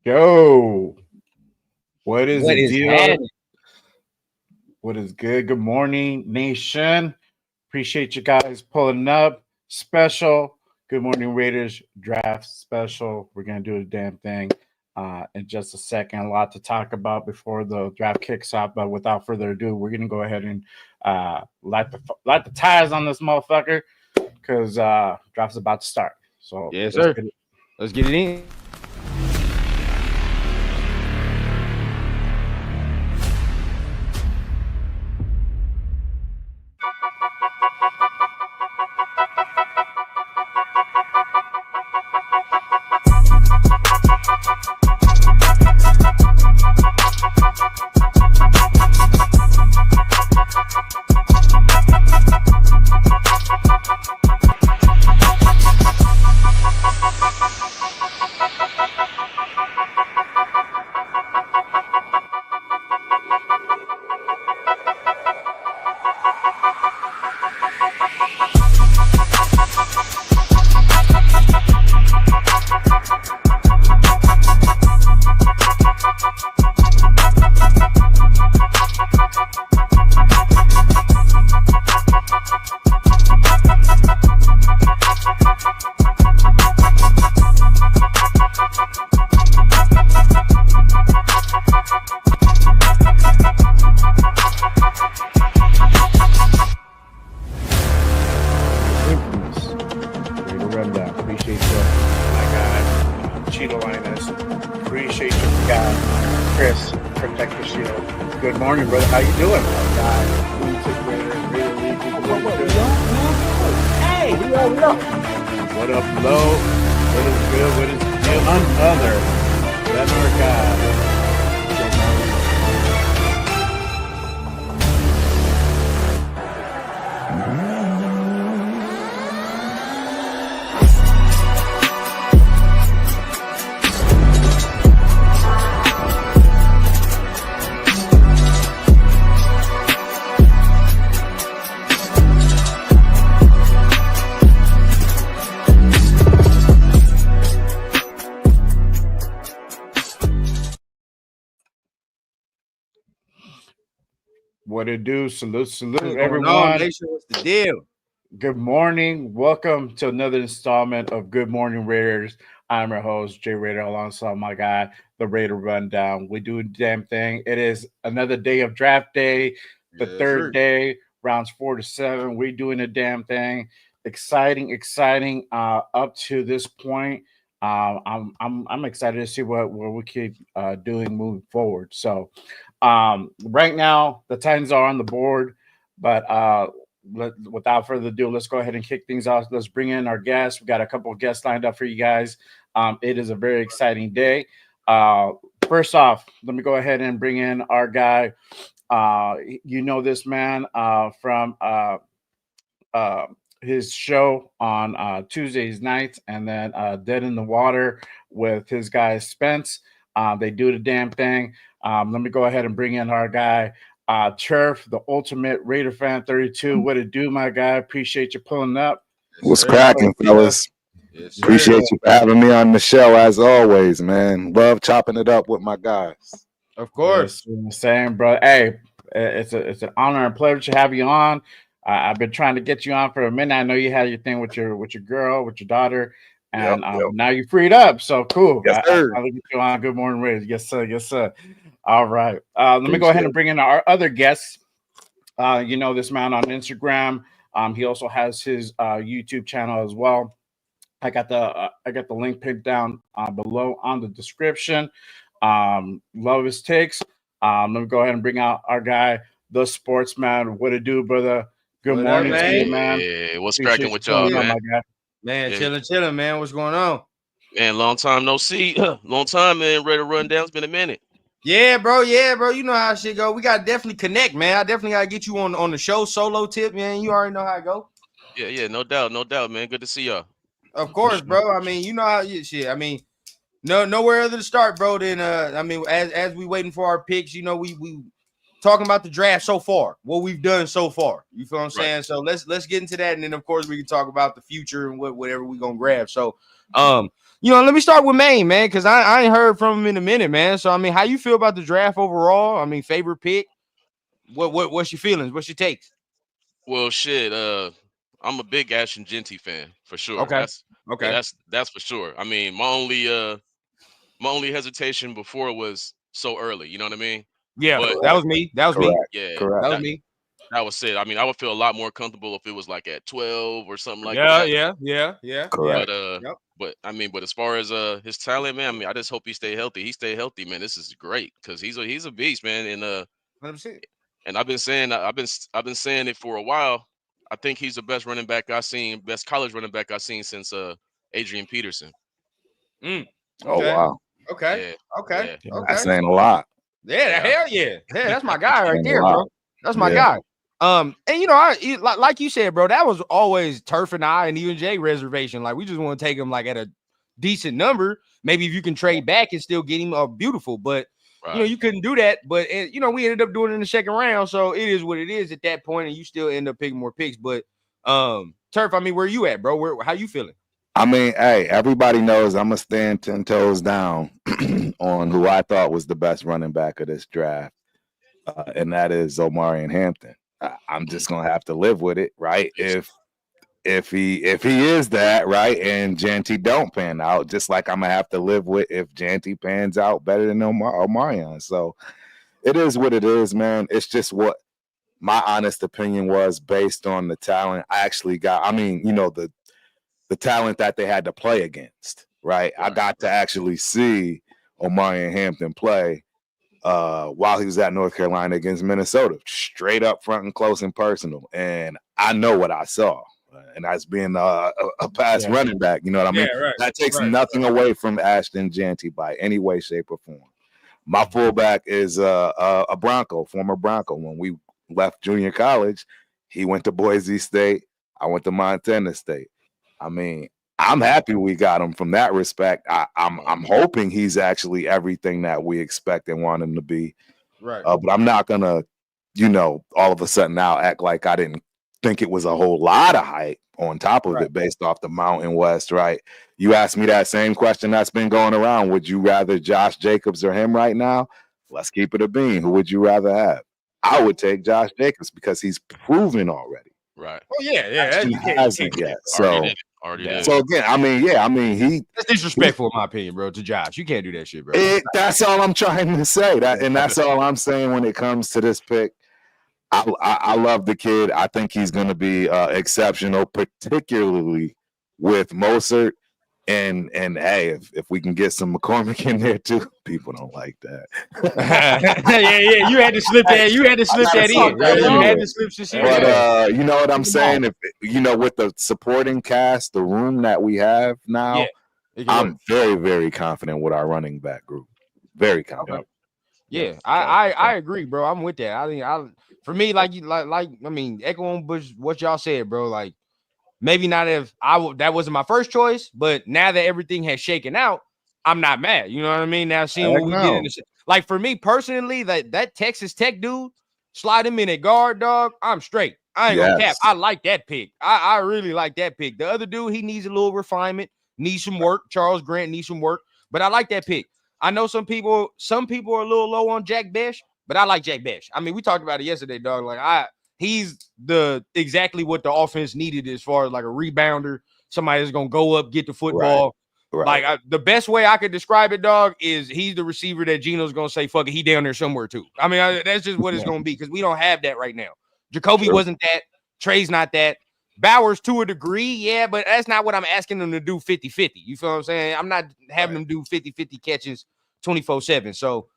Yo, what is the What is deal? happening? What is good? Good morning, nation. Appreciate you guys pulling up. Special. Good morning, Raiders draft special. We're gonna do the damn thing in just a second. A lot to talk about before the draft kicks off. But without further ado, we're gonna go ahead and light the tires on this motherfucker because draft's about to start. So Yes, let's sir. get it. Let's get it in. Infamous. Raider rundown. Appreciate you, my guy. Cheeto Linus. Appreciate you, guy. Chris, protect the shield. Good morning, brother. How you doing? My guy. Lunatic Raider. Raider League. What Hey, What up, Lo? What is good? What is good? None other than our guy. What it do? Salute, salute, what's going on, everyone. nation? What's the deal? Good morning. Welcome to another installment of Good Morning Raiders. I'm your host, Jay Raider, alongside my guy, the Raider Rundown. We do a damn thing. It is another day of draft day, the Yes, third sir. day, rounds 4 to 7. We doing a damn thing. Exciting, exciting. Up to this point, I'm excited to see what we keep doing moving forward. So, right now the Titans are on the board, but without further ado, let's go ahead and kick things off. Let's bring in our guests. We got a couple of guests lined up for you guys. It is a very exciting day. Uh, First off, let me go ahead and bring in our guy. You know this man from uh, his show on Tuesdays nights, and then Dead in the Water with his guy Spence. They do the damn thing. Let me go ahead and bring in our guy Turf, the ultimate Raider fan 32. What it do, my guy? Appreciate you pulling up. Yes, What's sir. cracking, fellas? Yes, Yes, sir. Appreciate sir. you for having me on the show as always, man. Love chopping it up with my guys. Of Yes, course. same, bro. Hey, it's an honor and pleasure to have you on. I've been trying to get you on for a minute. I know you had your thing with your girl, with your daughter, Yep, and yep. now you're freed up. So cool. Yes, I sir. finally get you on. Good morning, Riz. Yes, sir. Yes, sir. All right. Let me go ahead Appreciate and it. bring in our other guests. You know this man on Instagram. He also has his YouTube channel as well. I got the link pinned down below on the description. Love his takes. Let me go ahead and bring out our guy, the sportsman. What it do, brother? Good What up, morning to you, man? man. Yeah, what's cracking Appreciate you with y'all, pulling up, Yeah. man? my guy. Man, Yeah, chilling, man. What's going on? man, long time no see. Long time, man. Ready to run down. It's been a minute. Yeah, bro. Yeah, bro. You know how shit go. We gotta definitely connect, man. I definitely gotta get you on the show solo tip, man. You already know how it go. Yeah, no doubt, man. Good to see y'all. Of For course, sure. bro. I mean, you know how shit. I mean, nowhere other to start, bro. Than I mean, as we waiting for our picks, you know, we talking about the draft so far, what we've done so far. You feel what I'm Right. saying? So let's get into that, and then of course we can talk about the future and whatever we gonna grab. So let me start with Maine, man, because I ain't heard from him in a minute, man. So I mean, how you feel about the draft overall? I mean, favorite pick. What's your feelings? What's your takes? Well, shit. I'm a big Ashton Jeanty fan for sure. Okay. Yeah, Okay. that's for sure. I mean, my only hesitation before was so early. You know what I mean? Yeah, But that was me. That was me. Correct. yeah, Correct. That was that me. that was it. I mean, I would feel a lot more comfortable if it was like at 12 or something like Yeah, that. yeah. Correct. But Yep. but as far as his talent, man, I mean, I just hope he stay healthy. He stay healthy, man. This is great because he's a beast, man. 100%. And I've been saying it for a while. I think he's the best running back I've seen, best college running back I've seen since Adrian Peterson. Oh Okay. wow, Okay. Yeah, Okay. yeah, that's Okay. saying a lot. Yeah, yeah. hell yeah. Yeah, that's my guy right Saying a there, lot. bro. That's my Yeah. guy. And like you said, bro, that was always Turf and I and even Jay reservation. Like, we just want to take him like at a decent number. Maybe if you can trade back and still get him beautiful, but Right. you couldn't do that. But we ended up doing it in the second round, so it is what it is at that point, and you still end up picking more picks. But Turf, I mean, where you at, bro? How you feeling? I mean, hey, everybody knows I'm gonna stand 10 toes down on who I thought was the best running back of this draft, and that is Omarion Hampton. I'm just gonna have to live with it, right? If he is that, right, and Jeanty don't pan out, just like I'm gonna have to live with if Jeanty pans out better than Omarion. So it is what it is, man. It's just what my honest opinion was based on the talent I actually got. I mean, the talent that they had to play against, right? I got to actually see Omarion Hampton play while he was at North Carolina against Minnesota, straight up front and close and personal. And I know what I saw. And that's being a pass running back. You know what I mean? right. That takes nothing away from Ashton Jeanty by any way, shape, or form. My fullback is a Bronco, former Bronco. When we left junior college, he went to Boise State. I went to Montana State. I mean, I'm happy we got him from that respect. I'm hoping he's actually everything that we expect and want him to be. Right. But I'm not gonna, all of a sudden now act like I didn't think it was a whole lot of hype on top of it based off the Mountain West, right? You asked me that same question that's been going around. Would you rather Josh Jacobs or him right now? Let's keep it a bean. Who would you rather have? I would take Josh Jacobs because he's proven already. Right. Oh yeah. He hasn't yet. Already did. So again, I mean, That's disrespectful in my opinion, bro. To Josh, you can't do that shit, bro. That's all I'm trying to say. That's all I'm saying when it comes to this pick. I love the kid. I think he's going to be exceptional, particularly with Mostert. And hey, if we can get some McCormick in there too, people don't like that. yeah. You had to slip that. You had to slip that in. You had to slip some shit. But you know what I'm saying? If with the supporting cast, the room that we have now, I'm very, very confident with our running back group. Very confident. Yeah, I agree, bro. I'm with that. I think for me, I mean, echoing what y'all said, bro. Like, maybe not if that wasn't my first choice, but now that everything has shaken out, I'm not mad. You know what I mean? Now seeing what we did in the like for me personally, that Texas Tech dude, slide him in at guard, dog. I'm straight. I ain't gonna cap. I like that pick. I really like that pick. The other dude, he needs a little refinement, needs some work. Charles Grant needs some work, but I like that pick. I know some people are a little low on Jack Besh, but I like Jack Besh. I mean, we talked about it yesterday, dog. Like he's exactly what the offense needed as far as like a rebounder, somebody that's gonna go up, get the football. Right. Like the best way I could describe it, dog, is he's the receiver that Gino's gonna say, "Fuck it, he down there somewhere too." I mean, that's just what it's gonna be because we don't have that right now. Jacoby wasn't that. Trey's not that. Bowers to a degree, yeah, but that's not what I'm asking them to do 50-50. You feel what I'm saying? I'm not having them do 50-50 catches 24/7. So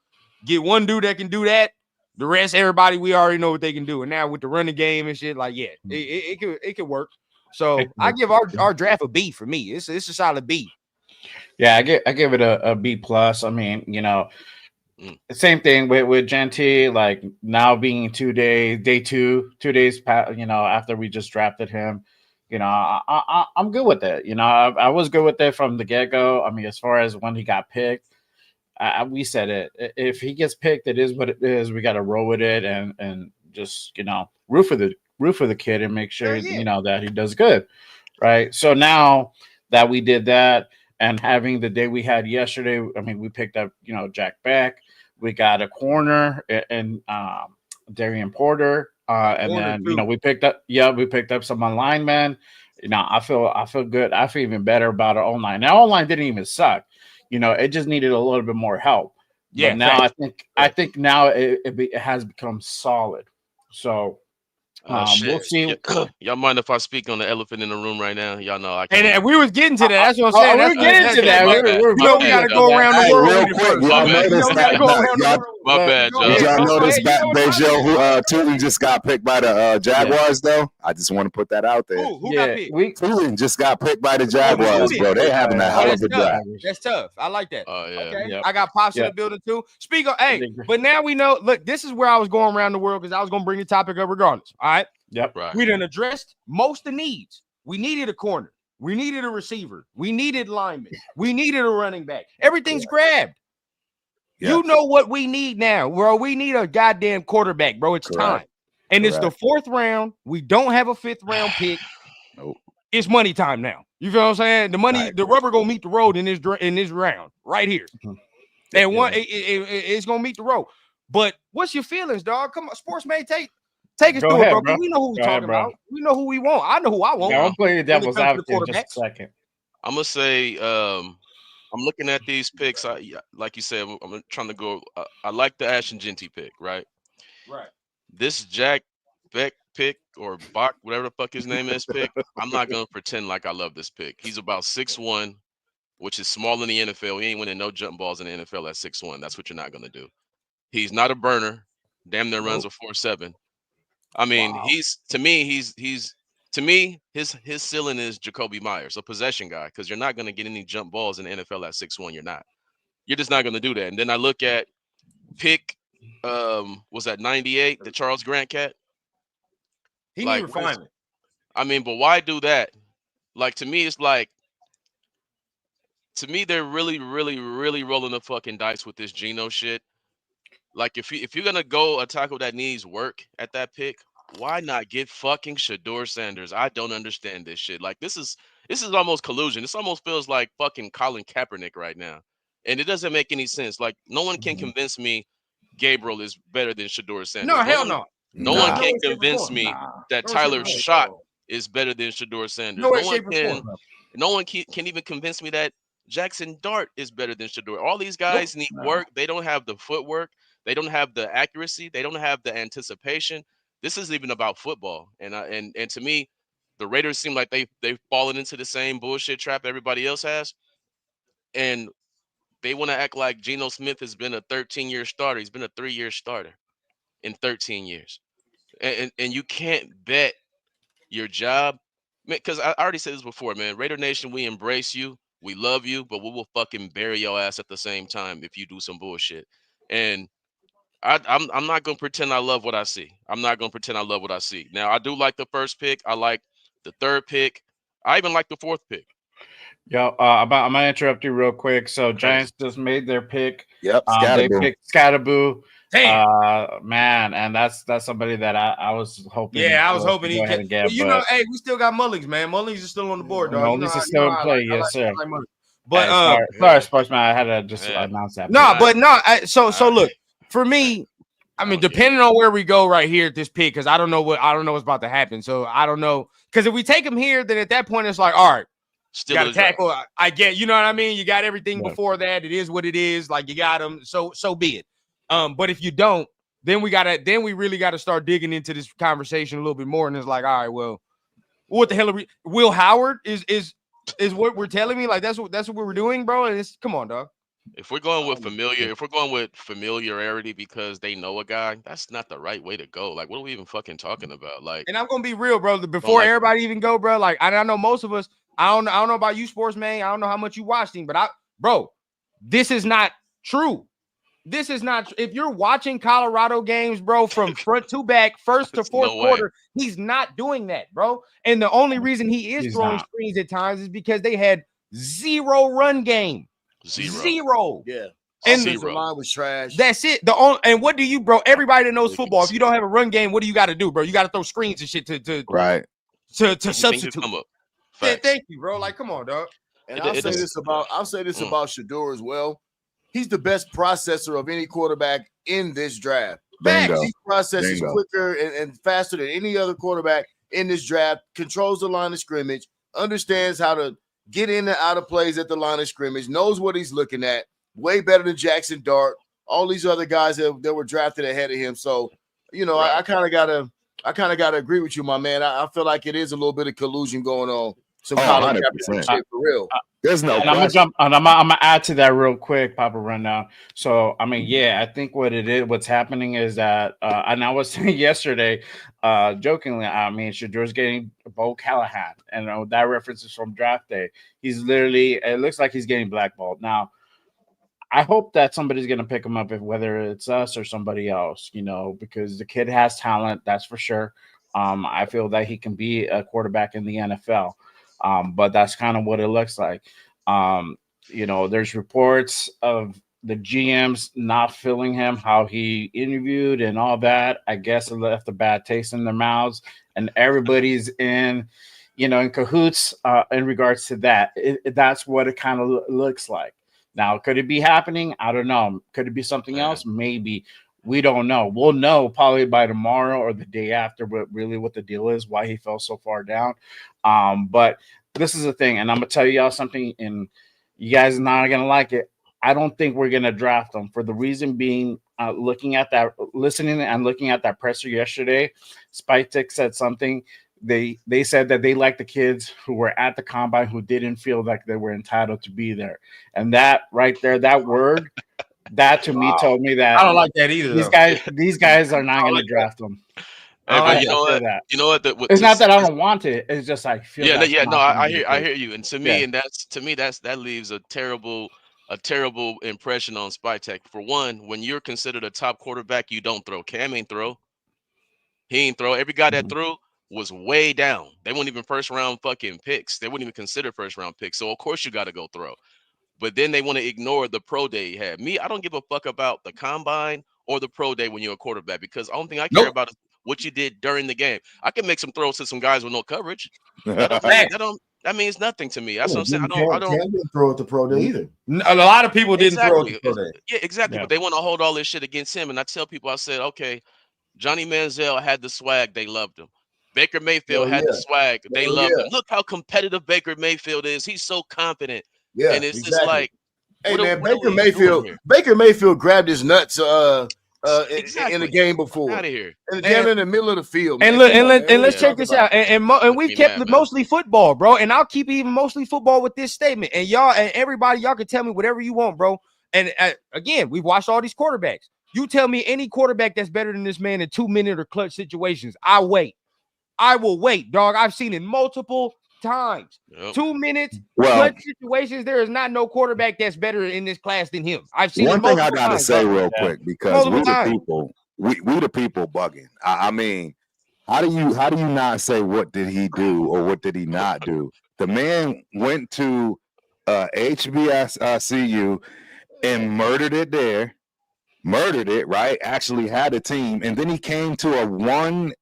get one dude that can do that. The rest, everybody, we already know what they can do. And now with the running game and shit, like, yeah, it could work. So I give our draft a B for me. It's a solid B. Yeah, I give it a B plus. I mean, same thing with Jeanty, like now being 2 days, day 2 days, after we just drafted him, I'm good with it. I was good with it from the get go. I mean, as far as when he got picked, we said it. If he gets picked, it is what it is. We got to roll with it and just root for the kid and make sure that he does good, right? So now that we did that, and having the day we had yesterday, I mean, we picked up, Jack Beck. We got a corner and Darian Porter. And Corner then, too. we picked up some linemen. I feel good. I feel even better about our online. Now, online didn't even suck. It just needed a little bit more help. Yeah, But now facts. I think now it has become solid. So we'll Shit. see. Y'all mind if I speak on the elephant in the room right now? Y'all know I can't. And we was getting to that. That's what I'm saying. We're getting to that. my bad. We're You know, My we bad. got to go around the Hey, world real with it quick, first. y'all My bad. You know, noticed we got to that, go around the y'all, world. My bad, Go Joe. did ahead. y'all Go notice ahead. You that know what I'm Bejo, Tulin just got picked by the Jaguars, though? I just want to put that out there. Who got picked? Tulin just got picked by the Jaguars, Tulin. bro. They having a Oh, hell that's of a tough. draft. That's tough. I like that. Oh yeah. Okay. Yep. I got Pops in Yep. the building too. Speak of, hey, but now we know. Look, this is where I was going around the world because I was going to bring the topic up regardless. All right. Yep. Right. We done addressed most of the needs. We needed a corner. We needed a receiver. We needed linemen. We needed a running back. Everything's grabbed. Yes. You know what we need now, bro. We need a goddamn quarterback, bro. It's Correct. time. And it's the 4th round. We don't have a 5th round pick. Nope. It's money time now. You feel what I'm saying? The money, Right. the rubber gonna meet the road in this round right here. Mhm. And it's gonna meet the road. But what's your feelings, dog? Come on, sports man, take us Go through ahead, it, bro. bro. 'Cause we know who we're Go ahead, talking bro. about. We know who we want. I know who I want. I'll play the devil's comes to the advocate in just a quarterbacks. second. I'm gonna say, I'm looking at these picks. Like you said, I'm trying to go. I like the Ashton Jeanty pick, right? Right. This Jack Beck pick or Bach, whatever the fuck his name is, pick. I'm not gonna pretend like I love this pick. He's about 6'1", which is small in the NFL. He ain't winning no jump balls in the NFL at 6'1". That's what you're not gonna do. He's not a burner. Damn near runs a 4.7. I mean, Wow. he's to me, his ceiling is Jacoby Myers, a possession guy, because you're not going to get any jump balls in the NFL at 6'1". You're not. You're just not going to do that. And then I look at pick, was that 98, the Charles Grant cat? He Like, need refinement. I mean, but why do that? Like, to me, it's like, to me, they're really, really, really rolling the fucking dice with this Geno shit. Like, if you're gonna go a tackle that needs work at that pick, why not get fucking Shador Sanders? I don't understand this shit. Like, this is almost collusion. This almost feels like fucking Colin Kaepernick right now, and it doesn't make any sense. Like, no one can convince me Gabriel is better than Shador Sanders. No, hell no. No one No can way, shape, or convince form. me Nah. that No way, shape, Tyler or form. Schott is better than Shador Sanders. No way, No one shape, or can. form. No one can even convince me that Jackson Dart is better than Shador. All these guys need work. They don't have the footwork. They don't have the accuracy. They don't have the anticipation. This isn't even about football. And to me, the Raiders seem like they've fallen into the same bullshit trap everybody else has. And they want to act like Geno Smith has been a 13-year starter. He's been a 3-year starter in 13 years. And you can't bet your job. Because I already said this before, man. Raider Nation, we embrace you. We love you, but we will fucking bury your ass at the same time if you do some bullshit. And I'm not gonna pretend I love what I see. I'm not gonna pretend I love what I see. Now I do like the first pick. I like the third pick. I even like the fourth pick. Yo, I'm gonna interrupt you real quick. So Giants just made their pick. Yep, They Scatterboo. picked Scatterboo. Damn. Man, and that's somebody that I was hoping. Yeah, I was hoping to he go ahead could. and get. But you but, know, hey, we still got Mullings, man. Mullings is still on the board, dog. Mullings is still in play, yes, sir. But sorry, sportsman, I had to just announce that. no, pick. but no. So look, for me, I mean, depending on where we go right here at this pick, because I don't know what's about to happen. So I don't know. Because if we take him here, then at that point it's like, all right, Still got to tackle. I get, you know what I mean. You got everything before that. It is what it is. Like you got him. So be it. But if you don't, then we really gotta start digging into this conversation a little bit more. And it's like, all right, well, what the hell are we? Will Howard is what we're telling me. Like that's what we're doing, bro. And it's come on, dog. If we're going with familiarity because they know a guy, that's not the right way to go. Like, what are we even fucking talking about? Like, and I'm gonna be real, bro. Before everybody even go, bro. Like, I know most of us. I don't know about you, sports man. I don't know how much you watched him, but this is not true. This is not. If you're watching Colorado games, bro, from front to back, first to fourth quarter, he's not doing that, bro. And the only reason he's throwing screens at times is because they had zero run game. Zero. Yeah. And the line was trash. That's it. And what do you, bro? Everybody that knows football, if you don't have a run game, what do you got to do, bro? You got to throw screens and shit to substitute. come up. Yeah, thank you, bro. Like, come on, dog. And I'll say this about Shador as well. He's the best processor of any quarterback in this draft. Bingo. He processes Bingo. quicker and faster than any other quarterback in this draft, controls the line of scrimmage, understands how to get in and out of plays at the line of scrimmage, knows what he's looking at, way better than Jackson Dart, all these other guys that were drafted ahead of him. So, you know, I kind of gotta agree with you, my man. I feel like it is a little bit of collusion going on. Some college championship shit for real. There's no and I'm gonna add to that real quick, Papa Rundown. So I mean, yeah, I think what's happening is that, and I was saying yesterday, jokingly, I mean, Shador's getting Bo Callahan, and that reference is from draft day. He's literally, it looks like he's getting blackballed now. I hope that somebody's gonna pick him up, whether it's us or somebody else, you know, because the kid has talent, that's for sure. I feel that he can be a quarterback in the NFL. But that's kind of what it looks like. You know, there's reports of the GMs not feeling him, how he interviewed and all that. I guess it left a bad taste in their mouths, and everybody's in cahoots in regards to that. That's what it kind of looks like. Now, could it be happening? I don't know. Could it be something else? Maybe. We don't know. We'll know probably by tomorrow or the day after what the deal is, why he fell so far down. But this is the thing, and I'm gonna tell y'all something, and you guys are not gonna like it. I don't think we're gonna draft him for the reason being, listening and looking at that presser yesterday. Spike Tech said something. They said that they like the kids who were at the combine who didn't feel like they were entitled to be there, and that right there, that word. That to me told me that I don't like that either. These guys are not going to draft them. Hey, but you know what? You know what? It's not that I don't want it. It's just I feel. I hear you. And to me, that leaves a terrible impression on Spy Tech. For one, when you're considered a top quarterback, you don't throw. Cam ain't throw. He ain't throw. Every guy that threw was way down. They weren't even first round fucking picks. They wouldn't even consider first round picks. So of course you got to go throw. But then they want to ignore the pro day he had. Me, I don't give a fuck about the combine or the pro day when you're a quarterback, because the only thing I care about is what you did during the game. I can make some throws to some guys with no coverage. That means nothing to me. That's what I'm saying. I don't didn't throw at the pro day either. A lot of people didn't throw at the pro day. Yeah, exactly. Yeah. But they want to hold all this shit against him. And I tell people, I said, okay, Johnny Manziel had the swag. They loved him. Baker Mayfield had the swag. They loved him. Look how competitive Baker Mayfield is. He's so confident. Yeah, and it's just like, hey man, Baker Mayfield grabbed his nuts in the game before. Out of here, and in the middle of the field. And let's check this out. And we've kept mostly football, bro. And I'll keep even mostly football with this statement. And y'all and everybody, y'all can tell me whatever you want, bro. And again, we've watched all these quarterbacks. You tell me any quarterback that's better than this man in 2-minute or clutch situations. I will wait, dog. I've seen it multiple times. 2 minutes, clutch situations. There is not no quarterback that's better in this class than him. I've seen one thing I gotta say real quick, because we the people bugging. I mean, how do you not say what did he do or what did he not do? The man went to HBCU and murdered it there, right? Actually had a team, and then he came to a 1-11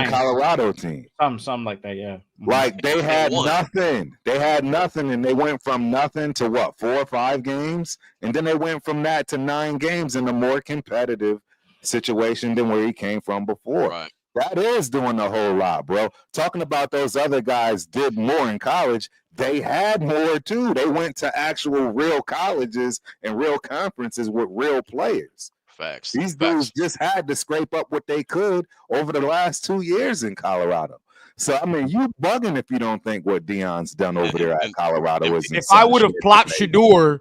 Colorado team. Something like that, yeah. Like they had nothing. They had nothing, and they went from nothing to 4 or 5 games, and then they went from that to 9 games in a more competitive situation than where he came from before. Right. That is doing a whole lot, bro. Talking about those other guys did more in college. They had more too. They went to actual real colleges and real conferences with real players. Facts. These dudes just had to scrape up what they could over the last 2 years in Colorado. So, I mean, you bugging if you don't think what Deion's done over there at Colorado is. If I would have plopped Shador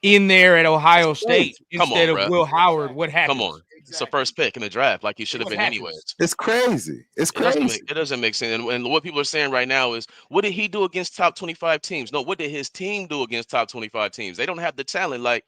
in there at Ohio State instead of Will Howard, what happened? Come on. It's the first pick in the draft, like he should have been anyways. It's crazy. It's crazy. It doesn't make sense. And what people are saying right now is, what did he do against top 25 teams? No, what did his team do against top 25 teams? They don't have the talent. Like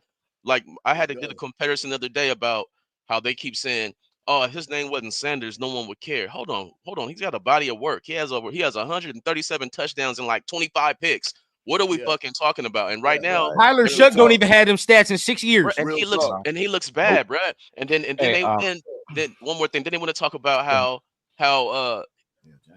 I had to do a comparison the other day about how they keep saying, oh, if his name wasn't Sanders, no one would care. Hold on. He's got a body of work. He has 137 touchdowns and like 25 picks. What are we fucking talking about? And right now, Tyler Shuck don't even have them stats in 6 years. And he looks bad, right? And then one more thing. Then they want to talk about how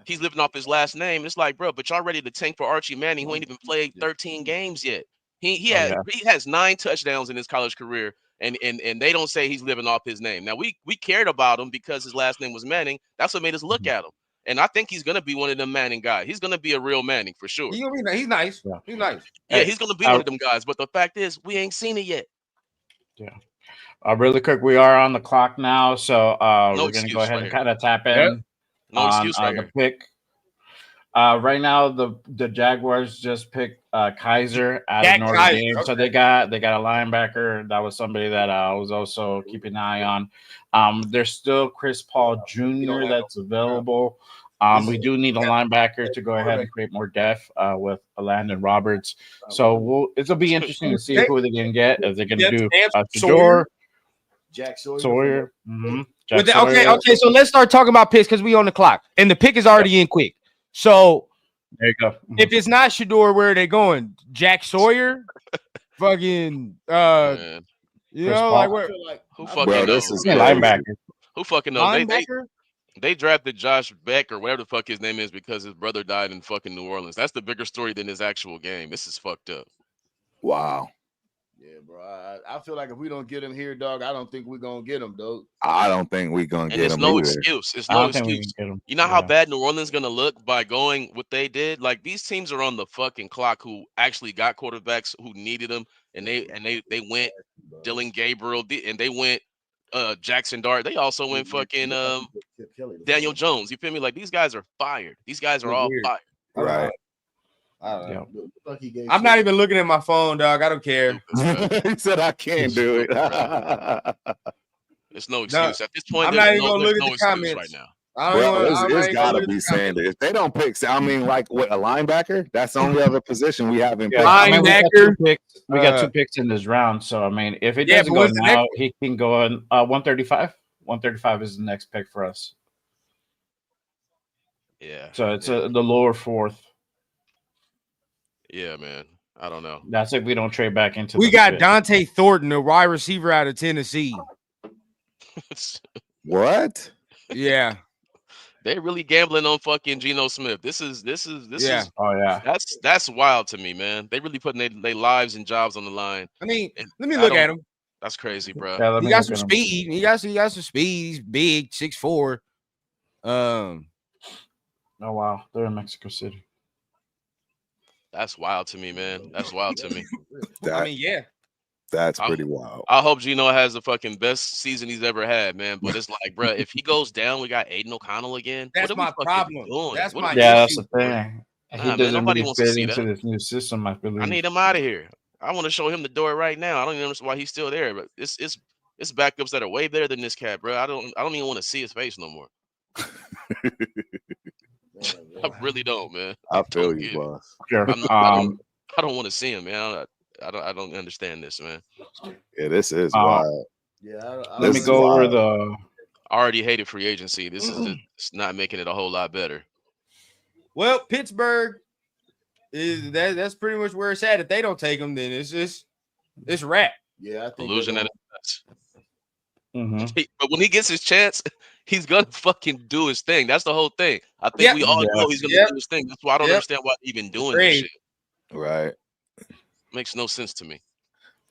he's living off his last name. It's like, bro, but y'all ready to tank for Archie Manning, who ain't even played 13 games yet. He has 9 touchdowns in his college career, and they don't say he's living off his name. Now we cared about him because his last name was Manning. That's what made us look at him. And I think he's gonna be one of them Manning guys. He's gonna be a real Manning for sure. He's nice. Yeah. He's nice. Yeah, he's gonna be one of them guys. But the fact is, we ain't seen it yet. Yeah. Really quick, we are on the clock now, so No we're gonna go excuse ahead right and here. kind of tap in Yep. No on excuse right the here. pick. Right now, the Jaguars just picked Kaiser out of Notre Dame, so they got a linebacker. That was somebody that I was also keeping an eye on. There's still Chris Paul Jr. that's available. We do need a linebacker to go ahead and create more depth with Landon Roberts. So it'll be interesting to see who they're going to get. If they're going to do Shador, Jack Sawyer. Okay, so let's start talking about picks because we on the clock. And the pick is already in quick. So there you go. If it's not Shador, where are they going? Jack Sawyer? Fucking Man. you know, like where Who fucking knows? Linebacker. Who fucking knows? They drafted Josh Beck or whatever the fuck his name is because his brother died in fucking New Orleans. That's the bigger story than his actual game. This is fucked up. Wow. Yeah, bro. I feel like if we don't get him here, dog, I don't think we're gonna get him, dog. I don't think we're gonna get him. It's no either. excuse. It's no excuse. You know how bad New Orleans gonna look by going what they did? Like these teams are on the fucking clock who actually got quarterbacks who needed them, and they went Dylan Gabriel and they went Jackson Dart. They also went fucking Daniel Jones. You feel me? Like these guys are fired. These guys are all fired. Right. I'm not even looking at my phone, dog. I don't care. He said I can't do it. It's no excuse. At this point, I'm not even gonna look at the comments right now. It's gotta be Sanders. If they don't pick, I mean, like what a linebacker? That's the only other position we haven't picked. Linebacker. We got 2 picks in this round, so I mean, if it doesn't go now, he can go on 135. 135 is the next pick for us. Yeah. So it's the lower 4th. Yeah, man. I don't know. That's if we don't trade back into. We got Dante Thornton, a wide receiver out of Tennessee. What? Yeah. They really gambling on fucking Geno Smith. This is oh yeah. That's wild to me, man. They really putting their lives and jobs on the line. I mean, let me look at him. That's crazy, bro. Yeah, he got some speed. He got some speed. He's big, 6'4". Oh wow, they're in Mexico City. That's wild to me, man. That's wild to me. I mean, yeah. That's pretty wild. I hope Geno has the fucking best season he's ever had, man. But it's like, bro, if he goes down, we got Aiden O'Connell again. That's my problem. That's my that's the thing. He doesn't really fit into this new system. I believe. I need him out of here. I want to show him the door right now. I don't even understand why he's still there, but it's backups that are way better than this cat, bro. I don't even want to see his face no more. I really don't, man. I feel you, boss. Sure. I don't want to see him, man. I don't understand this, man. Yeah, this is wild. Yeah, let me go over the. I already hated free agency. This is it's not making it a whole lot better. Well, Pittsburgh is that's pretty much where it's at. If they don't take him, then it's wrap. Yeah, I think illusion at its best. Mm-hmm. But when he gets his chance, he's gonna fucking do his thing. That's the whole thing. I think we all know he's gonna do his thing. That's why I don't understand why he's even doing this shit. Right. Makes no sense to me.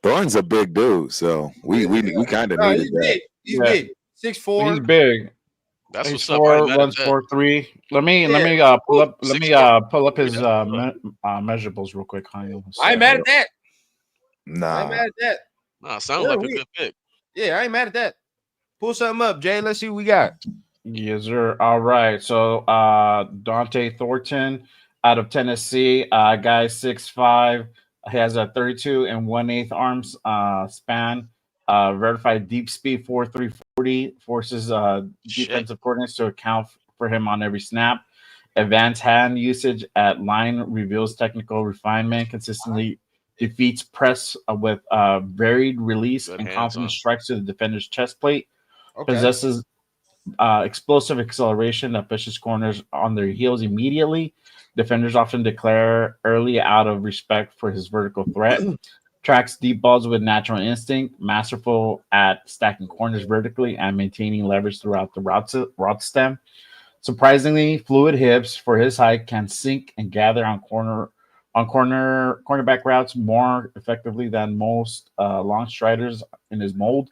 Thorne's a big dude, so we kind of needed that. He's big. 6'4". He's big. That's what's up. Runs 4.3. Let me pull up. Let me pull up his measurables real quick. I ain't mad at that. Nah. I ain't mad at that. Nah, sounds like a good pick. Yeah, I ain't mad at that. Pull something up, Jay. Let's see what we got. Yes, sir. All right. So Dante Thornton out of Tennessee, guy 6'5". He has a 32 1/8 arms span. Verified deep speed 4.340. Forces defensive coordinates to account for him on every snap. Advanced hand usage at line reveals technical refinement. Consistently defeats press with varied release and confident strikes to the defender's chest plate. Okay. Possesses explosive acceleration that pushes corners on their heels immediately. Defenders often declare early out of respect for his vertical threat. Tracks deep balls with natural instinct. Masterful at stacking corners vertically and maintaining leverage throughout the route stem. Surprisingly, fluid hips for his height can sink and gather on cornerback routes more effectively than most long striders in his mold.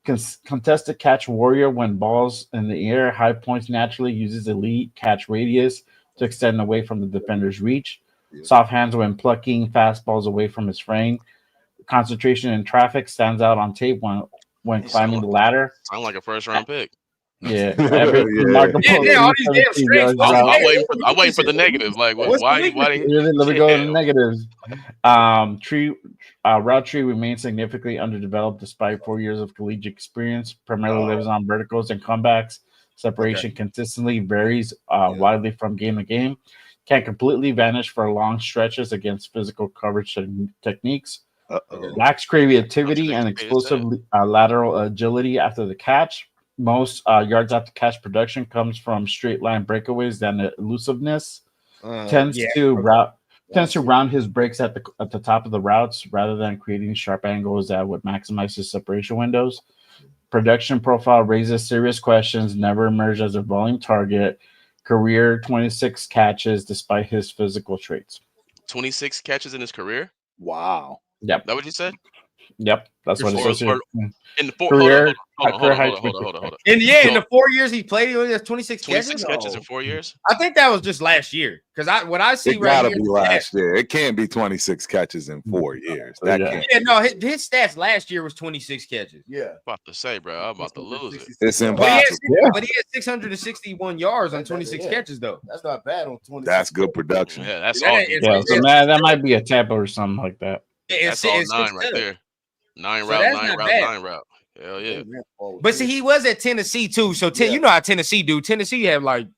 Contested catch warrior when balls in the air, high points naturally uses elite catch radius to extend away from the defender's reach. Soft hands when plucking fastballs away from his frame. Concentration in traffic stands out on tape when climbing the ladder. Sound like a first round pick. Yeah, every remarkable. All these damn strengths. I'm waiting for the negative. Like, why? Let me go to the negatives. Route tree remains significantly underdeveloped despite 4 years of collegiate experience. Primarily lives on verticals and comebacks. Separation consistently varies widely from game to game. Can completely vanish for long stretches against physical coverage techniques. Lacks creativity and explosive lateral agility after the catch. Most yards after catch production comes from straight line breakaways than elusiveness. Tends to round his breaks at the top of the routes rather than creating sharp angles that would maximize his separation windows. Production profile raises serious questions. Never emerged as a volume target. Career 26 catches despite his physical traits. 26 catches in his career. Wow. Yep. That what you said? Yep. That's what it says here. In the four, Career, hold on. In the 4 years he played, he only has 26 catches in 4 years. I think that was just last year. Because I see it right gotta here, be last year. It can't be 26 catches in 4 years. That can't. Yeah, no, his stats last year was 26 catches. Yeah. About to say, bro, I'm about to lose it. It's impossible. But he had 661 yards on 26 catches, though. That's not bad on 26. That's good production. Yeah, that's Yeah, all. So that might be a Tampa or something like that. That's all 9 right there. 9 route. Hell yeah. But see, he was at Tennessee too. So you know how Tennessee do. Tennessee have like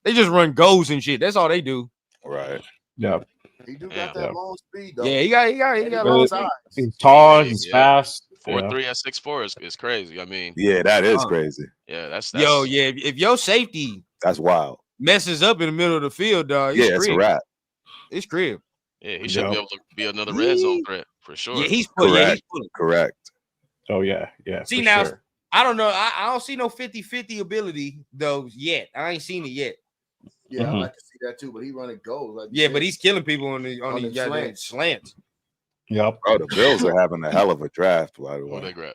they just run goals and shit. That's all they do. Right. Yeah. He do got that long speed though. Yeah, he got long speed. He's tall. He's fast. 4'3" at 6'4" is crazy. I mean, yeah, that is crazy. Yeah, that's if your safety that's wild messes up in the middle of the field, dog. It's a wrap. It's crib. Yeah, he should be able to be another red zone threat for sure. Yeah, he's correct. Oh yeah. See now, I don't know. I don't see no 50-50 ability though yet. I ain't seen it yet. Yeah, I like to see that too. But he running goals. Like but he's killing people on the slants. Yep. Oh, the Bills are having a hell of a draft, by the way. They grab.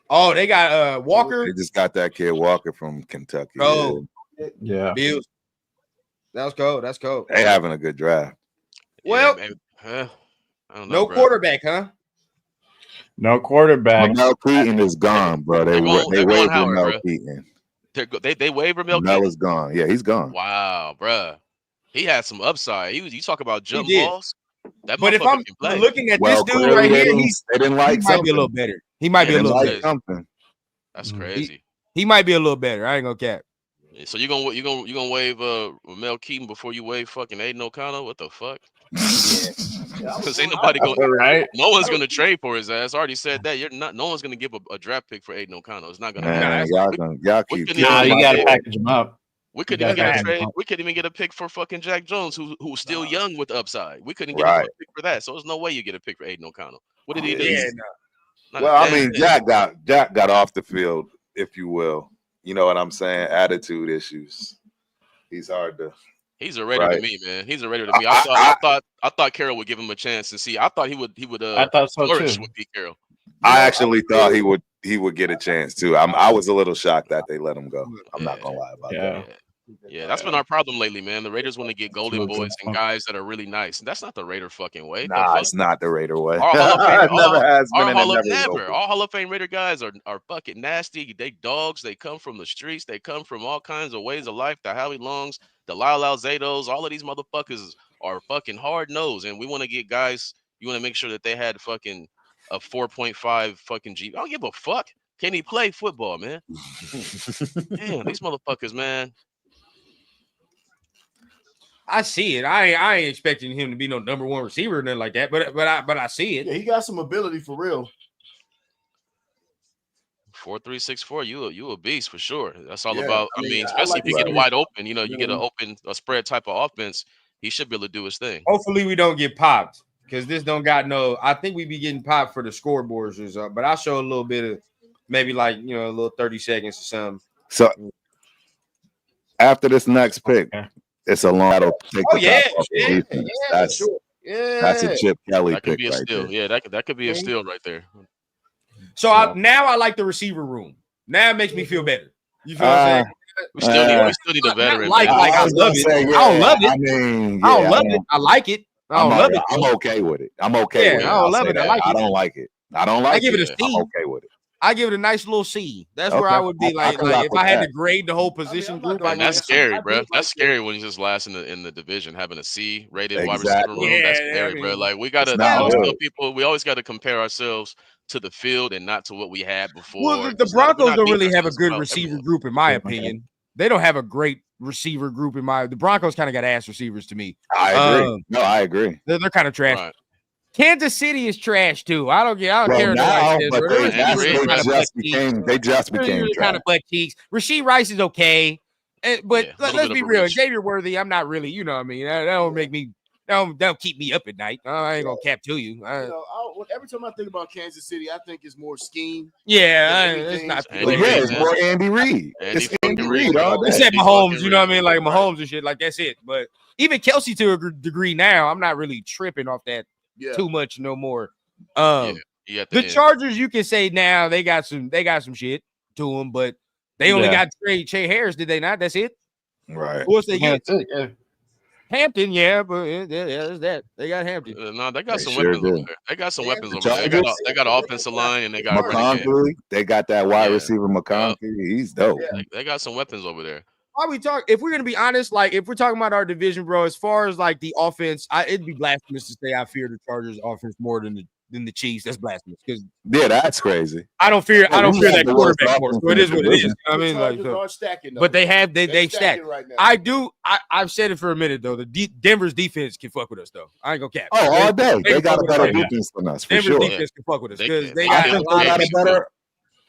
Oh, they got Walker. They just got that kid Walker from Kentucky. Oh, yeah. Bills. That's cold. That's cold. They having a good draft. Well, I don't know, no quarterback, huh? No quarterback. Mel Keaton is gone, bro. They waived Mel Keaton. They waived Mel Keaton. Mel is gone. Yeah, he's gone. Wow, bro. He had some upside. You talk about jump balls. But if I'm looking at this dude right here, he might be a little better. He might be a little better. Something. That's crazy. He might be a little better. I ain't gonna cap. So you gonna waive Mel Keaton before you waive fucking Aiden O'Connell? What the fuck? Because ain't nobody going. Right? No one's gonna trade for his ass. I already said that. No one's gonna give a draft pick for Aiden O'Connell. It's not gonna happen. Y'all keep. You gotta package him up. We couldn't even get a trade. We couldn't even get a pick for fucking Jack Jones, who's still young with upside. We couldn't get a pick for that. So there's no way you get a pick for Aiden O'Connell. What did he do? Yeah, no. Well, I mean, Jack got off the field, if you will. You know what I'm saying? Attitude issues. He's hard to. He's a Raider to me, man. He's a Raider to me. I thought Carroll would give him a chance to see. I thought he would. I thought so flourish too. with Pete Carroll. I actually thought he would get a chance too. I was a little shocked that they let him go. I'm not gonna lie about that. Yeah, that's been our problem lately, man. The Raiders want to get golden boys and guys that are really nice. That's not the Raider fucking way. Nah, it's not the Raider way. Our Hall of Fame, it never has been, and it never will. All Hall of Fame Raider guys are fucking nasty. They dogs. They come from the streets. They come from all kinds of ways of life. The Howie Longs, the Lyle Alzados, all of these motherfuckers are fucking hard nosed. And we want to get guys. You want to make sure that they had fucking a 4.5 fucking G. I don't give a fuck. Can he play football, man? Damn, these motherfuckers, man. I see it. I ain't expecting him to be no number one receiver or nothing like that. But I see it. Yeah, he got some ability for real. 4'3", 6'4", you a beast for sure. That's all about. I mean, especially if you get a wide open, you get a spread type of offense. He should be able to do his thing. Hopefully, we don't get popped because this don't got no. I think we be getting popped for the scoreboards or something. But I'll show a little bit of maybe like a little 30 seconds or something. So after this next pick, Okay. it's a long that'll take Oh the yeah, top off the yeah, defense. That's sure. Yeah, that's a Chip Kelly That could pick be a right steal. there. Yeah, that could be a steal right there. So now I like the receiver room. Now it makes me feel better. You feel what I'm saying? We still need a veteran. Like man. I was love gonna it. say, I don't love it. I mean, I don't love it. I like it. I don't love it. I'm okay with it. I'm okay with it. I don't I'll love say it. I that. like I it. don't like it. I don't like give it a it. C. I'm okay with it. I give it a nice little C. That's where Okay. I would be I like can rock if with I had that. to grade the whole position group. And that's scary, bro. I do That's like scary when he's just last in the division, having a C rated wide Exactly. receiver room. That's Yeah, scary, I bro. mean, Like we gotta. it's I not always tell good. people we always got to compare ourselves to the field and not to what we had before. Well, the It's not- we're Broncos not don't beating really have a ourselves good about receiver everyone. group, in my Okay. opinion. They don't have a great receiver group the Broncos kind of got ass receivers to me. I agree. No, I agree. They're kind of trash. Right. Kansas City is trash too. I don't care. Well, what now, nobody says, but bro. they, Their that's, receivers they are kind of just butt became cheeks. they just Their became receivers are kind trash. of butt cheeks. Rasheed Rice is okay, but Yeah, a little let's bit be of a real. reach. Xavier Worthy, I'm not really. You know what I mean? That don't make me. That don't keep me up at night. I ain't gonna cap to you. You know, every time I think about Kansas City, I think it's more scheme. Yeah, than it's anything. not. Andy But Reid, yeah, it's man. more Andy Reid. Andy It's Andy fucking Reid Reid, all bro. day. Except Andy Mahomes, fucking you know what I Reid. mean? Like Right. Mahomes and shit. Like that's it. But even Kelsey to a degree now, I'm not really tripping off that Yeah. too much no more. Yeah, at The end. Chargers, you can say now they got some shit to them, but they only got Trey Harris, did they not? That's it. Right. Who else they Yeah, get? that's it, yeah. Hampton, yeah, but yeah, there's that. They got Hampton. No, they got They some sure weapons over do. there. They got some Yeah, weapons the over there. Chargers- They got an offensive line and they got a running game. McConkey, they got that wide Yeah. receiver McConkey. He's dope. Yeah. They got some weapons over there. Why we talk? If we're gonna be honest, like if we're talking about our division, bro, as far as like the offense, it'd be blasphemous to say I fear the Chargers offense more than the Chiefs. That's blasphemous because Yeah, that's crazy. I don't fear we that have the worst quarterback more. offense So it in is the what it is. division. I mean, like, Chargers so, are stacking, though. but they They're stack. right now. I've said it for a minute though. Denver's defense can fuck with us though. I ain't gonna cap. Oh, all day. They got a better Yeah. defense than us for Denver's sure. defense can fuck with us because they I got think a lot they got of a better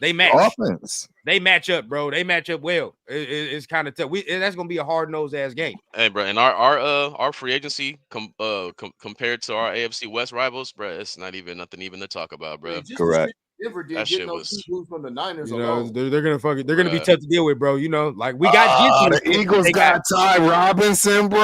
they match. offense. They match up, bro. They match up well. It's kind of tough. That's gonna be a hard nosed ass game. Hey, bro, and our free agency compared to our AFC West rivals, bro, it's not even nothing even to talk about, bro. Correct. Denver did That get shit no was- two from the Niners You know, alone. they're gonna fuck it. They're gonna be Bruh. tough to deal with, bro. You know, like we got the Eagles They got Ty Robinson, bro.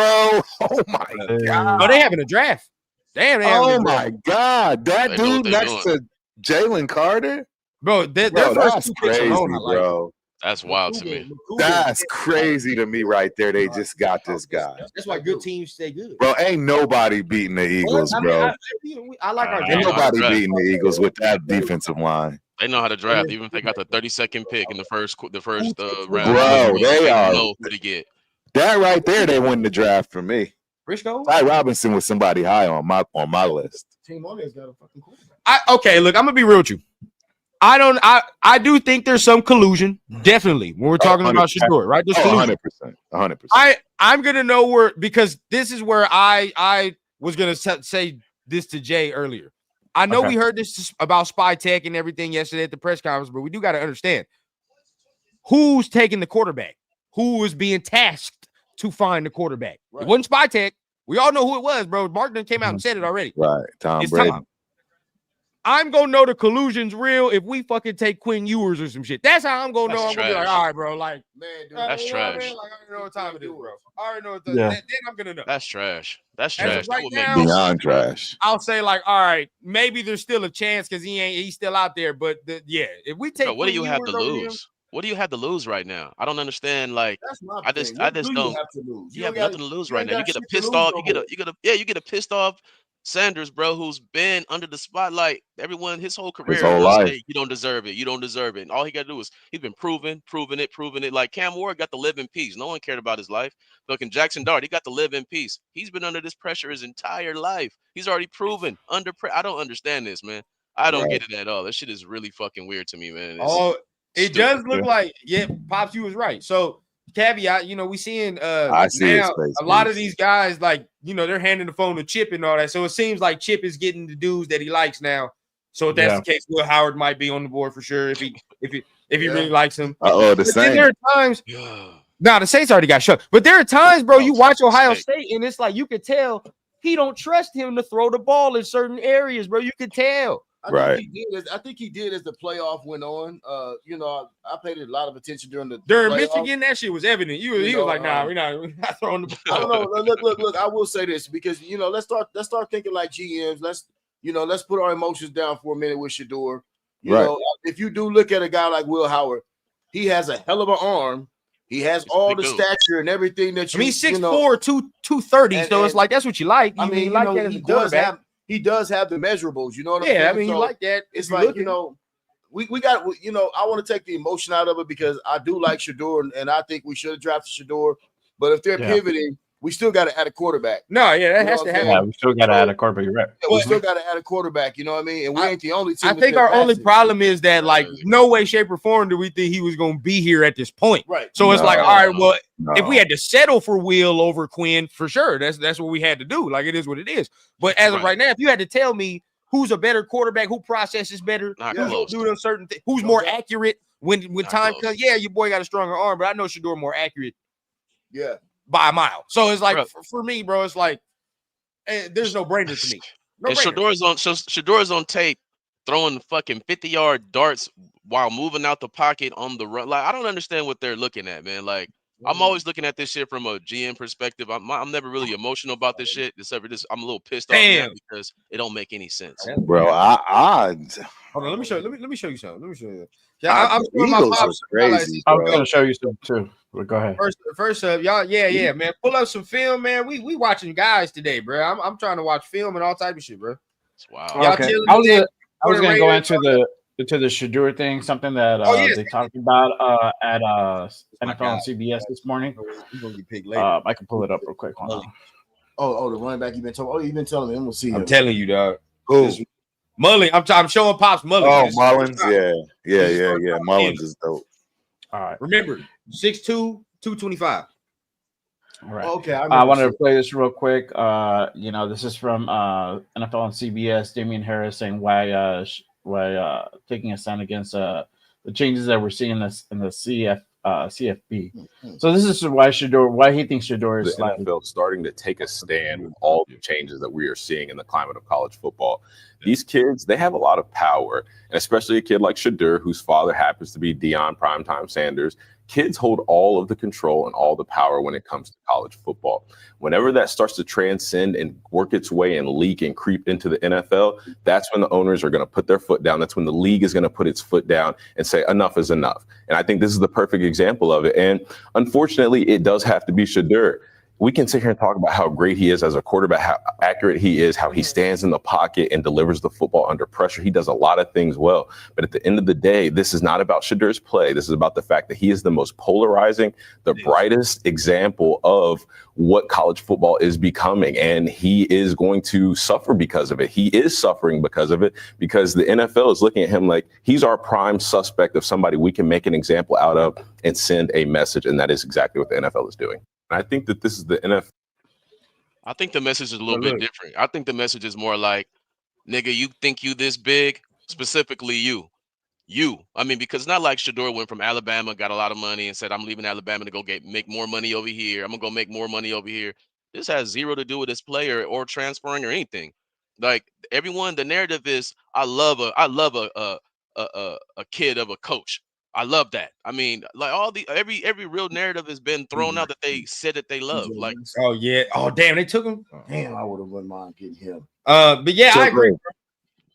Oh my god. Oh, they having a draft. Damn, they having Oh a draft. my god. That They know what dude they next to Jalen Carter. Bro, their Bro, first that's 2 picks crazy, alone, I like. bro. That's wild to me. That's crazy to me right there. They just got this guy. That's why good teams stay good. Bro, ain't nobody beating the Eagles, I mean, bro. I like our Ain't Ain't draft. nobody Right. beating the Eagles with that defensive line. They know how to draft, even if they got the 32nd pick in the first round. Bro, they are- know who to get. That right there, they win the draft for me. Briscoe? Ty Robinson was somebody high on my list. Team on has got a fucking quarterback. Okay, look, I'm gonna be real with you. I do think there's some collusion, definitely, when we're talking about 100%. Shador, right? There's Oh, collusion. 100%. 100%. I'm gonna know where, because this is where I was gonna say this to Jay earlier. I know Okay. we heard this about spy tech and everything yesterday at the press conference, but we do got to understand who's taking the quarterback, who is being tasked to find the quarterback. Right. It wasn't spy tech. We all know who it was, bro. Martin came out and said it already. Right. Tom It's Brady. time. I'm gonna know the collusion's real if we fucking take Quinn Ewers or some shit. That's how I'm gonna know. That's I'm gonna be like, trash. all right, bro. Like, Man, dude, That's you know what I trash. mean? Like, I already know what time it is, bro. I already know what Yeah. then I'm gonna know. That's trash. That's As of trash. That right would make now- no Beyond sense, bro. trash. I'll say, like, all right, maybe there's still a chance because he's still out there. But yeah, if we take Bro, what do Quinn you have to Ewers over him- lose? What do you have to lose right now? I don't understand. Like, That's my I just thing. What don't- do you have to lose? you have don't nothing to lose you right ain't now. You got get a shit to pissed lose off. no You get a pissed off Sanders, bro, who's been under the spotlight. Everyone, his whole career, whole will life. say, you don't deserve it. You don't deserve it. And all he got to do is he's been proving it. Like Cam Ward got to live in peace. No one cared about his life. Fucking Jackson Dart, he got to live in peace. He's been under this pressure his entire life. He's already proven under pressure. I don't understand this, man. I don't Right. get it at all. This shit is really fucking weird to me, man. It's Oh, it stupid. does look like, yeah, Pops, you was right. So caveat, we seeing I see his now face, a lot of please. these guys, like, they're handing the phone to Chip and all that. So it seems like Chip is getting the dudes that he likes now. So if that's Yeah. the case, Will Howard might be on the board for sure if he Yeah. really likes him. The But then same. there are times, Yeah. the Saints already got shut. But there are times, bro, you watch Ohio mistake. State and it's like you could tell he don't trust him to throw the ball in certain areas, bro. You can tell. Right. I think he did as the playoff went on. I paid a lot of attention during During playoff. Michigan, that shit was evident. He was like, "Nah, we're not throwing the ball." I don't know. Look. I will say this because let's start thinking like GMs. Let's put our emotions down for a minute with Shador. You know, if you do look at a guy like Will Howard, he has a hell of an arm. He has all the stature and everything that you. I mean, 6'4", 230. So it's like that's what you like. I mean, like that as a quarterback. He does have the measurables. You know what I'm saying? Yeah, I mean, so you like that. It's like we got I want to take the emotion out of it because I do like Shador and I think we should have drafted Shador. But if they're pivoting, we still got to add a quarterback. No, yeah, that has to happen. Yeah, we still got to add a quarterback. Right. Yeah, we still got to add a quarterback. You know what I mean? And we ain't the only team. I think our only problem is that, like, no way, shape, or form do we think he was going to be here at this point. Right. So it's like, all right, well, if we had to settle for Will over Quinn, for sure, that's what we had to do. Like, it is what it is. But as of right now, if you had to tell me who's a better quarterback, who processes better, who's doing certain things, who's more accurate when time comes, yeah, your boy got a stronger arm, but I know Shador more accurate. Yeah. By a mile. So it's like for me, bro, it's like there's no brainer to me. And Shador's on tape throwing fucking 50-yard darts while moving out the pocket on the run. Like, I don't understand what they're looking at, man. Like, I'm always looking at this shit from a GM perspective. I'm never really emotional about this shit. Except for this, I'm a little pissed off now because it don't make any sense. Bro, hold on, let me show you something. Let me show you. Yeah, I'm Eagles are crazy. I'm gonna show you some too. But go ahead. First up, y'all, yeah, man. Pull up some film, man. We watching guys today, bro. I'm trying to watch film and all type of shit, bro. Wow. Okay. I was gonna go into the Shador thing, something that they talked about at NFL and CBS this morning. I can pull it up real quick. Hold on. Oh, the running back you've been talking. Oh, you've been telling me. I'm gonna see. I'm telling you, dog. Who? Mullen. I'm showing Pops Mullen. Oh, Mullins. Yeah. Mullins is dope. All right. Remember, 6'2", 225. All right. Okay. I wanted to play this real quick. This is from NFL and CBS. Damian Harris saying why taking a stand against the changes that we're seeing in the CFB. So this is why he thinks Shador is the NFL starting to take a stand with all the changes that we are seeing in the climate of college football. These kids, they have a lot of power, and especially a kid like Shador, whose father happens to be Deion Primetime Sanders. Kids hold all of the control and all the power when it comes to college football. Whenever that starts to transcend and work its way and leak and creep into the NFL, that's when the owners are going to put their foot down. That's when the league is going to put its foot down and say enough is enough. And I think this is the perfect example of it. And unfortunately, it does have to be Shador. We can sit here and talk about how great he is as a quarterback, how accurate he is, how he stands in the pocket and delivers the football under pressure. He does a lot of things well. But at the end of the day, this is not about Shador's play. This is about the fact that he is the most polarizing, the brightest example of what college football is becoming. And he is going to suffer because of it. He is suffering because of it, because the NFL is looking at him like he's our prime suspect of somebody we can make an example out of and send a message. And that is exactly what the NFL is doing. I think that this is the NFL. I think the message is a little bit different. I think the message is more like, nigga, you think you this big? Specifically you. I mean, because it's not like Shador went from Alabama, got a lot of money, and said, I'm leaving Alabama to go make more money over here. I'm going to go make more money over here. This has zero to do with his player or transferring or anything. Like, everyone, the narrative is, I love a kid of a coach. I love that. I mean, like every real narrative has been thrown out that they said that they love. Like, oh yeah, oh damn, they took him. Damn, I would have wouldn't mind getting him. But yeah, I agree.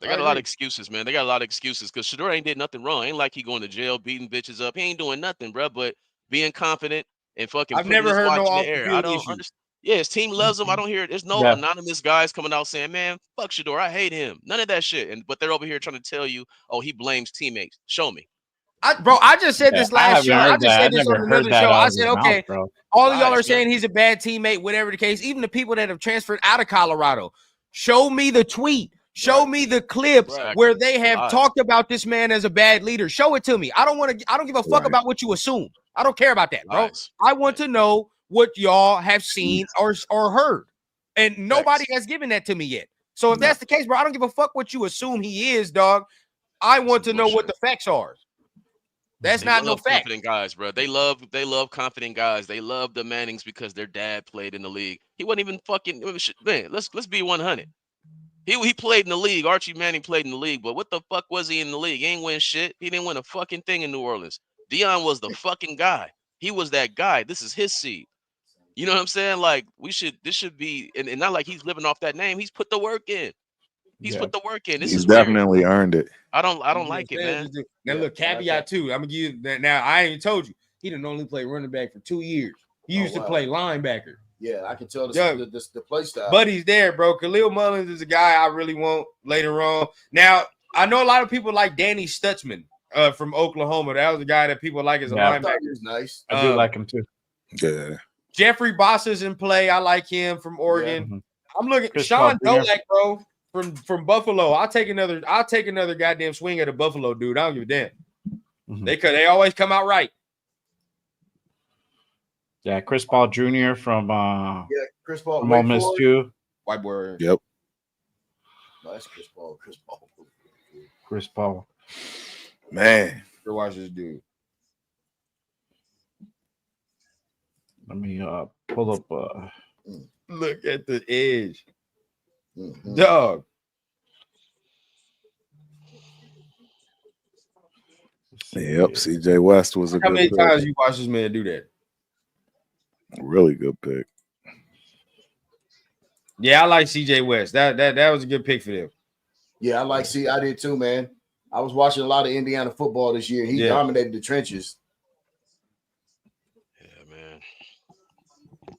They got a lot of excuses, man. They got a lot of excuses because Shador ain't did nothing wrong. Ain't like he going to jail, beating bitches up. He ain't doing nothing, bro. But being confident and fucking. I've never heard no off the field I don't understand. Yeah, his team loves him. I don't hear it. There's no anonymous guys coming out saying, man, fuck Shador. I hate him. None of that shit. But they're over here trying to tell you, oh, he blames teammates. Show me. I just said this last show. I just said this on another show. I said, okay, all of y'all are saying he's a bad teammate, whatever the case. Even the people that have transferred out of Colorado, show me the tweet. Show me the clips where they have talked about this man as a bad leader. Show it to me. I don't give a fuck about what you assume. I don't care about that, bro. I want to know what y'all have seen or heard. And nobody has given that to me yet. So if that's the case, bro, I don't give a fuck what you assume he is, dog. I want to know what the facts are. That's They not no love fact. confident guys, bro. They love confident guys. They love the Mannings because their dad played in the league. He wasn't even fucking man. Let's be 100. He played in the league. Archie Manning played in the league, but what the fuck was he in the league? He ain't win shit. He didn't win a fucking thing in New Orleans. Dion was the fucking guy. He was that guy. This is his seed. You know what I'm saying? Like this should be, and not like he's living off that name. He's put the work in. He's put the work in. This He's is weird. definitely earned it. I don't like it, man. Now look, caveat too. I'm gonna give you that. Now I ain't told you he didn't only play running back for 2 years. He used to play linebacker. Yeah, I can tell the play style. But he's there, bro. Khalil Mullins is a guy I really want later on. Now I know a lot of people like Danny Stutzman from Oklahoma. That was a guy that people like as a linebacker. He was nice. I do like him too. Yeah. Jeffrey Bossa's in play. I like him from Oregon. Yeah. I'm looking Chris Sean Paul Jr. Dolak, bro, from Buffalo. I'll take another goddamn swing at a Buffalo dude. I don't give a damn. Mhm. They always come out right. Yeah, Chris Paul Jr. from Chris Paul. Ole Miss too. White boy. Yep. No, that's Chris Paul. Chris Paul. Man. Go watch this dude. Let me pull up. Look at the edge, Mm-hmm. dog. Yep. CJ West was a How good many pick. times you watch this man do that? Really good pick. Yeah, I like CJ West. That was a good pick for them. Yeah, I did too, man. I was watching a lot of Indiana football this year. He dominated the trenches. Yeah, man.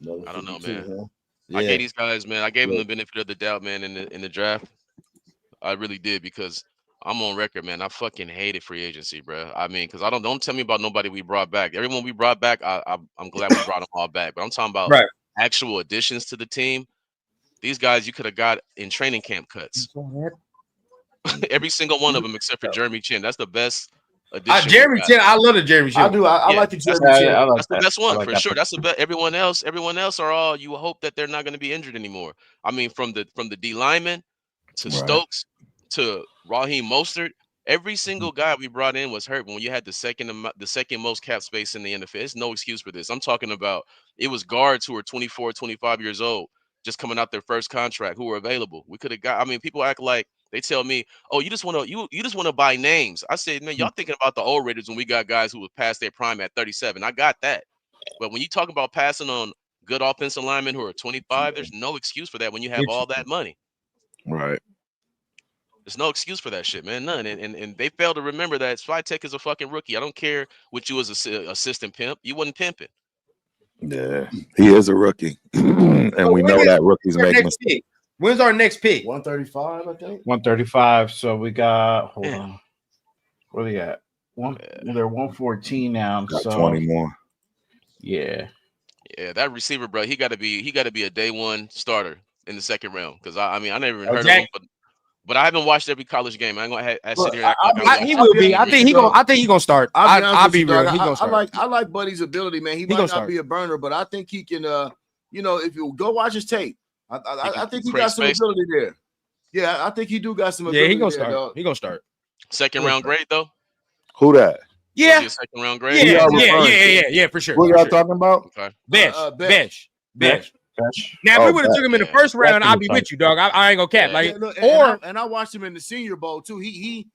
Another I don't know, 52, man. huh? Yeah. I gave these guys, man. I gave them the benefit of the doubt, man, in the draft. I really did because I'm on record, man. I fucking hated free agency, bro. I mean, because don't tell me about nobody we brought back. Everyone we brought back, I'm glad we brought them all back. But I'm talking about actual additions to the team. These guys you could have got in training camp cuts. Every single one of them except for Jeremy Chin. That's the best addition. Jeremy Chin, I love the Jeremy Chin. I do. I like the Jeremy Chin. That's the best one for sure. That's the best. Everyone else are all. You hope that they're not going to be injured anymore. I mean, from the D lineman to Stokes to Raheem Mostert, every single guy we brought in was hurt. When you had the second most cap space in the NFL, there's no excuse for this. I'm talking about it was guards who were 24, 25 years old, just coming out their first contract, who were available. We could have got. I mean, people act like. They tell me, "Oh, you just want to buy names." I said, "Man, y'all thinking about the old Raiders when we got guys who was past their prime at 37. I got that, but when you talk about passing on good offensive linemen who are 25, there's no excuse for that when you have all that money. Right. There's no excuse for that shit, man. None. And they fail to remember that Swiatek is a fucking rookie. I don't care what you as an assistant pimp. You wasn't pimping. Yeah, he is a rookie, and we know that rookies make mistakes. When's our next pick? 135, I think. 135. So we got. Hold on. Where they at? They're 114 now. Got so 20 more. Yeah. Yeah, that receiver, bro. He got to be a day one starter in the second round. Because I mean, I never even heard of him, but I haven't watched every college game. I ain't gonna sit here. He will be. I think he gonna start. I'll be real. He gonna start. I like Buddy's ability, man. He might not be a burner, but I think he can. If you go watch his tape. I think he got some ability there. Yeah, I think he do got some ability. Yeah, he gonna there, start. dog. He gonna start. Second round grade though. Who that? Yeah, second round grade. Yeah, for sure. Who y'all talking about? Okay. Besh. Now, Oh, if we would have took him in the first round, I'd be with you, dog. I ain't gonna cap. I watched him in the Senior Bowl too. He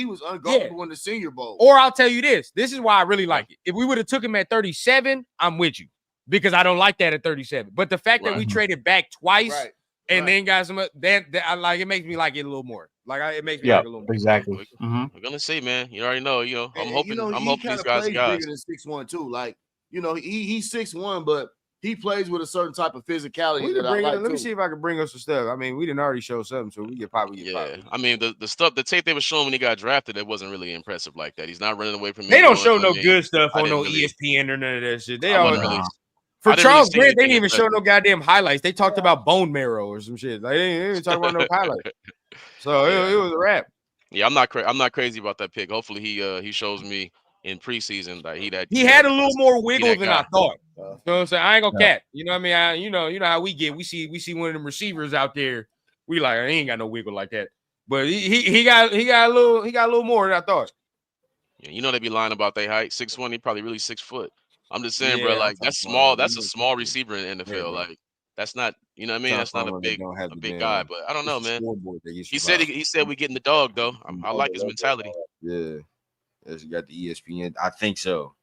was unguardable in the Senior Bowl. Or I'll tell you this. This is why I really like it. If we would have took him at 37, I'm with you because I don't like that at 37. But the fact that we traded back twice. And then got some that I like. It makes me like it a little more. It makes me like it a little more. Exactly. We're gonna see, man. You already know. I'm hoping. I'm hoping these guys. Bigger than 6'1" too. He's 6'1", but he plays with a certain type of physicality. Let me see if I can bring us some stuff. I mean, we didn't already show something, so we get probably. I mean, the tape they were showing when he got drafted, it wasn't really impressive like that. He's not running away from. They don't show no good stuff on no ESPN or none of that shit. They all. For Charles Grant, they didn't even show no goddamn highlights. They talked about bone marrow or some shit. They didn't even talk about no highlights. So it was a wrap. Yeah, I'm not crazy about that pick. Hopefully he shows me in preseason that he had a little more wiggle than I thought. You know what I'm saying? I ain't gonna cap. You know what I mean? You know how we get. We see one of them receivers out there. We he ain't got no wiggle like that. But he got a little more than I thought. Yeah, you know they be lying about their height. 6'1", he probably really 6 foot. I'm just saying, bro. Yeah, Like I'm that's talking about, small. That's you a know, small receiver in the yeah, NFL. bro. Like that's not, you know what I mean? Trying to That's not find one that don't have a the big guy. damn. But I don't know, It's the man. scoreboard that gets He you said high. he said we getting the dog though. I like his mentality. Yeah, yes, you got the ESPN. I think so,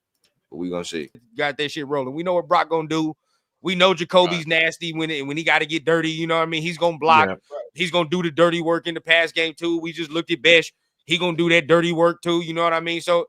but we gonna see. Got that shit rolling. We know what Brock gonna do. We know Jacoby's nasty when he got to get dirty. You know what I mean? He's gonna block. Yeah. He's gonna do the dirty work in the pass game too. We just looked at Besh. He gonna do that dirty work too. You know what I mean? So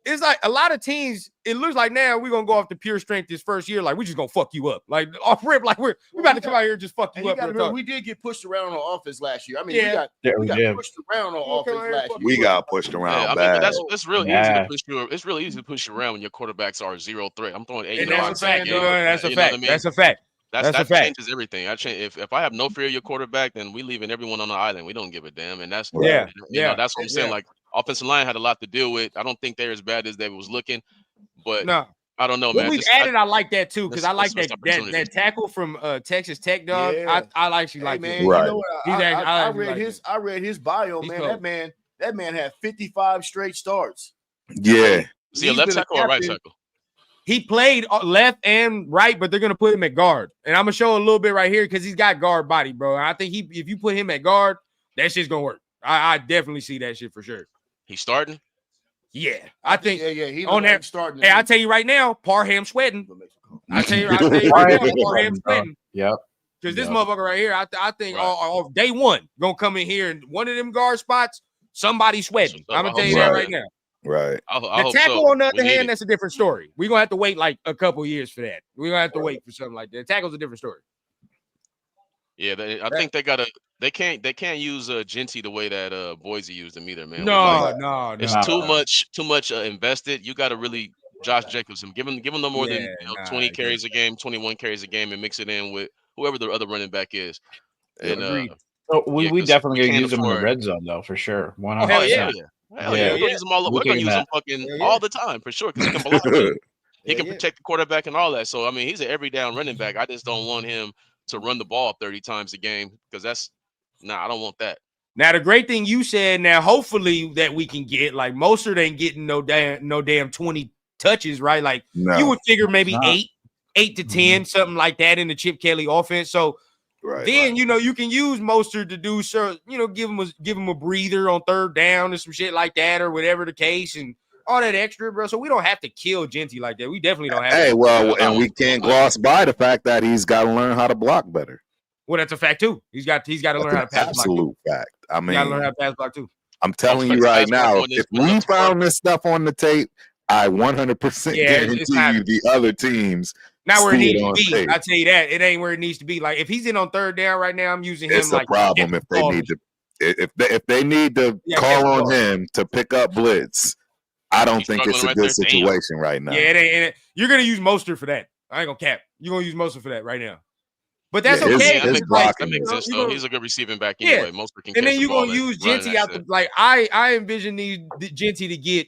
it's like a lot of teams. It looks like now we're gonna go off the pure strength this first year. Like we just gonna fuck you up. Like off rip. Like we about to come out here and just fuck And you you up. got to real remember, talk. we did get pushed around on offense last year. I mean, Yeah. we got did. pushed around on Okay, offense last year. We got pushed around Yeah, I mean, but bad. that's real easy Yeah. to push you. It's really easy to push you around when your quarterbacks are 0 threat. I'm throwing 8 And yards. that's a fact. game. That's a You know what fact. I mean? That's a fact. That's a That fact. changes everything. I change if I have no fear of your quarterback, then we leaving everyone on the island. We don't give a damn, and that's Yeah, you yeah, know that's what I'm saying. yeah. Like offensive line had a lot to deal with. I don't think they're as bad as they was looking, but No. I don't know, What man. we've added, I like that too, because I like that's that tackle from Texas Tech, dog. Yeah. I actually like man, him. Right. you know what? He's I actually read like his him. I read his bio, He's man. cold. That man had 55 straight starts. Yeah. Is he a He's left been a tackle or right captain. tackle? He played left and right, but they're gonna put him at guard. And I'm gonna show a little bit right here because he's got guard body, bro. I think if you put him at guard, that shit's gonna work. I definitely see that shit for sure. He's starting. Yeah, I think. Yeah. He on on that- that starting. Hey, I tell you right now, Parham sweating. I tell you right now, Parham sweating. Yep. Because this Yep. motherfucker right here, I think Right. off day one gonna come in here and one of them guard spots, somebody sweating. That's what's up. I'm gonna I tell hope you so, that man. right now. Right. I The hope tackle, so. on the We other need hand, it. that's a different story. We're gonna have to wait like a couple years for that. We're gonna have to wait for something like that. Tackle's a different story. Yeah, I think they gotta. They can't use Jeanty the way that Boise used him either, man. With, No, like, no, it's no. too much invested. You got to really Josh Jacobs give him no more than 20 carries a game, 21 carries a game, and mix it in with whoever the other running back is. And Agreed. So we 'cause definitely we gonna can't use them in the afford- red zone though, for sure. Oh, 100%. hell yeah. Hell yeah. Yeah. We're gonna use them all. We're gonna use them fucking Hell yeah. all the time for sure because he can block. Too. He Yeah, can yeah. protect the quarterback and all that. So I mean, he's an every down running back. I just don't want him to run the ball 30 times a game because I don't want that. Now the great thing you said, now hopefully that we can get like Mostert ain't getting no damn 20 touches, right? Like No. you would figure maybe Not. 8 to 10, something like that in the Chip Kelly offense. So Right. then you can use Mostert to do give him a breather on third down or some shit like that or whatever the case and all that extra, bro. So we don't have to kill Jeanty like that. We definitely don't have Hey, to. well, and we can't gloss by the fact that he's got to learn how to block better. Well, that's a fact too. He's got to learn how to That's an pass block. Too. absolute fact. I He got to learn mean, how to pass block too. I'm telling you Offensive right pass block now, on this if one we up front. found this stuff on the tape, I 100% Yeah, it's guarantee not- you the other teams Not where it see needs to on be. tape. I tell you that. It ain't where it needs to be. Like if he's in on third down right now, I'm using him It's a like problem if they need to. If they need to Yeah, call catch on ball. him to pick up blitz, I don't He's think it's a struggling good right there. Damn. situation right now. Yeah, it ain't. You're gonna use Mostert for that. I ain't gonna cap. You're gonna use Mostert for that right now. But that's Yeah, his- okay. Yeah, his because, like, blocking that makes is- sense you though. know, He's a good receiving back Yeah. anyway. Most can and catch then the you're ball gonna use run Jeanty that out shit. the like. I envision the Jeanty to get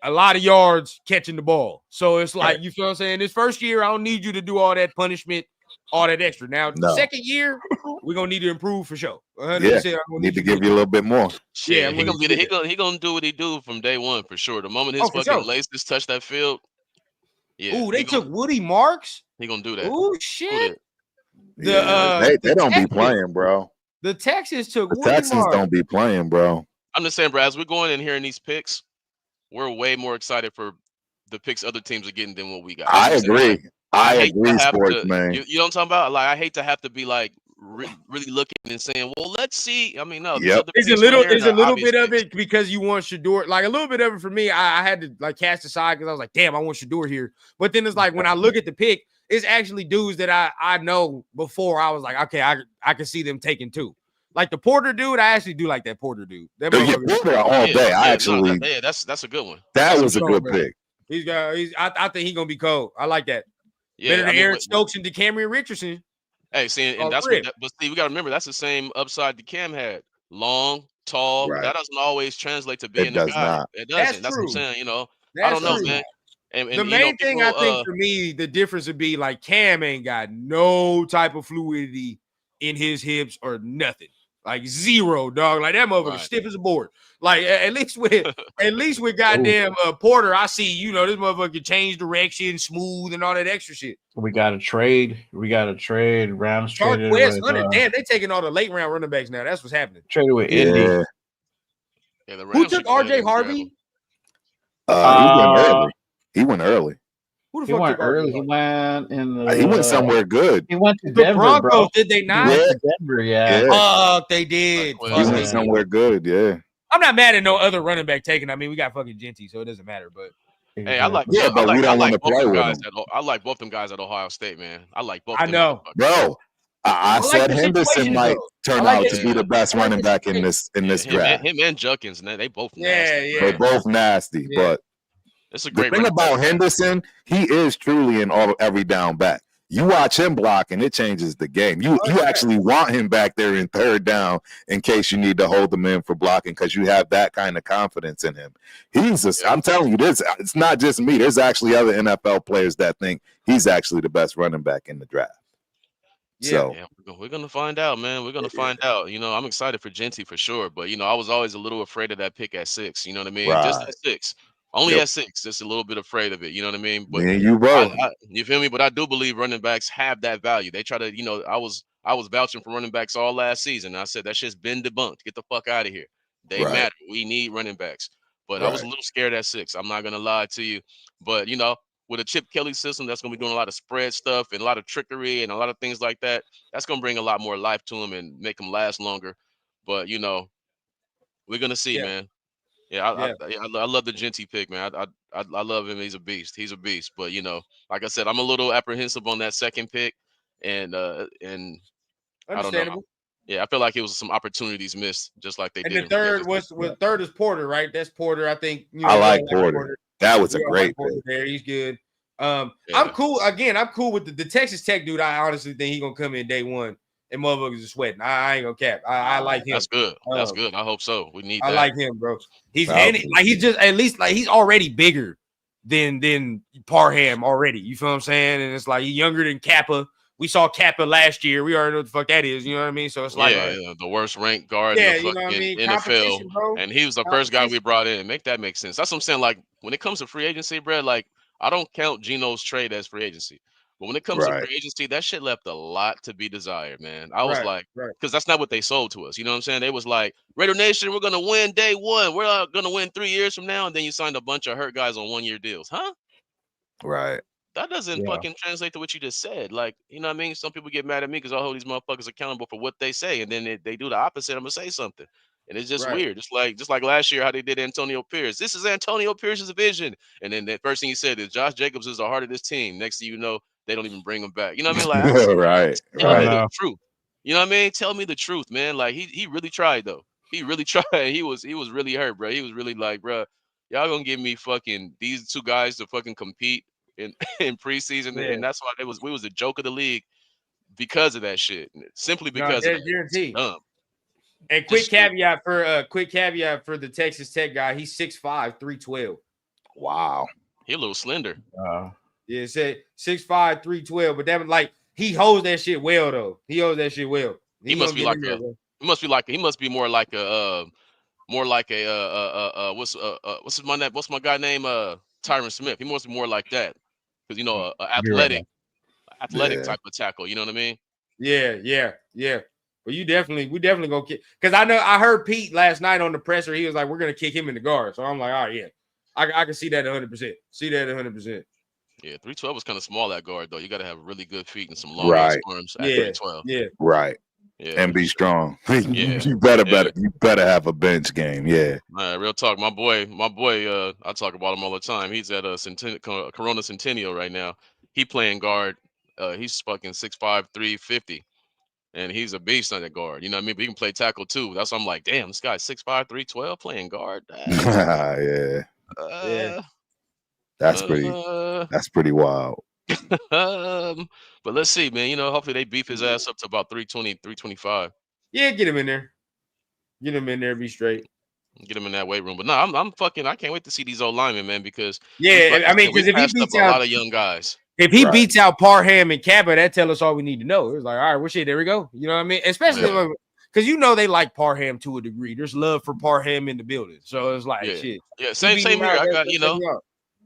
a lot of yards catching the ball. So it's like you feel what I'm saying. This first year, I don't need you to do all that punishment, all that extra. Now, No. second year, we're gonna need to improve for sure. 100%. Yeah, I'm gonna Need to do give you a little bit more. Shit, Yeah, I'm he gonna gonna get do it. He gonna do what he do from day one for sure. The moment his Oh, for fucking sure. laces touch that field, yeah, Ooh, they he took Woody Marks. gonna do that. Ooh, Who shit. did? Yeah, they don't be Texans- playing, bro. The Texans took The Woody Texans Marks. don't be playing, bro. I'm just saying, bro. As we're going in here in these picks, we're way more excited for the picks other teams are getting than what we got. I I'm just saying, agree. like, I hate to agree, have sports to- man. You know what I'm talking about? Like I hate to have to be like really looking and saying, well, let's see. I mean, no, these Yep. other It's a picks little, right here it's a are little obvious bit of picks. it because you want Shador. Like a little bit of it for me, I had to like cast aside because I was like, damn, I want Shador here. But then it's like when I look at the pick, it's actually dudes that I know before. I was like, okay, I can see them taking two. Like the Porter dude, I actually do like that Porter dude. That Yeah, motherfucker- Porter all day. I actually, that's a good one. that was a good good one, pick. I think he's gonna be cold. I like that. Yeah, Better I than mean, Eric Stokes and DeCamerion Richardson. Hey, see, Oh, and that's rip. what. But see, we gotta remember that's the same upside the Cam had. Long, tall. Right. That doesn't always translate to being a does guy. not. It doesn't. That's what I'm true. saying. You know, That's I don't know, true. man. And The you main know, thing people, I think for me, the difference would be like Cam ain't got no type of fluidity in his hips or nothing. Like 0, dog. Like that motherfucker stiff as a board. Like at least with goddamn Porter, I see, this motherfucker can change direction, smooth, and all that extra shit. We got to trade. Rams traded West with Hunter. Damn, they taking all the late round running backs now. That's what's happening. Traded with Indy. Yeah, who took RJ Harvey? He went early. Who the He fuck went took early. RJ He Harvey? went He went somewhere good. He went to The Denver, Broncos, bro. did they not? Yeah. Denver, yeah. Fuck, they did. He He went somewhere good, yeah. I'm not mad at no other running back taken. I mean, we got fucking Jeanty, so it doesn't matter. But Hey, I like. Yeah, but we don't want to both play them with guys him. I like both them guys at Ohio State, man. I like both. I them know, motherfuckers. Bro, I like said the Henderson situation, might though. turn I like out the to be the best I like running the back in this draft. Him and Judkins, man, they both Yeah, nasty. yeah. They're both nasty, Yeah. but It's a the great thing running back. about Henderson, he is truly an every down back. You watch him block, and it changes the game. You actually want him back there in third down in case you need to hold him in for blocking because you have that kind of confidence in him. I'm telling you, it's not just me. There's actually other NFL players that think he's actually the best running back in the draft. Yeah. We're gonna find out, man. We're gonna find out. I'm excited for Jeanty for sure, but I was always a little afraid of that pick at 6. You know what I mean? Just Right. at 6. Only at 6, just a little bit afraid of it. You know what I mean? But Me and you both. you feel me? But I do believe running backs have that value. They try to, I was vouching for running backs all last season. I said that shit's been debunked. Get the fuck out of here. They Right. matter. We need running backs. But I was a little scared at 6. I'm not gonna lie to you. But with a Chip Kelly system that's gonna be doing a lot of spread stuff and a lot of trickery and a lot of things like that, that's gonna bring a lot more life to him and make him last longer. But we're gonna see, man. Yeah, I love the Jeanty pick, man. I love him. He's a beast. But like I said, I'm a little apprehensive on that second pick, and I don't know. Understandable. Yeah, I feel like it was some opportunities missed, just like they And did. the third third is Porter, right? That's Porter. I think I like Porter. That was a great pick. There, he's good. I'm cool. Again, I'm cool with the Texas Tech dude. I honestly think he's gonna come in day one and motherfuckers are sweating. I ain't gonna cap. I like him. That's good. That's good. I hope so. We need. I that. like him, bro. He's just at least like he's already bigger than Parham already. You feel what I'm saying? And it's like he's younger than Kappa. We saw Kappa last year. We already know what the fuck that is. You know what I mean? So it's like the worst ranked guard in the fucking NFL, and he was the first guy we brought in. Make that make sense. That's what I'm saying. Like when it comes to free agency, bro, like I don't count Geno's trade as free agency. But when it comes to free agency, that shit left a lot to be desired, man. I was like, because that's not what they sold to us. You know what I'm saying? They was like, Raider Nation, we're gonna win day one. We're gonna win 3 years from now, and then you signed a bunch of hurt guys on 1-year deals, huh? Right. That doesn't fucking translate to what you just said. Like, you know what I mean? Some people get mad at me because I hold these motherfuckers accountable for what they say, and then they do the opposite. I'm gonna say something, and it's just weird. Just like last year, how they did Antonio Pierce. This is Antonio Pierce's vision, and then the first thing he said is Josh Jacobs is the heart of this team. Next thing you know, they don't even bring him back. You know what I mean? Like, right. Tell me the truth. You know what I mean? Tell me the truth, man. Like he really tried though. He really tried. He was really hurt, bro. He was really like, bro, y'all gonna give me fucking these two guys to fucking compete in preseason, and that's why we was the joke of the league because of that shit. Simply because of that. Dumb. And quick caveat for the Texas Tech guy, he's 6'5", 312. Wow. He a little slender. Yeah, it said 6'5", 312, but that was like he holds that shit well though. He holds that shit well. He must be more like a what's my guy name? Tyron Smith. He must be more like that. Because athletic type of tackle. You know what I mean? Yeah. But we definitely gonna kick, because I heard Pete last night on the presser. He was like, we're gonna kick him in the guard. So I'm like, all right, yeah. I can see that 100%. See that 100%. Yeah, 312 was kind of small at guard though. You got to have really good feet and some long arms at 312. Yeah. Right. Yeah. And be strong. You better have a bench game. Yeah. Real talk. My boy, I talk about him all the time. He's at Corona Centennial right now. He playing guard. He's fucking 6'5", 350. And he's a beast on that guard. You know what I mean? But he can play tackle too. That's why I'm like, damn, this guy's 6'5", 312 playing guard. Yeah. That's pretty wild. But let's see, man. Hopefully they beef his ass up to about 320, 325. Yeah, get him in there. Get him in there, be straight. Get him in that weight room. But no, I'm fucking. I can't wait to see these old linemen, man. Because because if he beats out a lot of young guys, if he beats out Parham and Kappa, that tell us all we need to know. It was like, all right, well, shit, there we go. You know what I mean? Especially because you know they like Parham to a degree. There's love for Parham in the building, so it's like shit. Yeah, same here. I got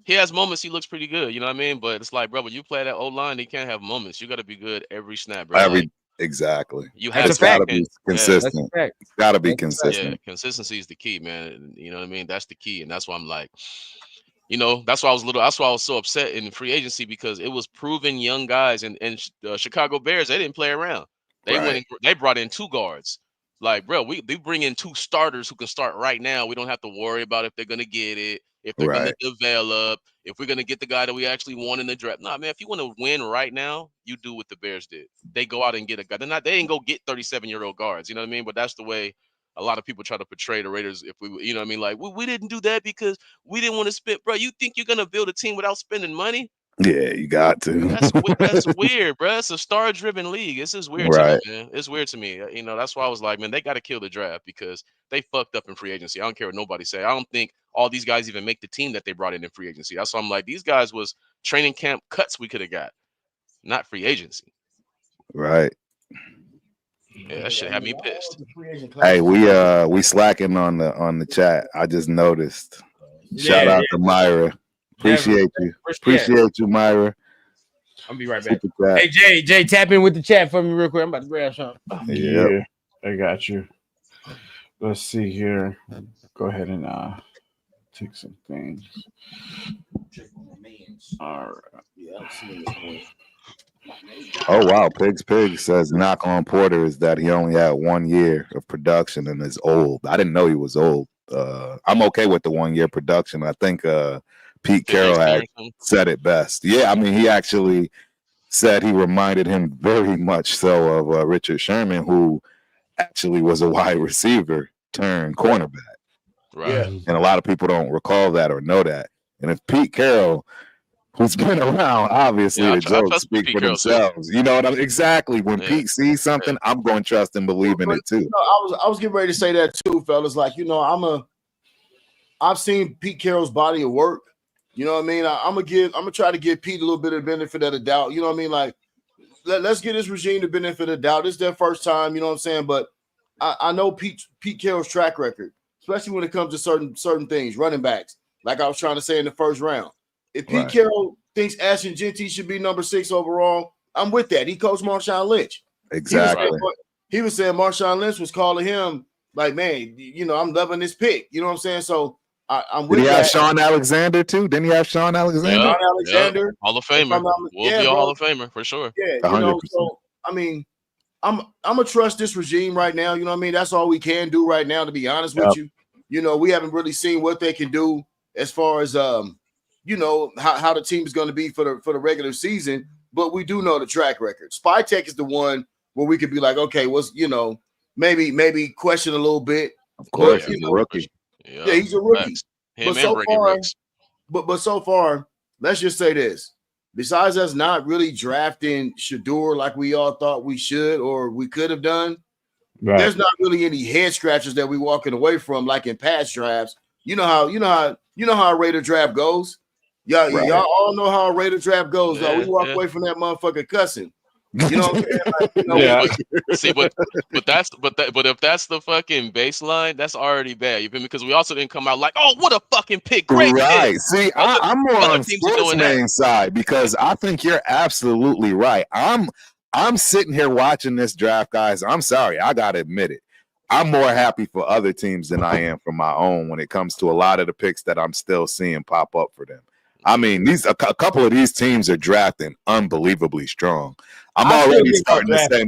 he has moments. He looks pretty good. You know what I mean? But it's like, bro, when you play that O line, he can't have moments. You got to be good every snap, bro. Exactly. You have to be consistent. Yeah, it's got to be consistent. Yeah, consistency is the key, man. You know what I mean? That's the key, and that's why I'm like, that's why I was so upset in free agency because it was proven young guys and Chicago Bears. They didn't play around. They brought in 2 guards. Like, bro, we bring in 2 starters who can start right now. We don't have to worry about if they're gonna get it, if they're gonna develop, if we're gonna get the guy that we actually want in the draft. Nah, man, if you want to win right now, you do what the Bears did. They go out and get a guy. They ain't go get 37-year-old guards. You know what I mean? But that's the way a lot of people try to portray the Raiders. If we, you know what I mean? Like, we didn't do that because we didn't want to spend. Bro, you think you're gonna build a team without spending money? Yeah, you got to. That's weird, bro. It's a star-driven league. This is weird to me, man. It's weird to me. That's why I was like, man, they got to kill the draft because they fucked up in free agency. I don't care what nobody say. I don't think all these guys even make the team that they brought in free agency. That's why I'm like, these guys was training camp cuts we could have got, not free agency. Right. Yeah, that shit had me pissed. Hey, we slacking on the chat. I just noticed. Shout out to Myra. Appreciate you, Myra. I'll be right back. Hey, Jay, tap in with the chat for me real quick. I'm about to grab something. Yeah, I got you. Let's see here. Go ahead and take some things. All right. Oh wow, Pigs says knock on Porter is that he only had 1 year of production and is old. I didn't know he was old. I'm okay with the 1 year production. I think Pete Carroll had said it best. Yeah, I mean, he actually said he reminded him very much so of Richard Sherman, who actually was a wide receiver turned cornerback. Right. And a lot of people don't recall that or know that. And if Pete Carroll, who's been around, obviously the jokes speak for themselves. You know what I mean? Exactly. When Pete sees something, I'm going to trust and believe in it too. I was getting ready to say that too, fellas. Like, I've seen Pete Carroll's body of work. You know what I mean? I'm gonna try to give Pete a little bit of benefit of the doubt. You know what I mean? Like, let's give this regime the benefit of the doubt. This is their first time, you know what I'm saying? But I know Pete Carroll's track record, especially when it comes to certain things, running backs. Like I was trying to say in the first round. If Pete Carroll thinks Ashton Jeanty should be number 6 overall, I'm with that. He coached Marshawn Lynch. Exactly. He was saying Marshawn Lynch was calling him like, man, I'm loving this pick. You know what I'm saying? So I'm with that. Did he have Sean Alexander too? Didn't he have Sean Alexander? Sean Alexander, Hall of Famer. Will be a Hall of Famer for sure. Yeah, 100%. So I mean, I'm gonna trust this regime right now. You know what I mean? That's all we can do right now, to be honest with you. We haven't really seen what they can do as far as how the team is going to be for the regular season, but we do know the track record. Spytech is the one where we could be like, okay, maybe question a little bit. Of course, he's a rookie. Yeah, he's a rookie. But so far, let's just say this. Besides us not really drafting Shedeur like we all thought we should or we could have done, there's not really any head scratchers that we walking away from like in past drafts. You know how a Raider draft goes. Y'all all know how a Raider draft goes. We walk away from that motherfucker cussing. You know what I'm saying? See, but if that's the fucking baseline, that's already bad. You feel me? Because we also didn't come out like, oh, what a fucking pick, great right? Pick. See, I'm more on Sportsman side because I think you're absolutely right. I'm sitting here watching this draft, guys. I'm sorry, I gotta admit it. I'm more happy for other teams than I am for my own when it comes to a lot of the picks that I'm still seeing pop up for them. I mean, a couple of these teams are drafting unbelievably strong. I'm already starting to say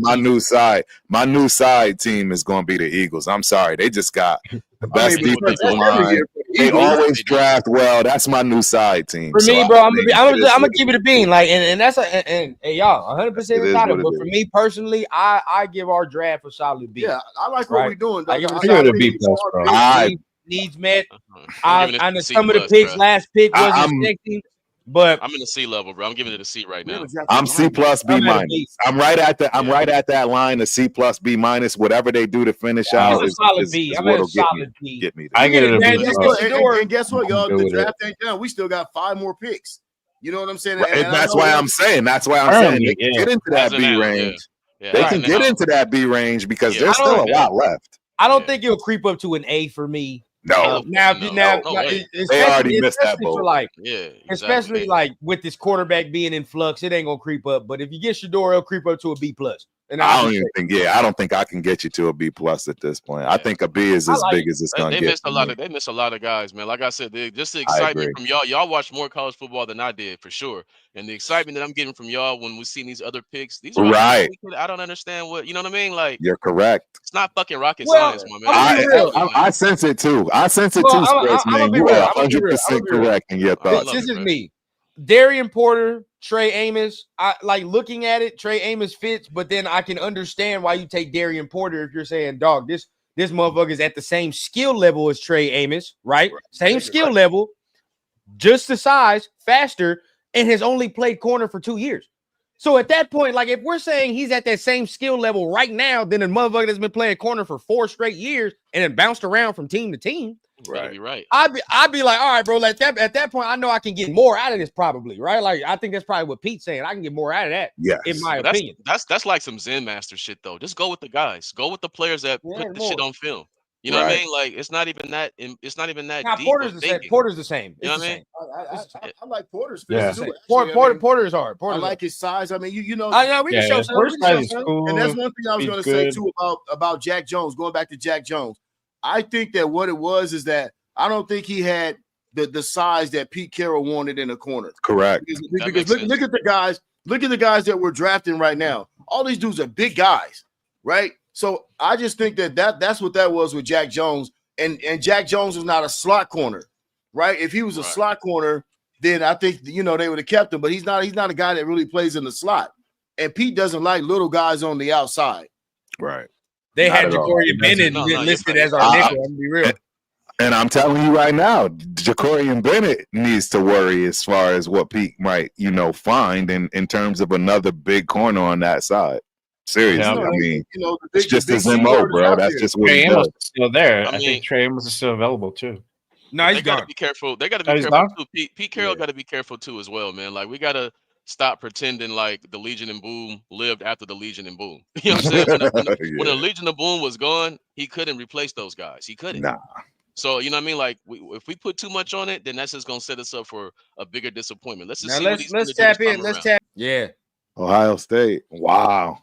my new side team is going to be the Eagles. I'm sorry. They just got the best defensive line. They always draft well. That's my new side team. For me, bro, I'm gonna give it a bean. Like, and that's and y'all 100% entitled. But for me personally, I give our draft a solid B. Yeah, I like what we're doing. I give it a B plus, bro. Needs met. I know some of the picks. Last pick wasn't sexy, but I'm in the C level, bro. I'm giving it a C right now. I'm C plus B minus. I'm right at that line of C plus B minus. Whatever they do to finish out is solid B. I'm a solid B. Get me. I get it a B. And guess what, y'all? The draft ain't done. We still got 5 more picks. You know what I'm saying? Right. That's why I'm saying. Get into that B range. Yeah, They right can get now. into that B range because Yeah, there's I still don't- a lot left. I don't Yeah. think it'll creep up to an A for me. No, Now, No, now, no like, way. They already especially missed that for boat. like, Yeah, exactly. especially like with this quarterback being in flux, it ain't gonna creep up. But if you get Shador, it'll creep up to a B plus. And I don't even think. Yeah, I don't think I can get you to a B plus at this point. I Yeah. think a B is as like big as it's gonna They get. missed a lot of. They missed a lot of guys, man. Like I said, just the I excitement agree. from y'all. Y'all watch more college football than I did, for sure. And the excitement that I'm getting from y'all when we see these other picks, these are Right. I don't understand what you know what I mean. Like You're correct. it's not fucking rocket Well, science, my man. I'm gonna be real. I sense it too. I sense it Well, too, I'm Sports gonna Man. be You real. are I'm gonna be real. 100% correct in your I thoughts. love This it, is man. me. Darian Porter, Trey Amos. I like looking at it. Trey Amos fits, but then I can understand why you take Darian Porter if you're saying, dog, this motherfucker is at the same skill level as Trey Amos, right? Same skill level, just the size, faster, and has only played corner for 2 years. So at that point, like if we're saying he's at that same skill level right now, then a motherfucker that's been playing corner for 4 straight years and then bounced around from team to team, Better be right. I'd be like, all right, bro. Like that at that point, I know I can get more out of this, probably, right? Like I think that's probably what Pete's saying. I can get more out of that, Yes. in my But opinion. that's like some Zen master shit though. Just go with the guys. Go with the players that Yeah, put the shit more. on film. You know what I Right. mean? Like it's not even that. It's not even that Now deep. Porter's of the same. thinking. Porter's the same. You know It's what I the mean? same. I like Porter's Yeah. fit too. Actually, Porter is hard. I Porter's like his size. I mean, you know, hard. We can show some. First We can show is some. cool. and that's one thing I was He's going to say good. too about Jack Jones. Going back to Jack Jones, I think that what it was is that I don't think he had the size that Pete Carroll wanted in a corner. Correct. Because look at the guys. Look at the guys that we're drafting right now. All these dudes are big guys, right? So I just think that's what that was with Jack Jones. And Jack Jones was not a slot corner, right? If he was a slot corner, then I think they would have kept him. But he's not a guy that really plays in the slot. And Pete doesn't like little guys on the outside. Right. They Not had at all. Ja'Cory Bennett listed as our nickel. I'm gonna be real. And I'm telling you right now, Ja'Cory Bennett needs to worry as far as what Pete might, find in terms of another big corner on that side. Seriously, Yeah. I mean, It's just his MO, bro. That's just what he Trey Amos does. is still there. I I mean- think Trey Amos is still available too. No, They he's got to gone. be careful. They got to Oh, be he's careful gone? too. Pete Carroll got to be careful too as well, man. Like we got to stop pretending like the Legion and Boom lived after the Legion and Boom. You know what I'm saying? When the Legion and Boom was gone, he couldn't replace those guys. He couldn't. Nah. So you know what I mean? Like if we put too much on it, then that's just gonna set us up for a bigger disappointment. Let's just Now see what he's let's gonna do tap this in. time Let's around. tap. Yeah. Ohio State. Wow.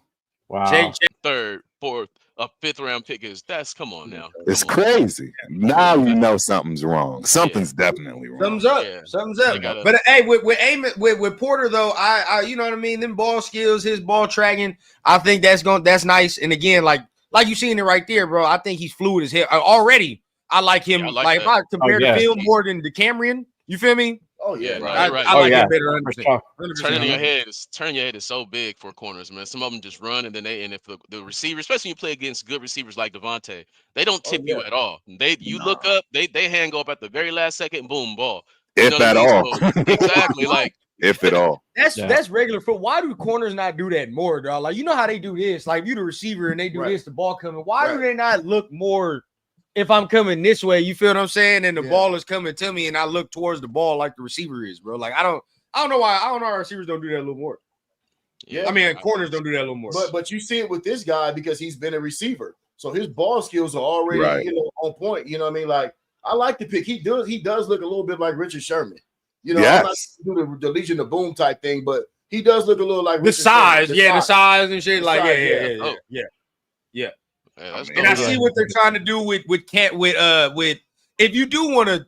Wow. Jake, Third, fourth, a 5th round pick is come on now. It's Come on. crazy. Now you know something's wrong. Something's definitely wrong. Thumbs up. Yeah. Thumbs up. They gotta- But hey, with Porter though, I you know what I mean. Them ball skills, his ball tracking, I think that's nice. And again, like you seen it right there, bro. I think he's fluid as hell already. I like him. Yeah, I like like if that. I compare yeah. the film more than the Camryn, you feel me? Oh Yeah, right. right. I Oh, like yeah. him better. For 100%. sure. 100%. Turning your head is so big for corners, man. Some of them just run and if the receiver, especially when you play against good receivers like Devontae, they don't tip you at all. You look up, they hand go up at the very last second, boom, ball. You know If what I at mean? all. So, exactly. Like If at all. That's regular foot. Why do corners not do that more, dog? Like how they do this. Like you the receiver and they do this, the ball coming. Why do they not look more? If I'm coming this way, you feel what I'm saying, and the ball is coming to me, and I look towards the ball like the receiver is, bro. Like I don't know why. I don't know why receivers don't do that a little more. Yeah. I mean, corners don't do that a little more. But you see it with this guy because he's been a receiver, so his ball skills are already on point. You know what I mean? Like I like the pick. He does look a little bit like Richard Sherman. I'm not do the Legion of Boom type thing, but he does look a little like the Richard size, Sherman. the size and shit. The like size, yeah. that's And I dope. see what they're trying to do with if you do want to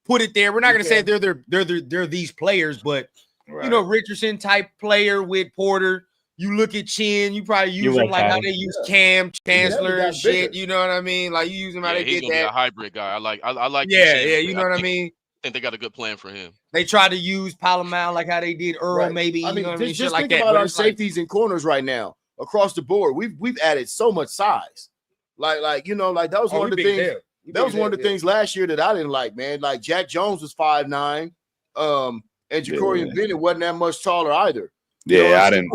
put it there, we're not going to say they're these players, but Richardson type player with Porter. You look at Chin, you probably use them like how they use Cam Chancellor and shit. You know what I mean? Like you use them how they he's get gonna be that. a hybrid guy. I like. Yeah, you know what I mean. I think they got a good plan for him. They tried to use Palomar like how they did Earl, maybe. I mean, you know what I mean? just Shit like think that. about But our it's like- safeties and corners right now across the board. We've added so much size. Like that was one of the things. That was one of the things last year that I didn't like, man. Like Jack Jones was 5'9", and Ja'Cory Bennett wasn't that much taller either. I didn't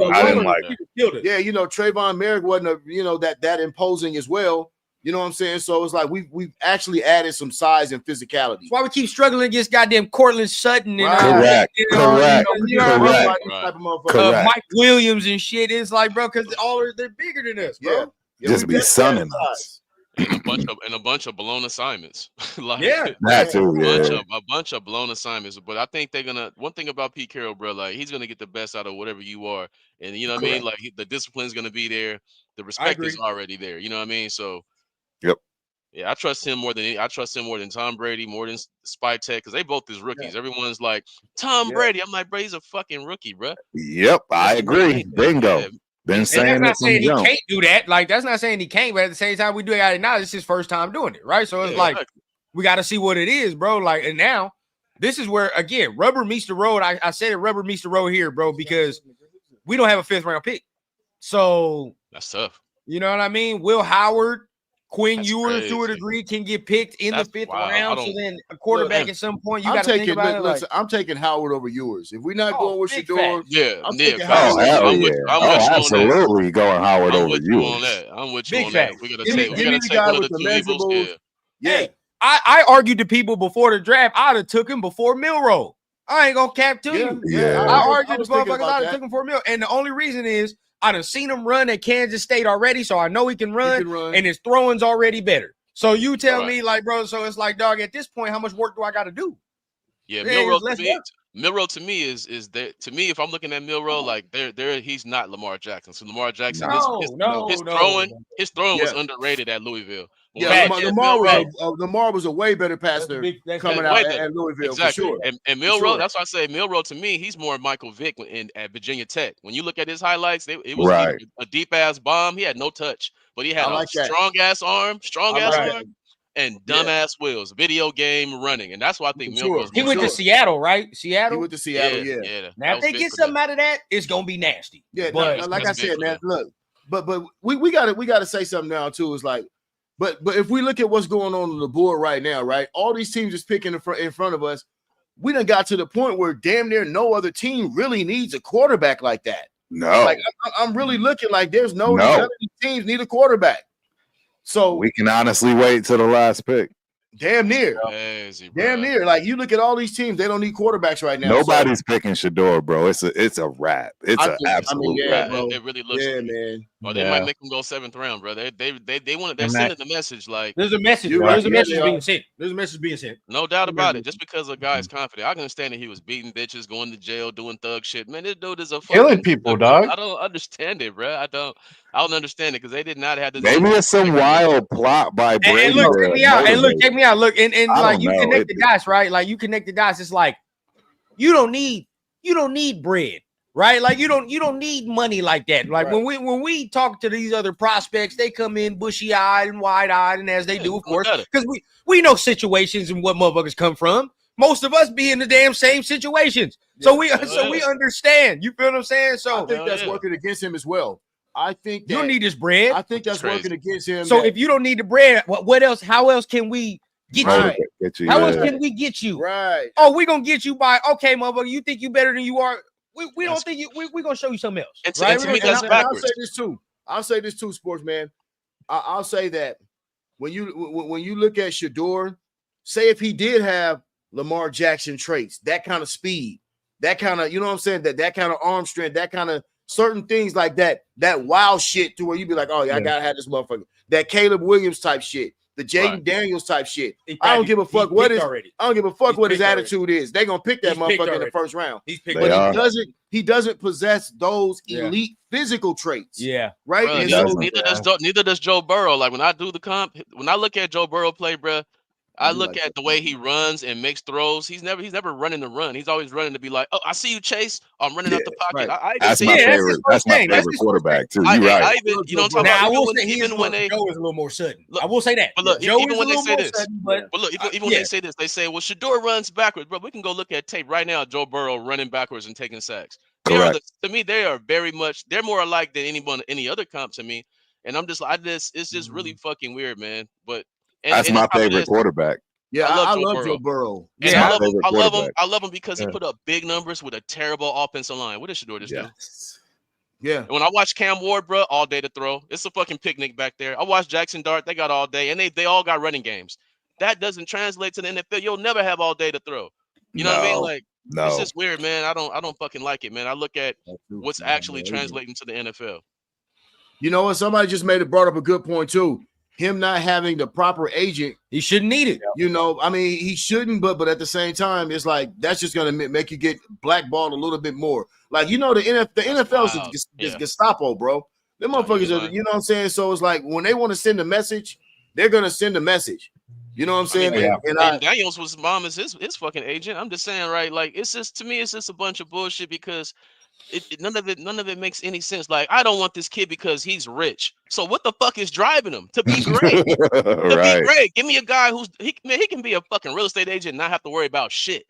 like it. Yeah, Trayvon Merrick wasn't that imposing as well. You know what I'm saying? So it's like we've actually added some size and physicality. That's why we keep struggling against goddamn Cortland Sutton and Correct. Correct. Mike Williams and shit. It's like, bro, because they're bigger than us, bro. Yeah, just be sunning us. And a bunch of blown assignments. Like, that too. A bunch of blown assignments. But I think they're gonna. One thing about Pete Carroll, bro, like he's gonna get the best out of whatever you are, and you know what I mean. Like the discipline's gonna be there, the respect is already there. You know what I mean? So, yep. Yeah, I trust him more than Tom Brady, more than Spy Tech, because they both is rookies. Everyone's like Tom Brady. I'm like, bro, he's a fucking rookie, bro. Yep, I agree. Bingo. Yeah. Been saying that's not saying he jump. can't do that. Like, that's not saying he can't, but at the same time, we do got to acknowledge it's his first time doing it, right? So it's like we got to see what it is, bro. Like, and now this is where again rubber meets the road. I said it, rubber meets the road here, bro, because we don't have a 5th round pick. So that's tough. You know what I mean? Will Howard, Quinn Ewers, to a degree, can get picked in the 5th round. So then a quarterback at some point, you got to think about it. Listen, I'm taking Howard over Ewers. If we're not going with Shador, I'm taking Howard. Absolutely going Howard over Ewers. I'm with you on that. We gotta take one of the two evils. Yeah. I argued to people before the draft. I'd have took him before Milroe. I ain't gonna cap to you. Yeah. I argued to motherfuckers. I'd have took him before Milroe, and the only reason is I done seen him run at Kansas State already, so I know he can run. And his throwing's already better. So you tell me, like, bro, so it's like, dog, at this point, how much work do I got to do? Yeah, Milroe to me is that to me, if I'm looking at Milroe, like he's not Lamar Jackson. So Lamar Jackson, his throwing was underrated at Louisville. Yeah, Lamar was a way better passer coming out at Louisville for sure. And Milroe, that's why I say Milroe to me, he's more Michael Vick at Virginia Tech. When you look at his highlights, it was a deep ass bomb. He had no touch, but he had a strong ass arm, and dumbass wheels. Video game running, and that's why I think Milroe. He went to Seattle, right? He went to Seattle. Yeah. Now if they get something out of that, it's gonna be nasty. Yeah, but like I said, man, look, but we gotta say something now too. Is like. But if we look at what's going on the board right now, right? All these teams is picking in front of us. We done got to the point where damn near no other team really needs a quarterback like that. No. Like I'm really looking like there's none of these teams need a quarterback. So we can honestly wait till the last pick. Damn near. Crazy, damn near. Like you look at all these teams, they don't need quarterbacks right now. Nobody's picking Shador, bro. It's a wrap. It's an absolute wrap. It really looks man. Or they might make them go 7th round, bro. They're sending the message like there's a message. There's a message being sent. There's a message being sent. No doubt about it. Just because a guy is confident, I can understand that he was beating bitches, going to jail, doing thug shit. Man, this dude is a killing people, dog. I don't understand it, bro. I don't understand it because they did not have this. Maybe it's some wild plot by Brady. And look, check me out. Look, and like you connect the dots, right? Like you connect the dots. It's like you don't need bread, right? Like you don't need money like that. Like when we talk to these other prospects, they come in bushy eyed and wide eyed, and as they do, of course, because we know situations and what motherfuckers come from. Most of us be in the damn same situations, so we understand. You feel what I'm saying? So I think that's working against him as well. I think you don't need this bread. I think that's working against him. So if you don't need the bread, what else? How else can we get you? How else can we get you? Right. Oh, we're gonna get you by motherfucker. You think you better than you are. We don't think you. We're gonna show you something else. Right? To me, that's backwards. I'll say this too, sportsman. I'll say that when you look at Shador, say if he did have Lamar Jackson traits, that kind of speed, that kind of, you know what I'm saying, that kind of arm strength, that kind of certain things like that wild shit to where you be like, oh yeah, I gotta have this motherfucker. That Caleb Williams type shit, the Jaden Daniels type shit. I don't give a fuck what his attitude is. They gonna pick that motherfucker in the first round. But he doesn't possess those elite physical traits. Yeah, right. Neither does Joe Burrow. Like when I do the comp, when I look at Joe Burrow play, bro. I look at the way he runs and makes throws. He's never running to run. He's always running to be like, oh, I see you, Chase. I'm running out the pocket. Right. That's my favorite. That's my favorite quarterback too. You're right. I will say even when Joe is a little more sudden. I will say that. But look, even when they say this, even when they say this, they say, well, Shador runs backwards, bro. We can go look at tape right now. Joe Burrow running backwards and taking sacks. To me, they are they're more alike than any other comp to me. And I'm just it's just really fucking weird, man. But that's my favorite quarterback. Yeah, I love Joe Burrow. Yeah, I love him because he put up big numbers with a terrible offensive line. What did Shador just do? Yeah. And when I watch Cam Ward, bro, all day to throw. It's a fucking picnic back there. I watch Jackson Dart. They got all day, and they all got running games. That doesn't translate to the NFL. You'll never have all day to throw. You know what I mean? Like, it's just weird, man. I don't fucking like it, man. I look at what's actually translating to the NFL. You know what? Somebody just brought up a good point too. Him not having the proper agent, he shouldn't need it. You know, I mean, he shouldn't, but at the same time, it's like that's just gonna make you get blackballed a little bit more. Like, you know, the NFL is Gestapo, bro. Them motherfuckers are, you know what I'm saying? So it's like when they want to send a message, they're gonna send a message. You know what I'm saying? And Daniels was mom is his fucking agent. I'm just saying, right? Like, it's just, to me, it's just a bunch of bullshit because none of it makes any sense. Like, I don't want this kid because he's rich. So what the fuck is driving him to be great? To be great. Give me a guy he can be a fucking real estate agent and not have to worry about shit.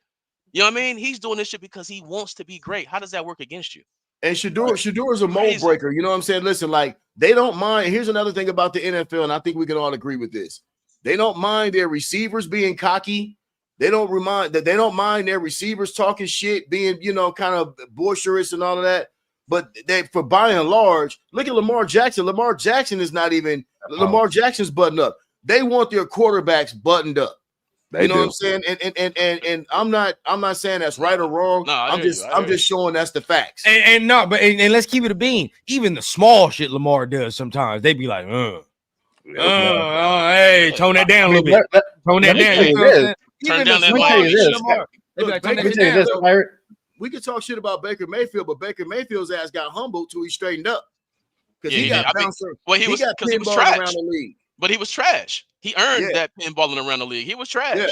You know what I mean? He's doing this shit because he wants to be great. How does that work against you? And Shador is a mold breaker. You know what I'm saying? Listen, like, they don't mind. Here's another thing about the NFL, and I think we can all agree with this. They don't mind their receivers being cocky. They don't mind their receivers talking shit, being, you know, kind of boisterous and all of that. But for by and large, look at Lamar Jackson. Lamar Jackson is not even Lamar Jackson's buttoned up. They want their quarterbacks buttoned up. You know what I'm saying? And I'm not saying that's right or wrong. No, I'm just showing that's the facts. And let's keep it a bean. Even the small shit Lamar does sometimes, they be like, hey, tone that down a little bit. Tone that down. Turn down that volume. We could talk shit about Baker Mayfield, but Baker Mayfield's ass got humbled till he straightened up. Because he got trash around the league. But he was trash. He earned that pinballing around the league. He was trash. Yeah.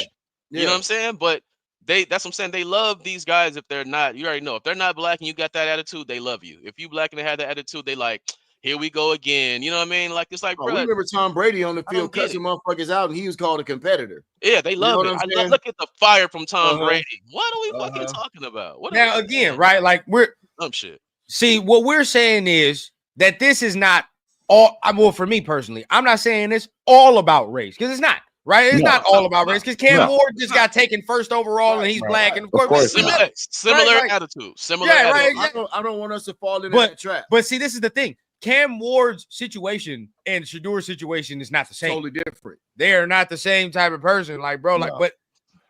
You know what I'm saying? But that's what I'm saying. They love these guys if they're not. You already know. If they're not black and you got that attitude, they love you. If you black and they have that attitude, they like, here we go again. You know what I mean? Like, it's like, bro. We remember Tom Brady on the field cussing motherfuckers out, and he was called a competitor. Yeah, they love it. I look at the fire from Tom Brady. What are we fucking talking about? Now, again, right? Like, we're dumb shit. See, what we're saying is that this is not all. Well, for me personally, I'm not saying it's all about race because it's not. Right? It's not all about race because Cam Ward just got taken first overall and he's black. And of course, similar attitude. Similar attitude. Right, exactly. I don't want us to fall into that trap. But see, this is the thing. Cam Ward's situation and Shador's situation is not the same. Totally different. They are not the same type of person. Like, bro, but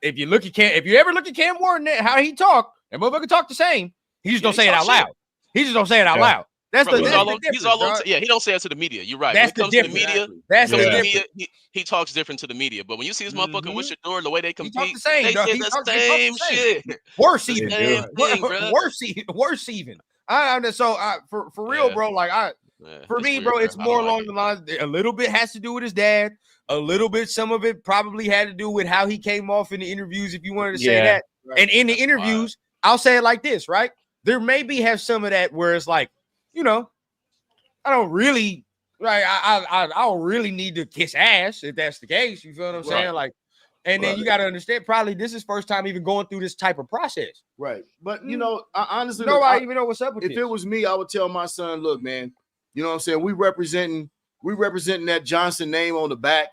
if you ever look at Cam Ward and how he talk, that motherfucker talk the same. He just don't say it out loud. He just don't say it out loud. That's the difference. He don't say it to the media. You're right. That's when it comes to the media, that's the difference. He talks different to the media. But when you see this motherfucker with Shador, the way they compete, they say the same shit. Worse even. Worse even. For real, bro. Like for me, bro, it's more along the lines. A little bit has to do with his dad. A little bit, some of it probably had to do with how he came off in the interviews. If you wanted to say that, and in the interviews, I'll say it like this, right? There maybe have some of that where it's like, you know, I don't really, right? I don't really need to kiss ass if that's the case. You feel what I'm saying? Like, and then you got to understand, probably this is first time even going through this type of process. Right. But, you know, honestly, nobody even know what's up with if it was me, I would tell my son, look, man, you know what I'm saying? We representing that Johnson name on the back.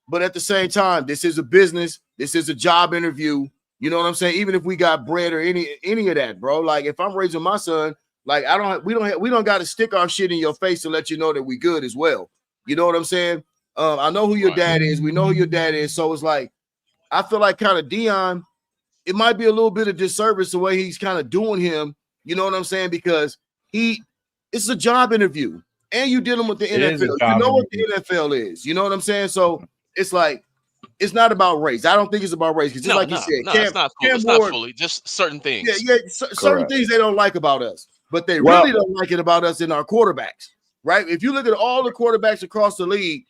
But at the same time, this is a business. This is a job interview. You know what I'm saying? Even if we got bread or any of that, bro. Like, if I'm raising my son, like, we don't got to stick our shit in your face to let you know that we good as well. You know what I'm saying? I know who your dad is. We know who your dad is. So it's like, I feel like kind of Dion, it might be a little bit of disservice the way he's kind of doing him. You know what I'm saying? Because it's a job interview and you dealing with the NFL. You know what the NFL is. You know what I'm saying? So it's like, it's not about race. I don't think it's about race. Because just like you said, it's not fully, just certain things. Certain things they don't like about us. But they really don't like it about us in our quarterbacks, right? If you look at all the quarterbacks across the league,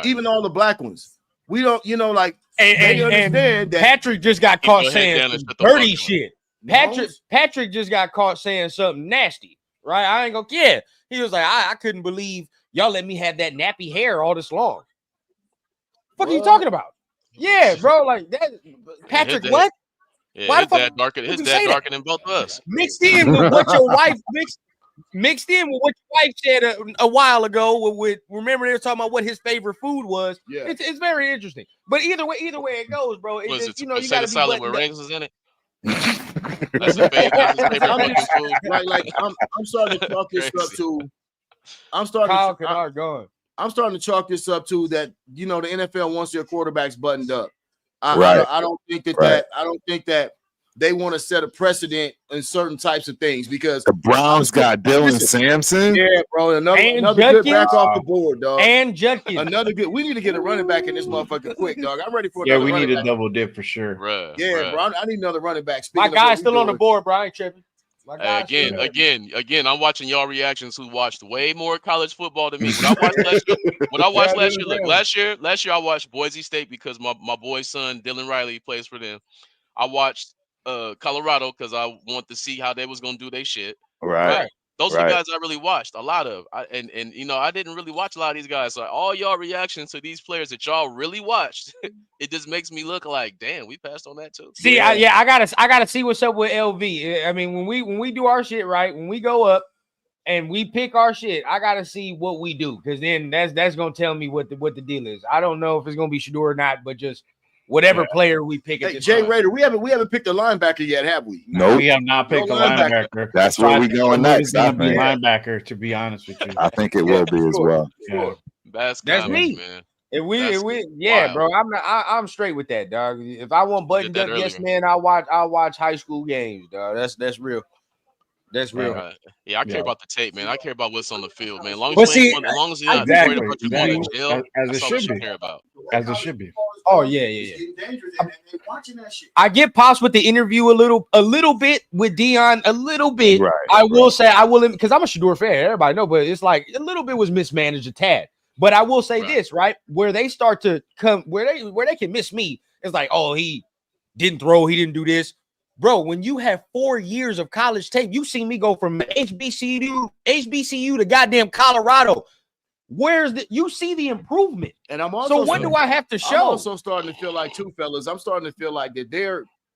even all the black ones, we don't, you know, like, and understand that Patrick just got caught saying dirty shit. Patrick just got caught saying something nasty, right? I ain't gonna He was like, I couldn't believe y'all let me have that nappy hair all this long. What are you talking about? Yeah, bro, like that. Patrick, what? Yeah, why his dad darker than both of us. Mixed in with what your wife said a while ago. Remember they were talking about what his favorite food was. Yeah, it's very interesting. But either way it goes, bro. It's just, you know, you got to be salad with rings is in it. That's his favorite. That's his favorite I'm fucking just food. I'm starting to chalk this up Crazy. to. I'm Kyle starting. Kennard gone. I'm starting to chalk this up to that. The NFL wants their quarterbacks buttoned up. Right. I don't think that Right. I don't think that they want to set a precedent in certain types of things because The Browns got Dylan Sampson. yeah, bro, another And good Judkins. back off the board, dog. And Judkins. Another good. We need to get a running back in this motherfucker quick, dog. I'm ready for Yeah, another we running need a back. double dip for sure. Bruh, Yeah, bruh. bro. I need another running back. My Speaking of guy's what we still on the doing. board, bro. I ain't tripping. My guy's still there. Again, I'm watching y'all reactions who watched way more college football than me. When I watched last year, look, last year I watched Boise State because my boy's son Dylan Riley plays for them. I watched Colorado because I want to see how they was gonna do their shit. Right. Those are the guys I really watched a lot of. And I didn't really watch a lot of these guys. So all y'all reactions to these players that y'all really watched, it just makes me look like, damn, we passed on that too. See, I gotta see what's up with LV. I mean, when we do our shit right, when we go up and we pick our shit, I gotta see what we do because then that's gonna tell me what the deal is. I don't know if it's gonna be Shador or not, but just whatever player we pick. Hey, Jay Rader, we haven't picked a linebacker yet, have we? Nope. We have not picked a linebacker. That's where we going next. It's gonna be linebacker, to be honest with you. I think it will be as well. Yeah. That's me, man. If we, wild. bro, I'm straight with that, dog. If I want buttoned up, yes, man, I'll watch high school games, dog. That's real. That's real. Yeah, I care about the tape, man. I care about what's on the field, man. As long But as see, you're not exactly, worried about you going to jail, as it that's all we should be. care about. As it should be. Oh yeah. I get Pops with the interview a little bit with Dion, a little bit. Right, I will say I will because I'm a Shador fan. Everybody know, but it's like a little bit was mismanaged a tad. But I will say this, right? Where they start to come, where they can miss me, it's like, oh, he didn't throw, he didn't do this. Bro, when you have 4 years of college tape, you see me go from HBCU to goddamn Colorado. You see the improvement. And I'm also so what do I have to show? I'm also starting to feel like too, fellas. I'm starting to feel like that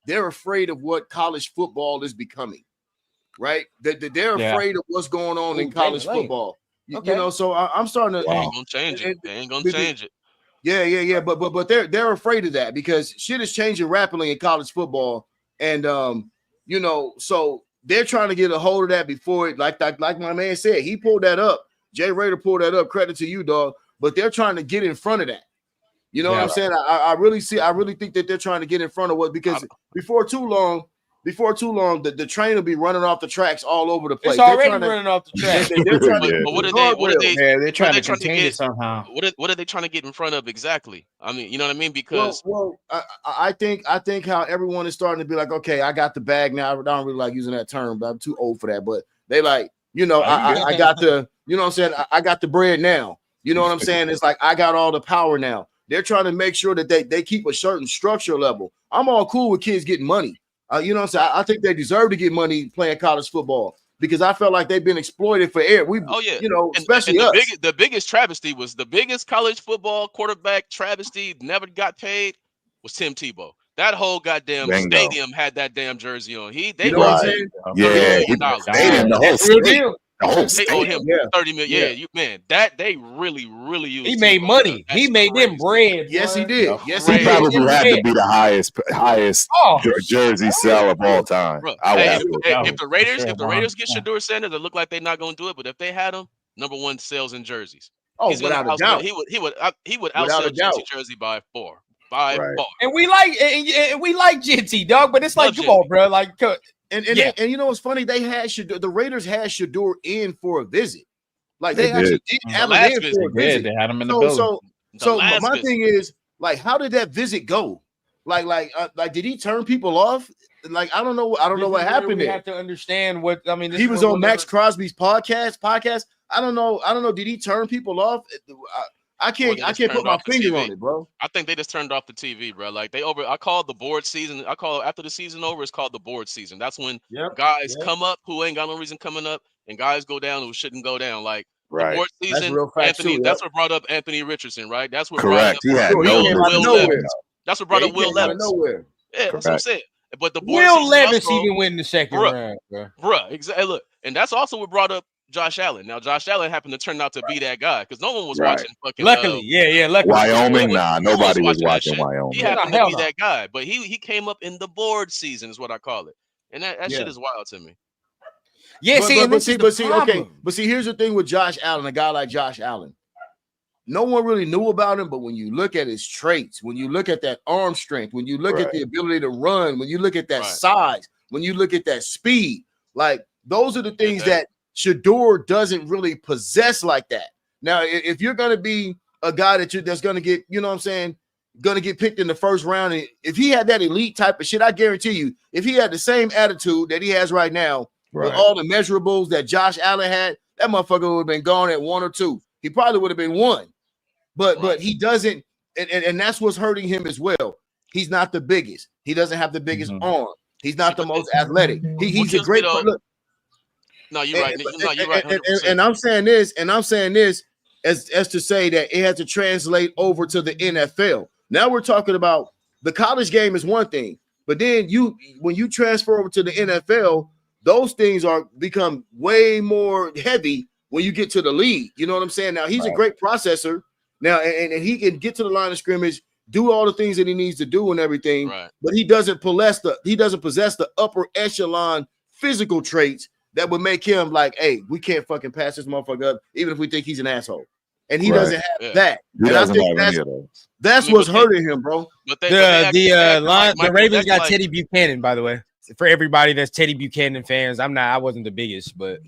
they're afraid of what college football is becoming, right? That they're afraid of what's going on in college football. Okay. You know, so I'm starting to. They ain't gonna change it. They ain't gonna change it. Yeah. But they're afraid of that because shit is changing rapidly in college football, and so they're trying to get a hold of that before it. Like my man said, he pulled that up. Jay Rader pulled that up. Credit to you, dog. But they're trying to get in front of that. You know what I'm saying? I really think that they're trying to get in front of what because before too long, the train will be running off the tracks all over the place. It's already running off the tracks. They're trying to, but what are they? They're trying to trying to contain get it somehow. What are they trying to get in front of exactly? I mean, you know what I mean? Because I think how everyone is starting to be like, okay, I got the bag now. I don't really like using that term, but I'm too old for that. But they like, I got the, you know what I'm saying? I got the bread now. You know what I'm saying? It's like I got all the power now. They're trying to make sure that they keep a certain structure level. I'm all cool with kids getting money. You know what I'm saying? I think they deserve to get money playing college football because I felt like they've been exploited for air. Especially us. The biggest travesty was the biggest college football quarterback travesty never got paid was Tim Tebow. That whole goddamn stadium had that damn jersey on. They what I'm saying? Yeah, they owed him $30 million. They really used. He made money. He made them bread. Yes, he did. Yes, he probably had to be the highest jersey sell of all time. Bro, if the Raiders get Shador Sanders, it look like they're not going to do it. But if they had him, #1 sales in jerseys. Oh, without a doubt. He would outsell Jersey Jersey by 4. By far. And we like Jeanty, dog. But it's like, come on, bro. Like. And you know what's funny? They had the Raiders had Shador in for a visit. Like they actually did have him in for a visit. They had him in the building. So my thing is like, how did that visit go? Like, did he turn people off? Like, I don't know what happened there. We have to understand what I mean. He was on Max Crosby's podcast. I don't know. Did he turn people off? I can't put my finger on it, bro. I think they just turned off the TV, bro. Like I call the board season. I call after the season over, it's called the board season. That's when guys come up who ain't got no reason coming up, and guys go down who shouldn't go down. Like the board season, that's what brought up Anthony Richardson, right? That's what brought up Will Levis. That's what brought up Will Levis. Yeah, that's what I'm saying. But the board Will Levis even win the second round, bro. Exactly. Look, and that's also what brought up Josh Allen. Now, Josh Allen happened to turn out to be that guy because no one was Right. watching fucking. Luckily, luckily. Wyoming, nah, no one nobody was watching that watching shit. Wyoming. He happened to hell be no. that guy, but he came up in the board season is what I call it, and that Yeah. shit is wild to me. Yeah, But see, here's the thing with Josh Allen, a guy like Josh Allen. No one really knew about him, but when you look at his traits, when you look at that arm strength, when you look at the ability to run, when you look at that size, when you look at that speed, like those are the things that Shedeur doesn't really possess like that. Now, if you're going to be a guy that's going to get, you know what I'm saying, going to get picked in the first round, and if he had that elite type of shit, I guarantee you, if he had the same attitude that he has right now, with all the measurables that Josh Allen had, that motherfucker would have been gone at 1 or 2. He probably would have been 1. But he doesn't, and that's what's hurting him as well. He's not the biggest. He doesn't have the biggest arm. He's not the most athletic. He's a great look. No, you're right. No, you're right. 100%. And I'm saying this, as to say that it has to translate over to the NFL. Now we're talking about the college game is one thing, but then when you transfer over to the NFL, those things become way more heavy when you get to the league. You know what I'm saying? Now he's a great processor. Now, and he can get to the line of scrimmage, do all the things that he needs to do and everything, but he doesn't possess the upper echelon physical traits that would make him like, hey, we can't fucking pass this motherfucker up, even if we think he's an asshole. And he doesn't have that. He and I doesn't think have any of those. that's what's hurting him, bro. The Ravens got Teddy Buchanan, by the way. For everybody that's Teddy Buchanan fans, I wasn't the biggest, but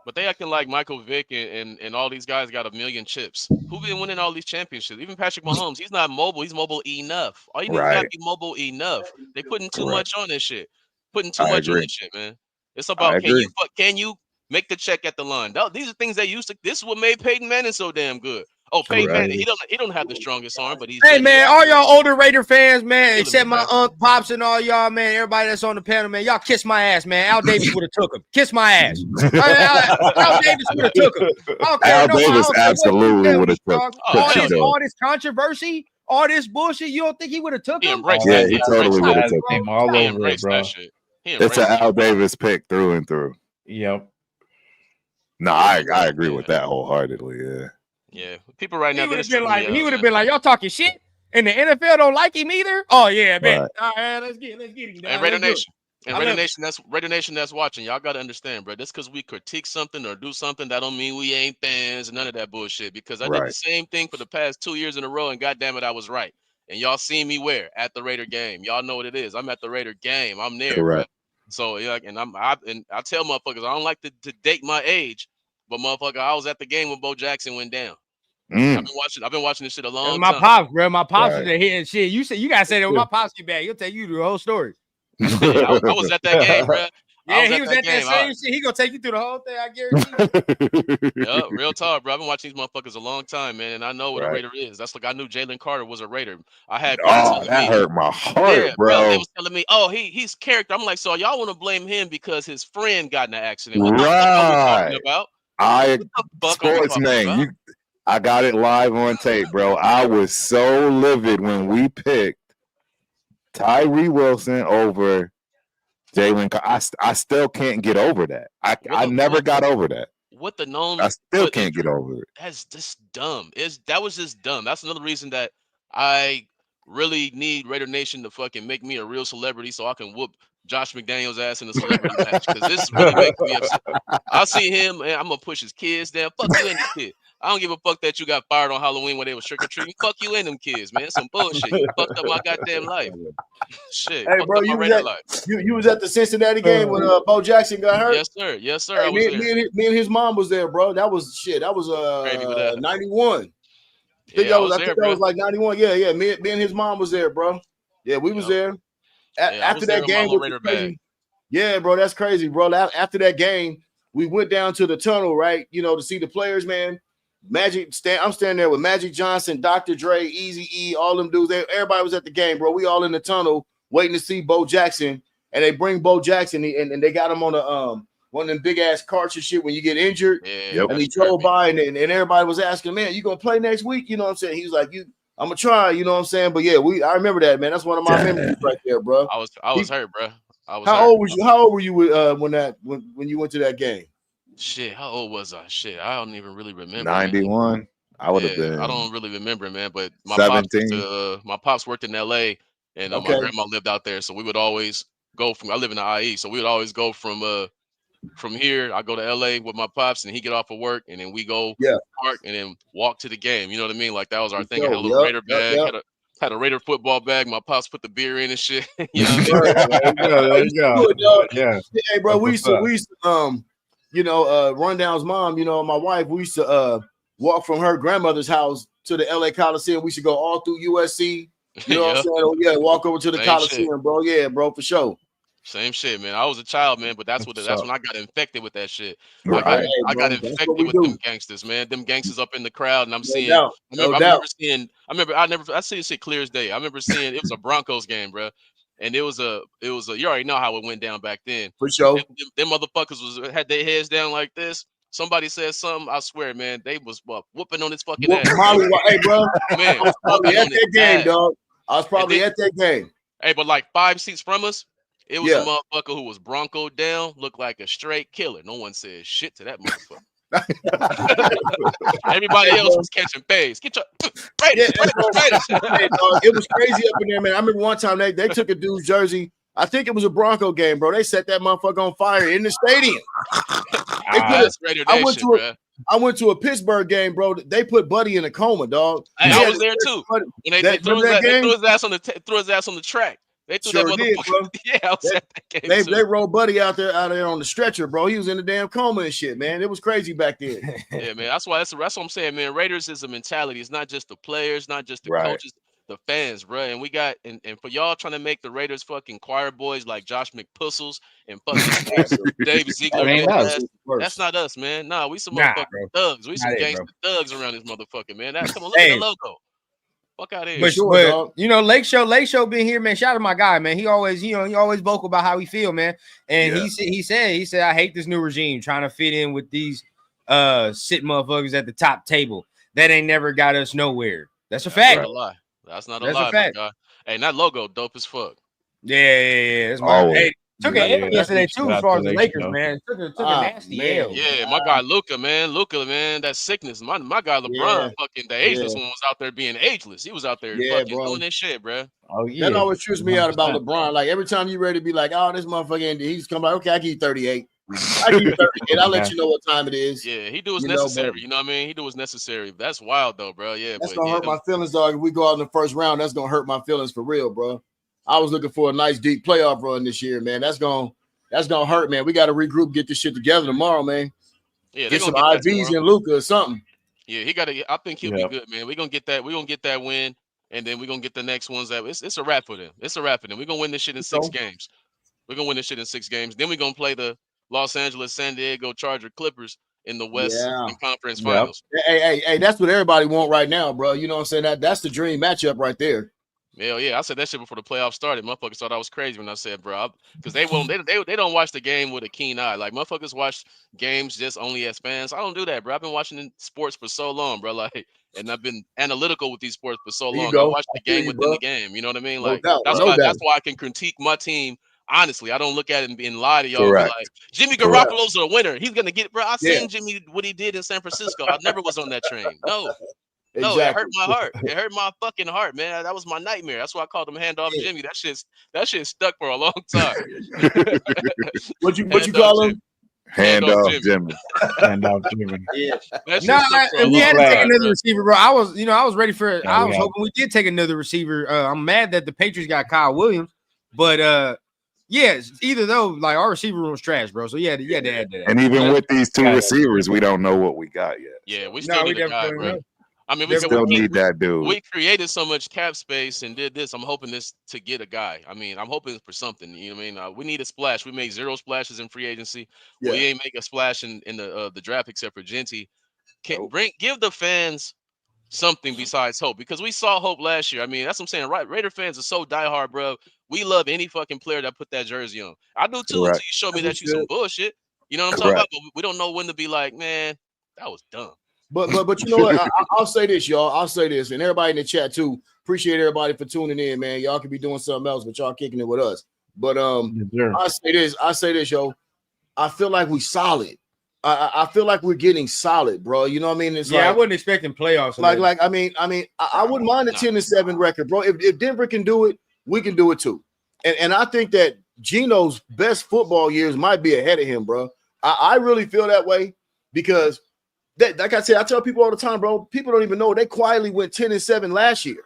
But they acting like Michael Vick and all these guys got a million chips. Who been winning all these championships? Even Patrick Mahomes, he's not mobile. He's mobile enough. All you need to be mobile enough. They putting too much on this shit. Putting too much on this shit, man. It's about can you make the check at the line? These are things they used to. This is what made Peyton Manning so damn good. Oh, Peyton Manning, he don't have the strongest arm, but he's man, all y'all older Raider fans, man, except my Unc Pops and all y'all, man, everybody that's on the panel, man, y'all kiss my ass, man. Al Davis would have took him. Kiss my ass. Al Davis would have took him. Al Davis absolutely would have took all this controversy, all this bullshit. You don't think he would have took him? Yeah, he totally would have took him. All over it, bro. It's an Al Davis pick through and through. Yep. No, I agree with that wholeheartedly. Yeah. Yeah, people right now. He would have been like, y'all talking shit, and the NFL don't like him either. Oh yeah, man. Right. All right, let's get him. And Raider Nation, Raider Nation that's watching. Y'all got to understand, bro. Just because we critique something or do something, that don't mean we ain't fans. None of that bullshit. Because I did the same thing for the past 2 years in a row, and goddamn it, I was right. And y'all seen me where at the Raider game. Y'all know what it is. I'm at the Raider game. I'm there. Correct. Bro. So yeah, and I tell motherfuckers I don't like to date my age, but motherfucker, I was at the game when Bo Jackson went down. I've been watching this shit a long time. My pops, bro. My pops was here and shit. You gotta say that when my pops get back. He'll tell you the whole story. I was at that game, bro. Yeah, he was at that same shit. He gonna take you through the whole thing. I guarantee you. Yeah, real talk, bro. I've been watching these motherfuckers a long time, man, and I know what a Raider is. That's like I knew Jalen Carter was a Raider. I had that hurt my heart, bro. They was telling me, oh, he's character. I'm like, so y'all want to blame him because his friend got in an accident? What the fuck are we talking about? Sportsman, I got it live on tape, bro. I was so livid when we picked Tyree Wilson over Jalen. I still can't get over that. I never got over that. What the known? I still can't get over it. That's just dumb. That was just dumb. That's another reason that I really need Raider Nation to fucking make me a real celebrity so I can whoop Josh McDaniels' ass in a celebrity match, because this really makes me upset. I'll see him and I'm gonna push his kids down. Fuck you and the kid. I don't give a fuck that you got fired on Halloween when they was trick or treating. Fuck you and them kids, man. Some bullshit. You fucked up my goddamn life. Shit. Hey, bro, you was at the Cincinnati game when Bo Jackson got hurt? Yes, sir. Yes, sir. Hey, me and his mom was there, bro. That was 91. I think that was like 91. Yeah. Me and his mom was there, bro. Yeah, we was there. After that game, yeah, bro, that's crazy, bro. After that game, we went down to the tunnel, right? You know, to see the players, man. I'm standing there with Magic Johnson, Dr. Dre, Eazy-E, all them dudes. Everybody was at the game, bro. We all in the tunnel waiting to see Bo Jackson, and they bring Bo Jackson, and they got him on one of them big ass carts and shit when you get injured. Yeah, and he drove by, and everybody was asking, man, you gonna play next week? You know what I'm saying? He was like, I'm gonna try, you know what I'm saying? But yeah, I remember that, man. That's one of my memories right there, bro. I was hurt, bro. How old were you when you went to that game? Shit, how old was I? Shit, I don't even really remember. 91. I would have Yeah, been I don't really remember, man. But my 17. pops worked in L.A. and my Okay. grandma lived out there, so we would always go from. I live in the IE, so we would always go from here. I go to L.A. with my pops, and he get off of work, and then we go Yeah. park and then walk to the game. You know what I mean? Like that was our thing. I had a Yo, little Raider yep, bag, yep. had a Raider football bag. My pops put the beer in and shit. You know what I mean? There you go. There you go. Good, dog. Yeah. Hey, bro, That's we what's used to, up. Rundown's mom, my wife, we used to walk from her grandmother's house to the LA Coliseum. We should go all through USC. You know what I'm Yeah. saying? Oh, yeah, walk over to the Same Coliseum, bro. Yeah, bro, for sure. Same shit, man. I was a child, man, but that's What's when I got infected with that shit. I got Right. Hey, I got bro, that's what infected we with them do. gangsters, man. Them gangsters up in the crowd, and I'm No seeing. doubt. No doubt. I see this shit clear as day. I remember seeing it was a Broncos game, bro, and it was a. You already know how it went down back then. For sure. Them motherfuckers had their heads down like this. Somebody said something. I swear, man, they was whooping on his fucking ass. Hey, bro, Man, I was probably whooping at on his that game, ass. dog. I was probably then- at that game. Hey, but like 5 seats from us, it was a Yeah. motherfucker who was Bronco down, looked like a straight killer. No one said shit to that motherfucker. Everybody Hey, else bro. was catching phase. Get your Yeah, Raiders, Raiders. hey, dog, it was crazy up in there, man. I remember one time they took a dude's jersey. I think it was a Bronco game, bro. They set that motherfucker on fire in the stadium. They put That's Raider I went Nation, to bro. I went to a Pittsburgh game, bro. They put Buddy in a coma, dog. Hey, He I had was to there stretch too. Buddy. When they threw Remember that they game? threw his ass on the track. They threw Sure that did, motherfucker. bro. Yeah, I was at that game too. They rolled Buddy out there on the stretcher, bro. He was in a damn coma and shit, man. It was crazy back then. Yeah, man. That's what I'm saying, man. Raiders is a mentality. It's not just the players, not just the Right. coaches, the fans, bro. And we got and for y'all trying to make the Raiders fucking choir boys like Josh McPussles and fucking Dave Ziegler. That ain't look us. ass. That's not us, man. Nah, we some Nah, motherfucking bro. thugs. We Not some it, gangster bro. thugs around this motherfucker, man. Come on, look Hey. at the logo. Fuck out of here. But, Sure, but dog. Lake Show been here, man. Shout out to my guy, man. He always, he always vocal about how he feel, man. And Yeah. he said, I hate this new regime trying to fit in with these sit motherfuckers at the top table. That ain't never got us nowhere. That's a fact. Not a lie. That's not a That's a lie, my fact. guy. Hey, that logo dope as fuck. Yeah. That's my Always. hey, took an Yeah, L yesterday too, shout as out far to as the Lake Lakers, Show. man. Took a Ah, nasty man. L. Yeah, my guy Luca, man, that sickness. My guy LeBron, Yeah, fucking the ageless yeah. one was out there being ageless. He was out there Yeah, fucking bro. doing this shit, bro. Oh yeah. That always trips me out about 100%. LeBron. Like every time you ready to be like, oh, this motherfucker, and he's come like, okay, I give you 38. I give you 38. I'll let you know what time it is. Yeah, he do what's You know, necessary. but- you know what I mean? He do what's necessary. That's wild though, bro. Yeah, That's but gonna yeah, hurt my feelings, dog. If we go out in the first round, that's gonna hurt my feelings for real, bro. I was looking for a nice deep playoff run this year, man. That's gonna hurt, man. We got to regroup, get this shit together tomorrow, man. yeah, they Get some gonna get that IVs tomorrow. and Luca or something. Yeah, he got to. I think he'll Yep. be good, man. We're gonna get that. We're gonna get that win, and then we're gonna get the next ones. That it's a wrap for them. It's a wrap for them. We're gonna win this shit in 6 games. We're gonna win this shit in 6 games. Then we're gonna play the Los Angeles San Diego Charger Clippers in the West Yeah. Conference Yep. Finals. Hey, that's what everybody want right now, bro. You know what I'm saying? That's the dream matchup right there. Hell yeah, I said that shit before the playoffs started. Motherfuckers thought I was crazy when I said, bro, because they don't watch the game with a keen eye. Like motherfuckers watch games just only as fans. I don't do that, bro. I've been watching sports for so long, bro. Like, and I've been analytical with these sports for so There you long. go. I watch the I feel game you, within bro. the game. You know what I mean? No Like doubt, that's no why doubt. I can critique my team. Honestly, I don't look at it and lie to y'all. And be Correct. like, Jimmy Correct. Garoppolo's a winner. He's gonna get it, bro. I Yeah. seen Jimmy what he did in San Francisco. I never was on that train. No, Exactly. it hurt my heart. It hurt my fucking heart, man. That was my nightmare. That's why I called him Handoff Yeah. Jimmy. That shit stuck for a long time. What you Handoff call him? Jimmy. Hand Handoff off Jimmy. Jimmy. And Jimmy. Yeah. That shit No, stuck for a we long had to take time, another bro. receiver, bro. I was ready for it. Yeah, I we was had- hoping we did take another receiver. I'm mad that the Patriots got Kyle Williams, but yeah, either though, like our receiver room was trash, bro. So yeah, you had to add that. And even with these two Yeah. receivers, we don't know what we got yet. Yeah, we No, still we need a guy, definitely bro. don't. I mean, we Still need that dude. we created so much cap space and did this. I'm hoping this to get a guy. I mean, I'm hoping for something. You know what I mean? We need a splash. We made 0 splashes in free agency. Yeah. We ain't make a splash in the draft except for Jeanty. Give the fans something besides hope, because we saw hope last year. I mean, that's what I'm saying. Right? Raider fans are so diehard, bro. We love any fucking player that put that jersey on. I do too, until Correct. you show me We that you some should. bullshit. You know what I'm talking Correct. about? But we don't know when to be like, man, that was dumb. But you know what? I'll say this, y'all. I'll say this, and everybody in the chat too. Appreciate everybody for tuning in, man. Y'all could be doing something else, but y'all kicking it with us. But Yes, sir. I say this, yo. I feel like we solid. I feel like we're getting solid, bro. You know what I mean? It's I wasn't expecting playoffs. I wouldn't mind a 10-7 record, bro. If Denver can do it, we can do it too. And I think that Geno's best football years might be ahead of him, bro. I really feel that way because like I said, I tell people all the time, bro, people don't even know they quietly went 10-7 last year.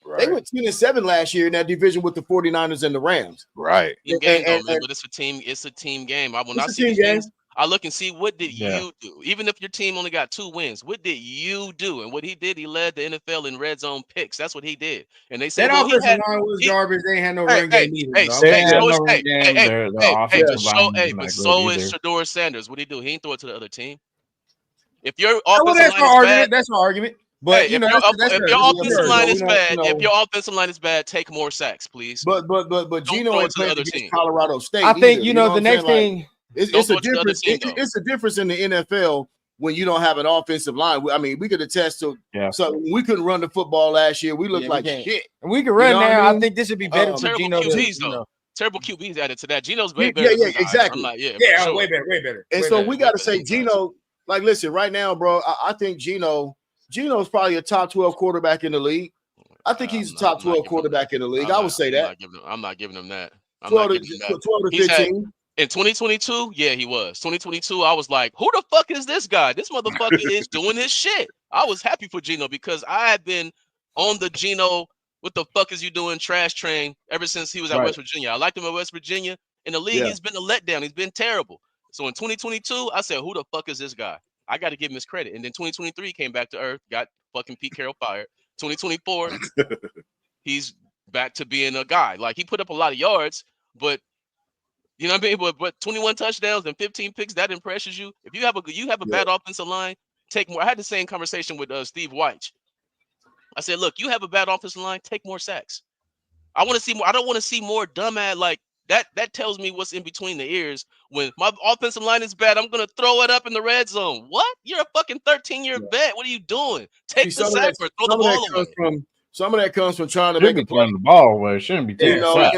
Right. They went 10-7 last year in that division with the 49ers and the Rams. Right. But it's a team. It's a team game. When I see these things, I look and see what did you do. Even if your team only got 2 wins, what did you do? And what he did, he led the NFL in red zone picks. That's what he did. And they said that offensive line was garbage. They ain't had no run game either. But so is Shedeur Sanders. What did he do? He didn't throw it to the other team. If your offensive line is bad, that's my argument. But if your offensive line is bad, if your offensive line is bad, take more sacks, please. But Geno ain't playing against Colorado State. I think the next thing it's a difference. It's a difference in the NFL when you don't have an offensive line. I mean, we could attest to. So we couldn't run the football last year. We looked like shit. And we can run now. I think this would be better for Geno. Terrible QBs added to that. Geno's way better. Yeah, exactly. Sure. way better. And so we got to say Geno. Like, listen, right now, bro. I think Geno's probably a top 12 quarterback in the league. I think he's a top 12 quarterback in the league. I would say that. I'm not giving him that. 12 to 15. In 2022, yeah, he was. 2022, I was like, who the fuck is this guy? This motherfucker is doing his shit. I was happy for Geno because I had been on the Geno, what the fuck is you doing trash train ever since he was at West Virginia. I liked him at West Virginia. In the league, he's been a letdown. He's been terrible. So in 2022, I said, who the fuck is this guy? I got to give him his credit. And then 2023 he came back to earth, got fucking Pete Carroll fired. 2024, he's back to being a guy. Like, he put up a lot of yards, but you know what I mean? But 21 touchdowns and 15 picks, that impresses you. If you have a bad offensive line, take more. I had the same conversation with Steve White. I said, look, you have a bad offensive line, take more sacks. I want to see more. I don't want to see more dumbass like that. That tells me what's in between the ears. When my offensive line is bad, I'm gonna throw it up in the red zone. What? You're a fucking 13-year vet. What are you doing? Take the sack or throw the ball away. Some of that comes from trying to make a play. The ball away. It shouldn't be taking I'm gonna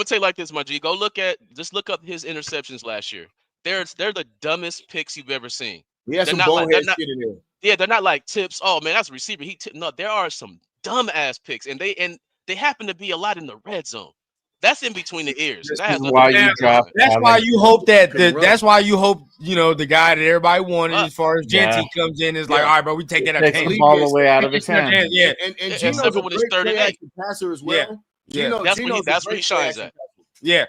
tell you like this, my G. Look up his interceptions last year. They're the dumbest picks you've ever seen. We had some bonehead shit in there. Yeah, they're not like tips. Oh man, that's a receiver. No, there are some dumb ass picks, and they happen to be a lot in the red zone. That's in between the ears. That's why you hope that's why you hope the guy that everybody wanted as far as Jeanty comes in is like, all right, bro, we take that out. Take the ball away out of his hand. Yeah, and Geno's a great play passer as well. Yeah, that's where he shines at. Yeah,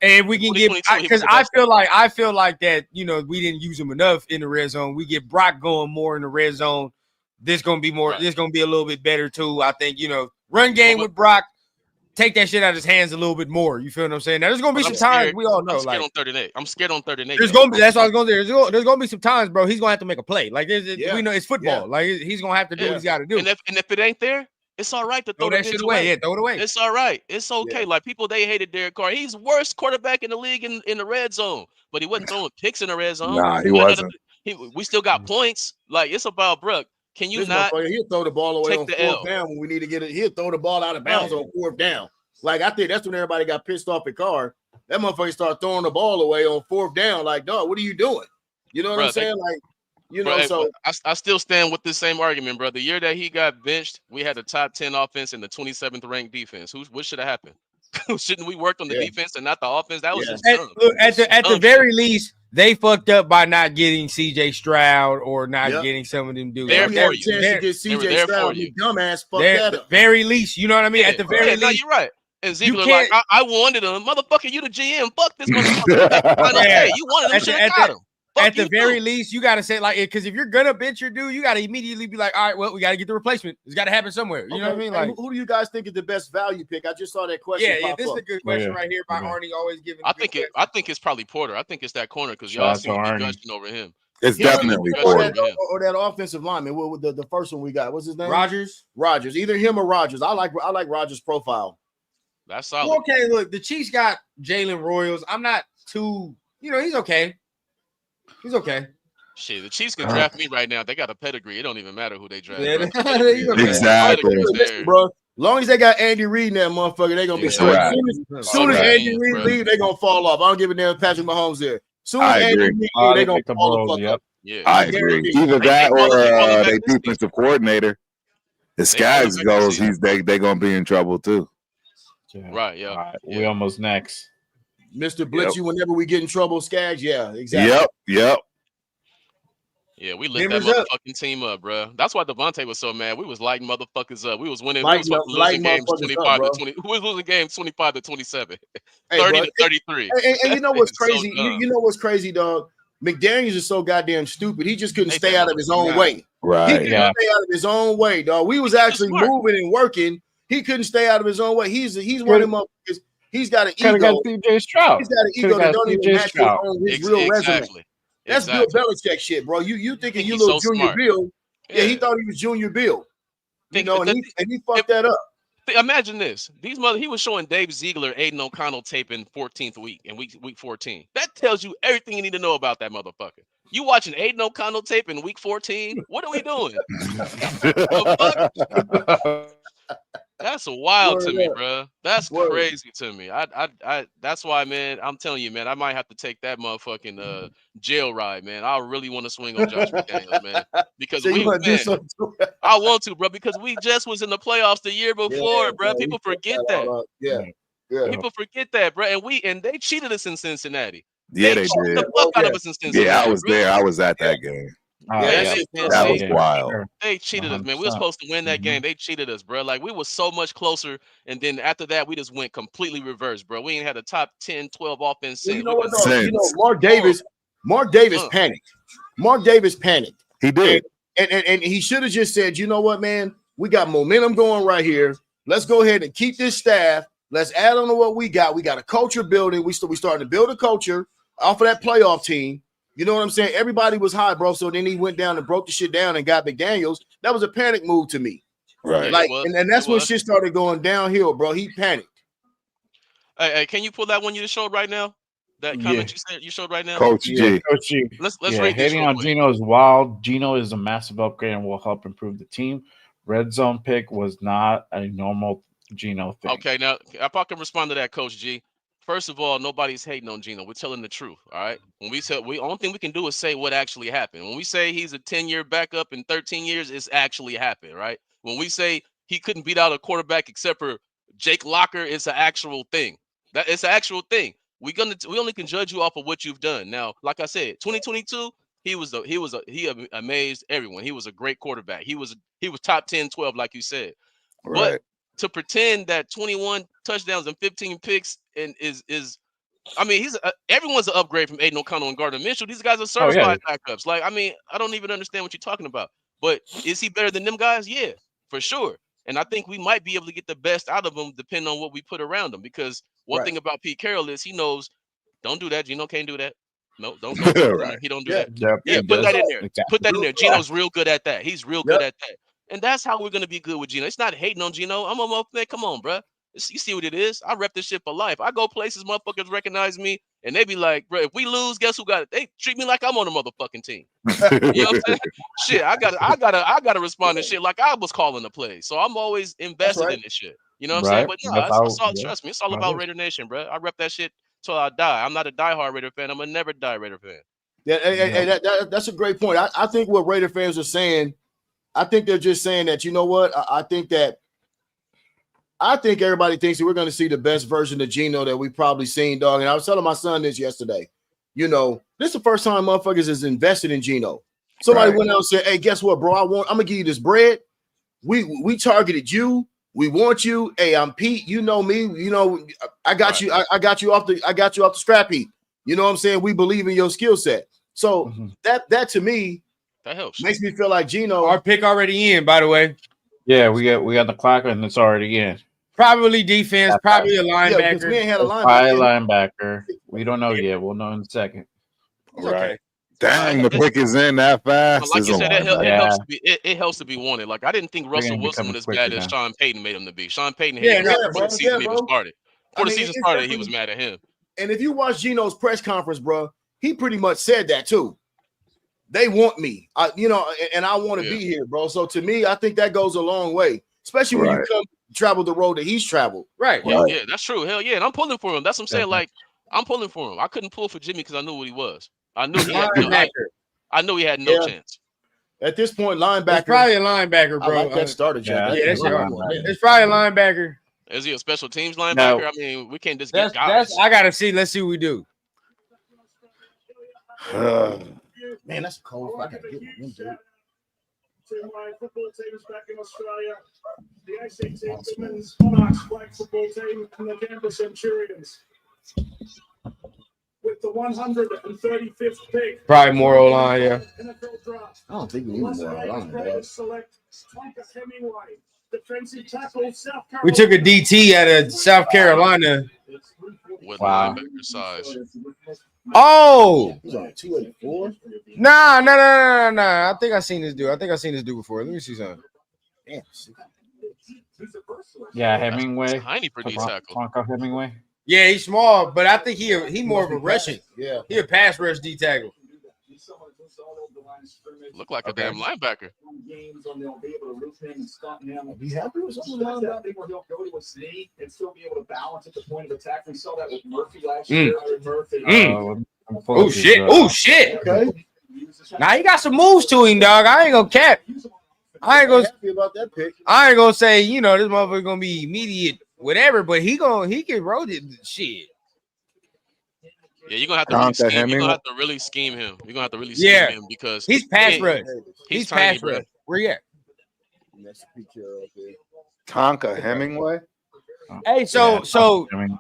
and we can get because I feel like that. We didn't use him enough in the red zone. We get Brock going more in the red zone. This gonna be more. This gonna be a little bit better too. I think run game with Brock. Take that shit out of his hands a little bit more. You feel what I'm saying? Now there's gonna be some times we all know. I'm scared on 3rd and 8. There's gonna be. That's what I was going to say. There's gonna be some times, bro. He's gonna have to make a play. Like we know it's football. Yeah. Like he's gonna have to do what he's got to do. And if it ain't there, it's all right to throw that shit away. Yeah, throw it away. It's all right. It's okay. Yeah. Like people, they hated Derek Carr. He's worst quarterback in the league in the red zone, but he wasn't throwing picks in the red zone. Nah, he wasn't. We still got points. Like it's about Brooke. Can you not? He'll throw the ball away on 4th down when we need to get it. He'll throw the ball out of bounds on 4th down. Like, I think that's when everybody got pissed off at Carr. That motherfucker started throwing the ball away on 4th down. Like, dog, what are you doing? You know what I'm saying? So I still stand with this same argument, bro. The year that he got benched, we had the top 10 offense and the 27th ranked defense. What should have happened? Shouldn't we work on the defense and not the offense? That was just dumb. Look, at the very least, they fucked up by not getting CJ Stroud or not getting some of them dudes. They're for you. CJ Stroud, you dumbass, fuck that up. Very least, you know what I mean? At the very least. No, you're right. And Ziegler like, I wanted him. Motherfucker, you the GM. Fuck this motherfucker. You wanted him. Should have got him. At the very least, you got to say like, because if you're going to bench your dude, you got to immediately be like, all right, well, we got to get the replacement. It's got to happen somewhere. You know what I mean? Like, who do you guys think is the best value pick? I just saw that question. Yeah, this is a good question right here by Arnie. Always giving. I think it's probably Porter. I think it's that corner because y'all seem to be gushing over him. It's definitely Porter. Or that offensive lineman. The first one we got. What's his name? Rogers. Either him or Rogers. I like Rogers' profile. That's solid. Well, okay, look, the Chiefs got Jalen Royals. I'm not too, he's okay. He's okay. Shit, the Chiefs can draft me right now. They got a pedigree. It don't even matter who they draft. Exactly. Listen, bro. Long as they got Andy Reid in that motherfucker, they gonna be straight. Right. Soon as Right. Andy Reid leave, they gonna fall off. I don't give a damn if Patrick Mahomes there. Soon I as Andy agree. Reid leave, they gonna Like the fall the Bros, fuck yep. up. Yeah, I guarantee agree. you. Either They that falling- they falling or back their this season. defensive coordinator. If They falling Skaggs back goes, this they gonna be in trouble too. Yeah. Right, yeah. All right, we Yeah. almost next. Mr. Blitz, you whenever we get in trouble, Skaggs. Yeah, exactly. Yep. Yeah, we lit Members that up. motherfucking team up, bro. That's why Devontae was so mad. We was lighting motherfuckers up. We was winning. Lighting we up- was losing lighting games motherfuckers 25 up, to bro. 20. We was losing games 25 to 27. Hey, 30 bro, to 33. And you know what's It's so crazy? dumb. You know what's crazy, dog? McDaniels is so goddamn stupid. He just couldn't Hey, stay man, out of his own nah. way. He Right. couldn't Yeah. stay out of his own way, dog. We was He's too actually smart. moving and working. He couldn't stay out of his own way. He's one of them motherfuckers. He's got an Could have ego. got CJ Stroud. He's got an ego Coulda that got don't even CJ match his, Stroud. real resume. Exactly. That's Exactly. Bill Belichick shit, bro. You thinking you He's little so Junior smart. Bill? Yeah, he Yeah. thought he was Junior Bill. You Think- know, and he fucked that up. Imagine this. He was showing Dave Ziegler, Aiden O'Connell tape in 14th week in week 14. That tells you everything you need to know about that motherfucker. You watching Aiden O'Connell tape in week 14? What are we doing? The fuck? That's wild to Word me, up. bro. That's Word. crazy to me. I that's why, man, I'm telling you, man, I might have to take that motherfucking jail ride, man. I really want to swing on Josh McDaniels, man. Because So you we, want to do man, something? I want to, bro, because we just was in the playoffs the year before, bro. People forget that. Yeah. People forget that, bro. And they cheated us in Cincinnati. Yeah, they cheated did. the fuck out of us in Cincinnati. Yeah, I was bro. there. I was at that game. Yeah, That was wild. They cheated us, man. We were 100%. supposed to win that Mhm. game. They cheated us, bro. Like, we were so much closer. And then after that, we just went completely reverse, bro. We ain't had a top 10, 12 offense. Well, since. you know We what? was- Though? You know, Mark Davis panicked. Mark Davis panicked. He did. And he should have just said, you know what, man? We got momentum going right here. Let's go ahead and keep this staff. Let's add on to what we got. We got a culture building. We starting to build a culture off of that playoff team. You know what I'm saying? Everybody was high, bro. So then he went down and broke the shit down and got McDaniels. That was a panic move to me. Right. Like, was. and that's It when was. shit started going downhill, bro. He panicked. Hey, can you pull that one you just showed right now? That comment you showed right now? Coach Yeah, G. Coach G. Let's Yeah, rate this hating real on quick. Gino is wild. Gino is a massive upgrade and will help improve the team. Red zone pick was not a normal Gino thing. Okay, now if I can respond to that, Coach G. First of all, nobody's hating on Gino. We're telling the truth. All right. When we say only thing we can do is say what actually happened. When we say he's a 10-year backup in 13 years, it's actually happened, right? When we say he couldn't beat out a quarterback except for Jake Locker, it's an actual thing. That it's an actual thing. We only can judge you off of what you've done. Now, like I said, 2022, he amazed everyone. He was a great quarterback. He was top 10, 12, like you said. Right. But to pretend that 21 touchdowns and 15 picks and is I mean, everyone's an upgrade from Aiden O'Connell and Gardner Minshew. These guys are certified backups. Like, I mean, I don't even understand what you're talking about. But is he better than them guys? Yeah, for sure. And I think we might be able to get the best out of him depending on what we put around him. Because one thing about Pete Carroll is he knows, don't do that. Gino can't do that. No, don't put him in there. He don't do that. Yep, Yeah, he put does. that in there. Exactly. Put that in there. Gino's real good at that. He's real good at that. And that's how we're going to be good with Gino. It's not hating on Gino. I'm a motherfucker. Come on, bro. You see what it is? I rep this shit for life. I go places, motherfuckers recognize me, and they be like, bro, if we lose, guess who got it? They treat me like I'm on the motherfucking team. You know what I'm saying? Shit, I gotta respond to shit like I was calling the play. So I'm always invested in this shit. You know what I'm saying? But no, trust me, it's all about Raider Nation, bro. I rep that shit till I die. I'm not a diehard Raider fan. I'm a never die Raider fan. Yeah, that's a great point. I think what Raider fans are saying, I think they're just saying that, you know what? I think everybody thinks that we're going to see the best version of Gino that we've probably seen, dog. And I was telling my son this yesterday. You know, this is the first time motherfuckers is invested in Gino. Somebody went out and said, hey, guess what, bro? I'm going to give you this bread. We targeted you. We want you. Hey, I'm Pete. You know me. You know, I got you. I got you off the scrap heap. You know what I'm saying? We believe in your skill set. So that to me, that helps. Makes me feel like Gino. Our pick already in, by the way. Yeah, we got the clock and it's already in. Probably defense, probably a linebacker. Yeah, we ain't had a linebacker. We don't know yet. We'll know in a second. Right. Dang, the pick is in that fast. Like you said, it helps to be wanted. Like, I didn't think Russell Wilson was as bad as Sean Payton made him to be. Sean Payton hated him before the season even started. Before the season started, he was mad at him. And if you watch Gino's press conference, bro, he pretty much said that too. They want me, and I want to be here, bro. So to me, I think that goes a long way, especially when you come traveled the road that he's traveled. Right. Yeah, that's true. Hell yeah, and I'm pulling for him. That's what I'm saying. Like I'm pulling for him. I couldn't pull for Jimmy because I knew what he was. I knew he had. I knew he had no chance. At this point, linebacker. It's probably a linebacker, bro. I like that starter, Jack. Yeah, that's it's probably a linebacker. Is he a special teams linebacker? No. I mean, we can't just get guys. I gotta see. Let's see what we do. Man, that's cold. I gotta get one, dude. My football team is back in Australia. The ACT Women's Monarchs flag football team and the Canberra Centurions. With the 135th pick. Probably more O-line, yeah. NFL draft. I don't think we need more line, dog. Select Tonka Hemingway, defensive tackle, South Carolina. We took a DT out of South Carolina. With linebacker size. Oh, He's on 284. nah. I think I seen this dude. Before. Let me see something. Damn. Yeah, Hemingway. Tiny for D tackle. Tonka Hemingway. Yeah, he's small, but I think he more of a rushing. Yeah. He a pass rush D tackle. Look like a damn linebacker. Be happy with something like that. He'll go to a sneak and still be able to balance at the point of attack. We saw that with Murphy last year. Murphy. Oh shit! Oh shit! Okay. Now he got some moves to him, dog. I ain't gonna cap. I ain't gonna happy about that pick. I ain't gonna say, you know, this motherfucker gonna be immediate, whatever, but he can roll it shit. Yeah, you're gonna have to really scheme. You're gonna have to really scheme him. You're gonna have to really scheme him because he's pass rush. He's pass tiny, rush. Where you at? Tonka Hemingway. Hey, so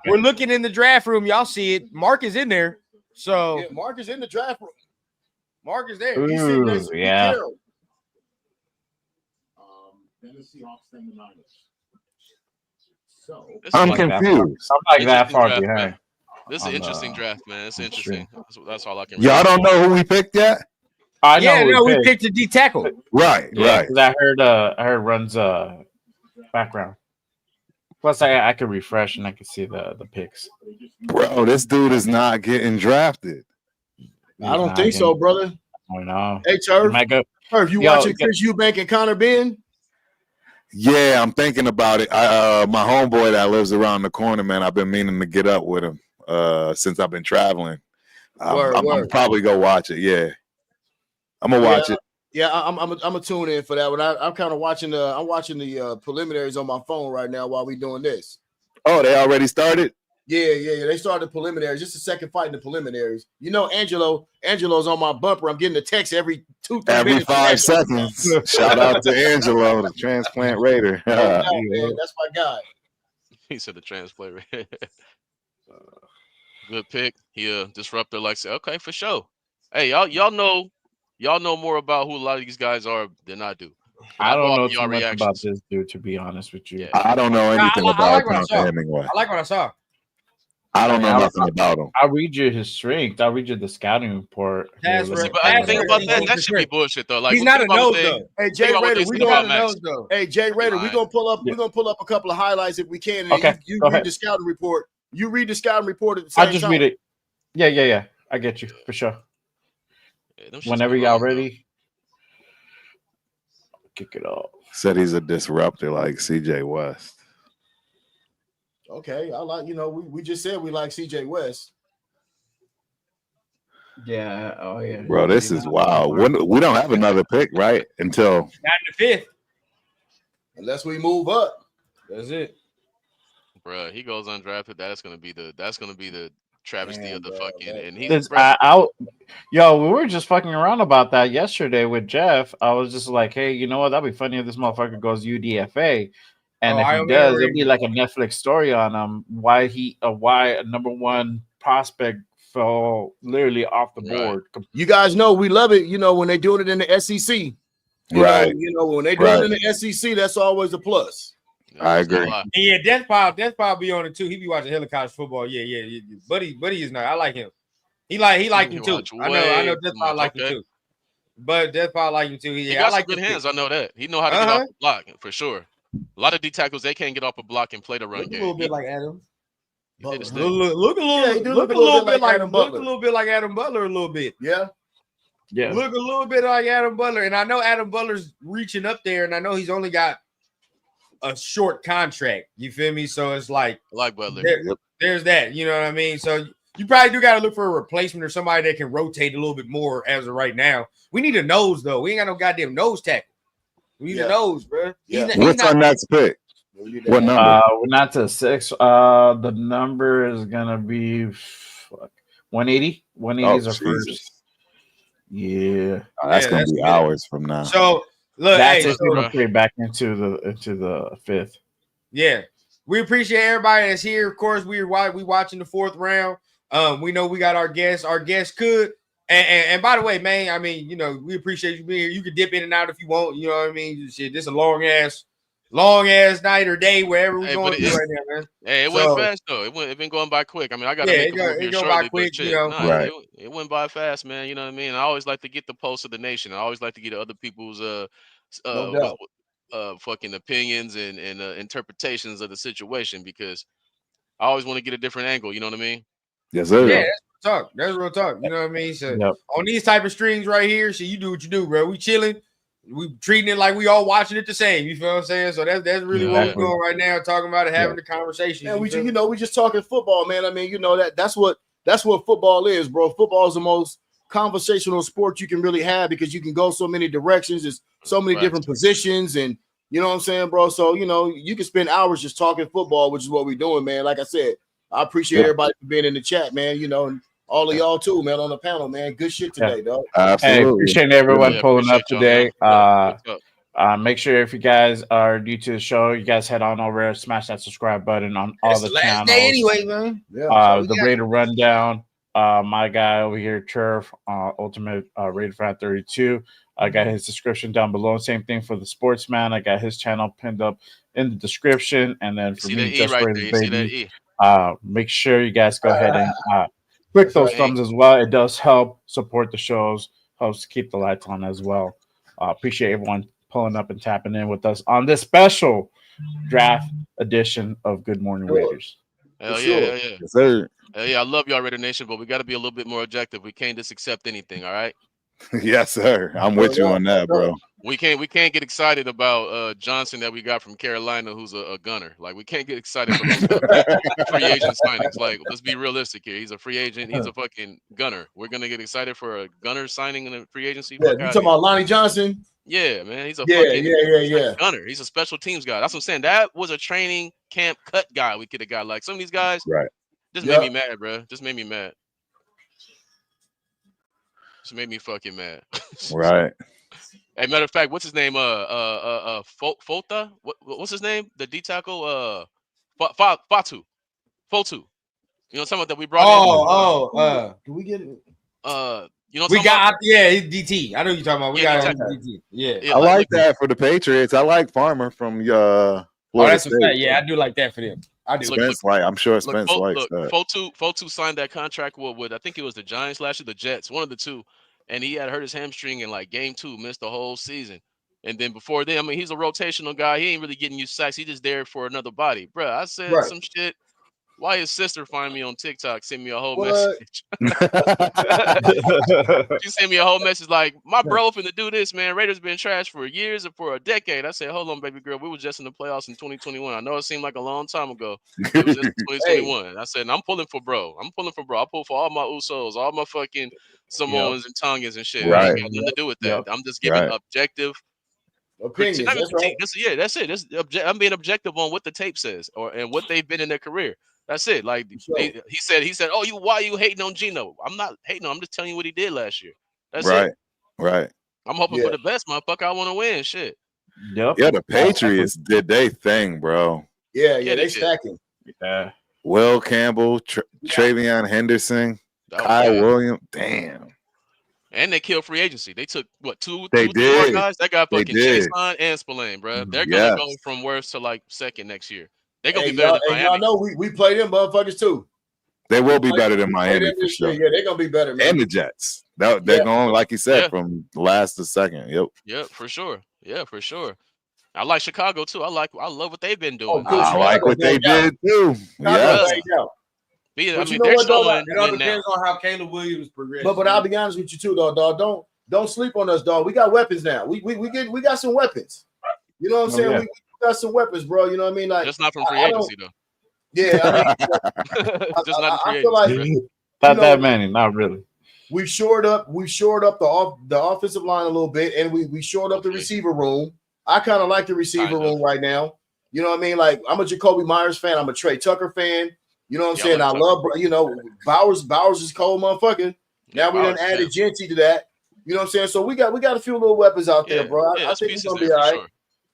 we're looking in the draft room. Y'all see it. Mark is in there. So Yeah, Mark is in the draft room. Mark is there. He's sitting next to Pete yeah. Carroll. Then the Seahawks, then the Niners. So I'm like confused. I'm like that far draft, behind. man. This is an interesting draft, man. It's interesting. That's all I can. Y'all don't know who we picked yet? I know we picked a D tackle. Right. Yeah, 'cause I heard runs background. Plus, I could refresh and I could see the picks. Bro, this dude is not getting drafted. I don't think so, brother. I know. Hey, Turf. Might go. Turf, you watching Chris Eubank and Connor Ben? Yeah, I'm thinking about it. My homeboy that lives around the corner, man, I've been meaning to get up with him since I've been traveling. I'm probably go watch it. Yeah, I'm gonna watch it. Yeah, I'm gonna tune in for that one. I'm kind of watching the preliminaries on my phone right now while we doing this. Oh, they already started? Yeah. They started the preliminaries. Just a second fight in the preliminaries. You know, Angelo's on my bumper. I'm getting a text every 2-3 Every minutes. 5 seconds. Shout out to Angelo, the transplant raider. Man, that's my guy. He said the transplant raider. Good pick. He disruptor like say, okay, for sure. Hey, y'all know more about who a lot of these guys are than I do. I don't know too much about this dude, to be honest with you. Yeah. I don't know anything about Tonka Hemingway. I like what I saw. I don't know nothing about him. I'll read you his strength. I'll read you the scouting report. Pass See, rush. but I think about that should be bullshit though. Like He's not a nose thing, though. Hey, Jay Rader, we Not gonna a nose though. Hey, Jay Rader, we're gonna pull up a couple of highlights if we can. And Okay, you go read ahead. the scouting report. You read the scouting report at the same I'll just time. read it. Yeah. I get you for sure. Yeah, them shits Whenever be y'all wrong, though. ready, kick it off. Said he's a disruptor like CJ West. Okay, I like, we just said we like CJ West. Yeah. Oh yeah. Bro, this is wild. We don't have another pick, right? Until Not in the 5th. Unless we move up. That's it. Bruh, he goes undrafted. That's gonna be the travesty of the fucking. And he's This, bruh, we were just fucking around about that yesterday with Jeff. I was just like, hey, you know what? That'd be funny if this motherfucker goes UDFA. And if he does, it'd be like a Netflix story on him. Why a number one prospect fell literally off the board. You guys know we love it, when they're doing it in the SEC. Right. When they do it in the SEC, that's always a plus. I agree. Yeah, Death Pile be on it too. He be watching helicopter football. Yeah. Buddy is not. I like him. He like him too. I know Death Pile like him too. But Death Pile like him too. Yeah, he got I like some good him hands. too. I know that. He know how to get off the block for sure. A lot of D tackles, they can't get off a block and play the run Look game. a little bit like Adam. He did his thing. Look a little bit like Adam Butler a little bit. Yeah. Look a little bit like Adam Butler. And I know Adam Butler's reaching up there, and I know he's only got a short contract. You feel me? So it's like I like Butler. there's that. You know what I mean? So you probably do got to look for a replacement or somebody that can rotate a little bit more as of right now. We need a nose though. We ain't got no goddamn nose tackle. We need a nose, bro. What's our next pick? What number? We're not to 6. The number is gonna be 180. 180 is our first. Yeah, that's gonna be hours from now. So look, that's hey, if we trade back into the 5th. Yeah, we appreciate everybody that's here. Of course, we watching the 4th round. We know we got our guests. Our guests could. And by the way, man, I mean, you know, we appreciate you being here. You can dip in and out if you want. You know what I mean? Shit, this is a long ass night or day, wherever we're going through right now, man. Hey, it went fast though. It been going by quick. I mean, I got to make a move here shortly. Quick, shit, you know. Right. It went by fast, man. You know what I mean? I always like to get the pulse of the nation. I always like to get other people's fucking opinions and interpretations of the situation, because I always want to get a different angle. You know what I mean? Yes, sir. Yeah, that's real talk. You know what I mean? So on these type of streams right here, so you do what you do, bro. We chilling. We treating it like we all watching it the same. You feel what I'm saying? So that's really what we're doing right now, talking about it, having the conversation. Yeah, we just talking football, man. I mean, you know, that's what football is, bro. Football is the most conversational sport you can really have, because you can go so many directions. There's so many different positions, and you know what I'm saying, bro. So you know, you can spend hours just talking football, which is what we're doing, man. Like I said, I appreciate everybody for being in the chat, man. You know, and all of y'all too, man, on the panel, man. Good shit today, dog. Absolutely. Hey, appreciate everyone pulling up today. Man. Make sure if you guys are new to the show, you guys head on over, smash that subscribe button on all the channels. Day anyway, man. The Raider Rundown. My guy over here, Turf, Ultimate Raider Fan 32. I got his description down below. Same thing for the Sportsman. I got his channel pinned up in the description. And then for me, just right there. See that E? Make sure you guys go ahead and click those thumbs as well. It does help support the shows, helps to keep the lights on as well. Appreciate everyone pulling up and tapping in with us on this special draft edition of Good Morning Raiders. Hell yeah, hell yeah. Yes, sir. Hell yeah, I love y'all, Raider Nation, but we got to be a little bit more objective. We can't just accept anything, all right? Yes, sir. I'm with you on that, bro. We can't get excited about Johnson that we got from Carolina, who's a gunner. Like, we can't get excited about free agent signings. Like, let's be realistic here. He's a free agent. He's a fucking gunner. We're gonna get excited for a gunner signing in a free agency. Yeah, you talking about Lonnie Johnson? Yeah, man. He's a fucking gunner. He's a special teams guy. That's what I'm saying. That was a training camp cut guy. We could have got like some of these guys. Right. Just made me mad, bro. Just made me mad. Just made me fucking mad. Right. Hey, matter of fact, what's his name? Fota. What's his name? The D tackle. Fotu. You know, someone that we brought in. Can we get it? You know, we got he's DT. I know you're talking about. We got DT. Yeah, I like that for the Patriots. I like Farmer from Florida that's State. a fact. Yeah, I do like that for them. I do. I'm sure Spence likes that. Fotu signed that contract with I think it was the Giants last year, the Jets, one of the two, and he had hurt his hamstring in like game 2, missed the whole season. And then before then, I mean, he's a rotational guy. He ain't really getting you sacks. He just there for another body, bro. I said some shit. Why his sister find me on TikTok, send me a whole message. She sent me a whole message like, my bro finna do this, man. Raiders been trash for years and for a decade. I said, hold on, baby girl. We was just in the playoffs in 2021. I know it seemed like a long time ago. It was just 2021. I said, I'm pulling for bro. I pull for all my Usos, all my fucking Samoans and Tongans and shit. Right. I ain't got nothing to do with that. I'm just giving objective opinions. That's it. I'm being objective on what the tape says and what they've been in their career. That's it. Like he said, oh, why are you hating on Geno? I'm not hating on him. I'm just telling you what he did last year. That's it. Right. I'm hoping for the best, motherfucker. I want to win. Shit. Yep. Yeah, the Patriots did their thing, bro. Yeah, they stacking. Yeah. Will Campbell, Travion Henderson, Kyle Williams. Damn. And they killed free agency. They took two They did. guys. That got fucking Jason and Spillane, bro. They're gonna go from worst to like second next year. They're gonna be better than Miami. Y'all know we play them motherfuckers too. They will be better than Miami for sure. Yeah, they're gonna be better, man. And the Jets. They're going, like you said, from last to second. Yep. Yeah, for sure. Yeah, for sure. I like Chicago too. I love what they've been doing. I like what they did too. Yeah. I mean, they're showing. It all depends on how Caleb Williams progresses. But I'll be honest with you too, dog. Don't sleep on us, dog. We got weapons now. We got some weapons. You know what I'm saying? got some weapons, bro. You know what I mean? Like, Just not from free I don't- agency though. yeah, I mean, Just not in free I feel like agency. Not that many, not really. we shored up the offensive line a little bit, and we shored up the Okay. receiver room. I kind of like the receiver Kind of. room right now. You know what I mean? Like, I'm a Jacoby Myers fan. I'm a Trey Tucker fan. You know what I'm Yeah, saying? I I like love, you know, Bowers is cold motherfucker. Now we done Bowers, added yeah. Jeanty to that. You know what I'm saying? So we got a few little weapons out there, Yeah, bro. yeah, I there's think it's pieces gonna there be all for right.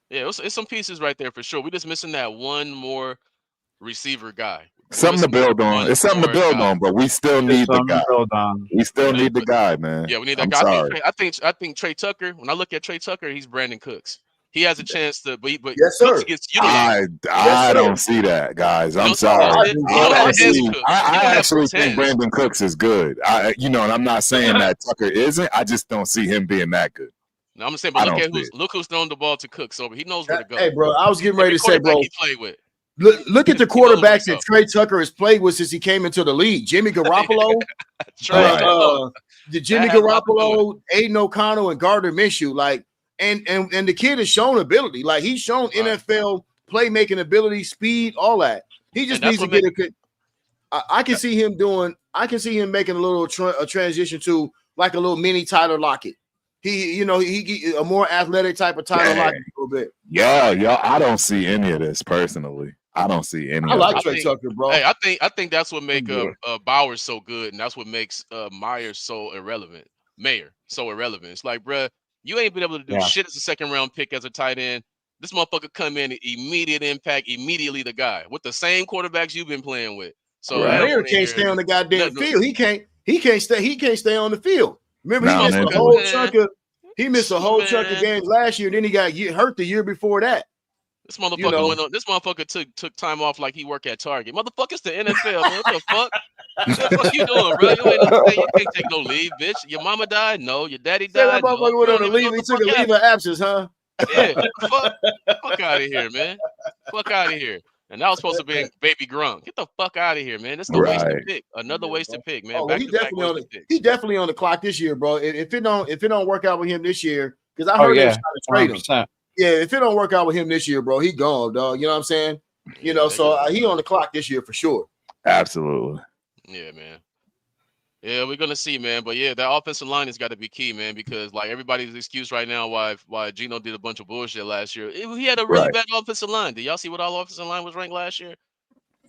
sure. Yeah, it's some pieces right there for sure. We just missing that one more receiver guy. We're Something to missing that build on. one It's something to more build guy. on, but we still It's need the something guy. to build on. We still Yeah, need the but- guy, man. Yeah, we need that I'm guy. sorry. I think Trey Tucker. When I look at Trey Tucker, he's Brandon Cooks. He has a chance to, but Yes, Cooks sir. gets utilized. I sir. don't see that, guys. I'm don't see sorry. Cooks. He don't have hands, Cooks. I He don't have actually Cooks' think hands. Brandon Cooks is good. And I'm not saying that Tucker isn't. I just don't see him being that good. No, I'm saying, I but don't see it. look who's throwing the ball to Cooks. So he knows where to go. Hey, bro, I was getting ready Every to say, quarterback bro, he played with. look at the He knows where quarterbacks to that Trey Tucker has played with since he came into the league. Jimmy Garoppolo, Trey, Right. the Jimmy That has a lot to do Garoppolo, Aiden O'Connell, and Gardner Minshew. Like, and the kid has shown ability. Like, he's shown Right. NFL playmaking ability, speed, all that. He just And needs that's to what get I can see him doing. I can see him making a little a transition to like a little mini Tyler Lockett. He a more athletic type of Tyler Dang. Lockett a little bit. Yo, I don't see any of this personally. I don't see any I of like it. Trey Tucker, bro. Hey, I think that's what make good. Bowers so good, and that's what makes Myers so irrelevant. Mayer so irrelevant. It's like, bruh, you ain't been able to do Yeah. shit as a second round pick as a tight end. This motherfucker come in, immediate impact, immediately the guy with the same quarterbacks you've been playing with. So Right. I don't Mayer wanna can't hear stay on the goddamn nothing. field. He can't stay on the field. Remember, No, he missed man. a whole Man. chunk of Man. games last year. Then he got hurt the year before that. This motherfucker You know. went on. This motherfucker took time off like he work at Target. Motherfucker's the NFL, man. What the fuck? What the fuck you doing, bro? You can't take no leave, bitch. Your mama died? No. Your daddy Say died? that No. motherfucker You went don't on a even know leave. what He the took a fuck leave of absence, huh? happened. Yeah. Fuck out of here, man. Fuck out of here. And that was supposed to be Baby Gronk. Get the fuck out of here, man. That's the wasted Right. pick. Another wasted pick, man. Oh, well, Back-to-back wasted picks. he's definitely on the clock this year, bro. If it don't work out with him this year, because I heard Oh they yeah, was trying to trade him. 100%. Yeah, if it don't work out with him this year, bro, he gone, dog. You know what I'm saying? You know, they so gonna- he on the clock this year for sure. Absolutely. Yeah, man. Yeah, we're gonna see, man. But yeah, that offensive line has got to be key, man, because like everybody's excuse right now why Gino did a bunch of bullshit last year. He had a really Right. bad offensive line. Did y'all see what our offensive line was ranked last year?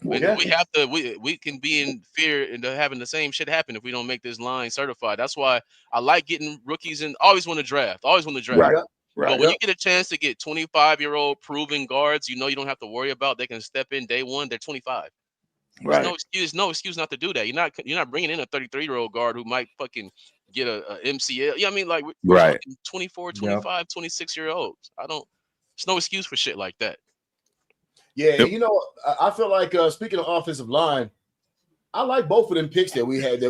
And Yeah. we have to we can be in fear into having the same shit happen if we don't make this line certified. That's why I like getting rookies and always want to draft. Always want to draft. Right. Yeah. But Right. when you get a chance to get 25-year-old proven guards, you don't have to worry about. They can step in day one. They're 25. There's Right. no excuse not to do that. You're not bringing in a 33-year-old guard who might fucking get a MCL. Yeah, I mean, like we're Right. fucking 24, 25, 26-year-olds. There's no excuse for shit like that. Yeah, Yep. you know, I feel like speaking of offensive line, I like both of them picks that we had,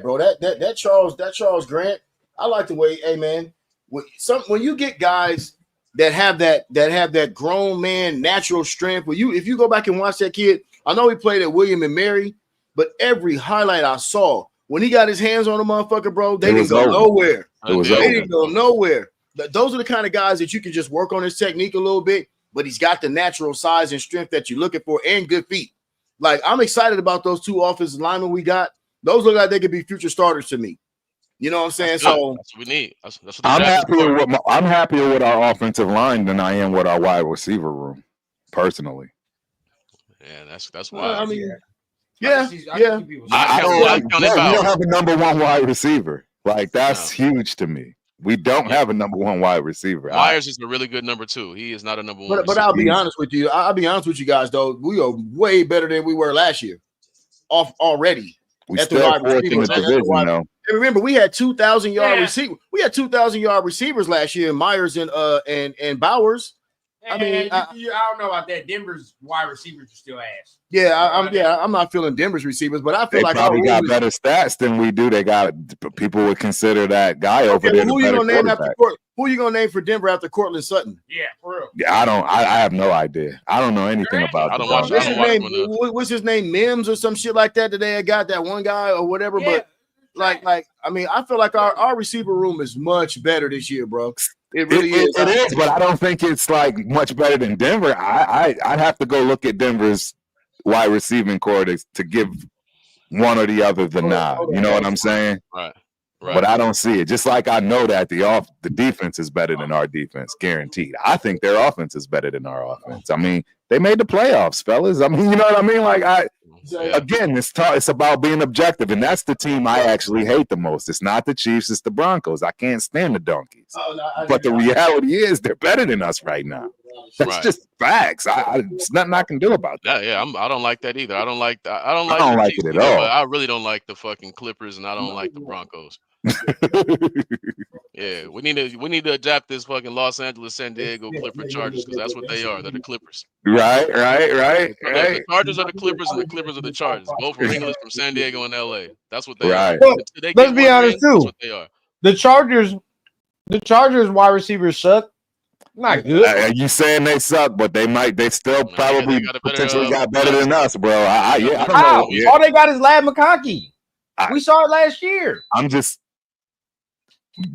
bro. That Charles Grant, I like the way, hey man, when you get guys that have that grown man natural strength, if you go back and watch that kid, I know he played at William and Mary, but every highlight I saw when he got his hands on the motherfucker, bro, they It didn't was go over. nowhere. It was They over. didn't go nowhere. Those are the kind of guys that you can just work on his technique a little bit, but he's got the natural size and strength that you're looking for and good feet. Like, I'm excited about those two offensive linemen we got. Those look like they could be future starters to me. You know what I'm saying? That's good. So That's what we need. That's what the I'm draft is for. happier with our offensive line than I am with our wide receiver room, personally. Yeah, that's well, why. I mean, I yeah. see people I count- don't I like. count We it out. don't have a number one wide receiver. Like that's huge to me. We don't Yeah. have a number one wide receiver. Myers is a really good number 2. He is not a number 1. But receiver. I'll be honest with you. I'll be honest with you guys, though. We are way better than we were last year. Already. We at the still wide fourth in receiver. the At the division, wide- though. And remember, we had 2,000-yard Yeah. receiver. We had 2,000-yard receivers last year, Myers and Bowers. I mean, I don't know about that. Denver's wide receivers are still ass. I'm not feeling Denver's receivers, but I feel They like probably our got room is- better stats than we do. They got people would consider that guy over Okay, there. well, the better quarterback. who you gonna name for Denver after Cortland Sutton? Yeah, for real. Yeah, I have no idea. I don't know anything about. I don't the watch- guy. I don't watch him enough. What's his name? Mims or some shit like that? That they had got that one guy or whatever. Yeah. But I mean, I feel like our receiver room is much better this year, bro. It really is. It is, but I don't think it's like much better than Denver. I'd have to go look at Denver's wide receiving core to give one or the other the nod. You know what I'm saying? Right. But I don't see it. Just like I know that the defense is better than our defense, guaranteed. I think their offense is better than our offense. I mean, they made the playoffs, fellas. I mean, you know what I mean? Like again, it's about being objective, and that's the team I actually hate the most. It's not the Chiefs, it's the Broncos. I can't stand the Donkeys. But the reality is they're better than us right now. That's just facts. There's nothing I can do about that. Yeah, I don't like that either. I don't like it at all. But I really don't like the fucking Clippers, and I don't like the Broncos. Yeah, we need to adapt this fucking Los Angeles, San Diego Clipper Chargers, because that's what they are. They're the Clippers. Right. The Chargers are the Clippers, and the Clippers are the Chargers. Both from England, from San Diego and LA. That's what they are. Well, let's be honest too. That's what they are. The Chargers wide receivers suck. Not good. You saying they suck, but they still probably potentially got better than us, bro. I don't know. Yeah. All they got is Lad McConkey. We saw it last year.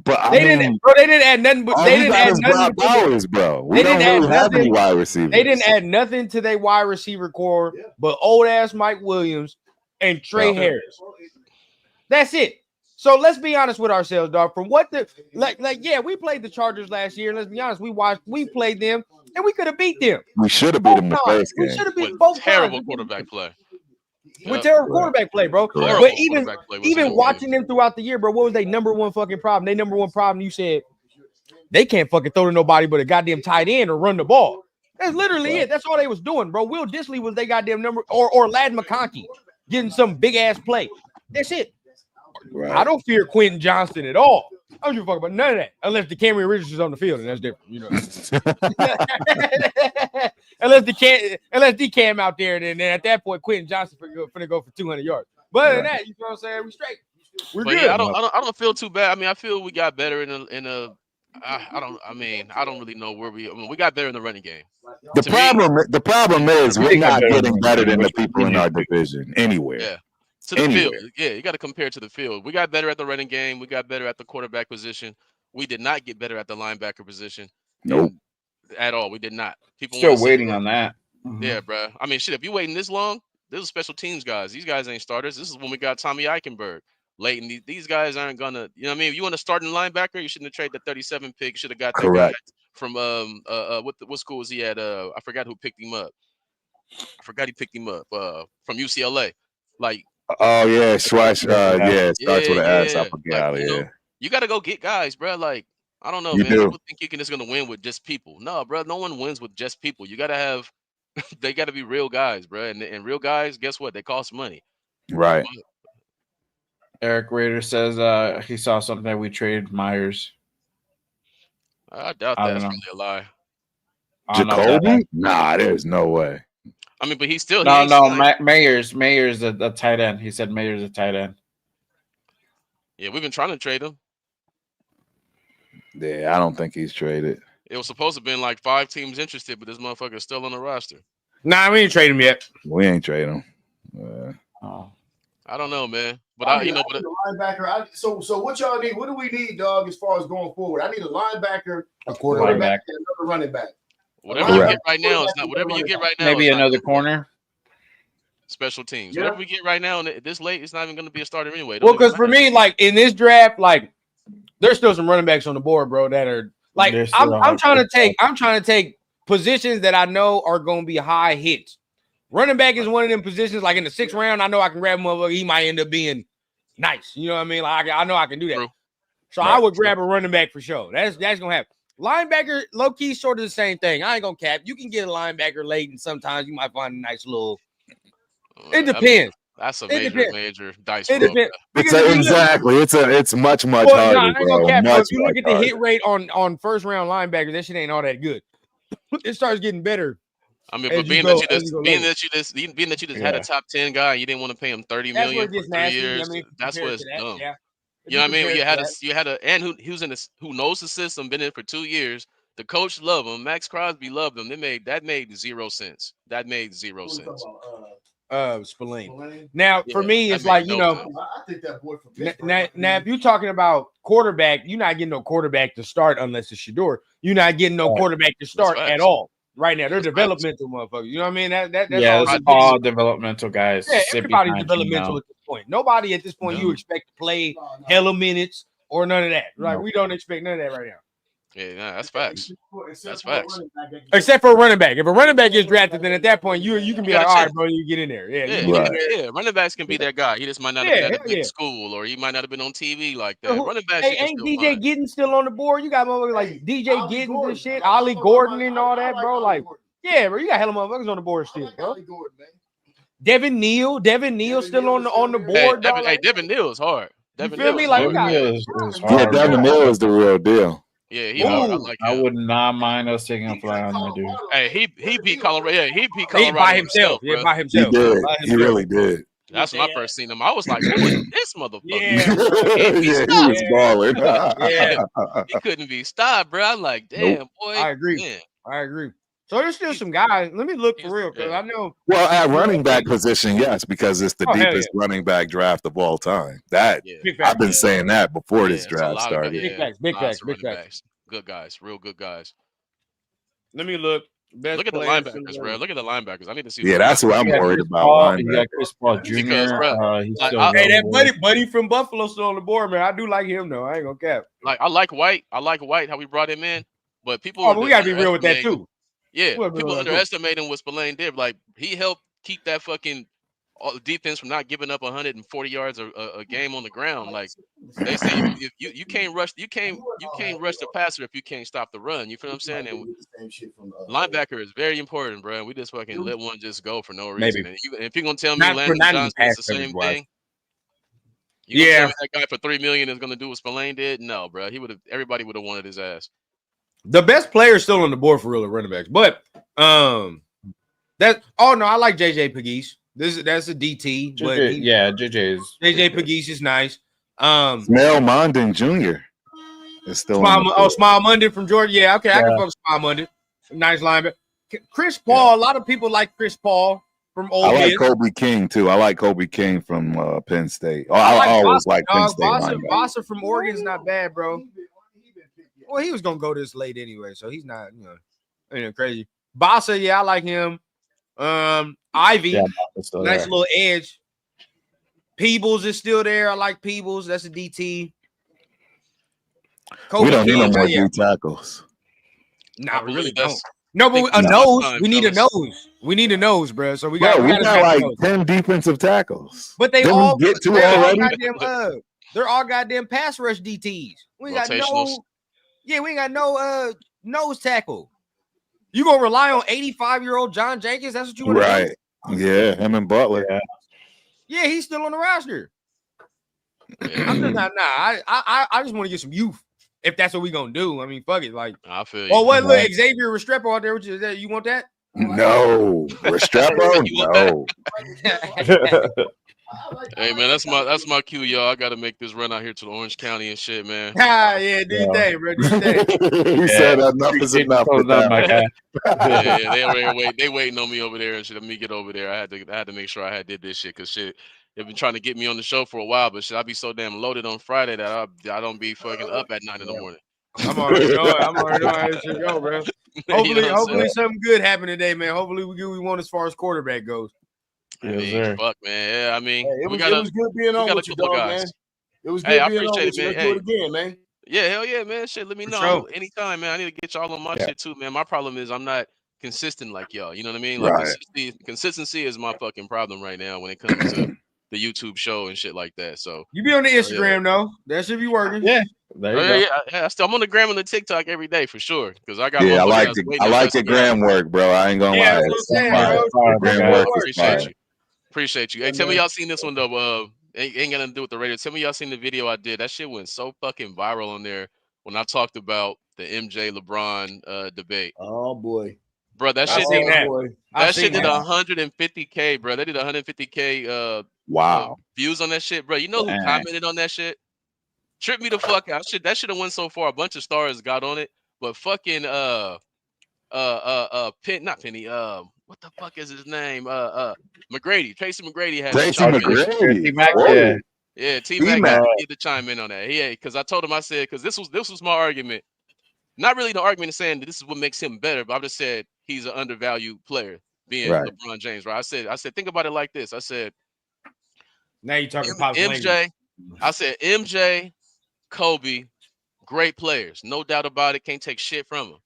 But they didn't add nothing. But they didn't add nothing. Bowers, bro. We don't really have any wide receivers. They didn't add nothing to their wide receiver core, but old ass Mike Williams and Trey Harris. That's it. So let's be honest with ourselves, dog. From what we played the Chargers last year. Let's be honest, we played them, and we could have beat them. We should have beat them the first game. We should have beat both. Terrible quarterback play. With terrible quarterback play, bro. But even watching them throughout the year, bro, what was their number one fucking problem? Their number one problem, you said, they can't fucking throw to nobody but a goddamn tight end or run the ball. That's literally it. That's all they was doing, bro. Will Dissly was their goddamn number, or Lad McConkey getting some big ass play. That's it. Right. I don't fear Quentin Johnston at all. I don't give a fuck about none of that, unless the Cameron Richardson's on the field, and that's different, you know. unless the Cam out there, then at that point, Quentin Johnston finna go for 200 yards. But other than that, you know what I'm saying? We straight. We're good. Yeah, I don't feel too bad. I mean, I feel we got better I don't really know where we got better in the running game. The problem is we're not getting better than the people in our division anywhere. Yeah. To the field. Yeah, you got to compare to the field. We got better at the running game. We got better at the quarterback position. We did not get better at the linebacker position. Nope. At all. We did not. People still waiting on that. Yeah, bro. I mean, shit, if you waiting this long, these are special teams guys. These guys ain't starters. This is when we got Tommy Eichenberg. Leighton, these guys aren't gonna, you know what I mean? If you want to start in linebacker, you shouldn't have traded the 37 pick. You should have got that guy from what school was he at? I forgot who picked him up. I forgot he picked him up from UCLA. Like, oh yeah, Schweich. It starts with an S. I forgot. You got to go get guys, bro. Like, I don't know, man. People think you can just gonna win with just people. No, bro. No one wins with just people. You got to have. They got to be real guys, bro. And real guys, guess what? They cost money. Right. Eric Rader says he saw something that we traded Myers. I doubt that's really a lie. Jacoby? Nah, there's no way. I mean, but he's still Mayer's a tight end. He said Mayer's a tight end. Yeah, we've been trying to trade him. Yeah, I don't think he's traded. It was supposed to have been like 5 teams interested, but this motherfucker is still on the roster. Nah, we ain't trade him yet. We ain't trade him. I don't know, man. But linebacker. So what y'all need? What do we need, dog? As far as going forward, I need a linebacker, a quarterback, and another running back. Whatever you get right now is not whatever you get right now. Maybe another corner. Special teams. Yeah. Whatever we get right now, and this late, it's not even going to be a starter anyway. Well, because for me, like in this draft, like there's still some running backs on the board, bro. That are like I'm trying to take positions that I know are going to be high hits. Running back is one of them positions. Like in the 6th round, I know I can grab him over. He might end up being nice. You know what I mean? Like I know I can do that. True. So I would grab a running back for sure. That's gonna happen. Linebacker, low key, sort of the same thing. I ain't gonna cap. You can get a linebacker late, and sometimes you might find a nice little. It depends. That's a major dice roll. Exactly. It's much harder. I ain't gonna cap, if you look at the hit rate on first round linebackers, that shit ain't all that good. It starts getting better. I mean, but being that you just had a top 10 guy, you didn't want to pay him $30 million for 3 years. That's what it's dumb. Yeah. You know what I mean? You had a and who knows the system, been in for 2 years. The coach loved him. Max Crosby loved him. That made 0 sense. That made 0 sense. Spillane. Now, for Yeah, me, that it's makes like, you no know, sense. I think that boy from now, if you're talking about quarterback, you're not getting no quarterback to start unless it's Shador. You're not getting no quarterback to start at facts. all right now. They're That's facts. developmental motherfuckers. You know what I mean? That's Yeah, all. it's they're all getting. developmental guys. Yeah, sit everybody's behind you developmental now. at this point. Nobody at this point you expect to play hella minutes or none of that. Like, we don't expect none of that right now. Yeah, nah, that's facts. That's facts. Except for a running back. If a running back gets drafted, then at that point you can be You like, got a all right, chance. bro, you get in there. Yeah, Yeah, you get in there. yeah. Running backs can be that guy. He just might not Yeah, have been at a hell big yeah. school, or he might not have been on TV like Who- that. Running backs, Hey, you can ain't still DJ find. Giddens still on the board? You got motherfuckers like DJ Giddens and shit, Ollie Gordon and all that, bro. Like, yeah, bro, you got hella motherfuckers on the board still, bro. Devin Neal still on the Hey, board, dog. Like, Devin Neal is hard. you Devin feel Neal me? is Like, hard. we got Is Yeah, hard, Devin bro. Neal is the real deal. Yeah, he hard. I like I him. would not mind us taking a fly on that dude. Hey, he beat Colorado. Yeah, he beat he Colorado by himself. Yeah, bro. by He himself. did. By He himself. really did. That's when I first seen him. I was like, who is this motherfucker? Yeah, bro. Yeah, he was balling. Yeah. He couldn't be stopped, bro. I'm like, damn, boy. I agree. Man. I agree. So there's still some guys. Let me look for real because yeah. I know. Well, at running back position, yes, because it's the Oh, hell deepest running back draft of all time. That Yeah. Big facts. I've been saying that before this It's a draft lot of started. guys. Big facts, big lots facts, of big running facts. backs. Good guys, real good guys. Let me look. Best Look at the players linebackers, bro. Look at the linebackers. I need to see. Yeah, the that's what I'm You got worried Chris about. Paul, you linebacker. got Chris Paul Jr. Because, bro, he's like, still Hey, that available. buddy from Buffalo still on the board, man. I do like him though. I ain't gonna cap. Like I like White. How we brought him in, but people. Oh, but we gotta be real with that underestimating- too. Yeah, We gotta be people real with that, too. underestimating what Spillane did. Like he helped keep that fucking defense from not giving up 140 yards a game on the ground. Like they say, if you can't rush, you can't rush the passer if you can't stop the run. You feel what I'm saying? And linebacker is very important, bro. We just fucking let one just go for no reason. Maybe. And if you're gonna tell me Not Landon even Johnson is the pass same coverage wise. thing, you gonna Yeah. tell me that guy for $3 million is gonna do what Spillane did? No, bro. Everybody would have wanted his ass. The best player is still on the board for real at running backs, but I like JJ Pegues. That's a DT, but JJ is JJ Pegues is nice. Mel Mondin Jr. is still on the Smile Monday from Georgia. Yeah, okay, I can fuck with Smile Monday. Nice linebacker. Chris Paul. A lot of people like Chris Paul from Ole I like Miss. Kobe King too. I like Kobe King from Penn State. I like always Bossa, like Penn dog. State linebacker. Bossa from Oregon's not bad, bro. Well, he was gonna go this late anyway, so he's not, crazy. Bossa, yeah, I like him. Ivy, Yeah, nice little edge. Peebles is still there. I like Peebles. That's a DT. We don't need no King, more yeah. D tackles. Nah, we really That's- don't. No, but a Think nose. time, We need a fellas. nose. We need a nose, bro. So we Bro, got. we gotta got draft like a nose. 10 defensive tackles. But they Didn't we all get two they're all already. goddamn, they're all goddamn pass rush DTs. We ain't got Rotationals. no. Yeah, we ain't got no nose tackle. You gonna rely on 85-year-old John Jenkins? That's what you want to Right. Yeah, him and Butler. Yeah. do? Yeah, he's still on the roster. Yeah, I'm just not. Nah, I just want to get some youth. If that's what we gonna do, I mean, fuck it. Like, I feel you. oh, what? Look, Xavier Restrepo out there. Which is that? You want that? No. Restrepo? No. Hey man, that's my cue, y'all. I gotta make this run out here to the Orange County and shit, man. Yeah, do your thing, bro. Do your thing. He said enough is enough. with that. my guy. Yeah, they waiting on me over there and shit. Let me get over there. I had to make sure I did this shit because shit, they've been trying to get me on the show for a while, but shit, I be so damn loaded on Friday that I don't be fucking up at 9 in the morning. I'm already knowing. I'm already knowing how this shit go, bro. Hopefully, You know what I'm hopefully saying? something good happened today, man. Hopefully we get what we want as far as quarterback goes. I Yes, mean, sir. fuck, man. Yeah, I mean, It we was, got it was good being on got a with you, couple dog, guys. man. It was Hey, good I being on appreciate with it, you. man. Let's do it again, man. Yeah, hell yeah, man. Shit, let me For know sure. anytime, man. I need to get y'all on my Yeah. shit too, man. My problem is I'm not consistent like y'all. You know what I mean? Right. Consistency is my fucking problem right now when it comes to the YouTube show and shit like that. So You be on the Instagram though. That should be working. Yeah. There you go. I'm on the gram and the TikTok every day for sure. Because I got Yeah, I motherfuckers like that's the waiting I to like press your me out. gram work, bro. I ain't gonna Yeah, lie. that's what I'm saying, Fire. bro. Gram Yeah. work is Appreciate fire. you. Appreciate you. Hey, tell me y'all seen this one though. Ain't gonna do with the radio. Tell me y'all seen the video I did. That shit went so fucking viral on there when I talked about the MJ LeBron debate. Oh boy, Bro, that I shit seen did that. boy. that shit did that. 150K, bro. They did 150K Wow. views on that shit, bro. You know who Dang. commented on that shit? Trip me the fuck out. That should have went so far. A bunch of stars got on it, but fucking not Penny. what the fuck is his name? McGrady. Tracy McGrady had Tracy chime in. McGrady. T-Mac, Whoa. yeah. Yeah, T T-Mac. Mac need to chime in on that. Yeah, because I told him, I said, because this was my argument. Not really the argument of saying that this is what makes him better, but I just said he's an undervalued player, being Right. LeBron James, right? I said, think about it like this. I said, Now you talking pops language. MJ. I said MJ, Kobe, great players, no doubt about it. Can't take shit from them.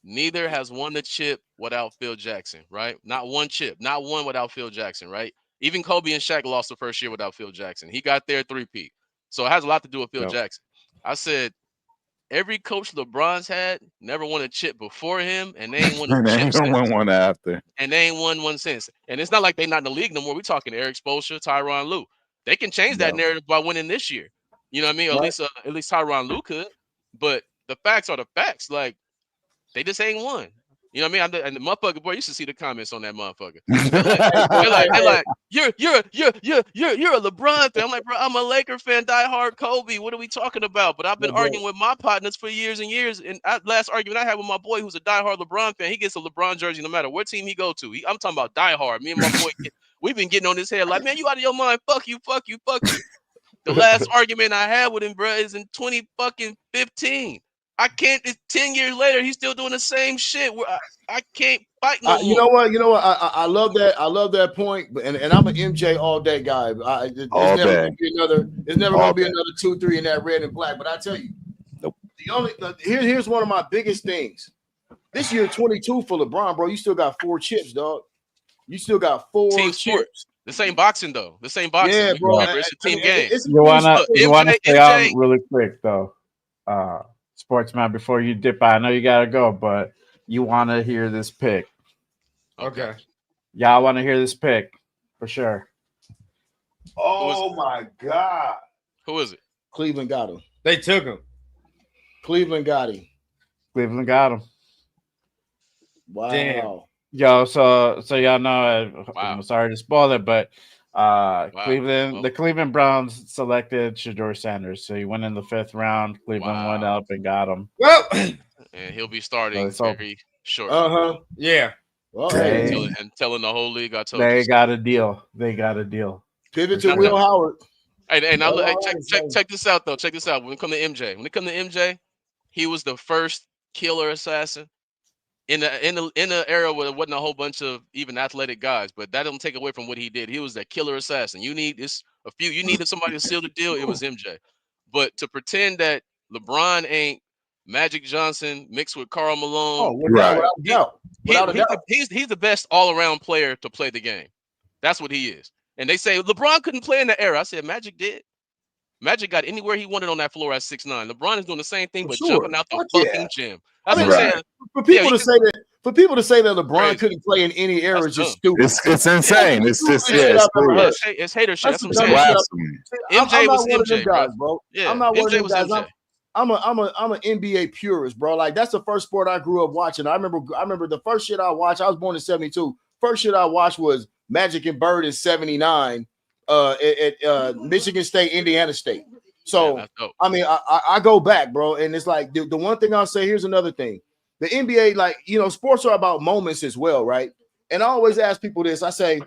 Neither has won the chip without Phil Jackson, right? Not one chip, not one without Phil Jackson, right? Even Kobe and Shaq lost the first year without Phil Jackson. He got their three-peat. So it has a lot to do with Phil Jackson. I said, every coach LeBron's had never won a chip before him, and they ain't won a chip since. One after. And they ain't won one since. And it's not like they're not in the league no more. We're talking Eric Spoelstra, Tyronn Lue. They can change that narrative by winning this year. You know what I mean? Right. At least Tyronn Lue could. But the facts are the facts. Like, they just ain't won. You know what I mean? And the motherfucker, boy, you should see the comments on that motherfucker. They're like, you're a LeBron fan. I'm like, bro, I'm a Laker fan, diehard Kobe. What are we talking about? But I've been arguing with my partners for years and years. And last argument I had with my boy, who's a diehard LeBron fan, he gets a LeBron jersey no matter what team he go to. I'm talking about diehard. Me and my boy, we've been getting on his head like, man, you out of your mind? Fuck you, fuck you, fuck you. The last argument I had with him, bro, is in 2015. I can't. It's 10 years later. He's still doing the same shit. Where I can't fight no more. You know what? I love that. I love that point. And I'm an MJ all day guy. There's never going to be another. There's never going to be another 2-3 in that red and black. But I tell you, here's one of my biggest things. This year, 22 for LeBron, bro. You still got 4 chips, dog. You still got 4 team chips. sport. This ain't boxing though. This ain't boxing. Yeah, bro. Remember, it's a team game. You wanna stay on really quick though. Sportsman, before you dip out, I know you gotta go, but you want to hear this pick. Okay. Y'all want to hear this pick for sure. Oh my God. Who is it? Cleveland got him. They took him. Cleveland got him. Cleveland got him. Wow. Damn. Yo, so y'all know, I'm sorry to spoil it, but the Cleveland Browns selected Shedeur Sanders, so he went in the 5th round. Cleveland went up and got him. Well, and he'll be starting very short. Yeah. Well, and telling the whole league, I told they you. got a deal. They got a deal. Pivot to Will Howard. Hey, now check this out though. Check this out. When it comes to MJ, he was the first killer assassin in the era where there wasn't a whole bunch of even athletic guys, but that don't take away from what he did. He was that killer assassin. You needed somebody to seal the deal. It was MJ. But to pretend that LeBron ain't Magic Johnson mixed with Karl Malone, he's the best all-around player to play the game. That's what he is. And they say LeBron couldn't play in the era. I said Magic did. Magic got anywhere he wanted on that floor at 6'9". LeBron is doing the same thing, but jumping out the fucking gym. That's what I'm saying. For people to say that LeBron couldn't play in any era is just stupid. It's insane. It's just it's hater shit. That's what I'm saying. MJ was MJ, guys, bro. Yeah, I'm not one of them guys. MJ. I'm an NBA purist, bro. Like that's the first sport I grew up watching. I remember the first shit I watched. I was born in '72. First shit I watched was Magic and Bird in '79 at Michigan State, Indiana State. So I mean, I go back, bro, and it's like the one thing I'll say. Here's another thing: the NBA, like sports are about moments as well, right? And I always ask people this. I say,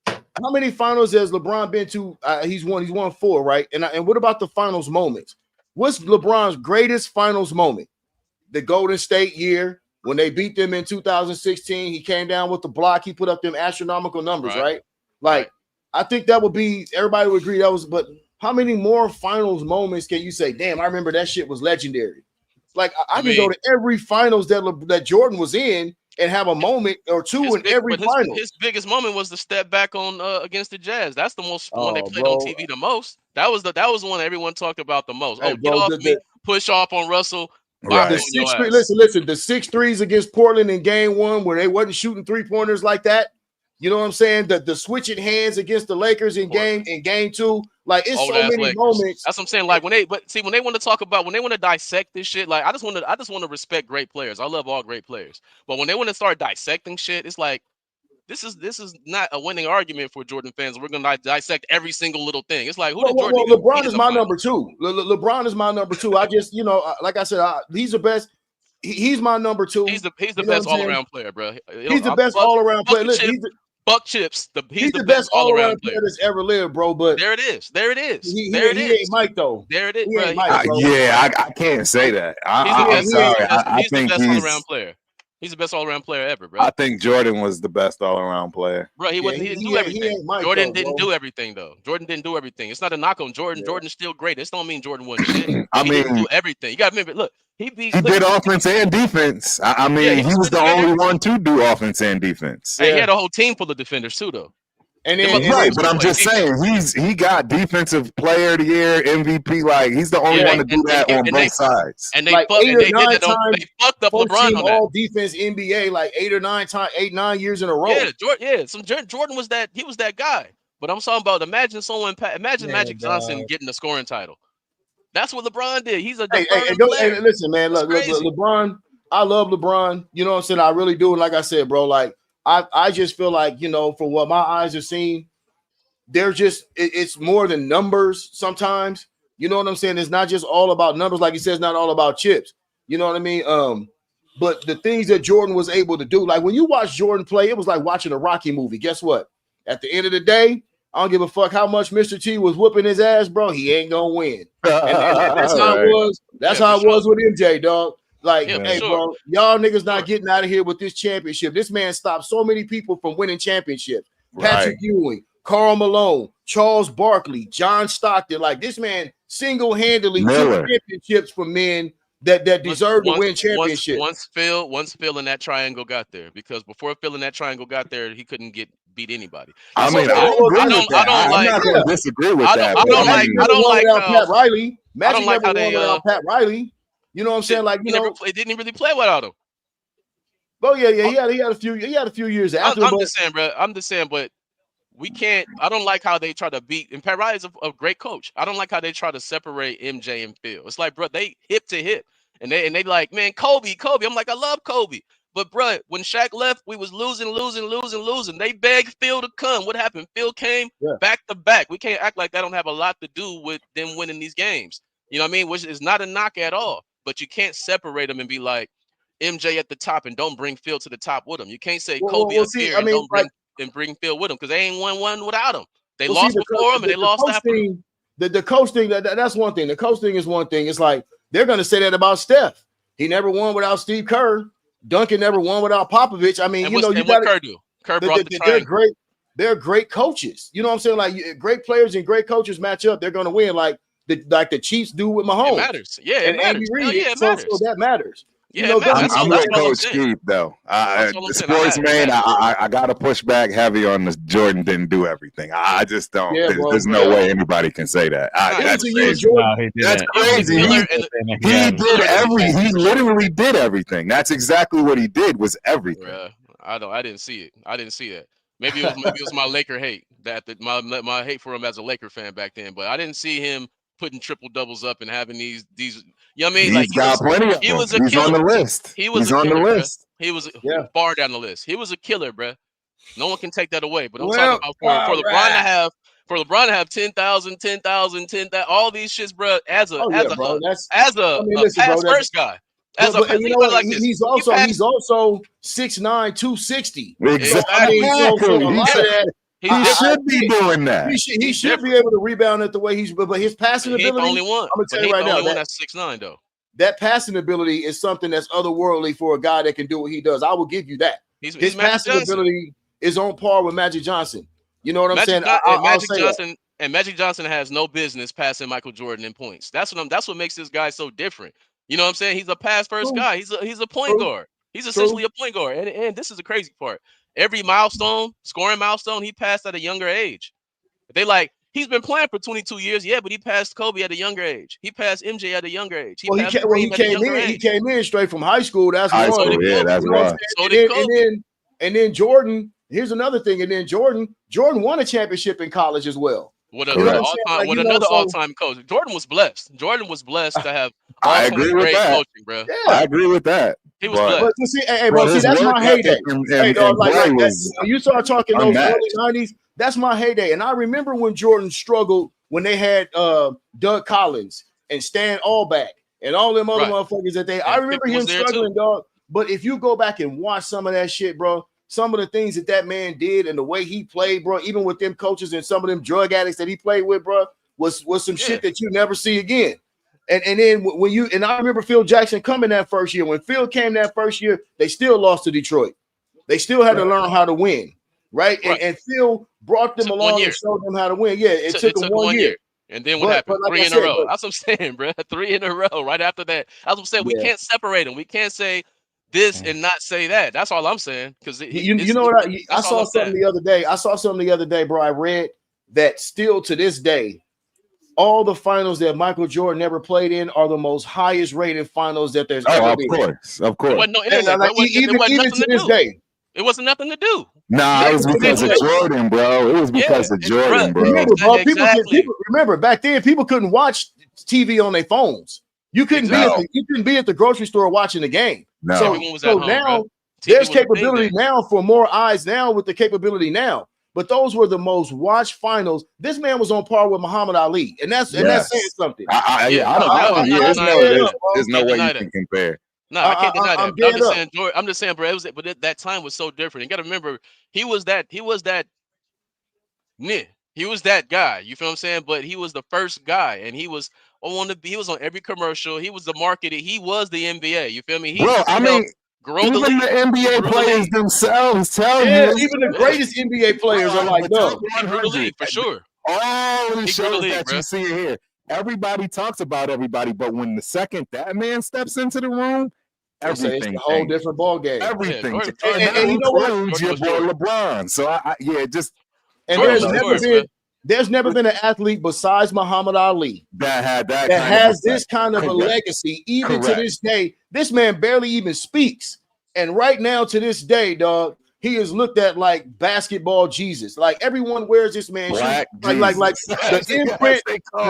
how many finals has LeBron been to? He's won 4, right? And what about the finals moments? What's LeBron's greatest finals moment? The Golden State year when they beat them in 2016. He came down with the block. He put up them astronomical numbers, right? Like, I think that would be, everybody would agree that was, but how many more finals moments can you say, damn, I remember that shit was legendary? Like, I can go to every finals that Jordan was in and have a moment or two in every final. His biggest moment was the step back on against the Jazz. That's the one they played on TV the most. That was the one everyone talked about the most. Hey, get off me, push off on Russell. Right. Listen, the 6 threes against Portland in game 1 where they wasn't shooting 3-pointers like that. You know what I'm saying? The switching hands against the Lakers in game 2. Like, it's so many moments. That's what I'm saying. Like when they want to dissect this shit, like I just want to respect great players. I love all great players. But when they want to start dissecting shit, it's like this is not a winning argument for Jordan fans. We're gonna dissect every single little thing. It's like LeBron is my number 2. LeBron is my number 2. I just, like I said, he's the best. He's my number 2. He's the You know best what I'm saying? all-around player, bro. He's the best all-around player. Listen, Buck Chips. He's the best all-around player that's ever lived, bro. But there it is. There it is. He there it is. He ain't Mike though. There it is, He bro. ain't Mike, bro. I can't say that. I'm sorry. I think he's the best he's all-around player. He's the best all-around player ever, bro. I think Jordan was the best all-around player. Bro, he didn't do everything. Jordan didn't do everything though. Jordan didn't do everything. It's not a knock on Jordan. Jordan's still great. This don't mean Jordan wasn't shit. He didn't do everything. You got to remember. Look, he did offense and defense. I mean, he was the only one to do offense and defense. Hey, he had a whole team full of defenders too, though. And then, right, but I'm just saying he got defensive player of the year, MVP. Like he's the only one to do that on both sides. And they like fucked, 8 and or they 9 did times. They fucked up LeBron on that. All defense NBA like 8 or 9 times, 8-9 years in a row. Yeah, Jordan was that. He was that guy. But I'm talking about imagine Magic Johnson getting a scoring title. That's what LeBron did. He's a hey, listen, man. Look, LeBron. I love LeBron. You know what I'm saying? I really do. And like I said, bro, like I just feel like, you know, from what my eyes have seen, they're just it's more than numbers sometimes. You know what I'm saying? It's not just all about numbers, like he says, not all about chips. You know what I mean? But the things that Jordan was able to do, like when you watch Jordan play, it was like watching a Rocky movie. Guess what? At the end of the day, I don't give a fuck how much Mr. T was whooping his ass, bro. He ain't gonna win. And that's how it was. That's how it was with MJ, dog. Like, hey, bro, y'all niggas not getting out of here with this championship. This man stopped so many people from winning championships. Patrick Ewing, Karl Malone, Charles Barkley, John Stockton. Like this man single-handedly took championships from men that deserve to win championships. Once Phil in that triangle got there, because before Phil in that triangle got there, he couldn't beat anybody. I mean, I'm not going to disagree with that. I don't like Pat Riley. Magic never won without Pat Riley. You know what I'm saying? Like it didn't really play without him. Oh yeah. He had a few years after. I'm just saying, bro. I'm just saying, but we can't. I don't like how they try to beat. And Pat Riley's a great coach. I don't like how they try to separate MJ and Phil. It's like, bro, they hip to hip, and they like, man, Kobe. I'm like, I love Kobe, but bro, when Shaq left, we was losing. They begged Phil to come. What happened? Phil came back to back. We can't act like that don't have a lot to do with them winning these games. You know what I mean? Which is not a knock at all. But you can't separate them and be like MJ at the top and don't bring Phil to the top with him. You can't say Kobe up here and don't bring Phil with him because they ain't won one without him. They lost before him and they lost after him. The coach thing, that's one thing. The coach thing is one thing. It's like they're going to say that about Steph. He never won without Steve Kerr. Duncan never won without Popovich. I mean, and you know, what Kerr do? Kerr brought the triangle. They're great. They're great coaches. You know what I'm saying? Like great players and great coaches match up. They're going to win. Like the Chiefs do with Mahomes. It matters. Yeah, it matters. It matters. So that matters. Yeah, I'm with Coach Steve though. The sports man, I got to push back heavy on this. Jordan didn't do everything. I just don't. There's no way anybody can say that. That's crazy. That's crazy. He literally did everything. That's exactly what he did. Was everything. I didn't see it. I didn't see that. Maybe it was my Laker hate. My hate for him as a Laker fan back then. But I didn't see him putting triple doubles up and having these. You know what I mean? He's got plenty of them. He was a He's killer. on the list. He's on the list. He was far down the list. He was a killer, bro. No one can take that away. But I'm talking about for LeBron to have 10,000, all these shits, bro. As a pass first guy. He's also 6'9", 260. Exactly. He should be doing that. He should be able to rebound it the way but his passing ability. He's the only one. I'm gonna tell you right now. That's 6'9" though. That passing ability is something that's otherworldly for a guy that can do what he does. I will give you that. His passing ability is on par with Magic Johnson. You know what I'm saying? Magic Johnson has no business passing Michael Jordan in points. That's what makes this guy so different. You know what I'm saying? He's a pass first guy. He's a point guard. He's essentially a point guard. And this is the crazy part. Every scoring milestone, he passed at a younger age. He's been playing for 22 years, but he passed Kobe at a younger age. He passed MJ at a younger age. He came in straight from high school. That's one. That's right. And then Jordan. Here's another thing. And then Jordan won a championship in college as well. Another all-time coach. Jordan was blessed. To have. I agree with that. Coaching, bro. Yeah. I agree with that. He was blessed. But that's my heyday. You start talking those early 90s. That's my heyday. And I remember when Jordan struggled when they had Doug Collins and Stan Alback. and all them other Right. motherfuckers that they. And I remember Pippen him was there, struggling, dog. But if you go back and watch some of that shit, bro, some of the things that man did and the way he played, bro, even with them coaches and some of them drug addicts that he played with, bro, was some shit that you never see again. And then when you and I remember Phil Jackson coming that first year. When Phil came that first year, they still lost to Detroit. They still had to learn how to win, right? And Phil brought them along and showed them how to win. Yeah, it took them 1 year. And then what happened? Like 3 in a row. That's what I'm saying, bro. 3 in a row. Right after that. That's what I'm saying. We can't separate them. We can't say this and not say that. That's all I'm saying. Because you know what I saw something the other day. I saw something the other day, bro. I read that still to this day, all the finals that Michael Jordan ever played in are the most highest rated finals that there's ever been. Of course. There wasn't no internet. Even to this day. It wasn't nothing to do. Nah, it was because of Jordan, bro. It was because of Jordan, bro. Remember, bro, people remember back then people couldn't watch TV on their phones. You couldn't be at the grocery store watching the game. No. So now there's capability now for more eyes now with the capability now. But those were the most watched finals. This man was on par with Muhammad Ali, and that's saying something. There's no way you can compare. No, I can't deny that. I'm just saying, bro. But that time was so different. You got to remember, he was that guy. You feel what I'm saying? But he was the first guy, and he was on every commercial. He was the marketing. He was the NBA. You feel me? Bro, I mean, even the NBA players themselves tell you. Even the greatest NBA players are like, no, for sure. All the shows that you see here, everybody talks about everybody, but when the second that man steps into the room, everything it's a whole different ball game. Everything, and you know what? Your boy LeBron. So there's never been an athlete besides Muhammad Ali that has this kind of a legacy. Even to this day, this man barely even speaks. And right now, to this day, dog, he is looked at like basketball Jesus. Like everyone wears this man shoes. Like the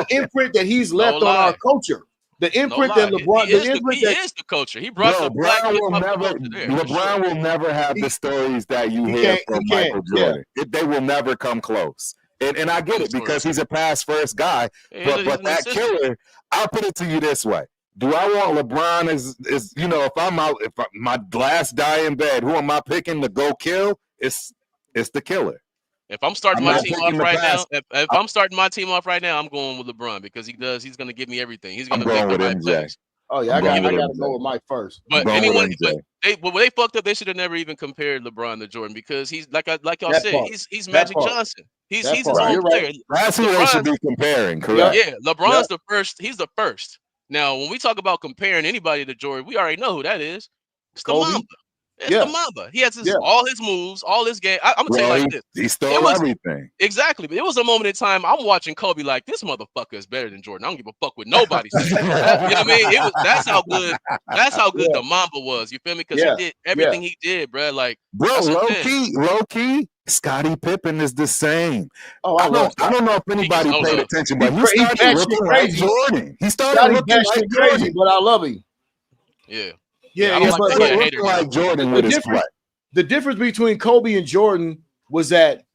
imprint that he's left on our culture. The imprint that LeBron he is the culture. He brought the black LeBron will never have the stories that you hear from Michael Jordan. They will never come close. And I get it because he's a pass first guy. But that killer, I'll put it to you this way. Do I want LeBron as if my last die in bed, who am I picking to go kill? It's the killer. If I'm starting my team off right now, if I'm starting my team off right now, I'm going with LeBron because he's going to give me everything. He's going to make the right plays. Oh yeah, I got to go with Mike first. But when they fucked up, they should have never even compared LeBron to Jordan because he's like y'all said, he's Magic Johnson. He's his own player. That's who they should be comparing, correct? Yeah, LeBron's the first. He's the first. Now, when we talk about comparing anybody to Jordan, we already know who that is. It's the Mamba. It's the Mamba. He has all his moves, all his game. I'm gonna tell you like this. He stole everything. Exactly. But it was a moment in time I'm watching Kobe like this motherfucker is better than Jordan. I don't give a fuck what nobody says. You know what I mean? That's how good the Mamba was. You feel me? Because he did everything he did, bro. Like low key, Scottie Pippen is the same. I don't know if anybody paid attention, but he started looking like Jordan. He started looking like crazy, but I love him. Yeah. But like Jordan with his play. The difference between Kobe and Jordan was that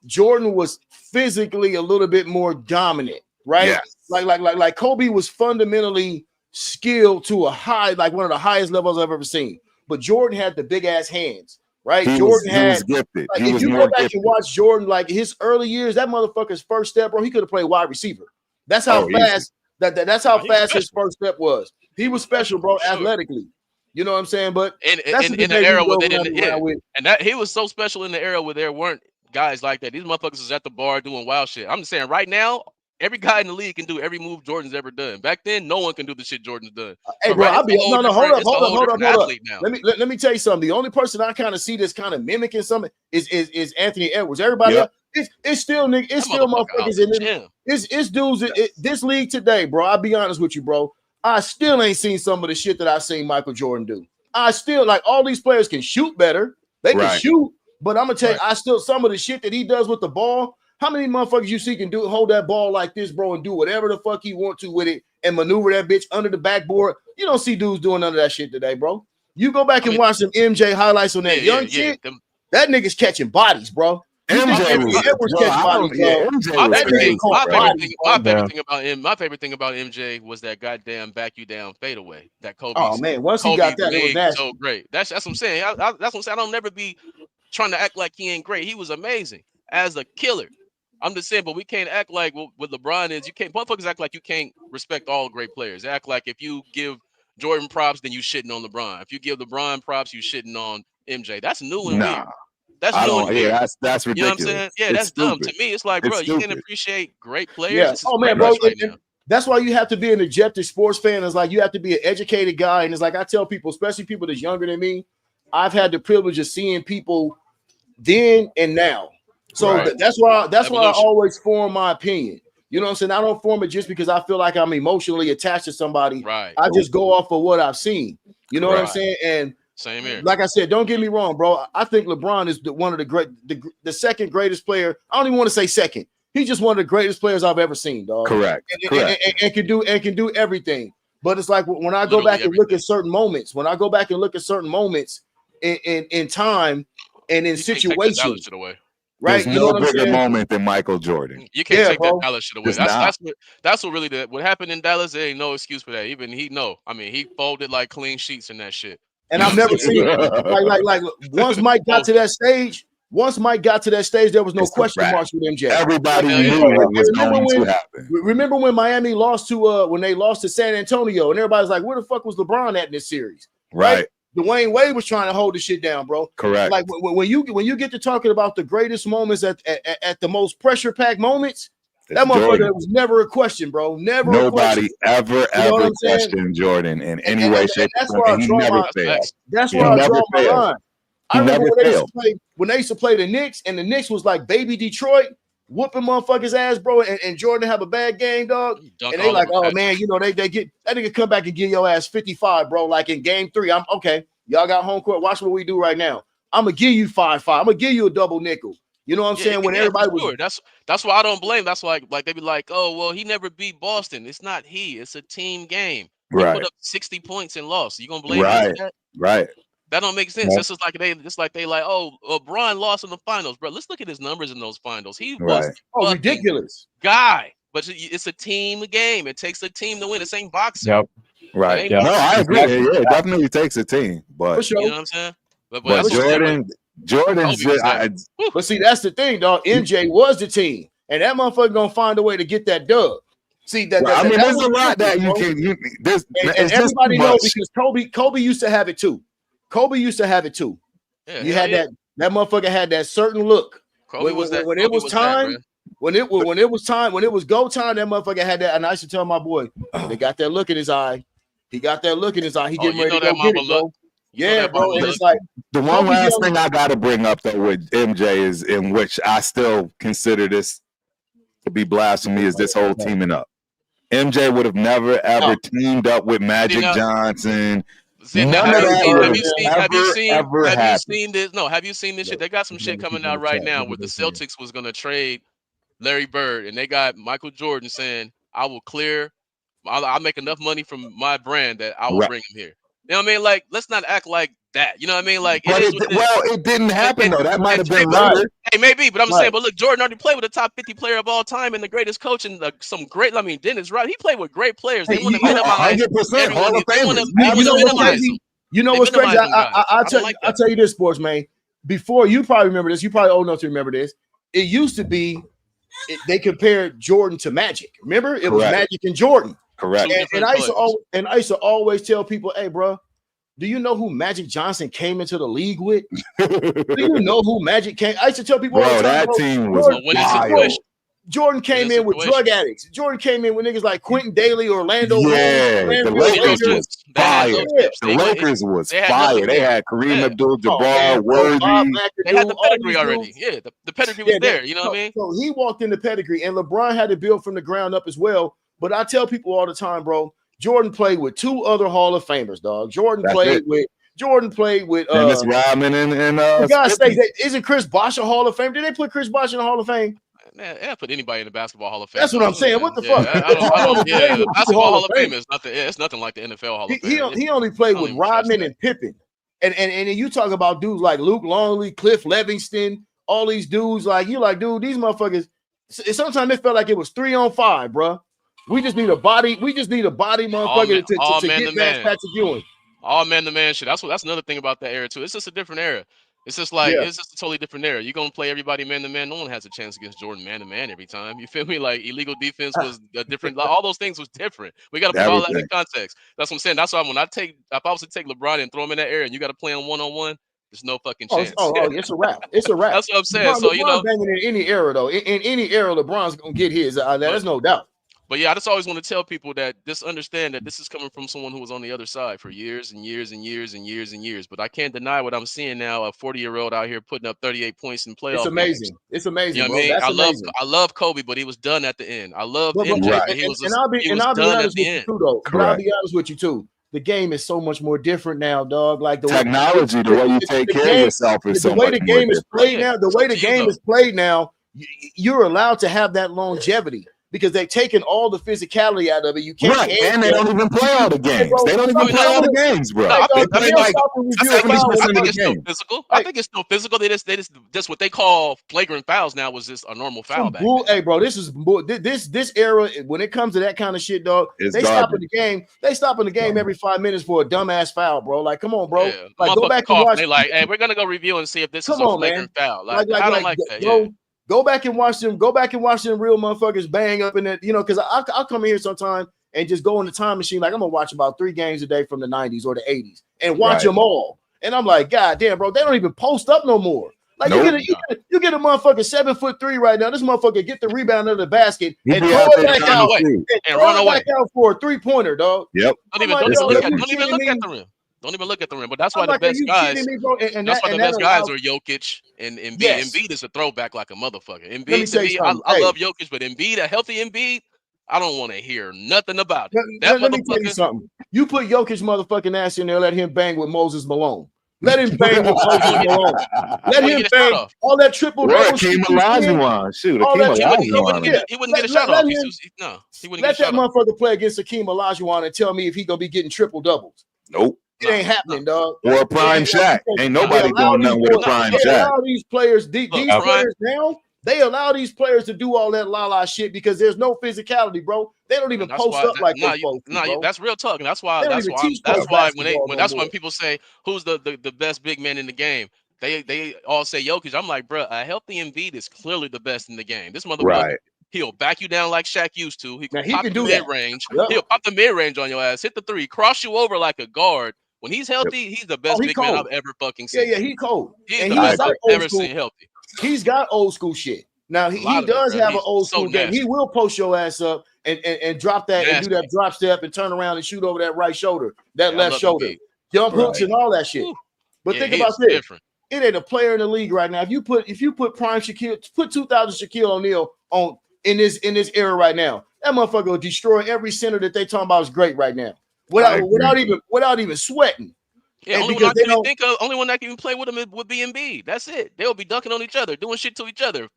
Jordan was physically a little bit more dominant, right? Yes. Like Kobe was fundamentally skilled to a high, like one of the highest levels I've ever seen. But Jordan had the big ass hands, right? He was gifted. Like, if you go back and watch Jordan, like his early years, that motherfucker's first step, bro, he could have played wide receiver. That's how fast that's how fast his first step was. He was special, bro, athletically. You know what I'm saying? But in the era where they didn't, and that he was so special in the era where there weren't guys like that. These motherfuckers was at the bar doing wild shit. I'm just saying, right now, every guy in the league can do every move Jordan's ever done. Back then, no one can do the shit Jordan's done. Hey, bro, hold up. Let me tell you something. The only person I kind of see that's kind of mimicking something is Anthony Edwards. Everybody else, it's still motherfuckers in it. It's dudes. This league today, bro. I'll be honest with you, bro. I still ain't seen some of the shit that I've seen Michael Jordan do. I still like all these players can shoot better. They can shoot, but I'm gonna tell you, some of the shit that he does with the ball. How many motherfuckers you see can hold that ball like this, bro, and do whatever the fuck he want to with it and maneuver that bitch under the backboard? You don't see dudes doing none of that shit today, bro. You go back and watch some MJ highlights on that young shit. That nigga's catching bodies, bro. MJ was Edwards bro, catch I bodies, don't- yeah, bro. MJ My was favorite crazy, thing, caught my bro. favorite bodies, thing, bro. my favorite thing about MJ was that goddamn back you down fadeaway that Oh man, once he got that, it was made nasty. so great. That's what I'm saying. That's what I'm saying. I don't never be trying to act like he ain't great. He was amazing as a killer. I'm just saying, but we can't act like what LeBron is. You can't, motherfuckers act like you can't respect all great players. They act like if you give Jordan props, then you shitting on LeBron. If you give LeBron props, you shitting on MJ. That's new and weird. Nah, That's I new don't. and Yeah, weird. that's You know what I'm ridiculous. saying? Yeah, It's that's dumb. To stupid. me, it's like, It's bro, you can't stupid. appreciate great players. Yeah. This is Oh man, greatness bro. right now. That's why you have to be an objective sports fan. It's like you have to be an educated guy. And it's like I tell people, especially people that's younger than me, I've had the privilege of seeing people then and now. So Right. that's why I Evolution. always form my opinion. You know what I'm saying? I don't form it just because I feel like I'm emotionally attached to somebody. Right. I just go off of what I've seen. You know what I'm Right. saying? And Same here. like I said, don't get me wrong, bro. I think LeBron is one of the second greatest player. I don't even want to say second. He's just one of the greatest players I've ever seen, dog. Correct. And can do everything. But it's like when I go Literally back and look at certain moments, in time and in You can't take that Dallas situations, shit away. right? There's You know no what I'm bigger saying? moment than Michael Jordan. You can't Yeah, take bro. that Dallas shit away. It's not. That's what really what happened in Dallas. There ain't no excuse for that. Even he folded like clean sheets in that shit. And You I've know never what I'm seen like once Mike got to that stage. Once Mike got to that stage, there was no It's a question wrap. marks with MJ. Everybody Hell yeah. knew what was going to happen. Remember when Miami lost to when they lost to San Antonio, and everybody's like, "Where the fuck was LeBron at in this series?" Right. Dwayne Wade was trying to hold the shit down, bro. Correct. Like when you get to talking about the greatest moments at the most pressure packed moments, that motherfucker Jordan. was never a question, bro. Never. Nobody a question. ever what I'm saying? questioned Jordan in any way, shape, that's or where I form. He draw never my failed. That's He where I never draw my failed. line. He I remember never when they used to play the Knicks, and the Knicks was like baby Detroit, whooping motherfuckers' ass, bro. And Jordan have a bad game, dog. Dunk And they all like, over oh Patrick. man, they get that nigga come back and give your ass 55, bro. Like in game 3, I'm okay. Y'all got home court. Watch what we do right now. I'm gonna give you 5-5. I'm gonna give you a double nickel. You know what I'm saying? When everybody for sure. That's why I don't blame. That's why like they be like, oh well, he never beat Boston. It's not it's a team game. He Right. put up 60 points and lost. You gonna blame him Right. for that? Right. That don't make sense. Yeah. This is like they like, oh, LeBron lost in the finals, bro. Let's look at his numbers in those finals. He was Right. ridiculous guy, but it's a team game. It takes a team to win. It's ain't boxing. Yep. Right. Ain't No, boxing. I agree. Yeah, it definitely takes a team. But for sure. You know what I'm saying? But but that's what I'm saying, Jordan's Kobe was that. But see, that's the thing, dog. MJ was the team, and that motherfucker gonna find a way to get that dub. See that? I mean, there's was a lot the that thing, you bro. can. There's And it's just everybody too knows much. because Kobe used to have it too. Kobe used to have it too. Yeah, You hell had yeah. that motherfucker had that certain look. Kobe was that. When Kobe it was that, time, man. when it was go time, that motherfucker had that. And I used to tell my boy, they got that look in his eye. He got that look in his eye. He getting you ready know to go that get Mamba it, bro. look. You know Yeah, that bro. Mamba And look. it's like The one Kobe last young- thing I got to bring up though with MJ is in which I still consider this to be blasphemy is this whole teaming up. MJ would have never ever teamed up with Magic Johnson. See, now, None of that would have you ever seen this? No, have you seen this shit? They got some shit coming out right now where the Celtics was gonna trade Larry Bird, and they got Michael Jordan saying, I'll make enough money from my brand that I will bring him here. You know what I mean? Like, let's not act like that. You know what I mean? Like, it didn't happen though. That might have been right. later. Hey, maybe, but I'm saying, but look, Jordan already played with a top 50 player of all time and the greatest coach and some great. I mean, Dennis, right? He played with great players. They want to minimize 100% Hall of Famers. You know what's crazy? I'll tell you this, sports man. Before you probably remember this, you probably old enough to remember this. It used to be they compared Jordan to Magic. Remember, it was Magic and Jordan. Correct. And I used to always tell people, hey, bro, do you know who Magic Johnson came into the league with? Do you know who Magic came? I used to tell people all the time, that bro, team was wild. Jordan came in with drug addicts. Jordan came in with niggas like Quentin Daly, Orlando. The Lakers was fire. The Lakers was fire. They had Kareem Abdul-Jabbar, Worthy. They had the pedigree already. Yeah, the pedigree was there. You know what I mean? So he walked in the pedigree, and LeBron had to build from the ground up as well. But I tell people all the time, bro, Jordan played with 2 other Hall of Famers, dog. Jordan played with Dennis Rodman and God sakes, isn't Chris Bosh a Hall of Fame? Did they put Chris Bosh in the Hall of Fame? Man, they put anybody in the basketball Hall of Fame. That's what I'm saying. What the fuck? Basketball Hall of Fame is nothing. It's nothing like the NFL Hall of Fame. He only played with Rodman and Pippen, and you talk about dudes like Luke Longley, Cliff Livingston, all these dudes, like you like, dude, these motherfuckers. Sometimes it felt like it was 3-on-5, bro. We just need a body. We just need a body motherfucker to get past Patrick Ewing. All man to man shit. That's another thing about that era too. It's just a different era. It's just like it's just a totally different era. You're gonna play everybody man to man. No one has a chance against Jordan man to man every time. You feel me? Like illegal defense was a different. Like, all those things was different. We gotta put all that in context. That's what I'm saying. That's why if I was to take LeBron and throw him in that area, and you gotta play him 1-on-1. There's no fucking chance. It's a wrap. It's a wrap. That's what I'm saying. LeBron banging in any era though. In any era, LeBron's gonna get his. There's no doubt. But yeah, I just always want to tell people that just understand that this is coming from someone who was on the other side for years and years and years and years and years. But I can't deny what I'm seeing now, a 40-year-old out here putting up 38 points in playoff. It's amazing. games. It's amazing. You know what I mean? I love Kobe, but he was done at the end. I love MJ, but he was done at the end. But I'll be honest with you too. The game is so much more different now, dog. Like the technology, the way you take care of yourself is so much more different. The way the game is played now, the way the game is played now, you're allowed to have that longevity. Because they've taken all the physicality out of it. You can't, and they don't even play all the games. They don't even play all the games, bro. I think it's still physical. I think it's still physical. They just what they call flagrant fouls now was just a normal foul back then. Hey, bro, this era when it comes to that kind of shit, dog. They stop in the game. They stop in the game every 5 minutes for a dumbass foul, bro. Like, come on, bro. Yeah. Like, go back and watch. They like, hey, we're gonna go review and see if this is a flagrant foul. Like, I don't like that. Yeah. Go back and watch them. Go back and watch them real motherfuckers bang up in it. You know, because I'll come in here sometime and just go in the time machine. Like I'm gonna watch about 3 games a day from the 90s or the 80s and watch them all. And I'm like, God damn, bro, they don't even post up no more. Like you get a motherfucker 7'3" right now. This motherfucker get the rebound of the basket and throw it back out and run back out for a 3-pointer, dog. Yep. Don't even look at the rim. Don't even look at the rim. But that's why the best guys. That's why the best guys are Jokic and Embiid. Yes. Embiid is a throwback like a motherfucker. Embiid to me, I love Jokic, but Embiid, a healthy Embiid, I don't want to hear nothing about it. Let me tell you something. You put Jokic motherfucking ass in there, let him bang with Moses Malone. Let him bang with Moses Malone. Let him bang all that triple double. Shoot, he wouldn't get a shot off. Let that motherfucker play against Hakeem Olajuwon and tell me if he gonna be getting triple doubles. Nope. It ain't happening, dog. Or a prime Shaq. Ain't nobody doing nothing with a prime Shaq. Allow these players, these players now, they allow these players to do all that la shit because there's no physicality, bro. They don't even post up like those folks. No, that's real talk. And that's why when people say who's the best big man in the game, they all say Jokic. I'm like, bro, a healthy Embiid is clearly the best in the game. This motherfucker. He'll back you down like Shaq used to. He can pop the mid-range. He'll pop the mid-range on your ass, hit the 3, cross you over like a guard. When he's healthy, he's the best big man I've ever fucking seen. Yeah, he's cold. He's the best I've ever seen healthy. He's got old school shit. Now he does have an old school game. He will post your ass up and drop that and do that drop step and turn around and shoot over that right shoulder, that left shoulder, jump hooks and all that shit. But think about this. It ain't a player in the league right now. If you put prime Shaquille, put 2000 Shaquille O'Neal on in this era right now, that motherfucker will destroy every center that they talking about is great right now. Without even sweating. Yeah, only one that can even play with him would be Embiid. That's it. They'll be dunking on each other, doing shit to each other.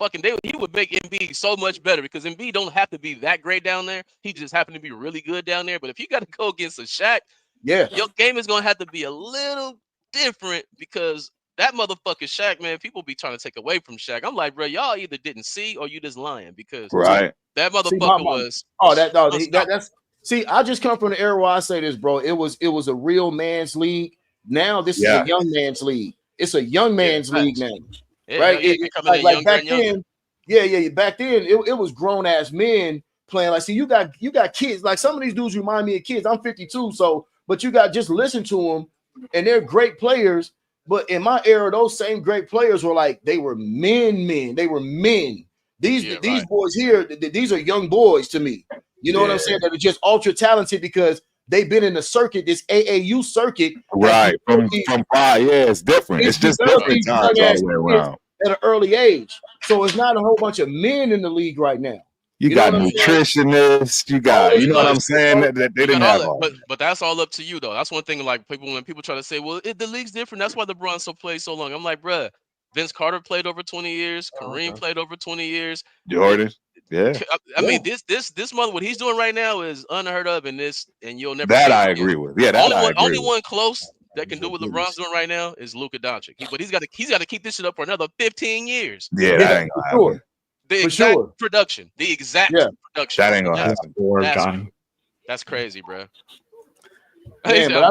He would make Embiid so much better because Embiid don't have to be that great down there. He just happened to be really good down there. But if you got to go against a Shaq, your game is gonna have to be a little different because that motherfucker Shaq, man, people be trying to take away from Shaq. I'm like, bro, y'all either didn't see or you just lying because that motherfucker was. Oh, that's. See, I just come from the era where I say this, bro. It was a real man's league. Now this is a young man's league. It's a young man's league now, right? Like back then, back then it was grown ass men playing. Like, see, you got kids. Like some of these dudes remind me of kids. I'm 52, but you got just listen to them, and they're great players. But in my era, those same great players were like they were men. They were men. These boys here, these are young boys to me. You know what I'm saying? That are just ultra talented because they've been in the circuit, this AAU circuit. Right. From 5, it's different. It's just different times all the way around. At an early age. So it's not a whole bunch of men in the league right now. You got nutritionists, you got, you know what I'm saying? That they didn't have all. But that's all up to you, though. That's one thing, like, when people try to say, well, the league's different. That's why LeBron played so long. I'm like, bruh, Vince Carter played over 20 years. Kareem played over 20 years. Jordan. Yeah, I mean this mother, what he's doing right now is unheard of in this, and you'll never. That I agree with. Yeah, only one close that can do what LeBron's doing right now is Luka Doncic. But he's got to keep this shit up for another 15 years. Yeah, that ain't gonna happen. The For exact sure. production. The exact Yeah. production. That ain't gonna happen. That's crazy, bro. Man, but I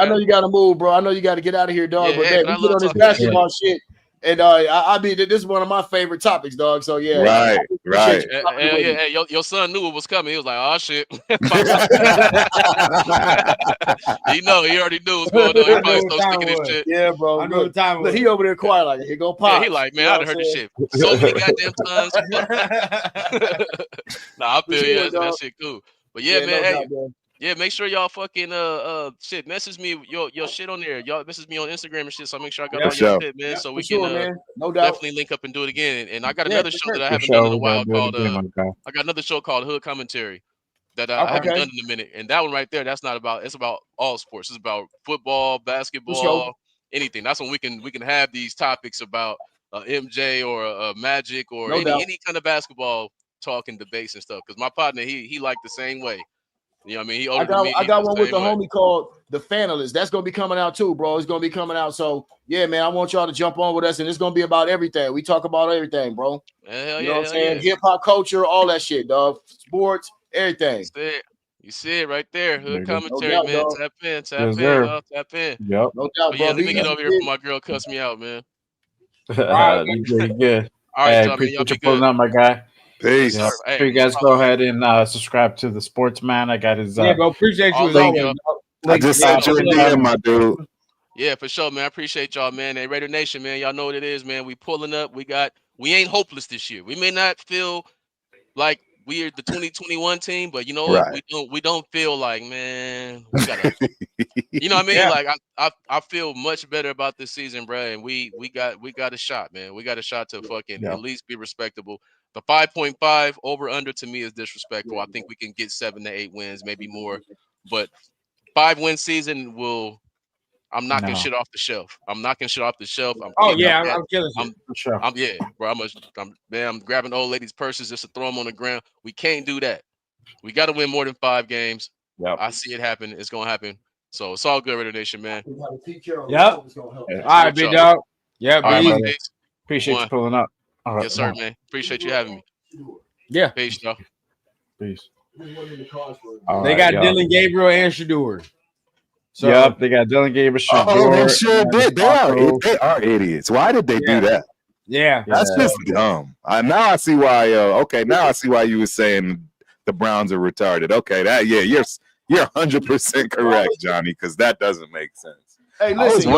know you got to move, bro. I know you got to get out of here, dog. Yeah, but hey, man, man, we I get on love this talking basketball shit, and I mean, this is one of my favorite topics, dog. So yeah, Right, right. Hey, your son knew it was coming. He was like, "Oh shit!" he already knew what was going on. He probably still sticking his shit. Yeah, bro. I know what time it Look, was. he over there quiet like he go pop. Yeah, he like, man, I'd heard this shit so many goddamn times. Nah, I feel you. That shit cool. But yeah, man, hey. Yeah, make sure y'all fucking shit. Message me your shit on there. Y'all message me on Instagram and shit. So I make sure I got all your shit, man. So we can man. No doubt. definitely link up and do it again. And I got another show that I haven't done in a while called I got another show called Hood Commentary that I haven't done in a minute. And that one right there, it's about all sports. It's about football, basketball, anything. That's when we can have these topics about MJ or Magic or any kind of basketball talking debates and stuff. Because my partner, he liked the same way. You know what I mean? He older than me. I got one with the homie called The Fanalist. That's gonna be coming out too, bro. It's gonna be coming out. So yeah, man, I want y'all to jump on with us, and it's gonna be about everything. We talk about everything, bro. Hell you know what I'm saying? Hip hop culture, all that shit, dog. Sports, everything. You see it right there. Hood commentary, no doubt, man. Dog. Tap in. Yep. No doubt, bro. Yeah, let me get over here for my girl cuss me out, man. All right, good. All right, hey, y'all, appreciate you pulling up, my guy. Peace. Yep. Hey, you guys go ahead and subscribe to the Sportsman. I got his. Yeah, bro. Appreciate you as always. I just sent you a DM, my dude. Yeah, for sure, man. I appreciate y'all, man. Hey, Raider Nation, man. Y'all know what it is, man. We pulling up. We ain't hopeless this year. We may not feel like we're the 2021 team, but you know what? We don't feel like, man, we gotta. You know what I mean? Yeah. Like I feel much better about this season, bro. And we got a shot, man. We got a shot to fucking at least be respectable. The 5.5 over under to me is disrespectful. I think we can get 7 to 8 wins, maybe more. But 5-win season will. I'm knocking shit off the shelf. I'm knocking shit off the shelf. I'm killing shit. Bro. I'm grabbing old ladies' purses just to throw them on the ground. We can't do that. We got to win more than 5 games. Yep. I see it happen. It's gonna happen. So it's all good, Raider Nation, man. Yep. All right, big dog. Yeah, right, appreciate you pulling up. All right, yes, sir, man. Appreciate you having me. Yeah. Peace, y'all. Peace. They got Dylan Gabriel and Shador. So, yep, they got Dylan Gabriel. Shador, they sure did. They are idiots. Why did they do that? Yeah, that's just dumb. Now I see why. Now I see why you were saying the Browns are retarded. Okay, you're 100% correct, Johnny, because that doesn't make sense. Hey, listen,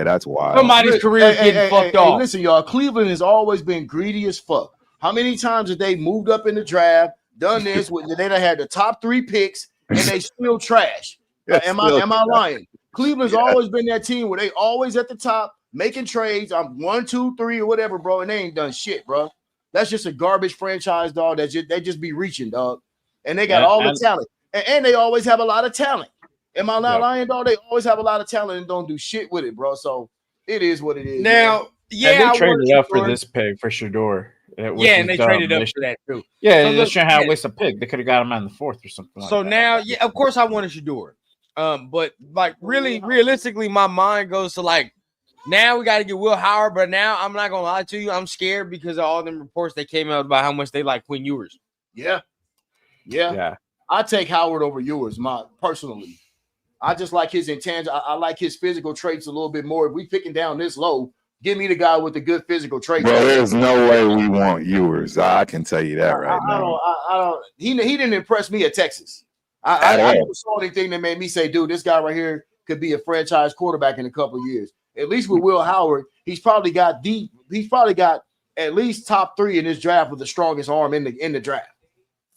that's wild. Somebody's career is getting fucked off. Listen, y'all, Cleveland has always been greedy as fuck. How many times have they moved up in the draft, done this, they done had the top 3 picks, and they still trash? Am I lying? Cleveland's always been that team where they always at the top, making trades. I'm 1, 2, 3, or whatever, bro, and they ain't done shit, bro. That's just a garbage franchise, dog. They just be reaching, dog, and they got all the talent, and they always have a lot of talent. Am I not lying, dog? They always have a lot of talent and don't do shit with it, bro. So it is what it is. Now, they traded up for this pick for Shador. And they traded up for that too. Yeah, they shouldn't have wasted a pick. They could have got him in the 4th or something. So now, of course, I wanted Shador. But like really, realistically, my mind goes to like now we got to get Will Howard. But now I'm not gonna lie to you, I'm scared because of all them reports that came out about how much they like Quinn Ewers. Yeah. I take Howard over Ewers, personally. I just like his intangible. I like his physical traits a little bit more. If we picking down this low, give me the guy with the good physical traits. Bro, there's no way we want Ewers. I can tell you that right now. I don't. He didn't impress me at Texas. I never saw anything that made me say, dude, this guy right here could be a franchise quarterback in a couple of years. At least with Will Howard, he's probably got at least top 3 in this draft with the strongest arm in the draft.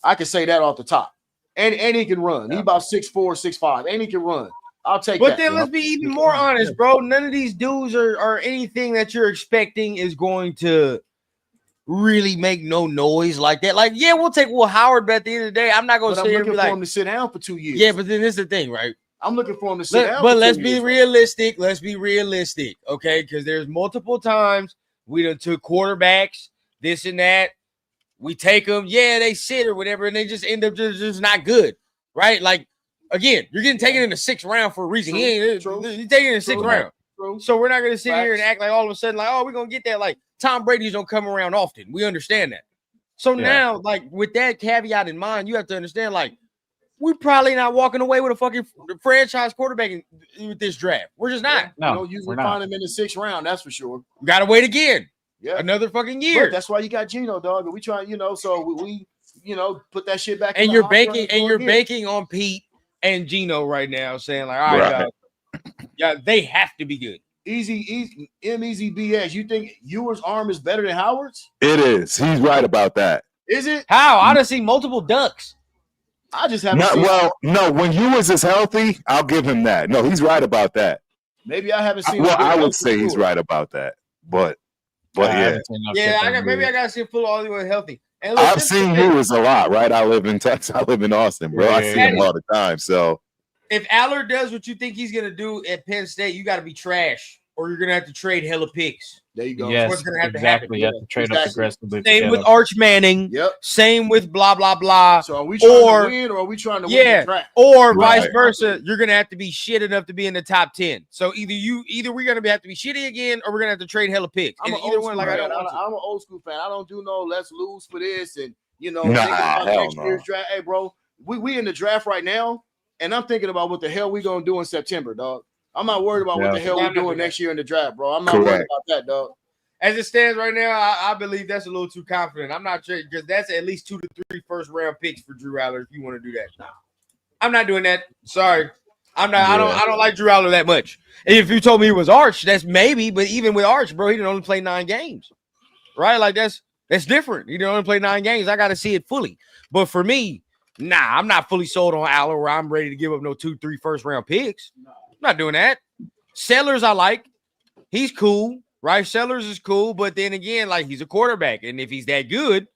I can say that off the top. And he can run. He about 6'4", 6'5", and he can run. I'll take that. But then let's be even more honest, bro. None of these dudes are anything that you're expecting is going to really make no noise like that. Like, yeah, we'll take Will Howard, but at the end of the day, I'm not going to sit here and be like, him to sit down for 2 years. Yeah, but then this is the thing, right? I'm looking for him to sit down. But let's be realistic. Let's be realistic, okay? Because there's multiple times we done took quarterbacks, this and that. We take them, they sit or whatever, and they just end up just not good, right? Like Again, you're getting taken in the 6th round for a reason. True, He ain't true. you're taking in the 6th True. round. True. So we're not gonna sit here and Facts. act like all of a sudden, like, oh, we're gonna get that. Like Tom Brady's don't come around often. We understand that. So now, like with that caveat in mind, you have to understand, like, we're probably not walking away with a fucking franchise quarterback with this draft. We're just not. You don't usually find him in the 6th round, that's for sure. Gotta wait again. Yeah. Another fucking year. But that's why you got Geno, dog. And we try, so we put that shit back. And in you're the banking, and you're again. banking on Pete and Geno right now, saying like, all right, yeah, they have to be good. Easy, MEZBS. You think Ewer's arm is better than Howard's? It is. He's right about that. Is it? How? I done seen multiple ducks. I just haven't No, seen. well, no. When Ewers is healthy, I'll give him that. No, he's right about that. Maybe I haven't seen. Well, I would say he's right about that. But yeah. Maybe I gotta see him full all the way healthy. And look, I've seen Ewers a lot, right? I live in Texas. I live in Austin, bro. I see him all the time. So if Allard does what you think he's gonna do at Penn State, you got to be trash, or you're gonna have to trade hella picks. There you go. Yes, what's gonna have exactly. to You happen. have to trade up aggressively. Same with Arch Manning. Yep. Same with blah blah blah. So are we trying to win, or are we trying to win the draft? Or vice versa. You're gonna have to be shit enough to be in the top 10. So either we're gonna have to be shitty again, or we're gonna have to trade hella picks. I'm And an either old one, school like fan. I'm an old school fan. I don't do no let's lose for this and think about next year's draft. Hey, bro, we in the draft right now, and I'm thinking about what the hell we gonna do in September, dog. I'm not worried about what the hell we're doing next year in the draft, bro. I'm not worried about that, dog. As it stands right now, I believe that's a little too confident. I'm not sure because that's at least 2 to 3 first-round picks for Drew Aller. If you want to do that, I'm not doing that. Sorry, I'm not. I don't like Drew Aller that much. If you told me it was Arch, that's maybe. But even with Arch, bro, he didn't only play 9 games, right? Like that's different. He didn't only play 9 games. I got to see it fully. But for me, nah, I'm not fully sold on Aller where I'm ready to give up no 2, 3 first-round picks. I'm not doing that. Sellers, I like. He's cool. Right, Sellers is cool, but then again, like he's a quarterback, and if he's that good,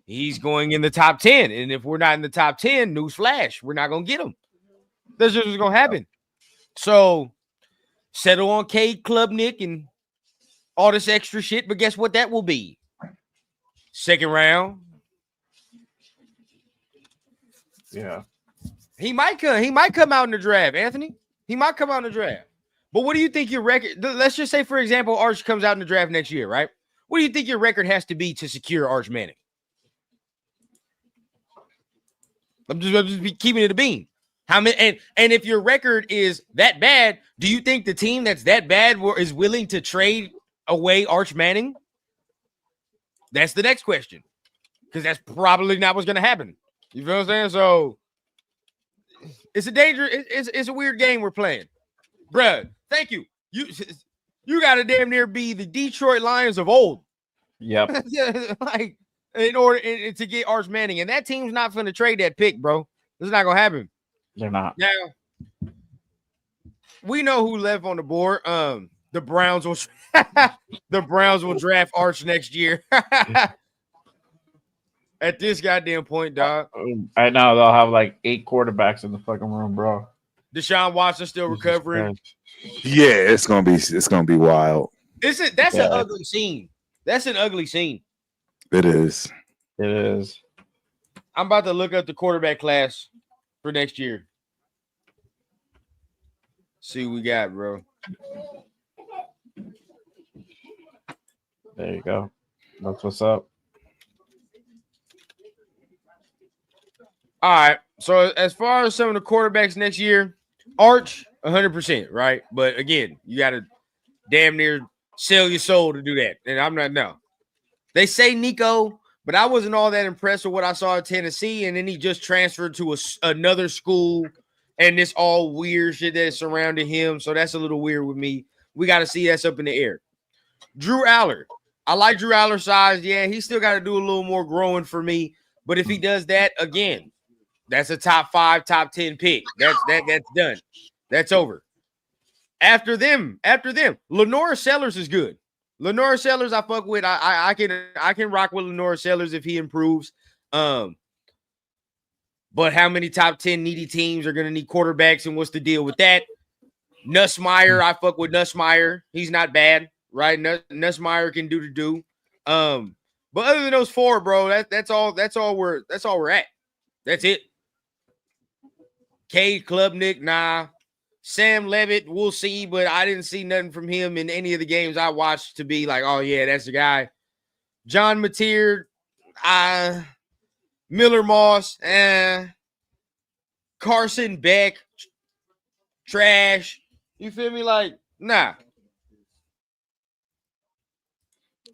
he's going in the top 10. And if we're not in the top 10, newsflash, we're not gonna get him. That's just what's gonna happen. So settle on Cade Klubnik and all this extra shit, but guess what? That will be 2nd round. Yeah, he might come out in the draft, Anthony. He might come out in the draft. But what do you think your record? Let's just say, for example, Arch comes out in the draft next year, right? What do you think your record has to be to secure Arch Manning? I'm just be keeping it a bean. How many? And if your record is that bad, do you think the team that's that bad is willing to trade away Arch Manning? That's the next question, because that's probably not what's going to happen. You feel what I'm saying? So it's a dangerous. It's a weird game we're playing, bruh. Thank you. You got to damn near be the Detroit Lions of old. Yep. Like in order to get Arch Manning, and that team's not going to trade that pick, bro. It's not going to happen. They're not. Now we know who left on the board. The Browns will. The Browns will draft Arch next year. At this goddamn point, dog. I know they'll have like 8 quarterbacks in the fucking room, bro. Deshaun Watson still recovering. Yeah, it's gonna be wild. That's an ugly scene. That's an ugly scene. It is. It is. I'm about to look up the quarterback class for next year. See what we got, bro. There you go. That's what's up. All right. So as far as some of the quarterbacks next year, Arch 100%, right? But again, you got to damn near sell your soul to do that. And I'm not, no. They say Nico, but I wasn't all that impressed with what I saw at Tennessee. And then he just transferred to another school and this all weird shit that surrounded him. So that's a little weird with me. We got to see that's up in the air. Drew Aller. I like Drew Aller's size. Yeah, he still got to do a little more growing for me. But if he does that, again, that's a top 5, top 10 pick. That's done. That's over. After them, Lenora Sellers is good. Lenora Sellers, I fuck with. I can rock with Lenora Sellers if he improves. But how many top 10 needy teams are gonna need quarterbacks, and what's the deal with that? Nussmeier, I fuck with Nussmeier. He's not bad, right? Nussmeier can do the do. But other than those 4, bro, that's all we're at. That's it. Cade Klubnik, nah. Sam Levitt, we'll see, but I didn't see nothing from him in any of the games I watched to be like, oh yeah, that's the guy. John Mateer, Miller Moss, Carson Beck, trash. You feel me? Like, nah.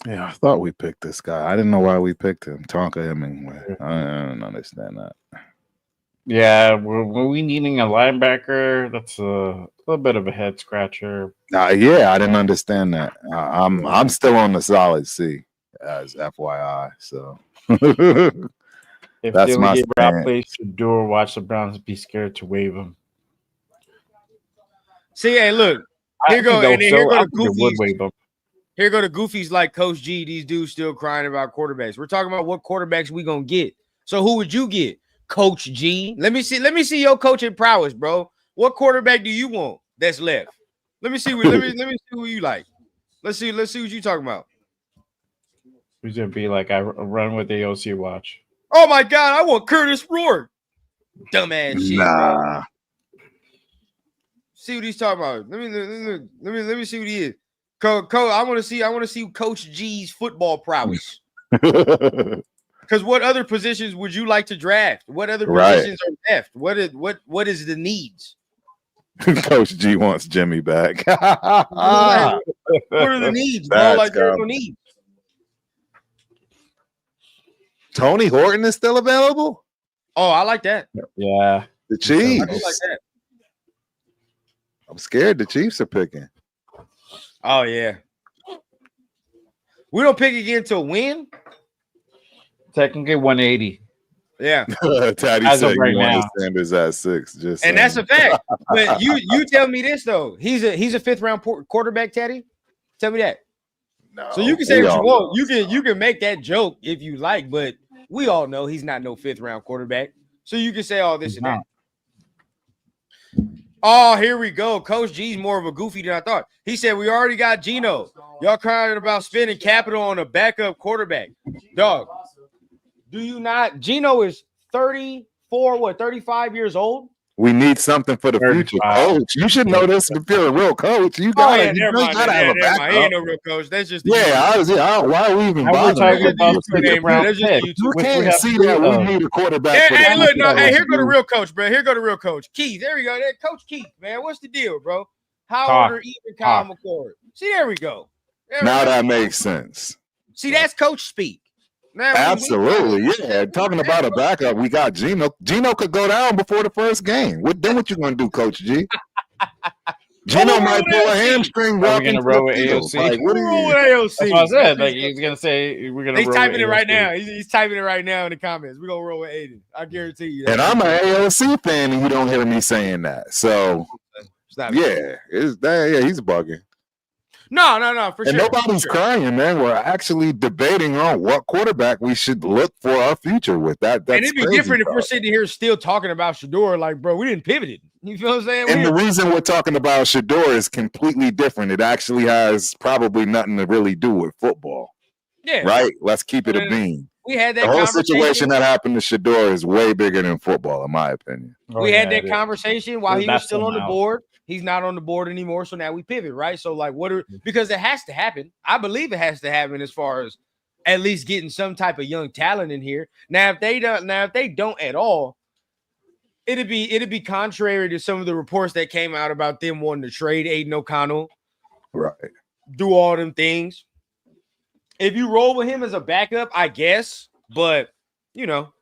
Yeah, I thought we picked this guy. I didn't know why we picked him. Tonka Hemingway. I don't understand that. Yeah, were we needing a linebacker? That's a little bit of a head scratcher. Yeah, I didn't understand that. I'm still on the solid C as FYI. So If that's they my only give Rob stand. place to do or watch the Browns be scared to waive him. See, hey, look. I Here go, think and then here go I the think they would goofies. waive him. Here go the goofies like Coach G. These dudes still crying about quarterbacks. We're talking about what quarterbacks we gonna get. So who would you get? Coach G. Let me see your coaching prowess, bro. What quarterback do you want that's left? Let me see. Let me see who you like. Let's see what you talking about. Who's gonna be like I run with the OC watch? Oh my God, I want Curtis Rourke. Dumbass shit, bro. Nah. See what he's talking about. Let me see what he is. I want to see Coach G's football prowess. Because what other positions would you like to draft? What other positions are left? What is the needs? Coach G wants Jimmy back. What are the needs, bro? That's Like there's no needs. Tony Horton is still available? Oh, I like that. Yeah, The Chiefs. I do like that. I'm scared the Chiefs are picking. Oh yeah. We don't pick again to win. technically 180. Yeah. Taddy As of said right you wanted now. Sanders at 6. Just And that's a fact. But you tell me this though. He's a fifth round quarterback, Teddy. Tell me that. no, So you can say we what you all want. know. You can make that joke if you like, but we all know he's not no fifth round quarterback. So you can say all this and that. Oh, here we go. Coach G's more of a goofy than I thought. He said we already got Geno. Y'all crying about spending capital on a backup quarterback. Dog, do you not? Geno is 35 years old? We need something for the future, 35. coach. You should know this if you're a real coach. You Oh, gotta, yeah, you never mind. gotta have a Never mind. He backup. ain't no real coach. That's just Yeah, why are we even And we're bothering? talking about YouTube fifth name, round that's just pick. YouTube. You which we can't have see three that we of. need a quarterback. for the Hey, look, no, future. hey, here go the real coach, bro. Here go the real coach. Keith, there we go. That Coach Keith, man. What's the deal, bro? Howard or even Kyle McCord? See, there we go. Now that makes sense. See, that's coach speak. Now, Absolutely, yeah. Talking about a backup, we got Geno. Geno could go down before the first game. What you gonna do, Coach G? Geno might pull a hamstring Are we walking gonna to roll the with field. AOC? Like, what are roll you? with AOC. That's what I said. Like he's gonna say we're gonna. He's roll typing with it right AOC. now. He's typing it right now in the comments. We're gonna roll with Aiden. I guarantee you that. And I'm an AOC fan, and you don't hear me saying that. So Stop it. yeah, he's bugging. No, for And sure. nobody's crying, man. We're actually debating on what quarterback we should look for our future with. That's And it'd be crazy, different if bro. we're sitting here still talking about Shador. Like, bro, we didn't pivot it. You feel what I'm saying? And the reason we're talking about Shador is completely different. It actually has probably nothing to really do with football. Yeah. Right? Let's keep it a bean. We had that The whole conversation. situation that happened to Shador is way bigger than football, in my opinion. We had that conversation while he was That's still on the somehow. board. He's not on the board anymore. So now we pivot, right? So, like, because it has to happen. I believe it has to happen as far as at least getting some type of young talent in here. Now, if they don't at all, it'd be contrary to some of the reports that came out about them wanting to trade Aiden O'Connell. Right. Do all them things. If you roll with him as a backup, I guess, but you know,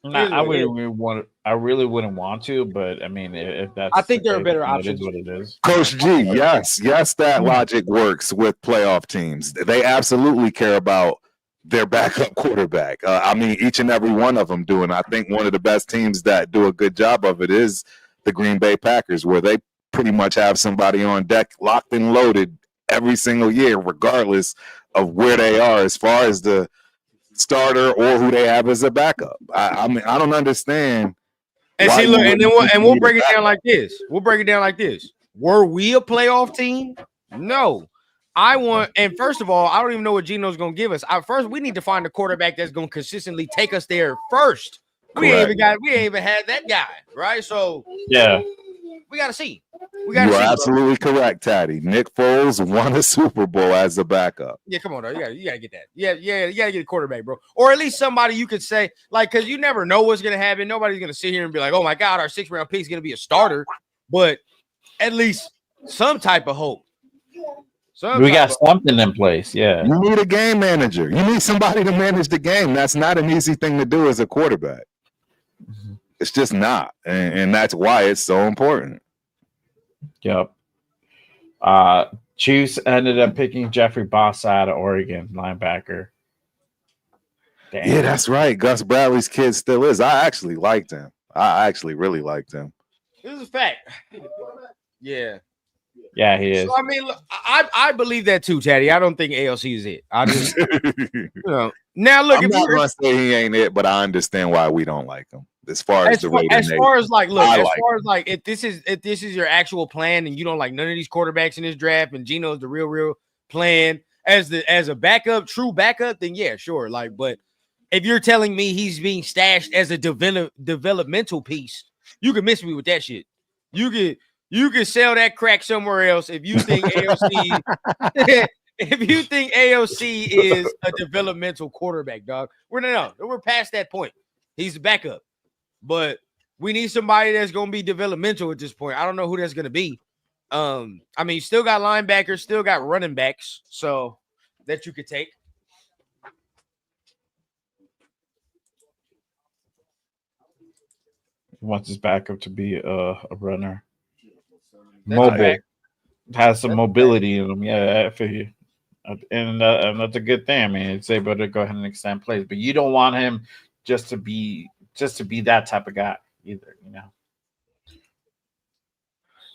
I really wouldn't want to, but I mean, if that's, I think there are better it options. is what it is. Coach G, yes, that logic works with playoff teams. They absolutely care about their backup quarterback. I mean, each and every one of them do, and I think one of the best teams that do a good job of it is the Green Bay Packers, where they pretty much have somebody on deck, locked and loaded every single year, regardless of where they are as far as the starter or who they have as a backup. I mean, I don't understand. And see, look, and then we'll break it down like this. Were we a playoff team? No. And first of all, I don't even know what Geno's gonna give us. First, we need to find a quarterback that's gonna consistently take us there first. We ain't even had that guy, right? So Yeah. we gotta see. We You gotta are see. absolutely correct, Taddy. Nick Foles won a Super Bowl as a backup. Yeah, come on, though. You gotta get that. Yeah, you gotta get a quarterback, bro. Or at least somebody you could say, like, because you never know what's gonna happen. Nobody's gonna sit here and be like, oh my God, our 6th round pick is gonna be a starter. But at least some type of hope. We got something in place. Yeah. You need a game manager. You need somebody to manage the game. That's not an easy thing to do as a quarterback. It's just not. And that's why it's so important. Yep. Chiefs ended up picking Jeffrey Boss out of Oregon, linebacker. Damn. Yeah, that's right. Gus Bradley's kid still is. I actually liked him. I actually really liked him. This is a fact. Yeah. Yeah, he is. So, I mean, look, I believe that too, Taddy. I don't think ALC is it. I just, now look, I'm not gonna say he ain't it, but I understand why we don't like him. As far as if this is your actual plan and you don't like none of these quarterbacks in this draft and Geno's the real plan as a backup, true backup, then yeah, sure. Like, but if you're telling me he's being stashed as a developmental piece, you can miss me with that shit. You could sell that crack somewhere else if you think AOC if you think AOC is a developmental quarterback, dog. We're past that point. He's a backup. But we need somebody that's going to be developmental at this point. I don't know who that's going to be. I mean, you still got linebackers, still got running backs, so that you could take. He wants his backup to be a runner. That's Mobile. Has some mobility in him. Yeah, I feel you. And that's a good thing. I mean, it's able to go ahead and extend plays. But you don't want him just to be that type of guy either, you know.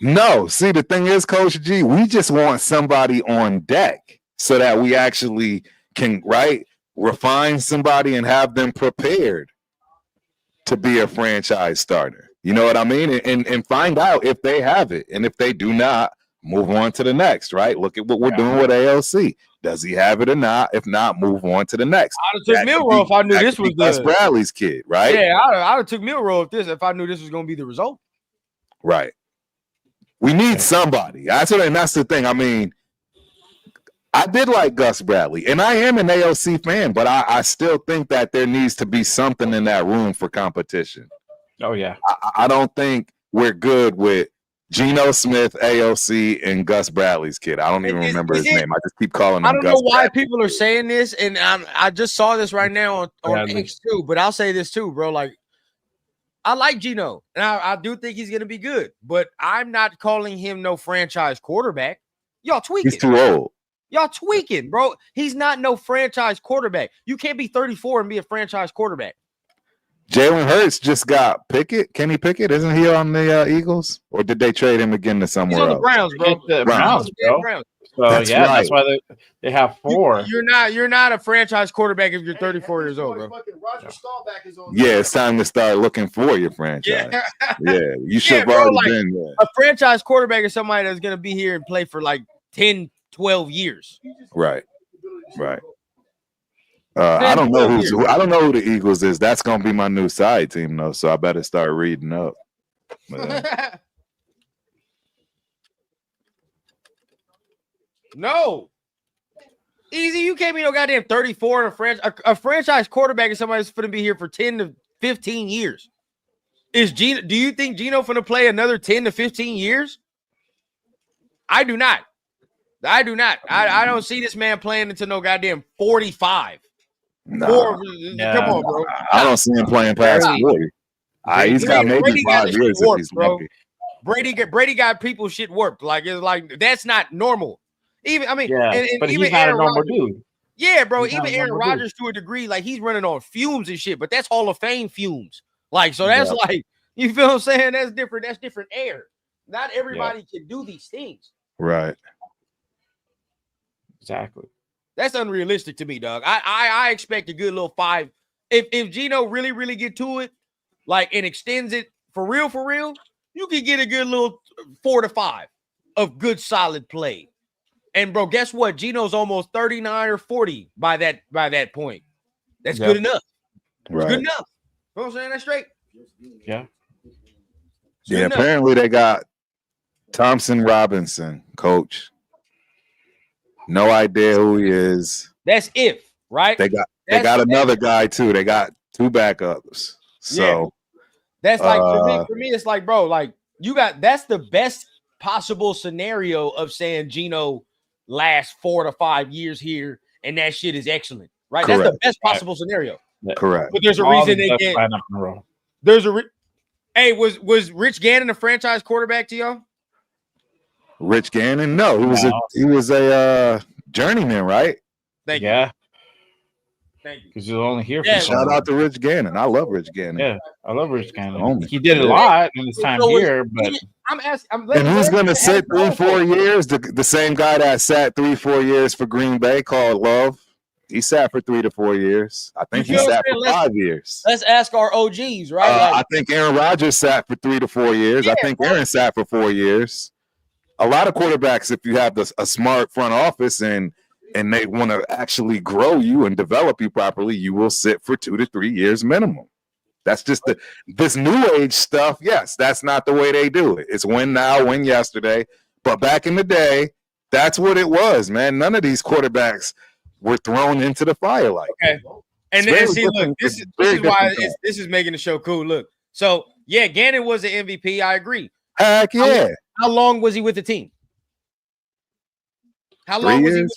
No, see, the thing is, Coach G, we just want somebody on deck so that we actually can refine somebody and have them prepared to be a franchise starter. You know what I mean? And find out if they have it. And if they do not, move on to the next, right? Look at what we're doing with ALC. Does he have it or not? If not, move on to the next. I'd have took Milroe if I knew this was Gus Bradley's kid, right? Yeah, I'd have took Milroe if I knew this was going to be the result. Right. We need somebody. That's the thing. I mean, I did like Gus Bradley, and I am an AOC fan, but I still think that there needs to be something in that room for competition. Oh, yeah. I don't think we're good with Geno Smith, AOC, and Gus Bradley's kid. I don't even remember his name. I just keep calling him. I don't Gus know why Bradley. people are saying this, and I just saw this right now on X too. But I'll say this too, bro. Like, I like Geno, and I do think he's gonna be good. But I'm not calling him no franchise quarterback. Y'all tweaking. He's too old. Y'all tweaking, bro. He's not no franchise quarterback. You can't be 34 and be a franchise quarterback. Jalen Hurts just got Pickett. Kenny Pickett, isn't he on the Eagles? Or did they trade him again to somewhere He's on else? the Browns, bro. The Browns, bro. Browns. So That's yeah, right. that's why they have 4. You're not a franchise quarterback if you're 34 years old, bro. Yeah, it's time to start looking for your franchise. Yeah, you should have already been there. A franchise quarterback is somebody that's going to be here and play for like 10, 12 years. Right. I don't know who the Eagles is. That's gonna be my new side team though, so I better start reading up. No, easy. You can't be no goddamn 34 in a franchise quarterback is somebody that's going to be here for 10 to 15 years. Do you think Geno finna play another 10 to 15 years? I do not. I don't see this man playing until no goddamn 45. Nah, Come on, bro. I don't see him playing past 40. He's got maybe 5 years if he's lucky. Brady got people shit worked. Like, it's like that's not normal. But he's not a normal dude. Yeah, bro. Even Aaron Rodgers to a degree, like he's running on fumes and shit, but that's Hall of Fame fumes. Like, so that's like, you feel what I'm saying? That's different. That's different air. Not everybody can do these things. Right. Exactly. That's unrealistic to me, dog. I expect a good little 5. If Geno really get to it, like, and extends it for real, you can get a good little 4 to 5 of good solid play. And bro, guess what? Geno's almost 39 or 40 by that point. That's good enough. Right. Good enough. I'm saying that straight. Yeah. Yeah, apparently they got Thompson Robinson, coach. No idea who he is. That's if, right? They got another guy too. They got 2 backups. So that's like for me, it's like, bro, like that's the best possible scenario of saying Geno lasts 4 to 5 years here, and that shit is excellent, right? Correct. That's the best possible scenario. Correct. But there's a reason they can't. There's a hey, was Rich Gannon a franchise quarterback to y'all? Rich Gannon? No, he was a journeyman, right? Thank you. Yeah. Thank you. Because you're only here Yeah. for Shout out to Rich Gannon. I love Rich Gannon. Yeah, I love Rich Gannon. Homie. He did a lot in his time here, but I'm asking. And who's going to sit 3-4 years? The same guy that sat 3-4 years for Green Bay called Love. He sat for 3 to 4 years. I think he sat for 5 years. Let's ask our OGs, right? I think Aaron Rodgers sat for 3 to 4 years. I think Aaron sat for 4 years. A lot of quarterbacks, if you have a smart front office and they want to actually grow you and develop you properly, you will sit for 2 to 3 years minimum. That's just this new age stuff. Yes, that's not the way they do it. It's win now, win yesterday. But back in the day, that's what it was, man. None of these quarterbacks were thrown into the fire like okay. And see, look, this is why this is making the show cool. Look, so yeah, Gannon was an MVP. I agree. Heck yeah. How long was he with the team? How long was he with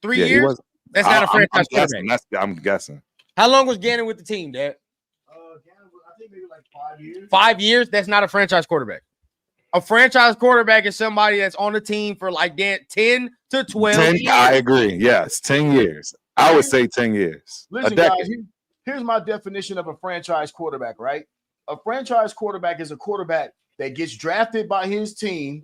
3 years? That's not a franchise quarterback. I'm guessing. How long was Gannon with the team, Dad? I think maybe like 5 years. 5 years? That's not a franchise quarterback. A franchise quarterback is somebody that's on the team for like 10 to 12 years. I agree. Yes, 10 years. I would say 10 years. Listen, guys, here's my definition of a franchise quarterback, right? A franchise quarterback is a quarterback that gets drafted by his team.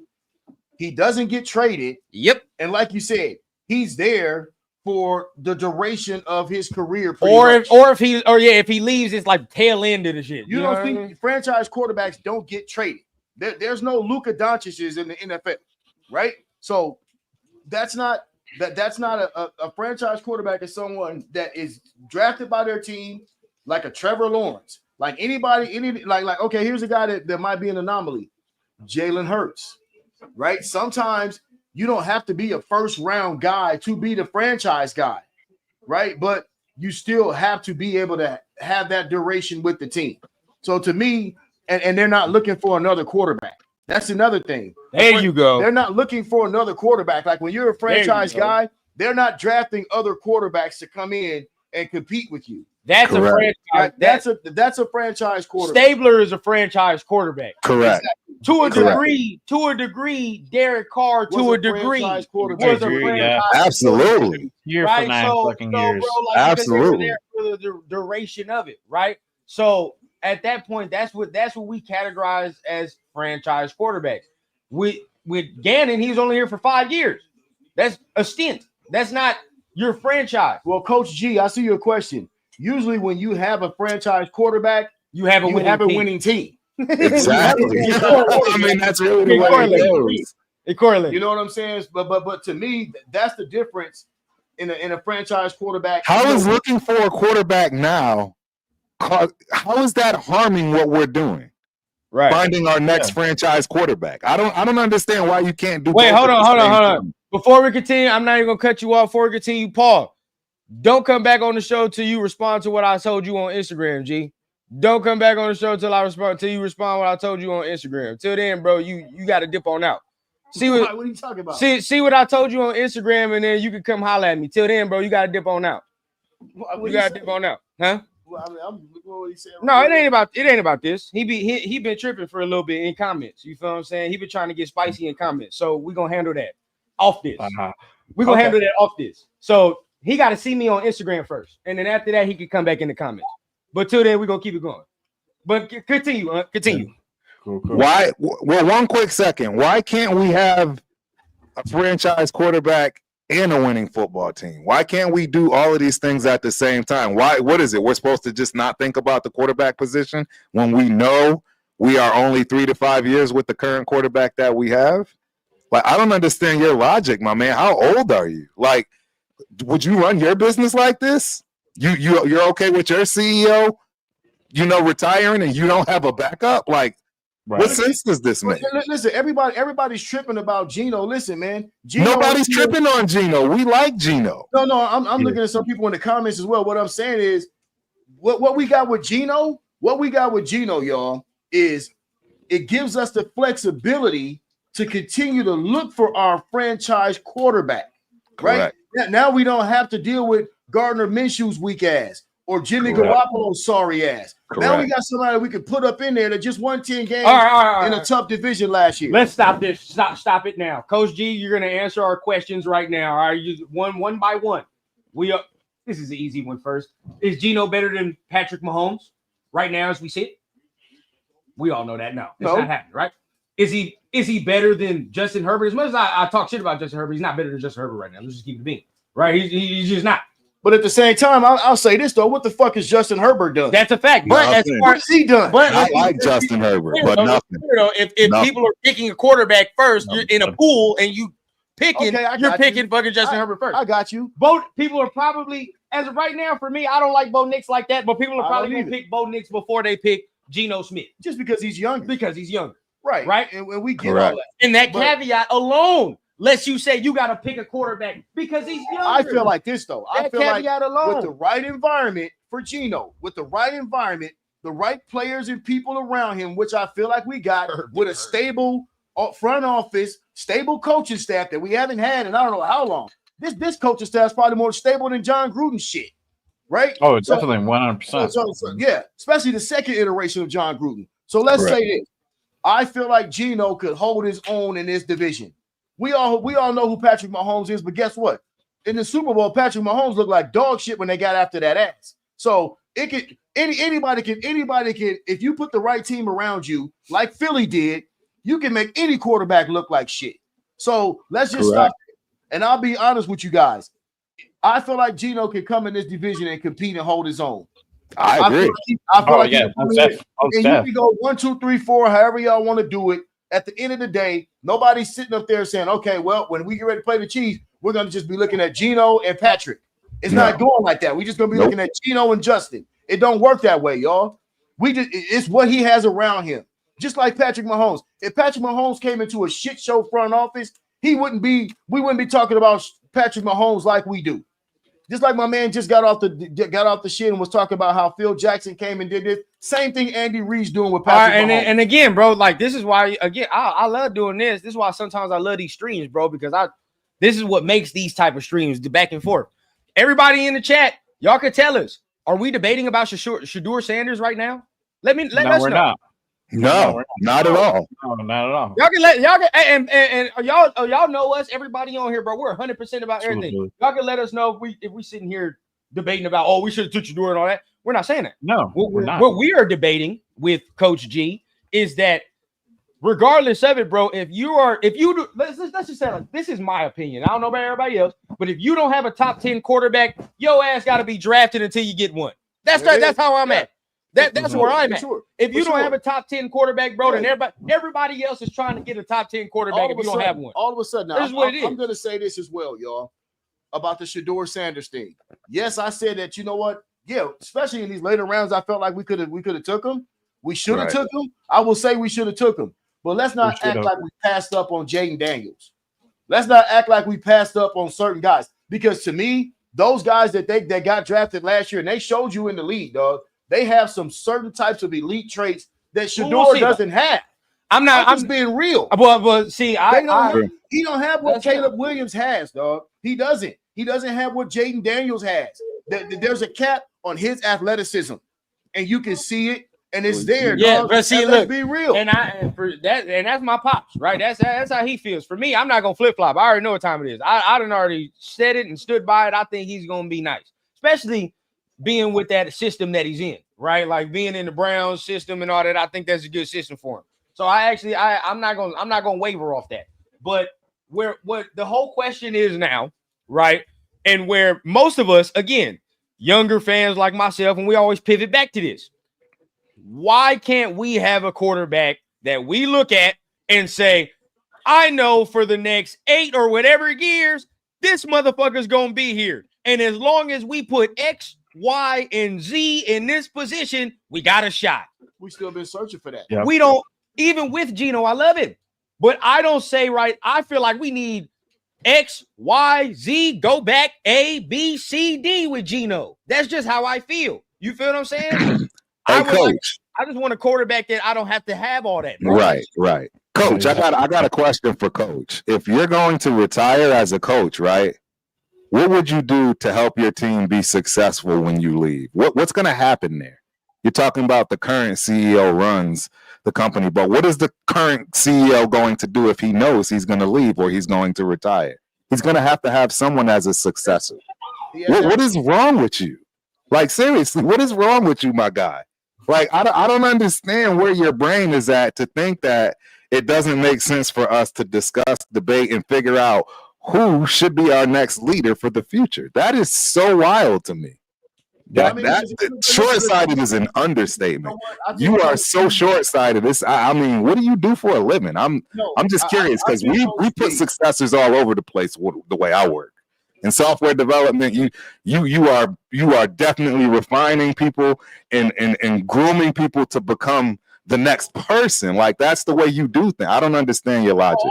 He doesn't get traded. Yep. And like you said, he's there for the duration of his career. If he leaves, it's like tail end of the shit. You don't think franchise quarterbacks don't get traded? There's no Luka Doncic's in the NFL, right? So that's not a franchise quarterback is someone that is drafted by their team, like a Trevor Lawrence, like like okay, here's a guy that might be an anomaly, Jalen Hurts, right? Sometimes you don't have to be a first round guy to be the franchise guy, right? But you still have to be able to have that duration with the team. So to me, and they're not looking for another quarterback. That's another thing. There you go. They're not looking for another quarterback. Like when you're a franchise guy, they're not drafting other quarterbacks to come in and compete with you. That's correct. A franchise. That's a franchise quarterback. Stabler is a franchise quarterback. Correct. Exactly. To a degree, Derek Carr was a franchise quarterback. Absolutely. Year for 9 fucking years. Bro, like, absolutely. For the duration of it, right? So at that point, that's what we categorize as franchise quarterbacks. With Gannon, he was only here for 5 years. That's a stint. That's not your franchise. Well, Coach G, I see your question. Usually, when you have a franchise quarterback, you have a winning team. Exactly. I mean, that's really the way it goes. It correlates. You know what I'm saying? But to me, that's the difference in a franchise quarterback. How is looking for a quarterback now? How is that harming what we're doing? Right. Finding our next franchise quarterback. I don't understand why you can't do. Wait, hold on. Before we continue, I'm not even gonna cut you off. Before we continue, Paul, don't come back on the show till you respond to what I told you on Instagram, G. Don't come back on the show till you respond what I told you on Instagram. Till then, bro, you got to dip on out. What are you talking about? See what I told you on Instagram, and then you can come holler at me. Till then, bro, you got to dip on out. You got to dip on out, huh? Well, I mean, I'm looking at what he said. No, it ain't about this. He been tripping for a little bit in comments. You feel what I'm saying? He been trying to get spicy in comments. So we're gonna handle that off this. We're gonna handle that off this. So he got to see me on Instagram first, and then after that, he can come back in the comments. But till then, we're gonna keep it going. But continue. Cool. Why? Well, one quick second. Why can't we have a franchise quarterback and a winning football team? Why can't we do all of these things at the same time? Why? What is it? We're supposed to just not think about the quarterback position when we know we are only 3 to 5 years with the current quarterback that we have? Like, I don't understand your logic, my man. How old are you? Like, would you run your business like this? You're okay with your CEO retiring and you don't have a backup? Like, what sense does this make? Listen, everybody's tripping about Geno. Listen, man, Nobody's tripping on Geno. We like Geno. No, I'm looking at some people in the comments as well. What I'm saying is, what we got with Geno, y'all, is it gives us the flexibility to continue to look for our franchise quarterback. Right now, we don't have to deal with Gardner Minshew's weak ass or Jimmy Garoppolo's sorry ass. Now we got somebody we can put up in there that just won 10 games in a tough division last year. Let's stop this. Stop it now. Coach G, you're going to answer our questions right now. All right, you one by one. This is the easy one first. Is Geno better than Patrick Mahomes right now as we sit? We all know that. No, it's not happening, right? Is he better than Justin Herbert? As much as I talk shit about Justin Herbert, he's not better than Justin Herbert right now. Let's just keep it being, right? He's just not. But at the same time, I'll say this though: what the fuck has Justin Herbert done? That's a fact. But as far as he done, I like Justin Herbert, but nothing. If people are picking a quarterback first, you're in a pool and you picking, you're picking fucking Justin Herbert first. I got you. Both people are probably, as of right now, for me, I don't like Bo Nix like that, but people are probably gonna pick Bo Nix before they pick Geno Smith, just because he's younger. Right. And we get all that. And that caveat alone lets you say you got to pick a quarterback because he's younger. I feel like this, though. I feel like alone. With the right environment for Geno, with the right environment, the right players and people around him, which I feel like we got with a stable front office, stable coaching staff that we haven't had in I don't know how long. This coaching staff is probably more stable than John Gruden's shit, right? Oh, definitely 100%. So, yeah, especially the second iteration of John Gruden. So let's say this. I feel like Geno could hold his own in this division. We all know who Patrick Mahomes is, but guess what? In the Super Bowl, Patrick Mahomes looked like dog shit when they got after that ass. So it could anybody can if you put the right team around you, like Philly did, you can make any quarterback look like shit. So let's just stop it. And I'll be honest with you guys. I feel like Geno can come in this division and compete and hold his own. I agree. I feel like you can go 1, 2, 3, 4, however y'all want to do it. At the end of the day, nobody's sitting up there saying, okay, well, when we get ready to play the Chiefs, we're going to just be looking at Geno and Patrick. It's not going like that. We're just going to be looking at Geno and Justin. It don't work that way, y'all. It's what he has around him. Just like Patrick Mahomes. If Patrick Mahomes came into a shit show front office, we wouldn't be talking about Patrick Mahomes like we do. Just like my man just got off the shit and was talking about how Phil Jackson came and did this. Same thing Andy Reid's doing with Patrick Mahomes. And again, bro, like this is why, again, I love doing this. This is why sometimes I love these streams, bro, because this is what makes these type of streams, the back and forth. Everybody in the chat, y'all could tell us, are we debating about Shedeur Sanders right now? Let us know. Not. No, not at all. No, not at all. Y'all know us, everybody on here, bro. We're 100% about everything. Absolutely. Y'all can let us know if we sitting here debating about, we should have took Shedeur and all that. We're not saying that. No, we're not. What we are debating with Coach G is that regardless of it, bro, let's just say, like, this is my opinion. I don't know about everybody else, but if you don't have a top 10 quarterback, your ass got to be drafted until you get one. That's how I'm at. That's where I'm at. If you don't have a top 10 quarterback, bro, then everybody else is trying to get a top 10 quarterback if you don't have one. All of a sudden, this is what it is. I'm going to say this as well, y'all, about the Shedeur Sanders thing. Yes, I said that, you know what? Yeah, especially in these later rounds, I felt like we could have took him. We should have took him. I will say we should have took him. But let's not act like we passed up on Jaden Daniels. Let's not act like we passed up on certain guys. Because to me, those guys that got drafted last year, and they showed you in the league, dog, they have some certain types of elite traits that Shedeur doesn't have. I'm just being real. But see, he don't have what Caleb Williams has, dog. He doesn't. He doesn't have what Jaden Daniels has. There's a cap on his athleticism, and you can see it, and it's there. Yeah, dog. but see, and look, let's be real. And that's my pops, right? That's how he feels. For me, I'm not gonna flip flop. I already know what time it is. I done already said it and stood by it. I think he's gonna be nice, especially being with that system that he's in, right? Like being in the Browns system and all that. I think that's a good system for him. So I'm not gonna waver off that. But what the whole question is now, right? And where most of us, again, younger fans like myself, and we always pivot back to this. Why can't we have a quarterback that we look at and say, I know for the next 8 or whatever years, this motherfucker's gonna be here. And as long as we put X Y, and Z in this position, we got a shot. We still been searching for that. Yeah. We don't, even with Geno, I love him. But I don't say, right, I feel like we need X, Y, Z, go back A, B, C, D with Geno. That's just how I feel. You feel what I'm saying? Hey, Coach. I just want a quarterback that I don't have to have all that. Right. Coach, I got a question for Coach. If you're going to retire as a coach, right? What would you do to help your team be successful when you leave? What's going to happen there? You're talking about the current CEO runs the company, but what is the current CEO going to do if he knows he's going to leave or he's going to retire? He's going to have someone as a successor. What is wrong with you? Like, seriously, what is wrong with you, my guy? Like, I don't understand where your brain is at to think that it doesn't make sense for us to discuss, debate, and figure out who should be our next leader for the future. That is so wild to me. Short-sighted is an understatement. You are so short-sighted. I mean, what do you do for a living? I'm just curious because we put successors all over the place the way I work. In software development, you are definitely refining people and grooming people to become the next person. Like, that's the way you do things. I don't understand your logic.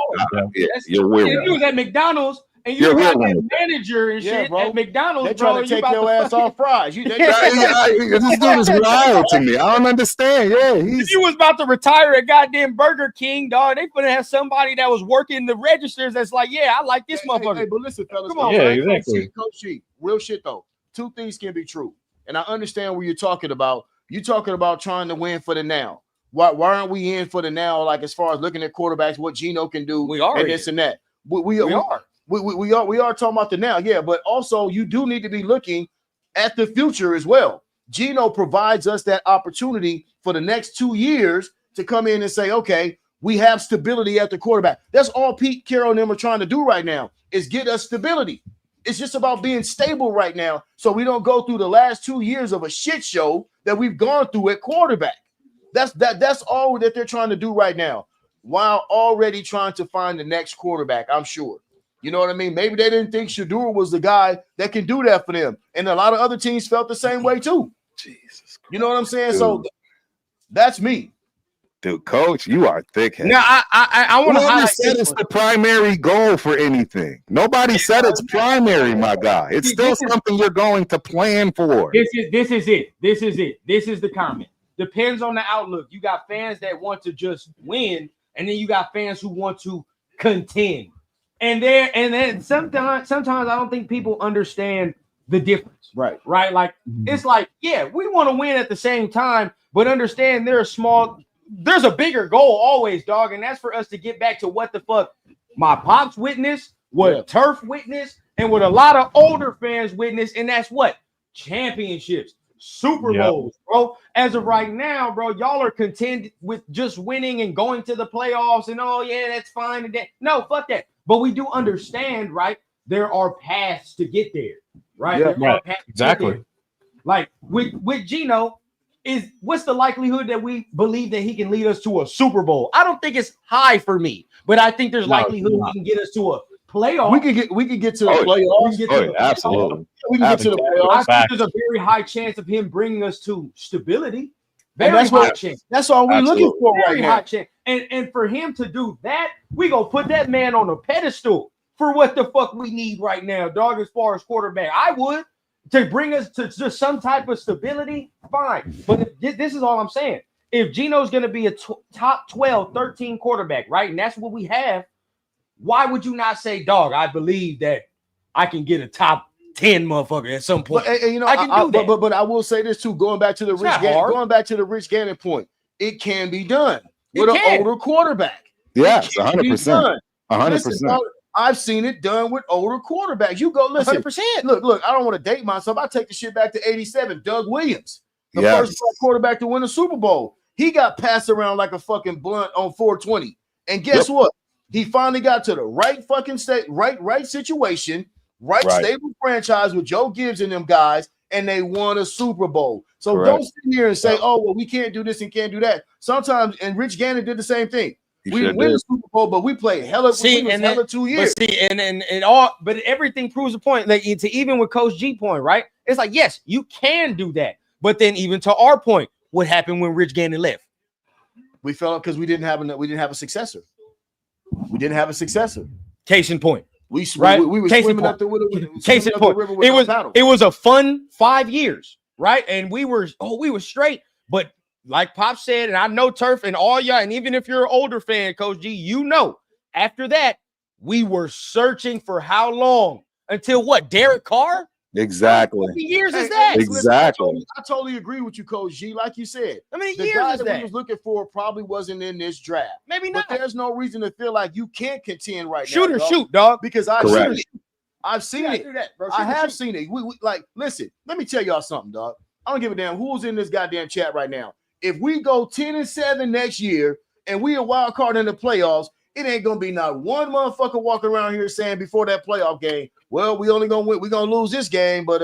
You're weird. If you was at McDonald's and you have that manager and shit at McDonald's, they trying to take your ass off fries. This dude is wild to me. I don't understand. Yeah, if you was about to retire at goddamn Burger King, dog, they could have somebody that was working the registers that's like, yeah, I like this motherfucker. Hey, but listen, fellas, come on, exactly. Coach G, real shit though. Two things can be true, and I understand what you're talking about. You're talking about trying to win for the now. Why aren't we in for the now? Like, as far as looking at quarterbacks, what Geno can do, we are and this and that. We are talking about the now, yeah. But also, you do need to be looking at the future as well. Geno provides us that opportunity for the next 2 years to come in and say, okay, we have stability at the quarterback. That's all Pete Carroll and them are trying to do right now, is get us stability. It's just about being stable right now, so we don't go through the last 2 years of a shit show that we've gone through at quarterback. That's all that they're trying to do right now, while already trying to find the next quarterback, I'm sure. You know what I mean? Maybe they didn't think Shedeur was the guy that can do that for them. And a lot of other teams felt the same way too. Jesus Christ. You know what I'm saying? Dude. So that's me. Dude, Coach, you are thick-headed. Now, I want to highlight said it's the primary goal for anything. Nobody said it's primary, my guy. It's still something you're going to plan for. This is it. This is the comment. Depends on the outlook. You got fans that want to just win, and then you got fans who want to contend. And then sometimes I don't think people understand the difference. Right. Like, it's like, yeah, we want to win at the same time, but understand there's a bigger goal always, dog. And that's for us to get back to what the fuck my pops witnessed, what Turf witnessed, and what a lot of older fans witnessed. And that's what? Championships, Super Bowls, bro. As of right now, bro, y'all are content with just winning and going to the playoffs and that's fine. And that. No, fuck that. But we do understand, right? There are paths to get there, right? Yeah, exactly. Like with Geno, what's the likelihood that we believe that he can lead us to a Super Bowl? I don't think it's high for me, but I think there's likelihood he can get us to a playoff. We can get to the playoffs. Absolutely. We can get to the playoffs. I think there's a very high chance of him bringing us to stability. Very high chance. That's all we're looking for right now. High chance. And for him to do that, we gonna put that man on a pedestal for what the fuck we need right now, dog. As far as quarterback, I would to bring us to just some type of stability. Fine, but this is all I'm saying. If Geno's gonna be a top 12, 13 quarterback, right, and that's what we have, why would you not say, dog? I believe that I can get a top 10 motherfucker at some point. But, I can do that. But I will say this too. Going back to the Rich Gannon point, it can be done with an older quarterback. Yes, 100%. 100%. I've seen it done with older quarterbacks. You go listen. 100%. Look. I don't want to date myself. I take the shit back to '87. Doug Williams, the first black quarterback to win a Super Bowl. He got passed around like a fucking blunt on 420. And guess what? He finally got to the right fucking state, right situation. Right, stable franchise with Joe Gibbs and them guys, and they won a Super Bowl. So don't sit here and say, oh, well, we can't do this and can't do that. Sometimes, and Rich Gannon did the same thing. You We sure didn't win did. the Super Bowl, but we played hella. See, we was and hella then- 2 years. But see, and all, but everything proves a point. Like to even with Coach G point, right? It's like, yes, you can do that. But then even to our point, what happened when Rich Gannon left? We fell because we didn't have a successor. We didn't have a successor. Case in point. We Right? we were Case in swimming point. up the river. Case in point. It was a fun 5 years, right? And we were straight. But like Pop said, and I know Turf and all y'all, and even if you're an older fan, Coach G, you know, after that, we were searching for how long? Until what? Derek Carr? Exactly. How many years is that? Exactly. I totally agree with you, Coach G. Like you said, How many the years guy is that that? we was looking for probably wasn't in this draft. Maybe But not. there's no reason to feel like you can't contend right Shoot now. or dog, shoot, dog. because I've Correct. seen it. I've seen it. Do that, bro. I have seen it. We like listen. Let me tell y'all something, dog. I don't give a damn who's in this goddamn chat right now. If we go 10-7 next year and we a wild card in the playoffs, it ain't gonna be not one motherfucker walking around here saying before that playoff game, well, we only gonna win, we gonna lose this game, but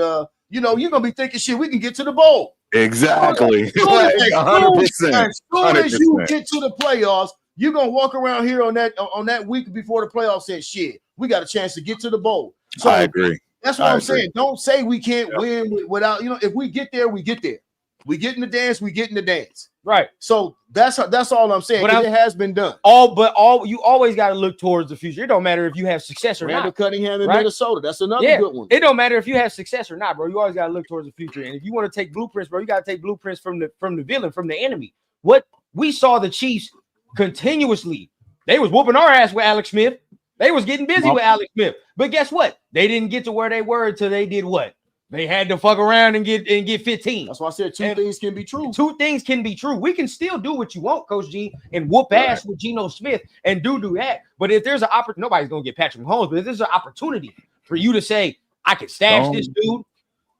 you know, you're gonna be thinking shit, we can get to the bowl. Exactly. As soon Like, as 100%. as soon as you 100%. get to the playoffs, you're gonna walk around here on that week before the playoffs saying shit. We got a chance to get to the bowl. So I agree. that's what I I'm agree. saying. Don't say we can't win without, you know, if we get there, we get there. We get in the dance, we get in the dance. Right. So that's all I'm saying. But 'Cause it has been done. You always got to look towards the future. It don't matter if you have success or Randall not. Cunningham in Right? Minnesota. That's another Yeah, good one. it don't matter if you have success or not, bro. You always got to look towards the future. And if you want to take blueprints, bro, you got to take blueprints from the villain, from the enemy. What we saw the Chiefs continuously, they was whooping our ass with Alex Smith. They was getting busy with Alex Smith. But guess what? They didn't get to where they were until they did what? They had to fuck around and get 15. That's why I said two things can be true. Two things can be true. We can still do what you want, Coach G, and whoop ass with Geno Smith and do that. But if there's an opportunity, nobody's gonna get Patrick Mahomes. But if there's an opportunity for you to say, I could stash this dude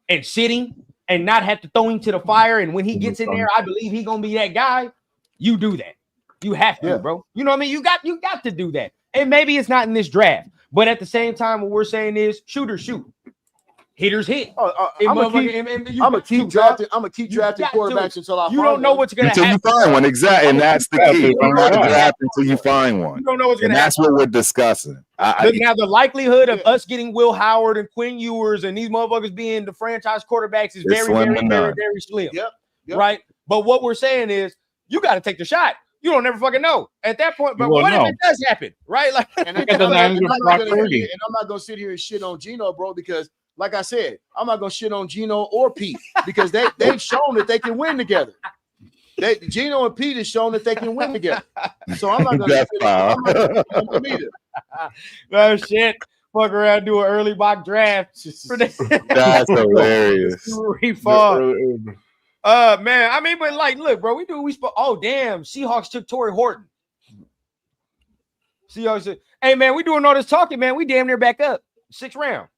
and sit him and not have to throw him to the fire, and when he gets in there, I believe he's gonna be that guy. You do that. You have to, bro. You know what I mean? You got to do that. And maybe it's not in this draft, but at the same time, what we're saying is shoot or shoot. Hitters hit. I'm gonna keep drafting quarterbacks until I find you don't know one. what's gonna Until happen. you find one, exactly, and that's the key. You don't have to draft until you find one. You don't know what's And gonna that's happen. what we're discussing. Now the likelihood of us getting Will Howard and Quinn Ewers and these motherfuckers being the franchise quarterbacks is It's very, slim very, to very, none. very slim. Yep. Right. But what we're saying is you got to take the shot. You don't never fucking know at that point. But what if it does happen? Right? Like, And I'm not gonna sit here and shit on Geno, bro, because like I said, I'm not gonna shit on Geno or Pete because they've shown that they can win together. Geno and Pete has shown that they can win together. So I'm not gonna shit on them either. No shit. Fuck around, do an early mock draft. That's hilarious. Man, I mean, but like, look, bro, we do. Oh, damn, Seahawks took Torrey Horton. Seahawks said, hey, man, we doing all this talking, man. We damn near back up. 6th round.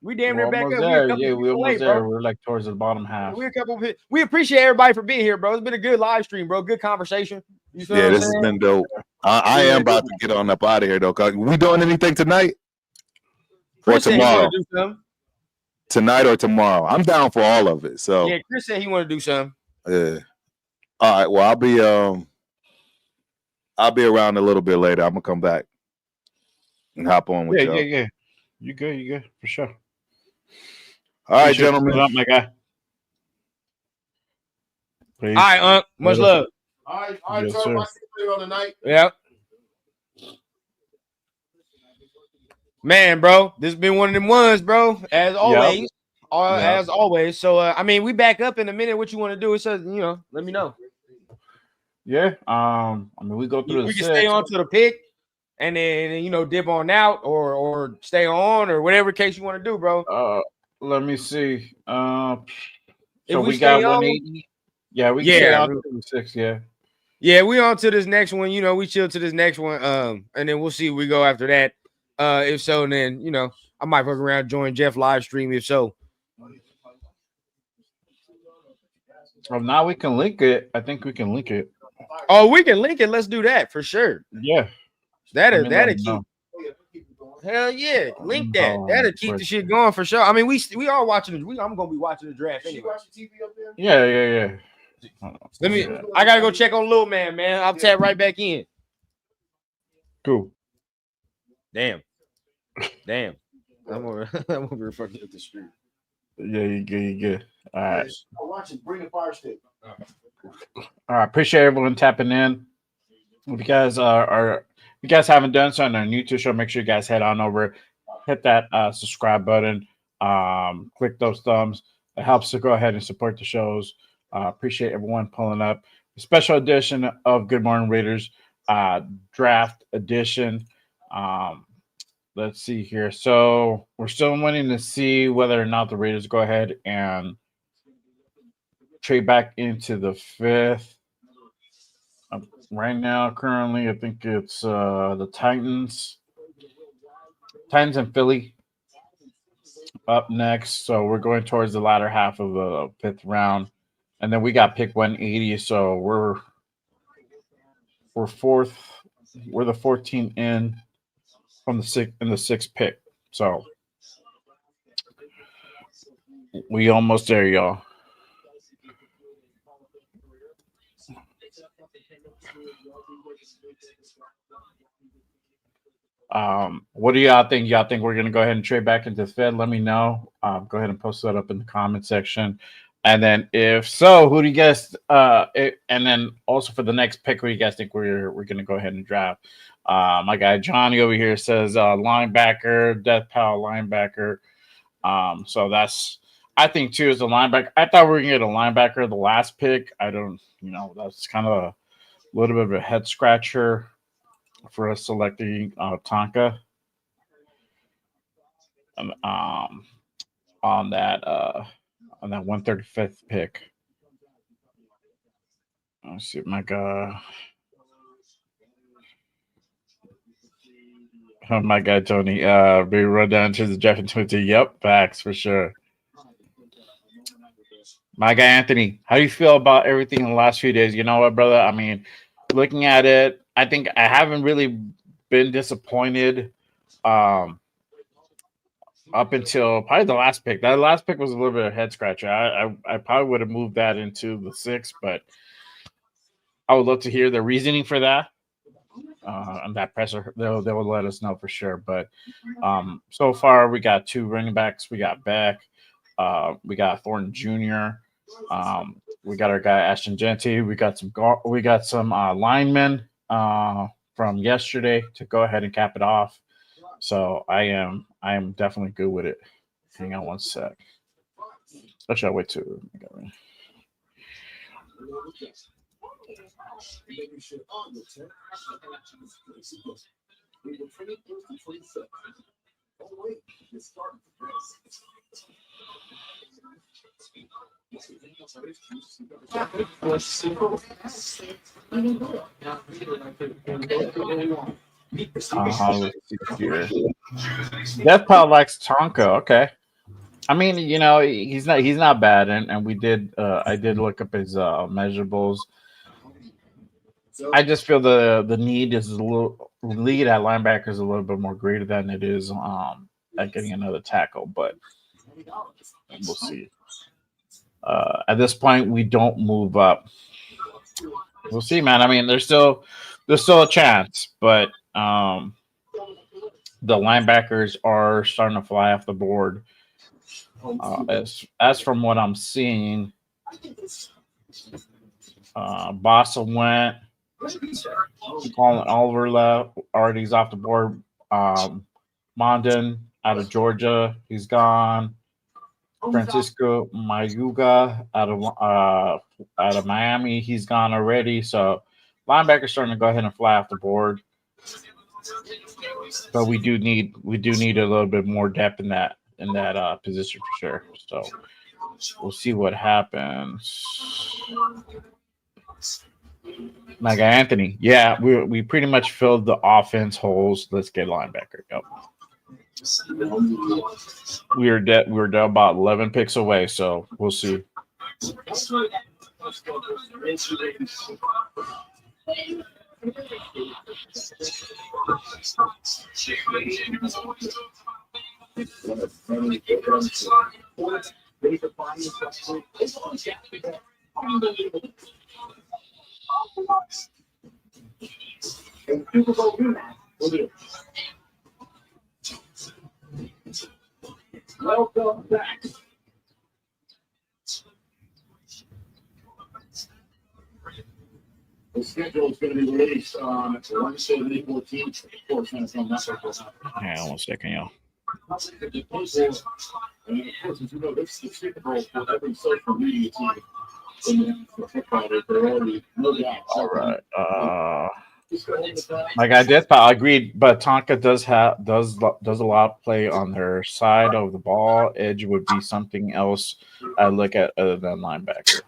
We damn near back up. We almost there. We're like towards the bottom half. We appreciate everybody for being here, bro. It's been a good live stream, bro. Good conversation. You Yeah, this has been dope. I am about to get on up out of here, though. We doing anything tonight or Chris tomorrow? Do something. Tonight or tomorrow? I'm down for all of it. So yeah, Chris said he want to do something. Yeah. All right. Well, I'll be around a little bit later. I'm gonna come back and hop on with y'all. Yeah. You good for sure. All right, gentlemen. Up, my guy. All right, much love. All right, Yes, Turf, sir. I see you on the night. Yeah. Man, bro, this has been one of them ones, bro. As always. As always. So I mean, we back up in a minute. What you want to do? It says, let me know. Yeah. I mean, we go through We can stay on to the pick and then dip on out or stay on or whatever case you want to do, bro. Let me see. So If we stay got on, 180. Yeah, we can stay on to 6. Yeah. Yeah, we on to this next one. We chill to this next one. And then we'll see we go after that. If so, then I might fuck around, join Jeff live stream. If so. Well, now we can link it. I think we can link it. Oh, we can link it. Let's do that for sure. Yeah. That'll keep. Hell yeah, link that. That'll keep the shit going for sure. I mean, we are watching. I'm gonna be watching the draft anyway. Yeah. I gotta go check on Lil Man. I'll tap right back in. Cool. Damn. I'm over fucking with the street. Yeah, you good. You good. All right. Watch it. Bring the fire stick. All right. Appreciate everyone tapping in. If you guys if you guys haven't done so and are new to the show, make sure you guys head on over, hit that subscribe button, click those thumbs. It helps to go ahead and support the shows. Appreciate everyone pulling up. A special edition of Good Morning Raiders draft edition. Let's see here. So we're still waiting to see whether or not the Raiders go ahead and trade back into the 5th. Right now, currently, I think it's the Titans and Philly up next. So we're going towards the latter half of the 5th round, and then we got pick 180. So we're 4th. We're the 14th in from the 6th pick. So we almost there, y'all. What do y'all think? Y'all think we're gonna go ahead and trade back into the Fed? Let me know. Go ahead and post that up in the comment section. And then if so, who do you guys and then also for the next pick, who do you guys think we're gonna go ahead and draft? My guy Johnny over here says linebacker, Death Pal linebacker. So that's I think too is a linebacker. I thought we were gonna get a linebacker the last pick. I don't, that's kind of a little bit of a head scratcher for us selecting Tonka on that 135th pick. Let's see, my guy. Oh, my guy Tony. We run down to the Jeff and Twitter. Yep, facts for sure. My guy Anthony, how do you feel about everything in the last few days? You know what, brother? I mean, looking at it, I think I haven't really been disappointed up until probably the last pick. That last pick was a little bit of a head scratcher. I probably would have moved that into the 6th, but I would love to hear the reasoning for that. And that presser, they'll let us know for sure. But so far, we got 2 running backs. We got Beck. We got Thornton Jr. We got our guy Ashton Jeanty. We got some linemen from yesterday to go ahead and cap it off. So I am definitely good with it. Hang on one sec. Actually, I'll wait too. Let's see here. Death Pal likes Tonka. Okay. I mean, he's not bad, and we did. I did look up his measurables. I just feel the need is a little lead at linebacker is a little bit more greater than it is at getting another tackle, but we'll see. At this point, we don't move up. We'll see, man. I mean, there's still a chance, but the linebackers are starting to fly off the board. As from what I'm seeing, Bossa went. Colin Oliver left. Already he's off the board. Mondon out of Georgia, he's gone. Francisco Mayuga out of Miami, he's gone already. So linebackers starting to go ahead and fly off the board. But we do need a little bit more depth in that position for sure. So we'll see what happens. My guy Anthony, yeah, we pretty much filled the offense holes. Let's get linebacker. Yep. We were down about 11 picks away, so we'll see. Welcome back. The schedule is going to be released on Wednesday, May 14th. Of course, when it's on network. Hang on 1 second, y'all. And of course, as you know, this is Super Bowl for every social media team in the football. They're already no doubt. All right. Like I did, I agreed. But Tonka does a lot of play on their side of the ball. Edge would be something else I look at other than linebacker.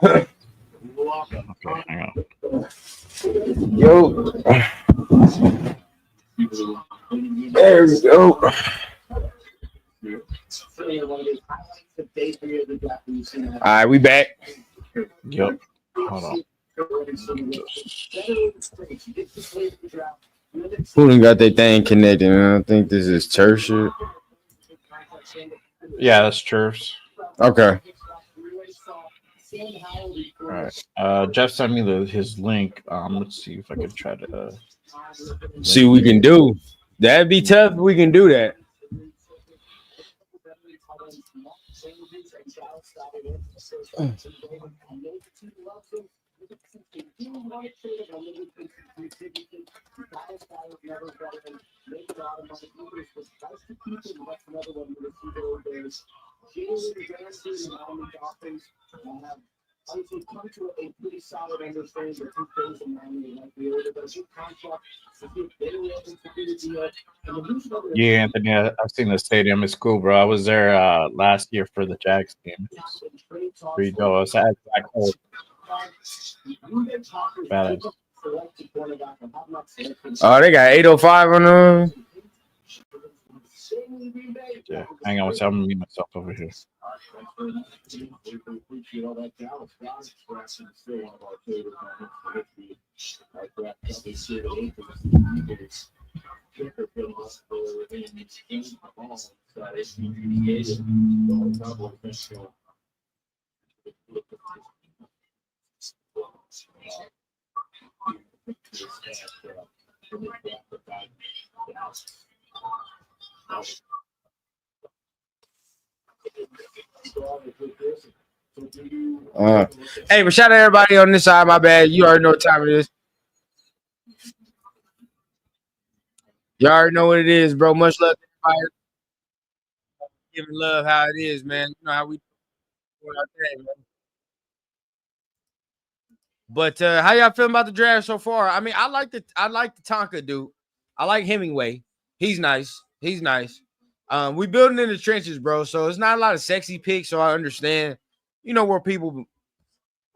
Okay, hang on. Yo. There we go. All right, we back. Yep. Hold on. Who done got that thing connected? Man? I think this is Tertiary. Yeah, that's Churfs. Okay. All right. Jeff sent me his link. Let's see if I can try to See what we can do. That'd be tough if we can do that. Come to a pretty solid understanding of 2 things in Miami, like the order of your contract, to get better able to do the deal. And the news of it- Yeah, Anthony, I've seen the stadium. It's cool, bro. I was there last year for the Jags game. It's pretty dope. It's at Black Hole. Badass. Oh, they got 805 on them. Yeah, hang on. I'm gonna mute myself over here. Hey, but shout out to everybody on this side. My bad. You already know what time it is. You already know what it is, bro. Much love to everybody. Giving love how it is, man. You know how we do our thing, man. But how y'all feeling about the draft so far? I mean, I like the Tonka dude. I like Hemingway. He's nice. He's nice. We building in the trenches, bro. So it's not a lot of sexy picks. So I understand, you know, where people.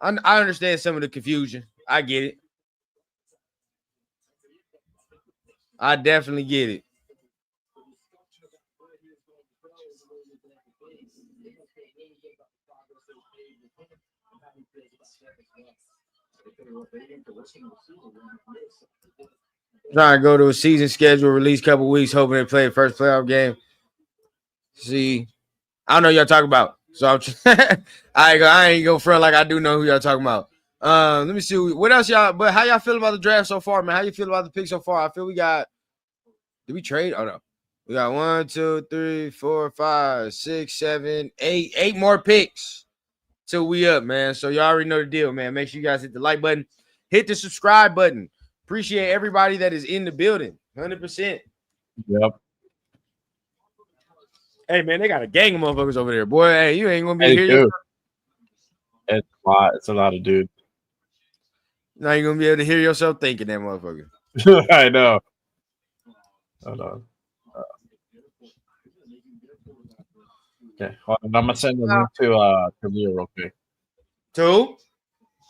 I understand some of the confusion. I get it. I definitely get it. Trying to go to a season schedule, release couple weeks, hoping they play the first playoff game. See, I don't know what y'all talking about. So I ain't go front like I do know who y'all talking about. Let me see what else y'all. But how y'all feel about the draft so far, man? How you feel about the pick so far? I feel we got. Did we trade? Oh no, we got 1, 2, 3, 4, 5, 6, 7, 8, 8 more picks till we up, man. So y'all already know the deal, man. Make sure you guys hit the like button, hit the subscribe button. Appreciate everybody that is in the building, 100%. Yep. Hey man, they got a gang of motherfuckers over there, boy. Hey, you ain't gonna be here. Dude. It's a lot. It's a lot of dudes. Now you're gonna be able to hear yourself thinking that motherfucker. I know. Hold on. Okay, hold on. I'm gonna send the link to Leo real quick. To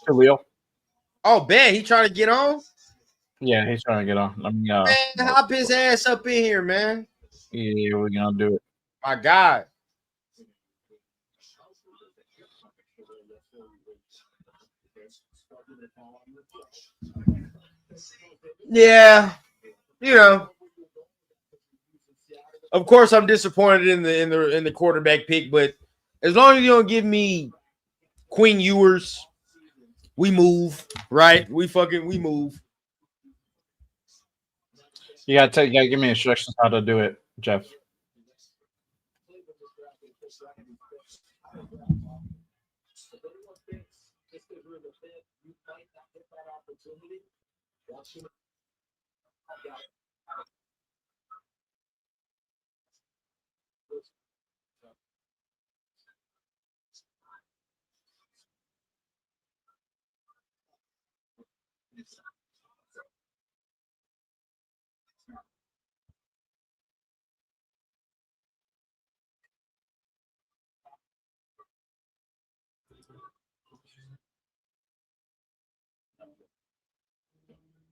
Leo. Oh, bet he trying to get on. Yeah, he's trying to get on. Let me. Man, hop his ass up in here, man. Yeah, we're gonna do it. My God. Yeah, you know. Of course, I'm disappointed in the quarterback pick, but as long as you don't give me Queen Ewers, we move, right? We move. You gotta give me instructions how to do it, Jeff.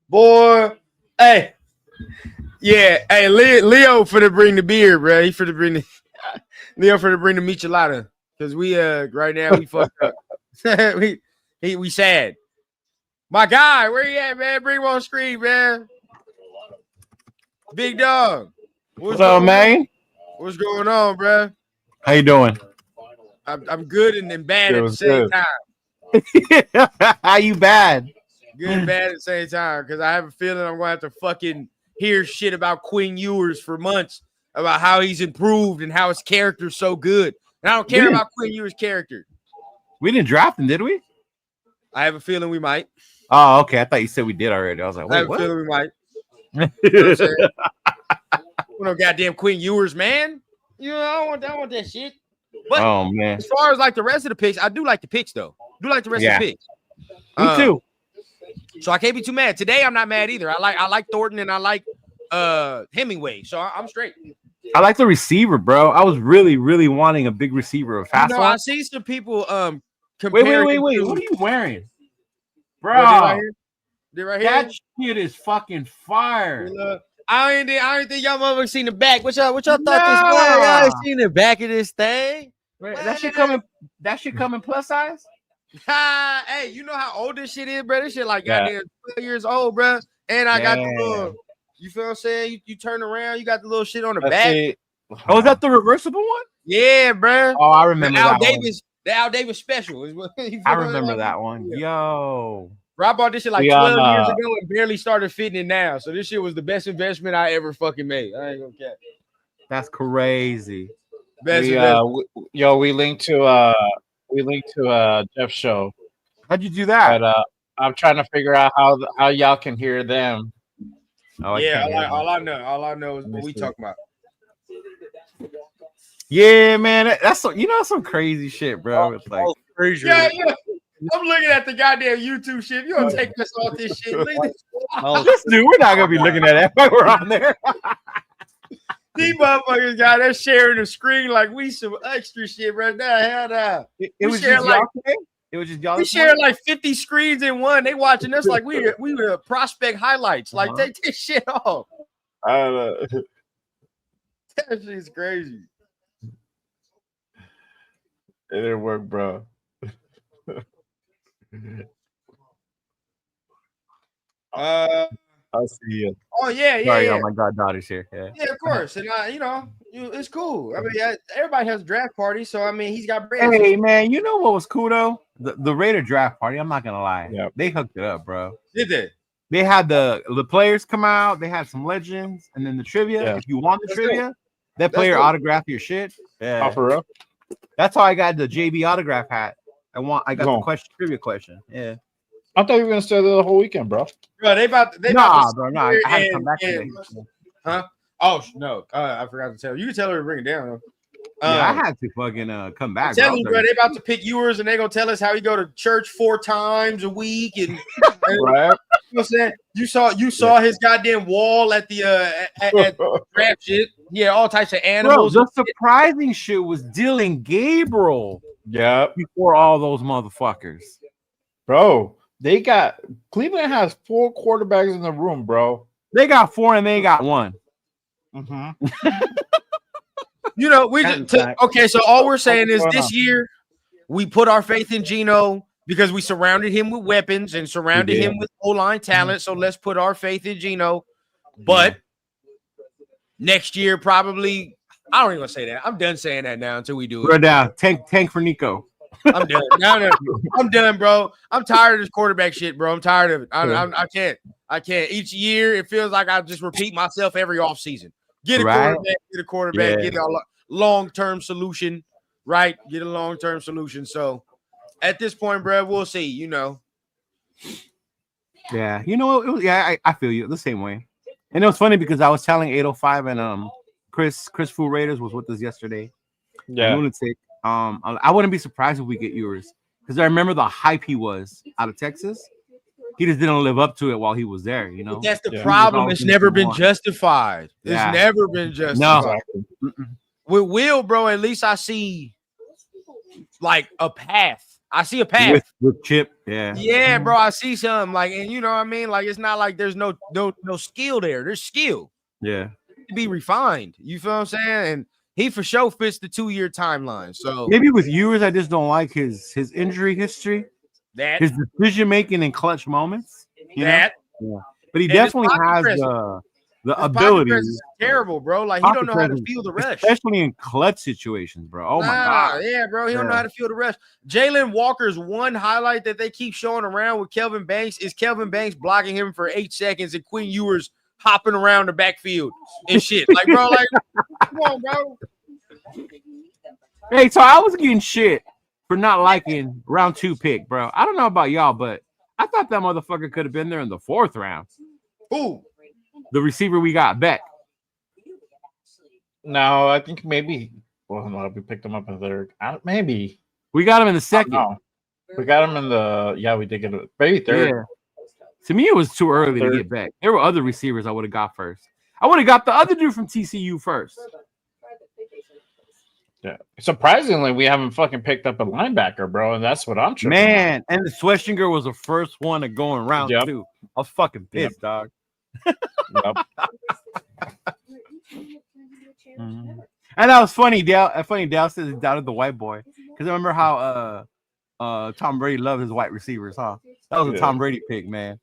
Boy, hey, yeah, hey, Leo finna bring the beer, bro. He finna bring the Leo finna bring the michelada because we right now we fucked up. we sad. My guy, where you at, man? Bring him on screen, man. Big dog. What's up, man? What's going on, bro? How you doing? I'm good and then bad It at the was same good. time. How you bad? Good and bad at the same time because I have a feeling I'm gonna have to fucking hear shit about Quinn Ewers for months about how he's improved and how his character's so good. And I don't care about Quinn Ewers' character. We didn't draft him, did we? I have a feeling we might. Oh, okay. I thought you said we did already. I was like, I wait, have a what? feeling we might. You know what I'm saying? No goddamn Quinn Ewers, man. You know, I don't want that shit. But Oh man, as far as like the rest of the picks, I do like the picks though. Do like the rest of the picks. me too. So I can't be too mad. Today I'm not mad either. I like Thornton and I like Hemingway. So I'm straight. I like the receiver, bro. I was really wanting a big receiver, a fast I one. see some people Wait. comparing What to- are you wearing, bro? Right here? They're right here. That shit is fucking fire. I ain't think y'all motherfuckers seen the back. What y'all thought this was? Nah. Y'all ain't seen the back of this thing. That shit coming plus size. Hey, you know how old this shit is, bro? This shit like Yeah. goddamn 12 years old, bro. And I got the Yeah. little, you feel what I'm saying? You turn around, you got the little shit on the Let's back. see. Oh, is that the reversible one? Yeah, bro. Oh, I The remember Al that one. Davis, the Al Davis special is what you feel I what I'm remember saying? that one. Yo, Bro, I bought this shit like We 12 on, years ago and barely started fitting it now. So this shit was the best investment I ever fucking made. I ain't gonna cap. that's crazy. Best We investment. we linked to Jeff's show, How'd you do that? but I'm trying to figure out how y'all can hear them. Oh, Yeah, can't hear that. all I know is what we see. talking about. Yeah, man, that's some crazy shit, bro. It's like Yeah. I'm looking at the goddamn YouTube shit. You don't take us off this shit. Leave this- this dude, we're not gonna be looking at it while we're on there. These motherfuckers got us sharing the screen like we some extra shit right now. Hell no. It We was share just like- y'all today? It was just y'all. We this sharing morning? like 50 screens in one. They watching us like we were prospect highlights. Like take this shit off. I don't know. That shit's crazy. It didn't work, bro. I'll see you. Oh yeah, Sorry, yeah. y'all, my goddaughter's here. Yeah. Yeah, of course. And it's cool. I mean, everybody has draft parties, so I mean, he's got bread. Hey man, you know what was cool though? The Raider draft party. I'm not gonna lie. Yep. They hooked it up, bro. Did they? They had the players come out. They had some legends, and then the trivia. Yeah. If you want the That's trivia, that player dope. autograph your shit. Yeah, Oh, for real? that's how I got the JB autograph hat. I got Go. the trivia question. Yeah. I thought you were gonna stay there the whole weekend, bro. Bro, they about to Nah, bro. Nah, I had to come back and- today. Oh no, I forgot to tell you. You can tell her to bring it down. Though. Yeah, I had to fucking come back. Tell bro. you, bro, they about to pick yours and they gonna tell us how he go to church 4 times a week and Right? you know what I'm saying? You saw his goddamn wall at the at draft shit. Yeah, all types of Bro, animals. the surprising shit was Dylan Gabriel Yep. before all those motherfuckers. Bro, Cleveland has 4 quarterbacks in the room, bro. They got 4 and they got 1. Mm-hmm. You know, we That's just fact. okay. So all we're saying is What's going this on? year we put our faith in Geno because we surrounded him with weapons and surrounded We did. him with O-line talent. So let's put our faith in Geno. But next year, probably, I don't even want to say that. I'm done saying that now until we do Bro, it. down. Tank for Nico. I'm done. No, I'm done, bro. I'm tired of this quarterback shit, bro. I'm tired of it. I can't. I can't. Each year, it feels like I just repeat myself every offseason. Get a Right. quarterback, get a quarterback, Yeah. get a long-term solution, right? Get a long-term solution. So at this point, bro, we'll see, you know. Yeah, you know, I feel you the same way. And it was funny because I was telling 805 and Chris Fu Raiders was with us yesterday. Yeah. Lunatic. I wouldn't be surprised if we get yours because I remember the hype he was out of Texas. He just didn't live up to it while he was there, you know. But that's the Yeah. problem. It's never been justified. Yeah. It's never been justified. With Will, bro, at least I see like a path. I see a path. With Chip, yeah. Yeah, bro, I see something like, and you know what I mean? Like, it's not like there's no skill there. There's skill Yeah. to be refined. You feel what I'm saying? And he for sure fits the 2-year timeline. So Maybe with yours, I just don't like his injury history, that his decision making in clutch moments. You that know? Yeah. But he And his definitely pocket has presence. the his pocket ability, presence is terrible, bro. Like he Pocket don't know how to presence, feel the rush. especially in clutch situations, bro. Oh my god. Yeah, bro. He don't know Yeah. how to feel the rush. Jalen Walker's one highlight that they keep showing around with Kelvin Banks is Kelvin Banks blocking him for 8 seconds and Quinn Ewers hopping around the backfield and shit. Like, bro, like, come on, bro. Hey, so I was getting shit for not liking round 2 pick, bro. I don't know about y'all, but I thought that motherfucker could have been there in the 4th round. Who? The receiver we got, Beck. No, I think maybe. Well, no, we picked him up in the 3rd. Maybe We got him in the 2nd. no. We got him in the. Yeah, we did get it. Maybe 3rd. Yeah. To me, it was too early to get back. There were other receivers I would have got first. I would have got the other dude from TCU first. Yeah. Surprisingly, we haven't fucking picked up a linebacker, bro, and that's what I'm tripping Man, and the Schwessinger was the first one to go in round Yep. 2. I was fucking pissed, dog. on. Yep. Mhm. And that was funny. Dale says he doubted the white boy because I remember how Tom Brady loved his white receivers, huh? That was a Yeah. Tom Brady pick, man.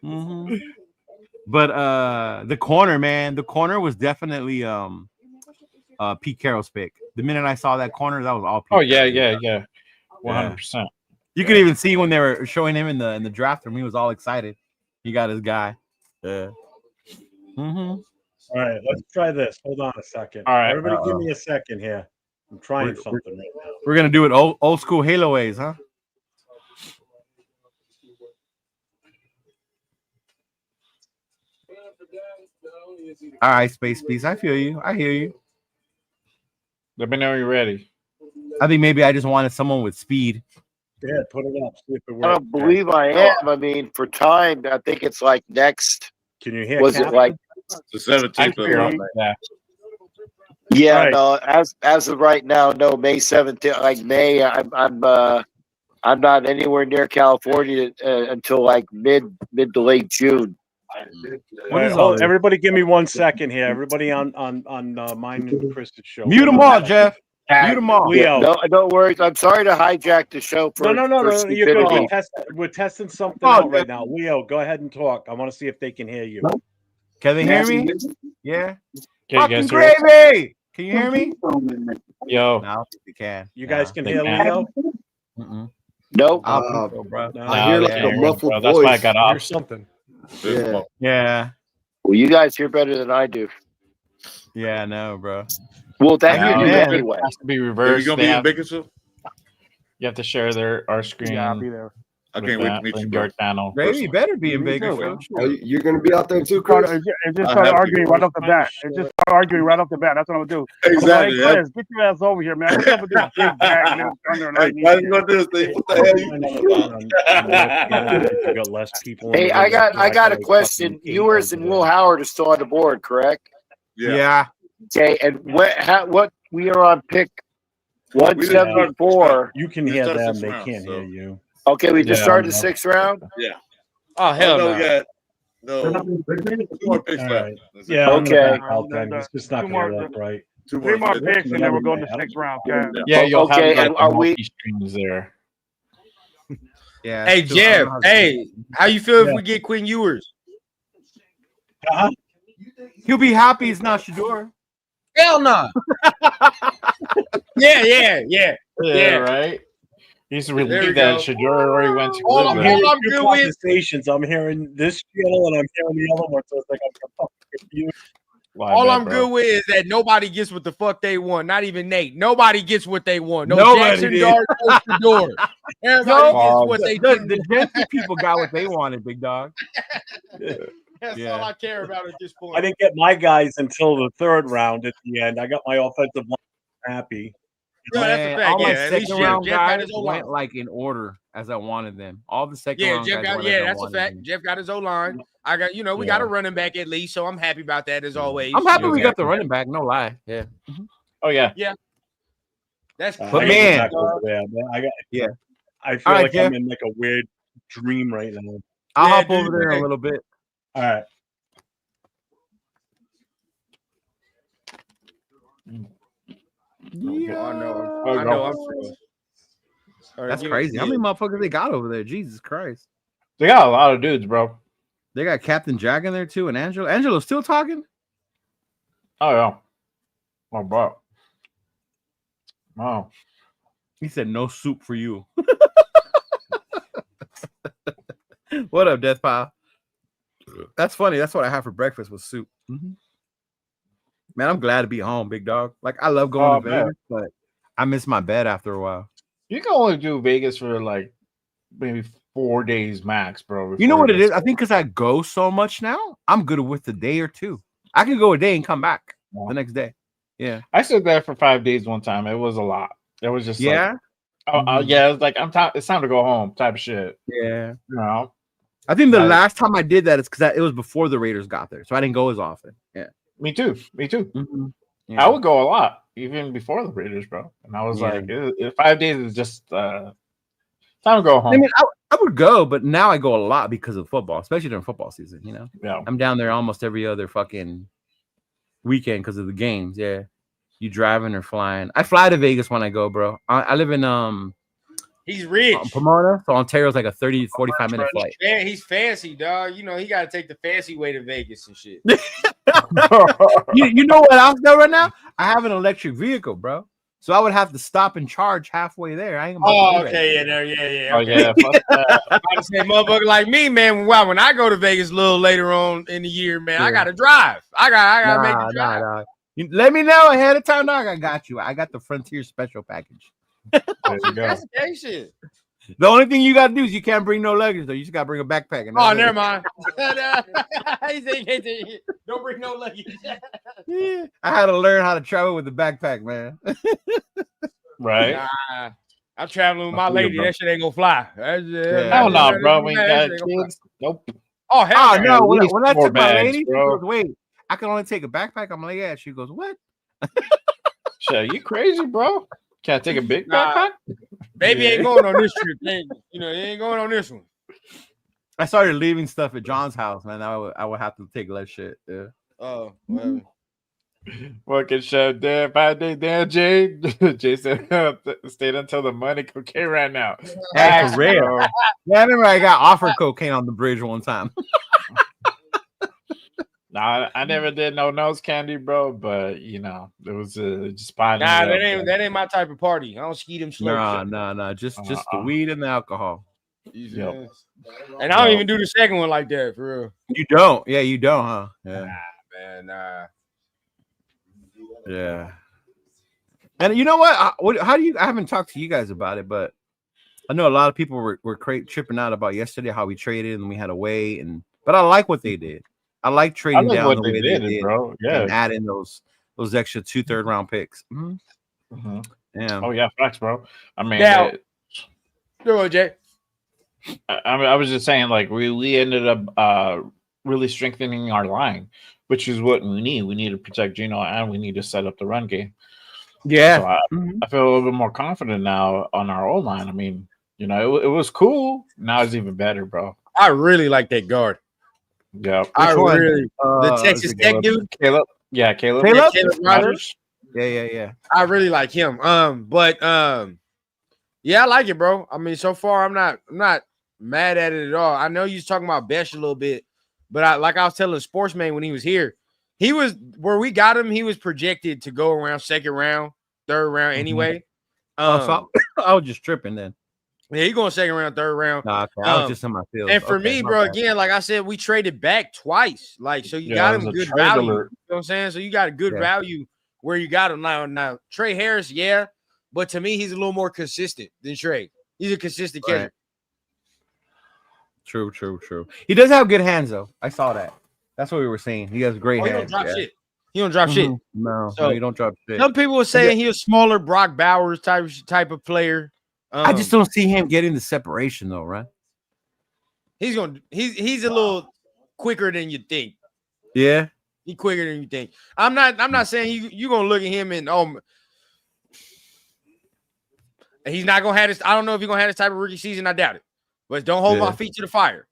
Mhm. But the corner, man, the corner was definitely Pete Carroll's pick. The minute I saw that corner, that was all Pete Oh yeah, Carroll. yeah, yeah. 100%. You could even see when they were showing him in the draft room, he was all excited. He got his guy. Yeah. Mm-hmm. All right, let's try this. Hold on a second. All right. Everybody give me a second here. I'm trying something right now. We're gonna do it old school Halo ways, huh? All right, Space Beast. I feel you. I hear you. Let me know when you're ready. I think maybe I just wanted someone with speed. Yeah, put it up. See if it works. I don't believe I am. I mean, for time, I think it's like next. Can you hear? Was it Captain? like? The I 17th. can figure out that. Yeah, Right. no. As of right now, no. May 17th, like May. I'm not anywhere near California until like mid to late June. All right, is all this? everybody, give me 1 second here. Everybody on mine and Chris's show. Mute them all, Jeff. Mute them all. Leo. No, no worries. I'm sorry to hijack the show for No. for You're good. stupidity. We're testing something Oh, out right now. Leo, go ahead and talk. I want to see if they can hear you. Can they hear me? Yeah. Can you Fucking guys hear us? gravy. Can you hear me? Yo, No, you can. You guys can they hear can. Leo? Mm-mm. Nope. I don't think so, bro. No. I hear they like can't a hear us, muffled bro. That's why I voice. got Hear off. something. Yeah. Yeah. Well, you guys hear better than I do. Yeah, no, bro. Well, that No, you do man. anyway. It has to be Are you reversed. gonna They be in have, Bakersfield? you have to share our screen. Yeah, I'll be there. I with can't wait that to meet you, in bro. your channel. Gravy better be in Me too. Bakersfield. Oh, you're gonna be out there too, It Chris? just I started have to. arguing right off the bat. It just started arguing right off the bat. That's what I'm gonna do. I'm gonna Exactly. go, hey, Chris, get your ass over here, man. What's up with this big bag and thunder and Hey, lightning? why did you gonna do this thing? What the hell You got less people. Hey, I got a question. Ewers and Will Howard are still on the board, correct? Yeah. Okay, and what we are on pick 174. You can We hear started them. sixth They round, can't so- hear you. Okay, we just Yeah, started the I know. 6th round. Oh, hell no, no. we got no 2 more picks All left. right. That's it. Yeah. I'm Okay. gonna out then. It's just not Two gonna more- work right. 2 Three more picks. picks and then we're going to 6th round, okay? Yeah, you'll Okay, have and like are the we- multi-streams there. Yeah. Hey, still- I don't Jeff. know how to- Hey, how you feel if Yeah. we get Quinn Ewers? He'll be happy it's not Shador. Hell no. Yeah. Yeah, right. He's There we relieved go. that Shador already went to All I'm Cleveland. hearing I'm two good with- conversations. I'm hearing this channel and I'm hearing the other one. So it's like I'm fucking confused. All I'm good with is that nobody gets what the fuck they want. Not even Nate. Nobody gets what they want. No Nobody Jackson did. Dart, no Shador. Everybody gets what they didn't The Jeanty people got what they wanted, big dog. That's Yeah. all I care about at this point. I didn't get my guys until the third round at the end. I got my offensive line happy. No, that's a Man, fact. all my Yeah, at least second round Jeff got guys his O-line. went like in order as I wanted them. All the second Yeah, round Jeff guys got. went as Yeah, I that's a wanted fact. them. Jeff got his O-line. I got. You know, we got a running back at least, so I'm happy about that as always. I'm happy we got the Exactly. running back. No lie. Yeah. Oh yeah. Yeah. That's But I gotta crazy. get man, back over there, man. yeah. I feel All right, like Jeff. I'm in like a weird dream right now. I'll Yeah, hop dude, over there in hey. a little bit. All right. Yeah. I know. Oh, I know. I'm sure. All right, That's give me- crazy. How yeah. many motherfuckers they got over there? Jesus Christ. They got a lot of dudes, bro. They got Captain Jack in there too, and Angelo. Angelo's still talking? Oh yeah. Oh, bro. Oh. He said no soup for you. What up, Death Pile? That's funny. That's what I had for breakfast was soup. Man, I'm glad to be home, big dog. Like I love going to man. Vegas, but I miss my bed after a while. You can only do Vegas for like maybe 4 days max, bro. You know before what it gets- is? I think because I go so much now, I'm good with a day or two. I can go a day and come back the next day. Yeah. I stood there for 5 days one time. It was a lot. It was just Yeah. like, yeah, it's like it's time to go home type of shit. Yeah. You know? I think the Like- last time I did that is because it was before the Raiders got there, so I didn't go as often. Yeah. Me too. Me too. Yeah. I would go a lot, even before the Raiders, bro. And I was Yeah. like, 5 days is just time to go home. I mean, I would go, but now I go a lot because of football, especially during football season. You know, yeah. I'm down there almost every other fucking weekend because of the games. Yeah, you driving or flying? I fly to Vegas when I go, bro. I live in He's rich. Pomona, so Ontario's like a 30, 45 minute flight. Man, he's fancy, dog. You know, he got to take the fancy way to Vegas and shit. You know what else though? Right now, I have an electric vehicle, bro. So I would have to stop and charge halfway there. I ain't about to Oh, do that. okay, yeah, there, yeah. Oh Okay. yeah. Fuck that. I say, motherfucker like me, man. Wow, when I go to Vegas a little later on in the year, man, I Yeah. gotta drive. I gotta make the drive. Nah. You let me know ahead of time, dog. I got you. I got the Frontier Special package. There you go. That's gay shit. The only thing you gotta do is you can't bring no luggage though. You just gotta bring a backpack. And Oh, that's it. never mind. He said, "Can't take it. Don't bring no luggage." Yeah, I had to learn how to travel with the backpack, man. Right. Nah, I'm traveling with my I feel you, lady. bro. That shit ain't gonna fly. Hell no, bro. We That got shit ain't gonna fly. kids. Nope. Oh, hell Oh no. no! When, least when I 4 took my bags, lady, she bro. goes, "Wait, I can only take a backpack." I'm like, "Yeah." She goes, "What?" Shit, you crazy, bro? Can't take a big Nah. backpack? Baby ain't going on this trip. He ain't going on this one. I started leaving stuff at John's house, man. I would have to take less shit. Yeah. Oh, well. Fucking shit, there. 5 days down, Jay. Jay said, stayed until the money cocaine right now. Hey, for real. Yeah, I remember I got offered cocaine on the bridge one time. Nah, I never did no nose candy, bro. But you know, it was just fine. Nah, that ain't my type of party. I don't ski them slopes. No. Just the weed and the alcohol. Yep. And I don't even do the second one like that, for real. You don't? Yeah, you don't, huh? Yeah. Man, nah. Yeah. And you know what? How do you? I haven't talked to you guys about it, but I know a lot of people were tripping out about yesterday how we traded and we had to wait. But I like what they did. I like trading down the way they did, bro. Yeah, and adding those extra 2 third-round picks. Yeah. Oh yeah, facts, bro. I mean, Now, go on, Jay. I was just saying, like we ended up really strengthening our line, which is what we need. We need to protect Geno and we need to set up the run game. Yeah. So I feel a little bit more confident now on our old line. I mean, you know, it was cool. Now it's even better, bro. I really like that guard. Yeah. I one? really the Texas Tech dude. Caleb. Yeah, Caleb. Caleb? Caleb Rogers. Yeah. I really like him. But yeah, I like it, bro. I mean, so far I'm not mad at it at all. I know you was talking about Besh a little bit, but I was telling Sportsman when he was here, he was where we got him. He was projected to go around second round, third round anyway. So I was just tripping then. Yeah, he going second round, third round. Nah, okay. I was just in my field. And for Okay, me, my bro, bad. again, like I said, we traded back twice. Like, so you Yeah, got it him was a good trade value. alert. You know what I'm saying? So you got a good Yeah. value where you got him now. Now, Trey Harris, yeah, but to me, he's a little more consistent than Trey. He's a consistent catcher. Right. True. He does have good hands, though. I saw that. That's what we were saying. He has great Oh, he hands. don't drop yeah. shit. He don't drop shit. No, So, you don't drop shit. Some people were saying he's a smaller Brock Bowers type of player. I just don't see him getting the separation, though, right? He's a little quicker than you think. Yeah. He's quicker than you think. I'm not saying you gonna look at him and he's not gonna have this. I don't know if he's gonna have this type of rookie season. I doubt it. But don't hold my feet to the fire.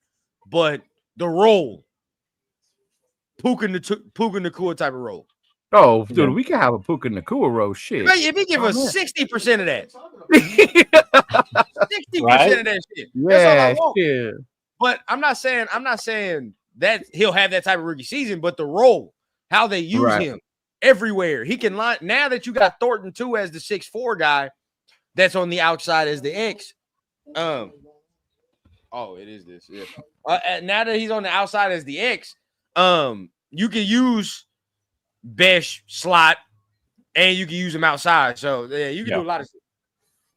But the role, Puka Nacua type of role. Oh, dude, we can have a Puka Nacua roll. Shit. If he give us 60% of that, 60% Right? of that shit. Yeah, That's all I want. shit. But I'm not saying that he'll have that type of rookie season, but the role, how they use Right. him everywhere. He can line now that you got Thornton too as the 6'4" guy that's on the outside as the X. Oh, it is this. Yeah. Now that he's on the outside as the X, you can use Besh slot and you can use him outside. So yeah, you can do a lot of shit.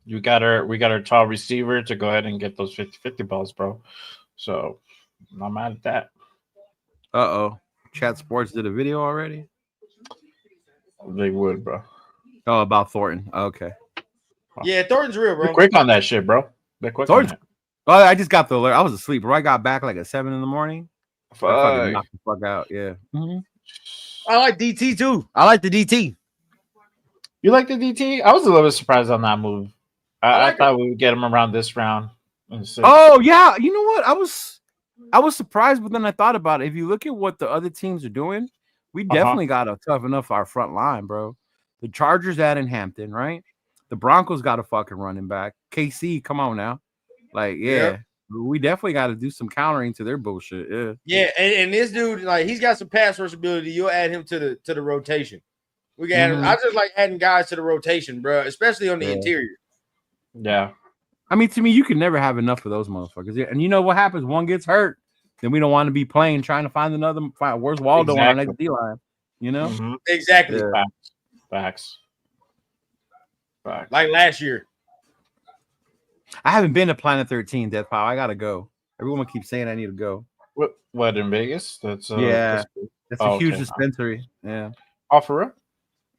We got our tall receiver to go ahead and get those 50-50 balls, bro. So I'm not mad at that. Uh-oh. Chat Sports did a video already? They would, bro. Oh, about Thornton. Okay. Yeah, Thornton's real, bro. They're quick on that shit, bro. They're quick Thornton's on that. Oh, I just got the alert. I was asleep, bro. I got back like at 7 in the morning. I fucking Fuck. knocked the fuck out. Yeah. I like DT too. I like the DT. You like the DT? I was a little bit surprised on that move. I thought we would get him around this round. Oh yeah, you know what? I was surprised, but then I thought about it. If you look at what the other teams are doing, we definitely got to toughen up our front line, bro. The Chargers at in Hampton, right? The Broncos got a fucking running back. KC, come on now. Like, yeah. We definitely got to do some countering to their bullshit. Yeah. Yeah, and this dude, like, he's got some pass rush ability. You'll add him to the rotation. We got. I just like adding guys to the rotation, bro, especially on the interior. Yeah. I mean, to me, you can never have enough of those motherfuckers. Yeah. And you know what happens? One gets hurt, then we don't want to be playing trying to find another. Where's Waldo on our next D line? You know? Exactly. Yeah. Facts. Like last year. I haven't been to Planet 13, Death Pile. I gotta go. Everyone keeps saying I need to go. What in Vegas? That's yeah. That's a huge okay. dispensary. Yeah. Oh, for real?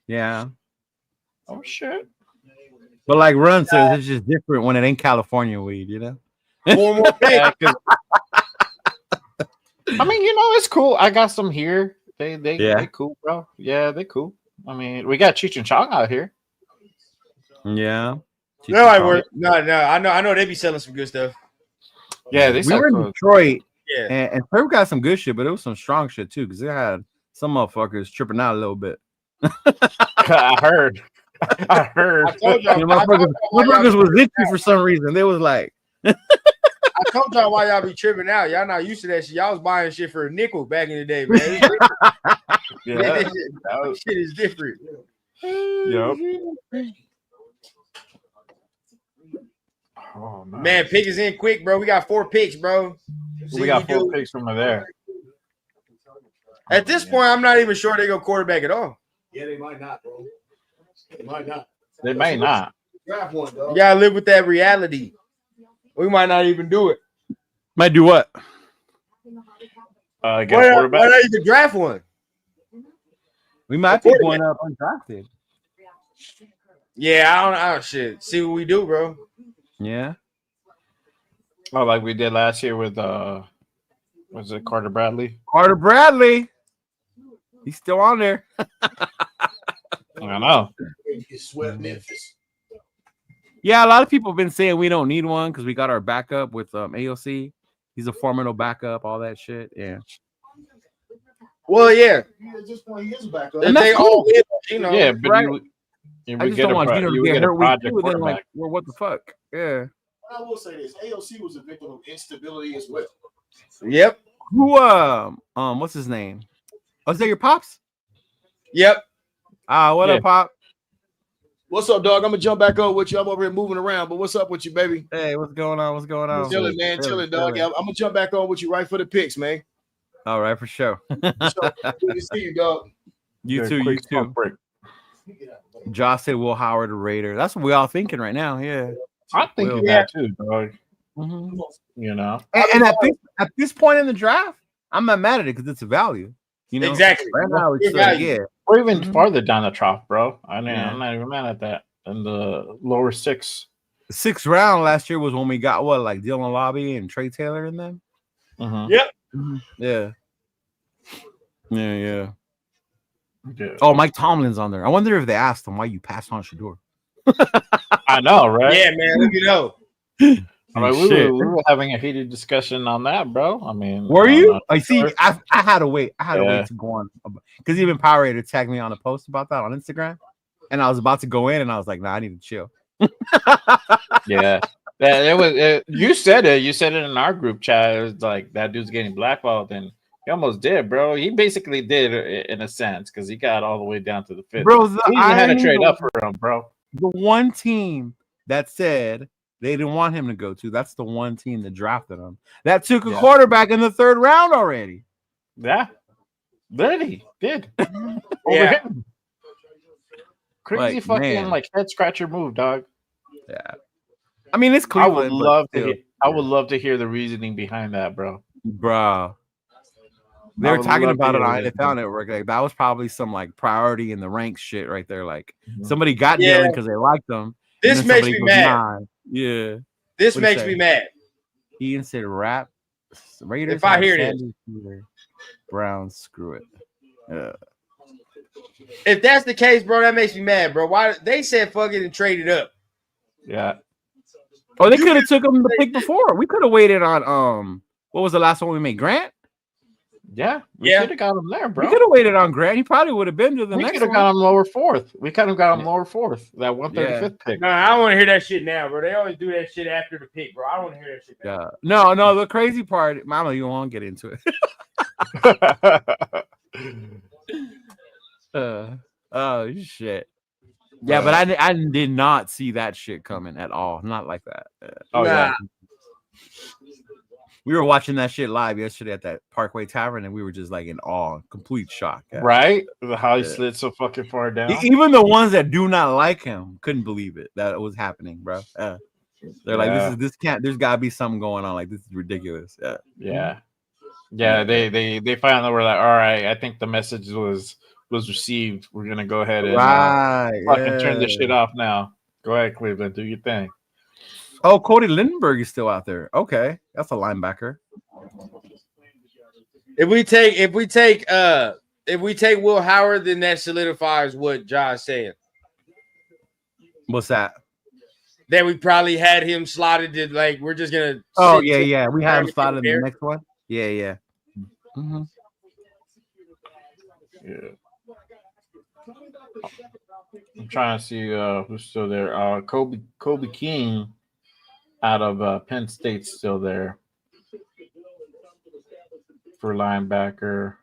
Yeah. Oh shit. But like Run says, it's just different when it ain't California weed, you know? More Yeah, I mean, you know, it's cool. I got some here. They cool, bro. Yeah, they cool. I mean, we got Cheech and Chong out here. Yeah. No, I know they be selling some good stuff. Yeah, they we were in Detroit. Yeah. And Perry got some good shit, but it was some strong shit too, because they had some motherfuckers tripping out a little bit. I heard. I told y'all, motherfuckers was itchy for some reason. They was like, I told y'all why y'all be tripping out. Y'all not used to that shit. Y'all was buying shit for a nickel back in the day, man. That shit is different. Yep. Oh, man, pick is in quick, bro. We got 4 picks, bro. We got 4 picks from there. At this point, I'm not even sure they go quarterback at all. Yeah, they might not, bro. They might not. They may not. Draft one, dog. You gotta live with that reality. We might not even do it. Might do what? Get a quarterback. Why not even draft one? We might pick one up undrafted. Yeah, I don't shit. See what we do, bro. Yeah. Oh, like we did last year with was it Carter Bradley? Carter Bradley. He's still on there. I know. Sweat Memphis. Yeah, a lot of people have been saying we don't need one because we got our backup with AOC. He's a formidable backup, all that shit. Yeah. Well, yeah. At this point, he is a backup. And that's cool. You know, Yeah, but right? you I would just get don't a want Gino to get hurt week 2, then like, well, what the fuck? Yeah. I will say this: AOC was a victim of instability as well. Yep. Who what's his name? Oh, is that your pops? Yep. What up, Pop? What's up, dog? I'm gonna jump back on with you. I'm over here moving around, but what's up with you, baby? Hey, what's going on? What's going on? Chilling, man. Chilling, dog. Yeah, I'm gonna jump back on with you right for the picks, man. All right, for sure. Good to see you, dog. You Good, too. You quick too. smoke break. Josh said Will Howard a Raider. That's what we all thinking right now. Yeah. I'm thinking Will. that too, dog. Mhm. You know, And at this point in the draft, I'm not mad at it because it's a value. You know, Exactly. right now it's It's value. yeah. or even Mhm. farther down the trough, bro. I mean, Yeah. I'm not even mad at that. In the lower six. The 6th round last year was when we got what, like Dylan Lobby and Trey Taylor in them. Mm-hmm. Yep. Yeah. Yeah. Yeah. Oh, Mike Tomlin's on there. I wonder if they asked him why you passed on Shador. I know, right? Yeah, man. Let me know. I mean, we were having a heated discussion on that, bro. I mean, Were you? I see. Sure. I had to wait. I had to Yeah. wait to go on because even Power Raider tagged me on a post about that on Instagram, and I was about to go in, and I was like, "Nah, I need to chill." Yeah, it was. You said it. You said it in our group chat. It was like that dude's getting blackballed, and he almost did, bro. He basically did in a sense because he got all the way down to the 5th. Bro, he even had to trade up for him, bro. The one team that said they didn't want him to go to, that's the one team that drafted him. That took a quarterback in the 3rd round already. Yeah, literally did. Over Yeah. him. Crazy fucking like head scratcher move, dog. Yeah, I mean it's Cleveland. I would love to hear the reasoning behind that, bro. Bro. They I were would talking love to about it hear on that. NFL Network. Like that was probably some like priority in the ranks shit right there. Like Mhm. somebody got Yeah. Dylan because they liked them. This and then makes somebody me goes, mad. "Nah." Yeah. This What'd he makes say? me mad. Ian said rap. Raiders If I have hear this. Sanders, Peter, Browns, screw it. Yeah. If that's the case, bro, that makes me mad, bro. Why they said fuck it and traded up? Yeah. Oh, they could have took him the pick before. We could have waited on what was the last one we made? Grant? Yeah, we Yeah. could have got him there, We bro. could have waited on Grant. He probably would have been to the We next could have one. got him lower 4th. We could have got him lower 4th. That 135th pick. No, I don't want to hear that shit now, bro. They always do that shit after the pick, bro. I don't want to hear that shit now. Yeah. No, the crazy part, Mama, you won't get into it. Oh shit. Yeah, but I did not see that shit coming at all. Not like that. Oh yeah. We were watching that shit live yesterday at that Parkway Tavern, and we were just like in awe, complete shock. Right? How he slid so fucking far down. Even the ones that do not like him couldn't believe it that it was happening, bro. They're like, this can't. There's got to be something going on. Like this is ridiculous. Yeah. They finally were like, all right, I think the message was received. We're gonna go ahead and fucking turn this shit off now. Go ahead, Cleveland, do your thing. Oh, Cody Lindenberg is still out there. Okay, that's a linebacker. If we take Will Howard, then that solidifies what Josh said. What's that? That we probably had him slotted to like we're just gonna. Oh yeah. We had him slotted in the next one. Yeah. Mm-hmm. Yeah. I'm trying to see who's still there. Kobe King out of Penn State's still there for linebacker.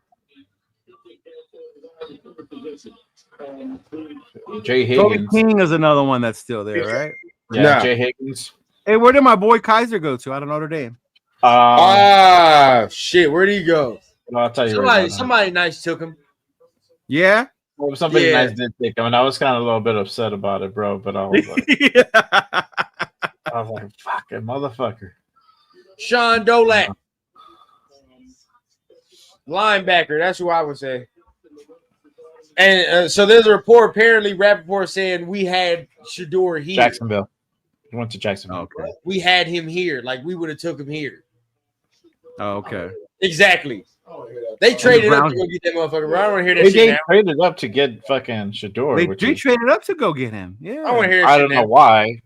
Jay Higgins. Kobe King is another one that's still there, right? Yeah, Jay Higgins. Hey, where did my boy Kaiser go to? I don't know Notre Dame. Shit, where'd he go? I'll tell you. Somebody nice took him. Yeah. Well, somebody nice did take him, and I was kind of a little bit upset about it, bro. But I was like, fucking motherfucker. Sean Dolak. Linebacker, that's who I would say. And so there's a report, apparently Rappaport saying we had Shador here. Jacksonville. He went to Jacksonville. Okay. We had him here. Like we would have took him here. Oh, okay. Exactly. They traded up to go get that motherfucker. Bro. I don't want to hear that shit They now. traded up to get fucking Shador. They traded up to go get him. Yeah. I want to hear that I shit don't now. know why.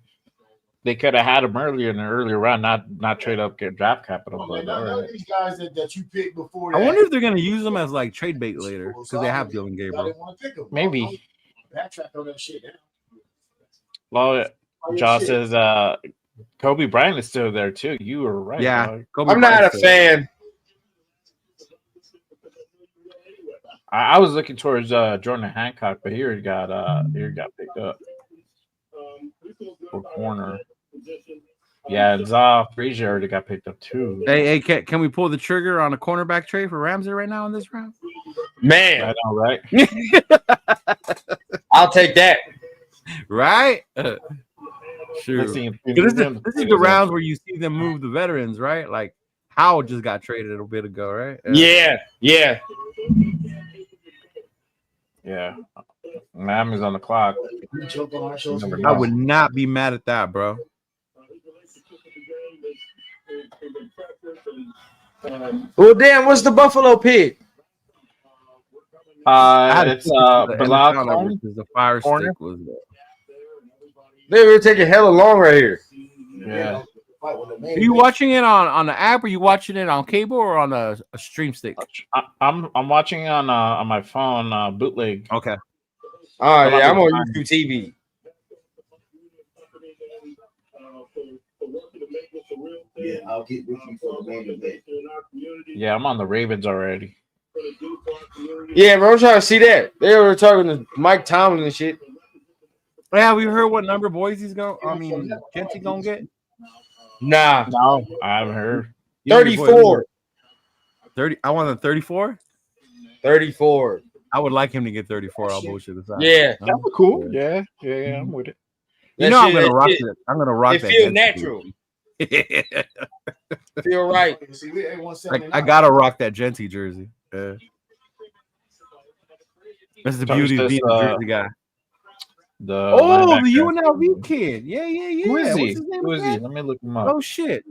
They could have had him earlier in the earlier round, not trade up, get draft capital. But None of these guys that you picked before. I wonder if they're gonna use them as like trade bait later because they have Dylan Gabriel. Maybe. Backtrack on that shit now. Well, Josh says Kobe Bryant is still there too. You were right. Yeah, dog. Kobe I'm not a fan. I was looking towards Jordan Hancock, but he already got picked up. for corner. Yeah, Zaw Frazier already got picked up too. Hey, can we pull the trigger on a cornerback trade for Ramsey right now in this round? Man, I know, right? I'll take that. Right? Sure. This This is the rounds where you see them move the veterans, right? Like Howell just got traded a bit ago, right? Yeah. Miami's on the clock. I would not be mad at that, bro. Well, damn, what's the Buffalo pick? It's Bilal the fire stick was there. They were taking hella long right here. Yeah. Are you watching it on the app? Or are you watching it on cable or on a stream stick? I'm watching on my phone bootleg. Okay. Oh yeah, I'm on YouTube TV. Yeah, I'll get with you for the main event. Yeah, I'm on the Ravens already. Yeah, bro, I'm trying to see that. They were talking to Mike Tomlin and shit. Yeah, we heard what number Jeanty gonna get. Nah, No, I haven't heard. 34. 30. I want a 34. 34. I would like him to get 34. I'll bullshit aside. Yeah, That was cool. Yeah, I'm with it. You know, I'm gonna rock it. I'm gonna rock it that. feel natural. Feel right. I gotta rock that Jeanty jersey. That's the beauty of being a jersey guy. The UNLV kid. Yeah. Who is he? What's his name Who is he? again? Let me look him up. Oh shit!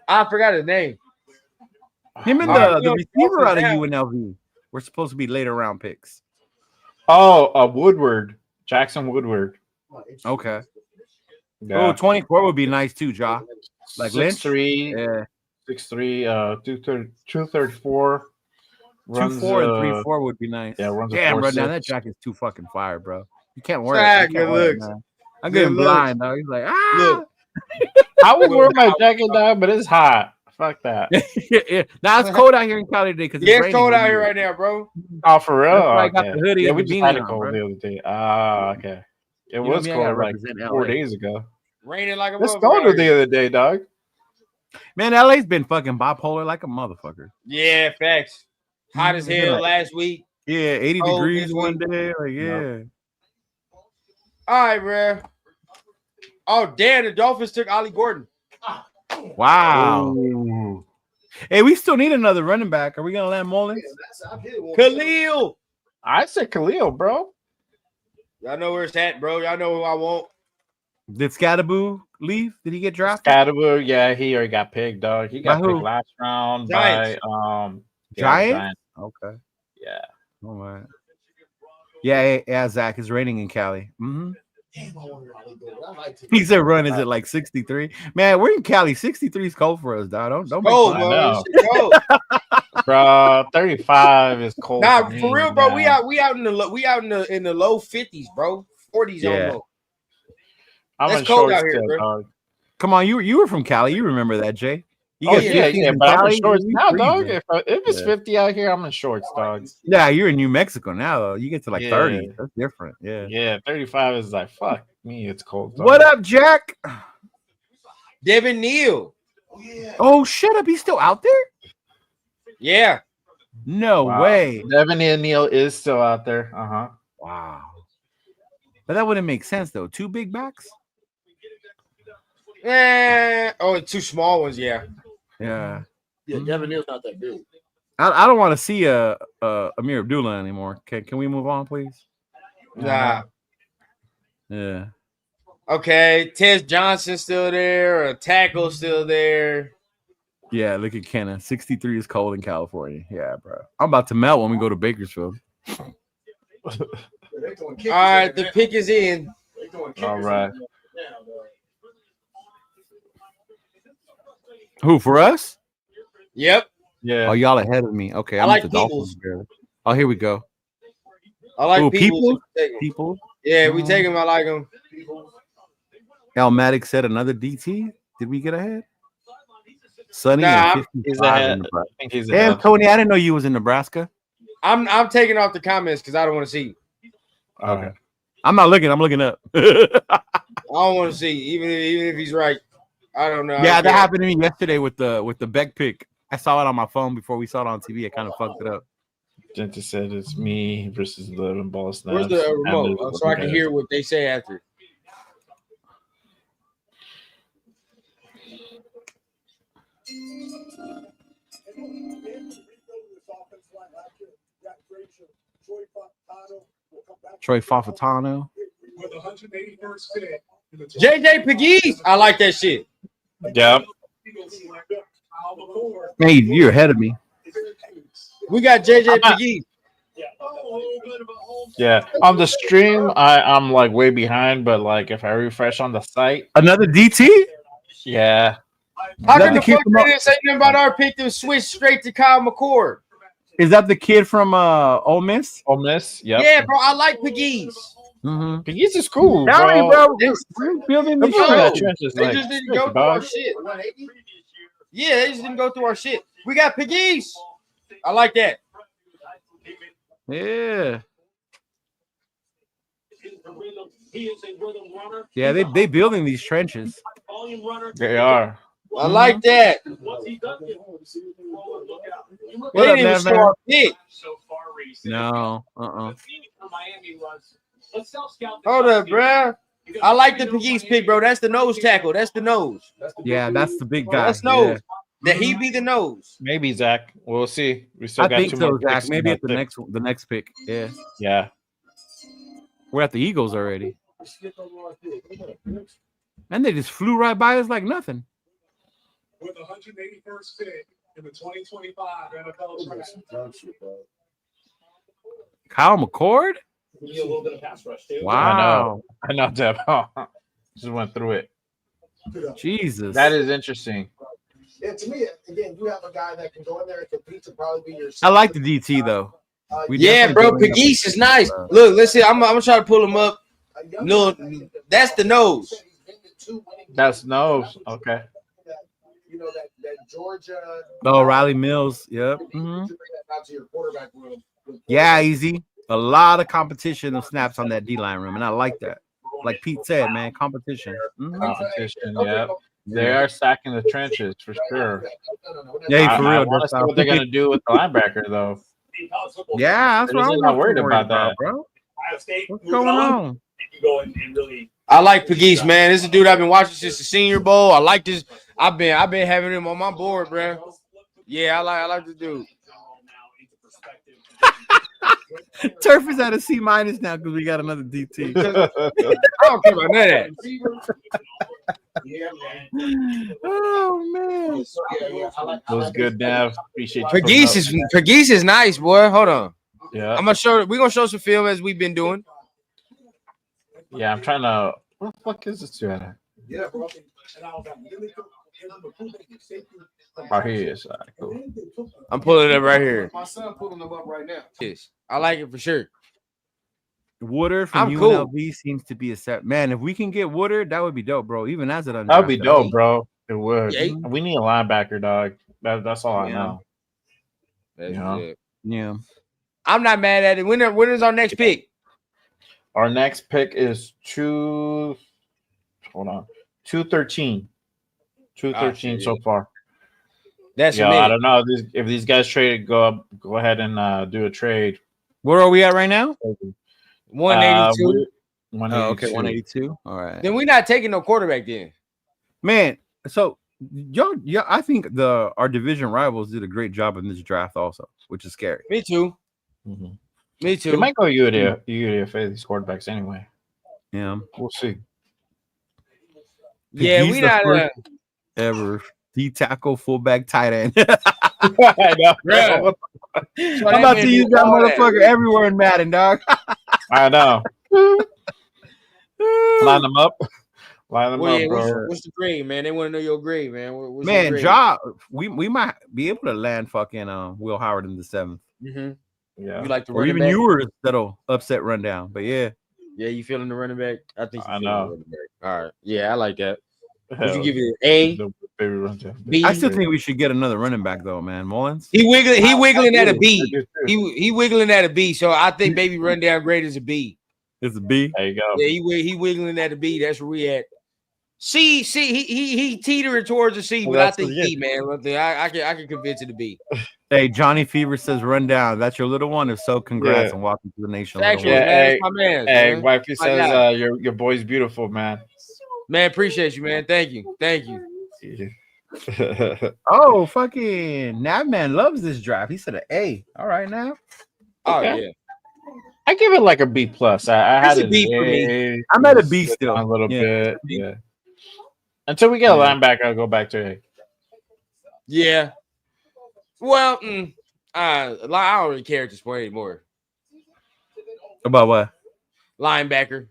I forgot his name. Him and the receiver out of UNLV. We're supposed to be later round picks. Oh, Woodward, Jackson Woodward. Okay. Yeah. Oh, 24 would be nice too, Ja. Like Lynch. 6'3", Yeah. 6'3", 234. 2.4 and 3.4 would be nice. Yeah, runs a damn, bro. 4.6. Now that jacket's too fucking fire, bro. You can't wear it. You can't wear it, man. I'm getting blind, dog. He's like, Look. I would wear my jacket, dog, but it's hot. Fuck that. yeah. Now it's cold out here in Cali today because it's cold out here right now, bro. Oh, for real? I got the hoodie. Yeah, and we the just beanie had it on, cold bro. the other day. Ah, okay. It was cold like 4 days ago. Raining like a It's motherfucker. colder the other day, dog. Man, LA's been fucking bipolar like a motherfucker. Yeah, facts. Hot as hell last week. Yeah, 80 Cold degrees this one week. day. Like, yeah. All right, bro. Oh, damn, the Dolphins took Ollie Gordon. Wow. Ooh. Hey, we still need another running back. Are we gonna land Mullins? Khalil. I said Khalil, bro. Y'all know where it's at, bro. Y'all know who I want. Did Scadaboo leave? Did he get drafted? Scadaboo, yeah, he already got picked, dog. He got By who? picked last round Giants. by Giants? Okay. Yeah. All right. Yeah, Zach is raining in Cali. Mm-hmm. He said run is at like 63. Man, we're in Cali. 63 is cold for us, dog. Don't Cold, make fun. bro. Shit cold. Bro, 35 is cold. Nah, me, for real, bro. man. We out in the low 50s, bro. 40s Yeah. almost. I'm It's in cold shorts out here, still, bro. dog. Come on, you were from Cali. You remember that, Jay? You Oh, get yeah, 50s in but I'm in Cali, shorts we now, dog. freezing. If it's Yeah. 50 out here, I'm in shorts, dog. Yeah, you're in New Mexico now, though. You get to like Yeah. 30. That's different. Yeah. Yeah, 35 is like, fuck me, it's cold. Dog. What up, Jack? Devin Neal. Oh, shut up. He's still out there? Yeah. No Wow. way. Devin Neal is still out there. Uh-huh. Wow. But that wouldn't make sense, though. 2 big backs? Oh, and 2 small ones, yeah. Yeah. Yeah, Devin Neal's not that big. I don't want to see Amir Abdullah anymore. Can we move on, please? Nah. Yeah. Okay, Tez Johnson still there. A tackle still there. Yeah, look at Kenna. 63 is cold in California. Yeah, bro. I'm about to melt when we go to Bakersfield. All right, the pick is in. All right. Who, for us? Yep. Yeah. Oh, y'all ahead of me. Okay, I I'm like at the Dolphins. Peoples. Oh, here we go. I like Who, people. People? Yeah, we take him. I like him. Elmatic said another DT. Did we get ahead? Sonny Nah, and He's 55 ahead. in Nebraska. I think he's Damn, ahead. Tony, I didn't know you was in Nebraska. I'm taking off the comments because I don't want to see. Okay. I'm not looking. I'm looking up. I don't want to see, even if he's right. I don't know. Yeah, that happened to me yesterday with the Beck pick. I saw it on my phone before we saw it on TV. I kind of fucked it up. Jeanty said it's me versus 11 ball snaps. Where's the remote so I can hear what they say after? Troy Fafatano. JJ Pegues. I like that shit. Yep. Hey, you're ahead of me. We got JJ Pegues. Yeah. On the stream, I'm like way behind, but like if I refresh on the site, Another DT? yeah. How that can the the kid fuck from- they didn't say nothing about our pick to switch straight to Kyle McCord? Is that the kid from Ole Miss? Ole Miss, yep. Yeah, bro. I like Pegues. Mm-hmm. Pegues is cool, Down, bro. bro. We're building They're the building that show. trenches, They like, just didn't go shit, through our dog. shit. Yeah, they just didn't go through our shit. We got Pegues. I like that. Yeah. Yeah, they building these trenches. They are. I like that. What They up, didn't even Nav, show man? our pick. No. Hold up, bruh. I like the Pegues pick, bro. That's the nose tackle. That's the nose. Yeah, that's the big guy. That's nose. That he be the nose. Maybe Zach. We'll see. We still I got think 2 so, more Zach. picks Maybe in at the that next pick. Yeah. Yeah. We're at the Eagles already. And they just flew right by us like nothing. With the 181st pick in the 2025 NFL Draft. Kyle McCord? Give you a little bit of pass rush too. Wow. I know, Deb. Just went through it. Jesus. That is interesting. Yeah, to me, again, you have a guy that can go in there and compete to probably be your. I like the DT though. We Yeah, definitely bro. doing that. Pegues is nice. Look, let's see. I'm gonna try to pull him up. No, that's the nose. That's nose. Okay. You know that Georgia. Oh, Riley Mills. Yep. You bring that out to your quarterback room. Yeah, easy. A lot of competition of snaps on that D line room, and I like that. Like Pete said, man, competition. Mhm. Competition. Yeah. They are stacking the trenches for sure. Yeah, for I real. want to see what they're gonna do with the linebacker though. Yeah, that's what I'm I'm not worried about that, bro. What's going on? I like Pegues, man. This is a dude I've been watching since the Senior Bowl. I like this. I've been having him on my board, bro. Yeah, I like the dude. Turf is at a C- now because we got another DT. I don't care about none of that. Oh man, It was good, Nav. Appreciate you. Pegues is nice, boy. Hold on. Yeah. We're gonna show some film as we've been doing. Yeah, I'm trying to. What the fuck is this dude at? Yeah, bro. Oh, he is. All right, cool. I'm pulling it up right here. My son pulling them up right now. Yes, I like it for sure. Woodard from I'm cool. UNLV seems to be a set. Man, if we can get Woodard, that would be dope, bro. Even as an That would be undrafted. dope, bro. It would. Yeah. We need a linebacker, dog. That's all I Yeah. know. That's Yeah. good. Yeah. I'm not mad at it. When is our next pick? Our next pick is 213. 213 so far. That's Yeah, me. I don't know if these guys trade. Go ahead and do a trade. Where are we at right now? 182. 182. Oh, okay, 182. All right. Then we're not taking no quarterback then. Man, so yeah, I think our division rivals did a great job in this draft also, which is scary. Me too. Mhm. Me too. They might go UDFA these quarterbacks anyway. Yeah. We'll see. Yeah, He's we the not. first ever D tackle, fullback, tight end. I know. Bruh. I'm about to use that motherfucker everywhere in Madden, dog. I know. Line them up. Line them Well, up, yeah, bro. what's the grade, man? They want to know your grade, man. What's Man, your grade? job. We might be able to land fucking Will Howard in the 7th, Mhm. Yeah. You like the or running even back? yours that'll upset rundown. But yeah, Yeah, you feeling the running back? I think you I feeling know. the running back. All right. Yeah, I like that. Would Hell, you give it an A, the baby runs in. B? I still think we should get another running back though, man. Mullins. He wiggling at a I B. do too. He wiggling at a B. So I think Baby Rundown grade is a B. It's a B. There you go. Yeah, he wiggling at the B. That's where we at. C, he teetering towards the C, Well, but I that's think legit. B, man. I can convince it to B. Hey, Johnny Fever says run down. That's your little one. If so, congrats Yeah. and welcome to the nation. Factual, little one. man. That's my man. Hey, man. wifey My says guy. your boy's beautiful, man. Man, appreciate you, man. Thank you. Oh, fucking Navman loves this draft. He said an A. All right now. Oh Okay. yeah. I give it like a B plus. I had It's a an B for me. A. I'm at a Just B sit still. down a little Yeah. bit. Yeah. Until we get a Yeah. linebacker, I'll go back to A. Yeah. Well, I don't really care at this point anymore. About what? Linebacker.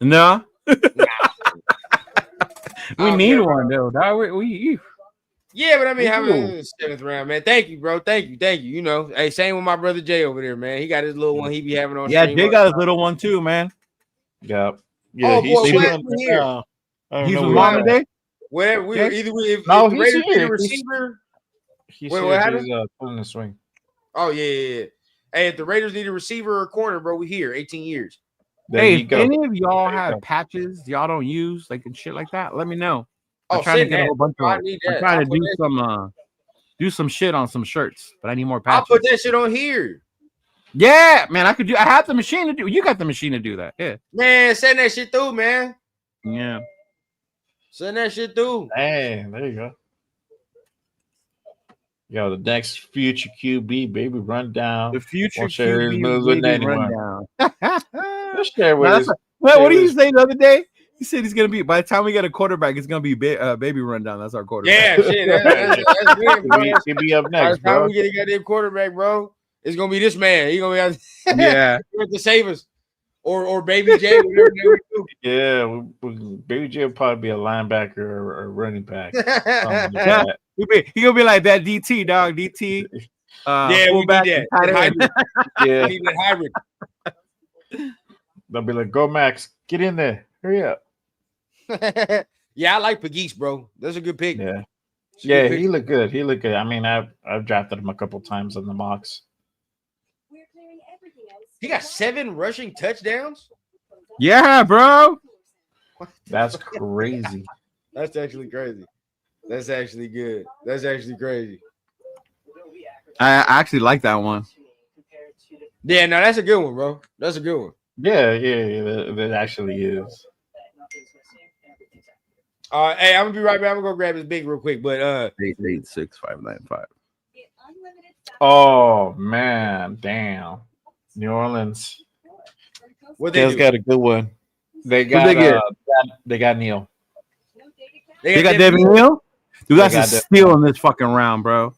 No. I We don't need care. one though. Dog. We Yeah, but I mean, We having do. a seventh round, man. Thank you, bro. Thank you. You know, hey, same with my brother Jay over there, man. He got his little one. He be having on. Yeah, stream Jay all got the his little one too, man. Yep. Oh, he's boy, chilling what? right We here. now. I don't He's know with where mom he's and at. day. Whatever. We Okay. either if No, the he's Raiders need here. a receiver. He Wait, says what happened? he's pulling the swing. Oh yeah. Hey, if the Raiders need a receiver or a corner, bro, we here. 18 years. There Hey, you if go. any of y'all There you have go. patches y'all don't use, like and shit like that, let me know. Oh, I'm trying to send get a that. whole bunch Oh, I of. need I'm that. trying I'll to put do some shit on some shirts, but I need more I'll patches. put that shit on here. Yeah, man, I could do. I have the machine to do. You got the machine to do that. Yeah, Man, send that shit through, man. yeah. Send that shit through. Hey, there you go. Yo, the next future QB, baby, run down. The future Won't share his QB news with baby anyone. rundown. Let's share with Now, his. what did you say the other day? He said he's gonna be. By the time we get a quarterback, it's gonna be baby rundown. That's our quarterback. Yeah, shit. That's good, bro. He'll be up By the next, time bro. we get a goddamn quarterback, bro, it's gonna be this man. He gonna be Yeah. he have to save us, or Baby J, whatever we do. Yeah, Baby J will probably be a linebacker or running back. Something like Yeah. that. He gonna be like that DT dog. DT. Yeah, we need fullback that. and tight end. Yeah, We need that hybrid. they'll be like, "Go Max, get in there, hurry up." Yeah, I like Pegues, bro. That's a good pick. Yeah, It's a yeah, good pick. he looked good. He looked good. I mean, I've drafted him a couple times in the mocks. He got 7 rushing touchdowns. Yeah, bro. That's crazy. That's actually crazy. That's actually good. That's actually crazy. I actually like that one. Yeah, no, that's a good one, bro. That's a good one. Yeah, that actually is. Hey, I'm gonna be right back. I'm gonna go grab his big real quick, but 886-595. Oh man, damn! New Orleans. what they They's do? got a good one. They got they get? they got Neil. They got Devin Devin Hill. Dude, that's They a got Devin steal in this fucking round, bro.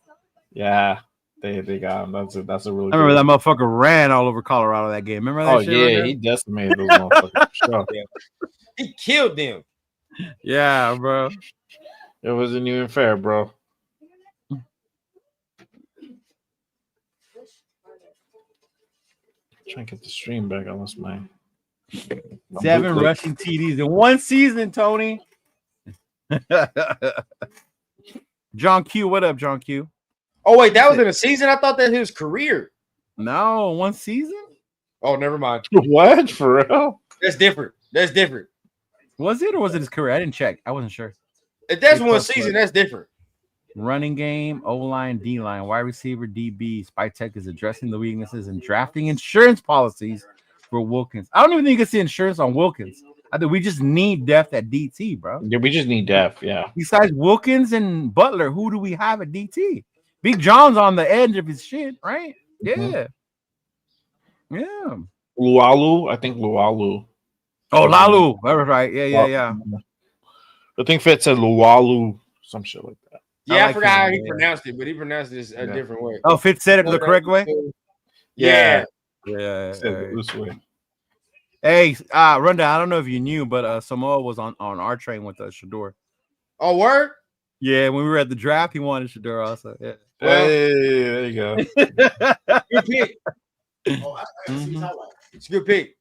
Yeah, they got him. That's a really. I remember good that motherfucker ran all over Colorado that game. Remember that Oh shit? yeah, right he decimated those motherfuckers. For sure. He killed them. there? Yeah, bro. It wasn't even fair, bro. Trying to get the stream back. I lost my 7 rushing TDs in one season, Tony. John Q, what up, John Q? Oh wait, that was in a season. I thought that his career. No, one season? Oh, never mind. What for real? That's different. That's different. Was it or was it his career? I didn't check. I wasn't sure. If that's Good one question. season, that's different. Running game, O-line, D-line, wide receiver, DB. Spytech is addressing the weaknesses and drafting insurance policies for Wilkins. I don't even think you can see insurance on Wilkins. I think we just need depth at DT, bro. Yeah, we just need depth. Yeah, Besides Wilkins and Butler, who do we have at DT? Big John's on the edge of his shit, right? Yeah. Yeah. Lualu. I think Lualu. Oh, Lalu. That was right. Yeah. I think Fitz said Lualu, some shit like that. Yeah, I like forgot how him, he yeah. pronounced it, but he pronounced it a Yeah. different way. Oh, Fitz said it the correct way? Yeah. Yeah. Said it this way. Hey, Rundown, I don't know if you knew, but Samoa was on our train with Shador. Oh, word? Yeah, when we were at the draft, he wanted Shador also. Yeah. Well- Hey, there you go. Good pick. Mhm. It's a good pick.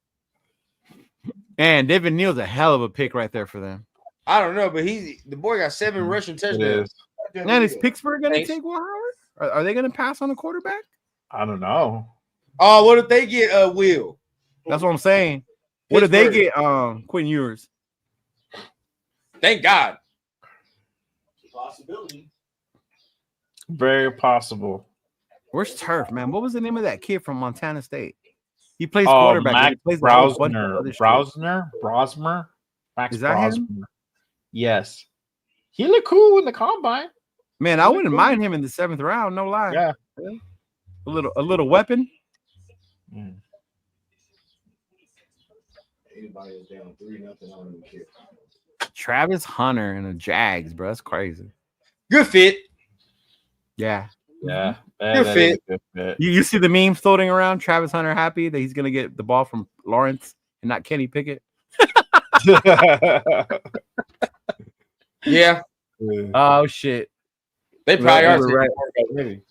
And David Neal's a hell of a pick right there for them. I don't know, but the boy got 7 rushing It touchdowns. is. And is Pittsburgh going to Thanks. take Will Howard? Are they going to pass on the quarterback? I don't know. Oh, what if they get Will? That's what I'm saying. What did they Pittsburgh. get? Quinn Ewers. Thank God. Possibility. Very possible. Where's Turf, man? What was the name of that kid from Montana State? He plays Oh, quarterback. But he Max plays a whole bunch of Brosner. other shit. Brosmer. Max Is that him? Brosmer. Yes. He looked cool in the combine. Man, I wouldn't mind him in the 7th round. No lie. Yeah. A little weapon. Mm. Anybody is down 3-0, I don't even care. Travis Hunter and the Jags, bro. That's crazy. Good fit. Yeah. Yeah. Good that fit. is a good fit. You see the memes floating around? Travis Hunter happy that he's gonna get the ball from Lawrence and not Kenny Pickett. Yeah. Oh shit. They probably are. Right. Maybe.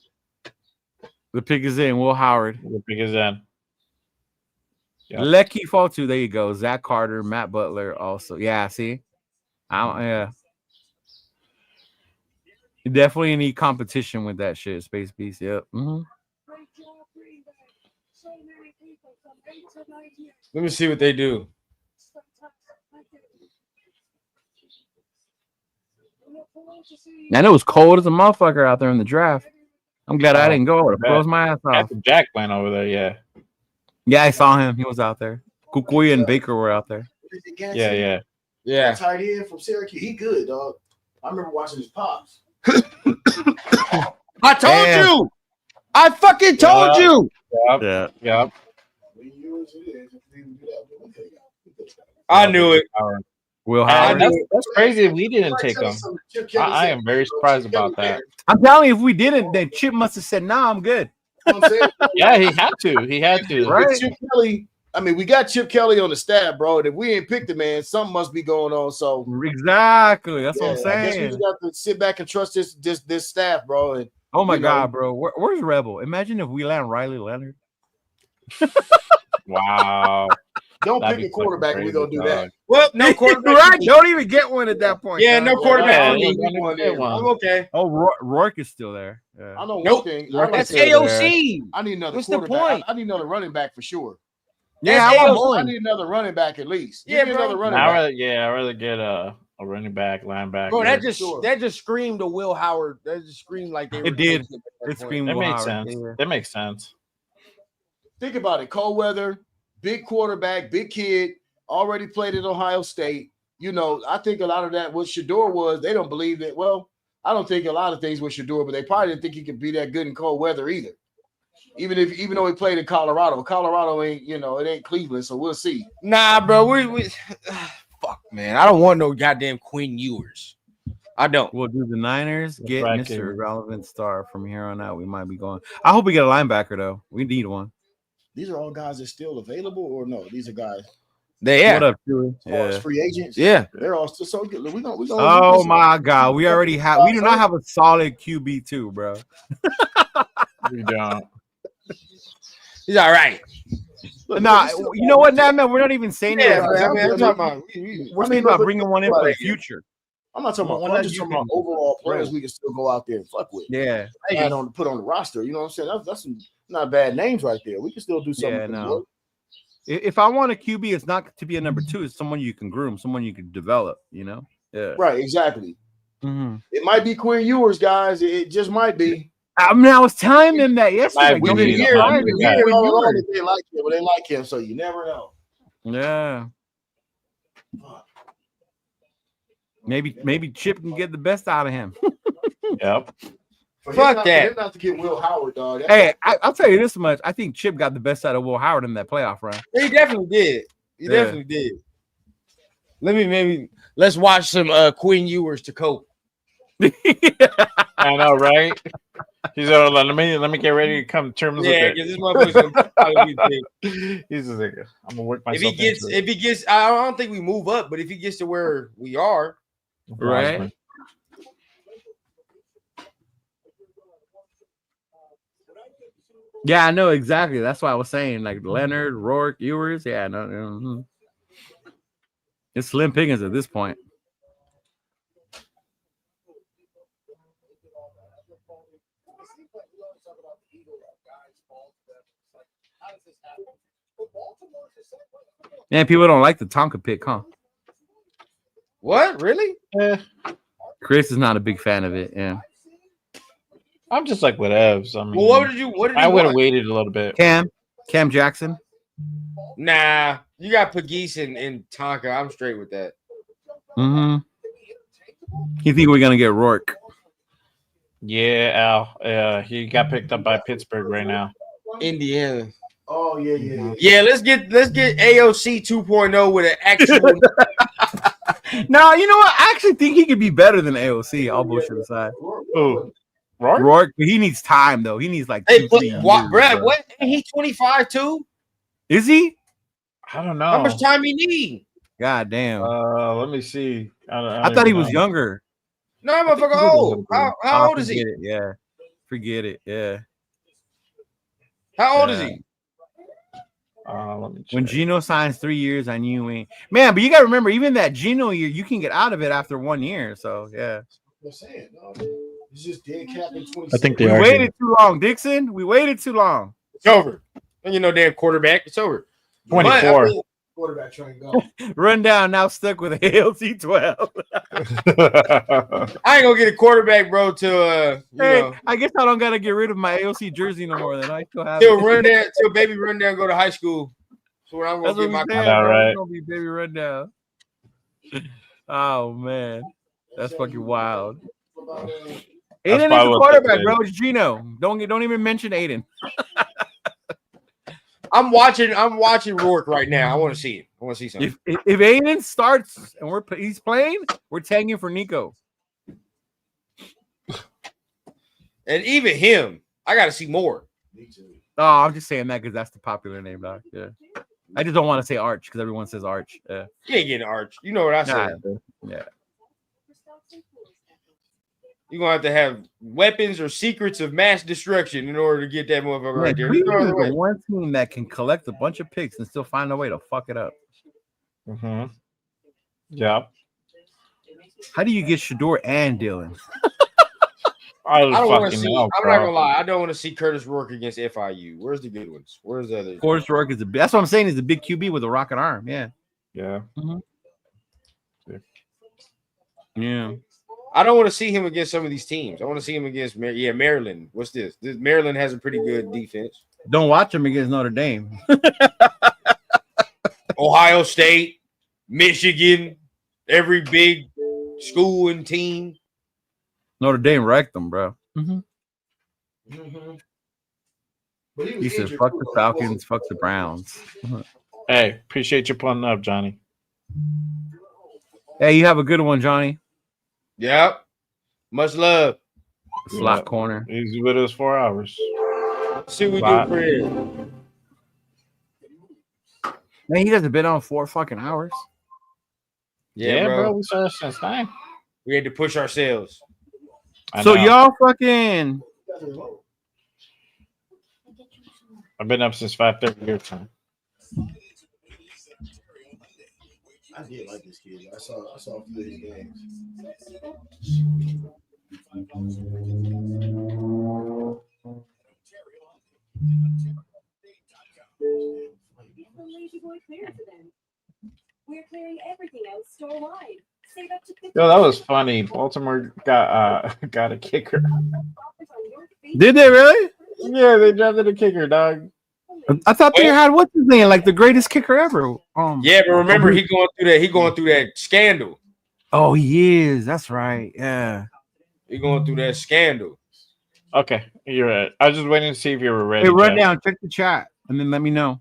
The pick is in. Will Howard. The pick is in. Yep. Lecky Fotu. There you go. Zach Carter, Matt Butler. Also, yeah. See, yeah. You definitely need competition with that shit. Space Beast. Yep. Mm-hmm. Let me see what they do. And it was cold as a motherfucker out there in the draft. I'm glad I didn't go. I would have bet. froze my ass off. Captain Jack went over there. Yeah. Yeah, I saw him. He was out there. Kukuya and Baker were out there. Yeah. Yeah. Tight end from Syracuse. He good, dog. I remember watching his pops. I told you. I fucking told you. Yep. Yep. I knew it. Will And Howard. that's crazy. We didn't take him. I am very surprised about that. I'm telling you, if we didn't, then Chip must have said, "Nah, I'm good." Yeah, he had to. He had to. Right. Chip Kelly. I mean, we got Chip Kelly on the staff, bro. And if we ain't picked the man, something must be going on. So Exactly. That's what I'm I guess we saying. just got to sit back and trust this staff, bro. And Oh my you know, God, bro. Where's Rebel? Imagine if we land Riley Leonard. Wow. don't That'd pick be a quarterback. fucking We gonna crazy, do that. dog. Well, no quarterback. Right? Don't even get one at that point. Yeah, dog. no quarterback Yeah, for me. you're gonna get one. I'm okay. Oh, Rourke is still there. Yeah. I know one Nope. thing. That's still there. AOC. I need another What's the quarterback. point? I need another running back for sure. Yeah, That's I AOC. want I one. need another running back at least. Give Yeah, me bro. another running I'd back. rather get a running back, linebacker. Bro, that Sure. just screamed to Will Howard. That just screamed like they were. It did. taking at that It point. screamed. That Will makes Howard. sense. Yeah. That makes sense. Think about it. Cold weather, big quarterback, big kid, already played at Ohio State. You know, I think a lot of that what Shador was, they don't believe that. Well, I don't think a lot of things with Shador, but they probably didn't think he could be that good in cold weather either. Even though he played in Colorado. Colorado ain't, it ain't Cleveland, so we'll see. Nah, bro. We fuck, man. I don't want no goddamn Quinn Ewers. I don't. We'll do the Niners. Get right, Mr. King. Irrelevant Star from here on out. We might be going. I hope we get a linebacker though. We need one. These are all guys that still available, or no? These are guys Yeah. What up, Chewy? as far as Yeah. free agents. Yeah. They're all still so good. We gonna Oh my God, we already have. We do not have a solid QB two, bro. We don't. He's all right. Nah, you know what, man? We're not even saying Yeah, that. bro. I mean, I'm talking about. We're thinking about bringing one in for the future. I'm not talking about. One I'm that just you talking about can- overall players we can still go out there and fuck with. Yeah. Add on put on the roster. You know what I'm saying? That's some not bad names right there. We can still do something. Yeah, for no. the work. If I want a QB, it's not to be a number two. It's someone you can groom, someone you can develop. You know. Yeah. Right. Exactly. Mm-hmm. It might be Quinn Ewers, guys. It just might be. I mean, I was telling them that yesterday. We Don't didn't get me hear. started. We didn't Yeah. hear all along that they like him, but they like him, so you never know. Yeah. Maybe Chip can get the best out of him. Yep. For him Fuck not- that. For him not to get Will Howard, dog. Hey, I'll tell you this much. I think Chip got the best out of Will Howard in that playoff run. He definitely did. He Yeah. definitely did. Let's watch some Quinn Ewers to cope. I know, right? He's let me get ready to come to terms Yeah, with because it. this motherfucker's gonna probably be big. He's just like, I'm gonna work myself. If he gets, I don't think we move up, but if he gets to where we are, Right. Yeah, I know exactly. That's why I was saying like Leonard, Rourke, Ewers. Yeah, no, mhm. It's slim pickings at this point. Man, people don't like the Tonka pick, huh? What? Really? Chris is not a big fan of it. Yeah. I'm just like whatevs. I mean, Well, what did I you would have watch? waited a little bit. Cam Jackson. Nah, you got Pegues and Tonka. I'm straight with that. Mm-hmm. You think we're gonna get Rourke? Yeah, Al. He got picked up by Pittsburgh right now. Indiana. Oh yeah. Yeah, let's get AOC 2.0 with an actual. No, you know what? I actually think he could be better than AOC. All bullshit aside. Who? Rourke? Rourke, but he needs time though. He needs like Hey, 2-3 years. Brad, bro. what? Ain't he 25 too? Is he? I don't know. How much time he need? God damn. Let me see. I thought he was younger. No, motherfucker old. How old is he? Forget it. Yeah. Forget it. Yeah. How old is he? Let me check. When Gino signs 3 years, I knew he. Man, but you gotta remember, even that Gino year, you can get out of it after 1 year. So yeah. I'm saying, it's just dead cap in 20. I think We they are. waited too long, Dixon. We waited too long. It's over. And you know, damn quarterback. It's over. 24. But, I mean, quarterback train go. Rundown now stuck with ALC 12. I ain't gonna get a quarterback, bro, till Hey, I guess I don't gotta get rid of my AOC jersey no more. Then I still have till it. till baby Rundown go to high school. So when I'm gonna That's what get my I'm saying, I know, bro. right? It's gonna be baby Rundown. Oh man, that's fucking wild. Aiden is probably the what quarterback, they bro. It's Gino. Don't even mention Aiden. I'm watching Rourke right now. I want to see it. I want to see something. If Aiden starts and he's playing, we're tagging for Nico. And even him, I got to see more. Oh, I'm just saying that because that's the popular name, dog. Yeah. I just don't want to say Arch because everyone says Arch. Yeah. You ain't getting Arch. You know what I said. Yeah. You're going to have weapons or secrets of mass destruction in order to get that motherfucker right there. There's no Cleveland other is way. the one team that can collect a bunch of picks and still find a way to fuck it up. Mm-hmm. Yeah. How do you get Shador and Dylan? I don't want to fucking see. know, I'm bro. not gonna lie. I don't want to see Curtis Rourke against FIU. Where's the good ones? Where's the other? Forrest Rourke is that's what I'm saying. He's a big QB with a rocket arm. Yeah. Yeah. Yeah. I don't want to see him against some of these teams. I want to see him against Maryland. What's this? Maryland has a pretty good defense. Don't watch him against Notre Dame. Ohio State, Michigan, every big school and team. Notre Dame wrecked them, bro. But He said, "Fuck the Falcons, fuck the Browns." Hey, appreciate you pulling up, Johnny. Hey, you have a good one, Johnny. Yep. Much love. Slot corner. He's with us 4 hours. See what we Slot. do for it. Man, he hasn't been on 4 fucking hours. Yeah, bro. We started since 9. We had to push ourselves. So y'all fucking. I've been up since 5:30 your time. I did like this kid. I saw a few of his games. We're clearing everything else store-wide. Save up to 50%. Yo, that was funny. Baltimore got a kicker. Did they really? Yeah, they drafted a kicker, dog. I thought they had what's his name, like the greatest kicker ever. Yeah, but remember he going through that scandal. Oh, he is. That's right. Yeah. He going through that scandal. Okay, you're right. I was just waiting to see if you were ready. Hey, run Jeff. down, check the chat, and then let me know.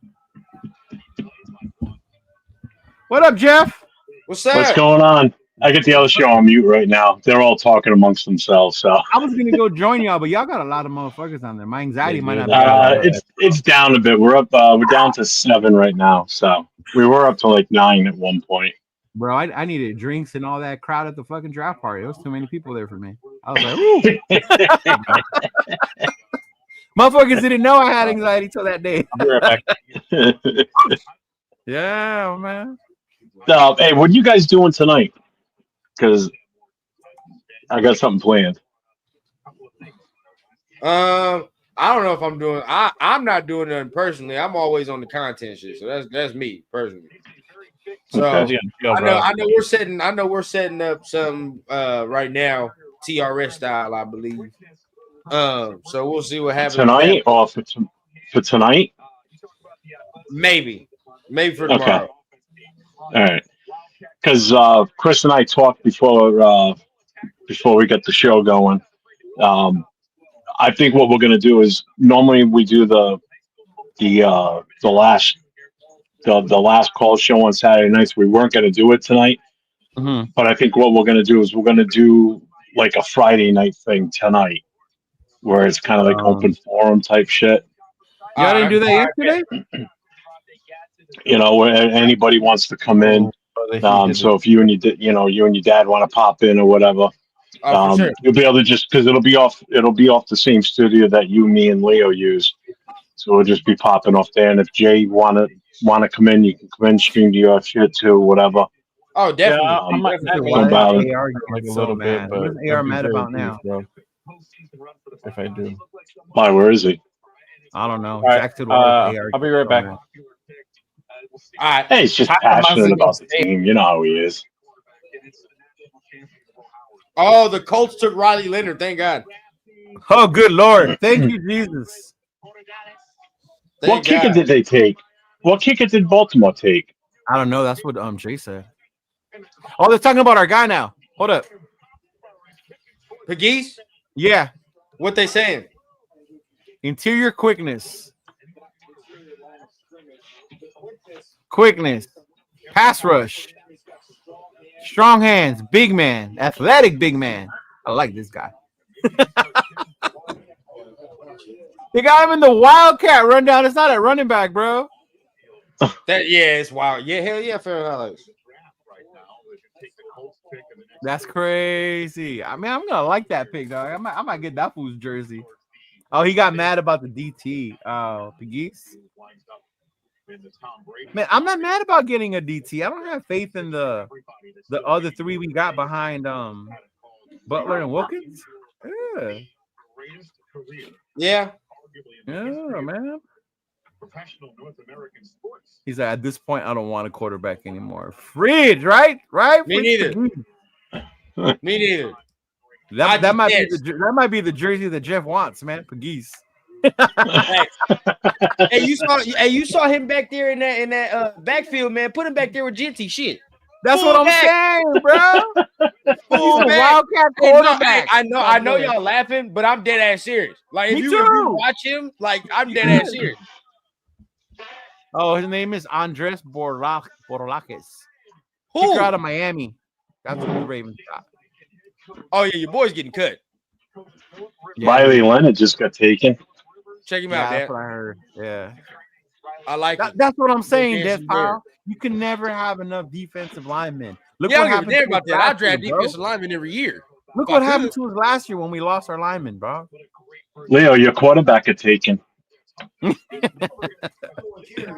What up, Jeff? What's up? What's going on? I get the other show on mute right now. They're all talking amongst themselves. So I was gonna go join y'all, but y'all got a lot of motherfuckers on there. My anxiety might not be. it's down a bit. We're up. We're down to 7 right now. So we were up to like 9 at one point. Bro, I needed drinks and all that crowd at the fucking draft party. There was too many people there for me. I was like, ooh. Motherfuckers didn't know I had anxiety till that day. Yeah, man. Hey, what are you guys doing tonight? Because I got something planned. I don't know if I'm doing. I'm not doing nothing personally. I'm always on the content shit. So that's me personally. So Okay. I know we're setting up some right now, TRS style, I believe. So we'll see what happens with that. Tonight or for tonight? Maybe for Okay. tomorrow. All right. Because Chris and I talked before we get the show going. I think what we're going to do is normally we do the last call show on Saturday nights. We weren't going to do it tonight, but I think what we're going to do is we're going to do like a Friday night thing tonight, where it's kind of like open forum type shit. Y'all didn't do that yesterday? You know, where anybody wants to come in. So if you and your dad want to pop in or whatever, for sure. you'll be able to just because it'll be off the same studio that you, me, and Leo use. So we'll just be popping off there. And if Jay wanna come in, you can come in, stream to your shit too, whatever. Oh, definitely. Yeah, I might Why is about AR like a so little bit, mad? but What is it'll AR be mad very about brief, now? bro. If I do. Why? Where is he? I don't know. All right, Jack said, why is AR I'll be right so back. mad? All right. Hey, he's just passionate about the team. You know how he is. Oh, the Colts took Riley Leonard. Thank God. Oh, good Lord. Thank you, Jesus. What kicker did they take? What kicker did Baltimore take? I don't know. That's what Jay said. Oh, they're talking about our guy now. Hold up. Pegues? Yeah. What they saying? Interior quickness. Quickness. Pass rush. Strong hands. Big man. Athletic big man. I like this guy. They got him in the Wildcat rundown. It's not at running back, bro. It's wild. Yeah, hell yeah, fair enough. That's crazy. I mean, I'm gonna like that pick, dog. I might get that fool's jersey. Oh, he got mad about the DT. Oh, Pegues. Man, I'm not mad about getting a DT. I don't have faith in the other three we got behind Butler and Wilkins. Yeah. Yeah, man. He's like, at this point, I don't want a quarterback anymore. Fridge, right? Right? Me neither. Me neither. That might be the jersey that Jeff wants, man. Pegues. Hey, you saw him back there in that backfield, man. Put him back there with Jeanty. Shit. That's what I'm saying, bro. He's a Wildcat quarterback. I know y'all laughing, but I'm dead ass serious. Like if you watch him, like I'm dead ass serious. Oh, his name is Andres Borlakis. Who? Kicker out of Miami. That's what the Ravens got. Oh yeah, your boy's getting cut. Yeah, Riley Leonard just got taken. Check him out, that's man. what I heard. Yeah. I like it. That's what I'm saying, Yes, Death Pile. You can never have enough defensive linemen. Look I what don't give a happened damn to about us that. I last draft year, defensive bro. linemen every year. Look what happened to us last year when we lost our linemen, bro. Leo, your quarterback got taken.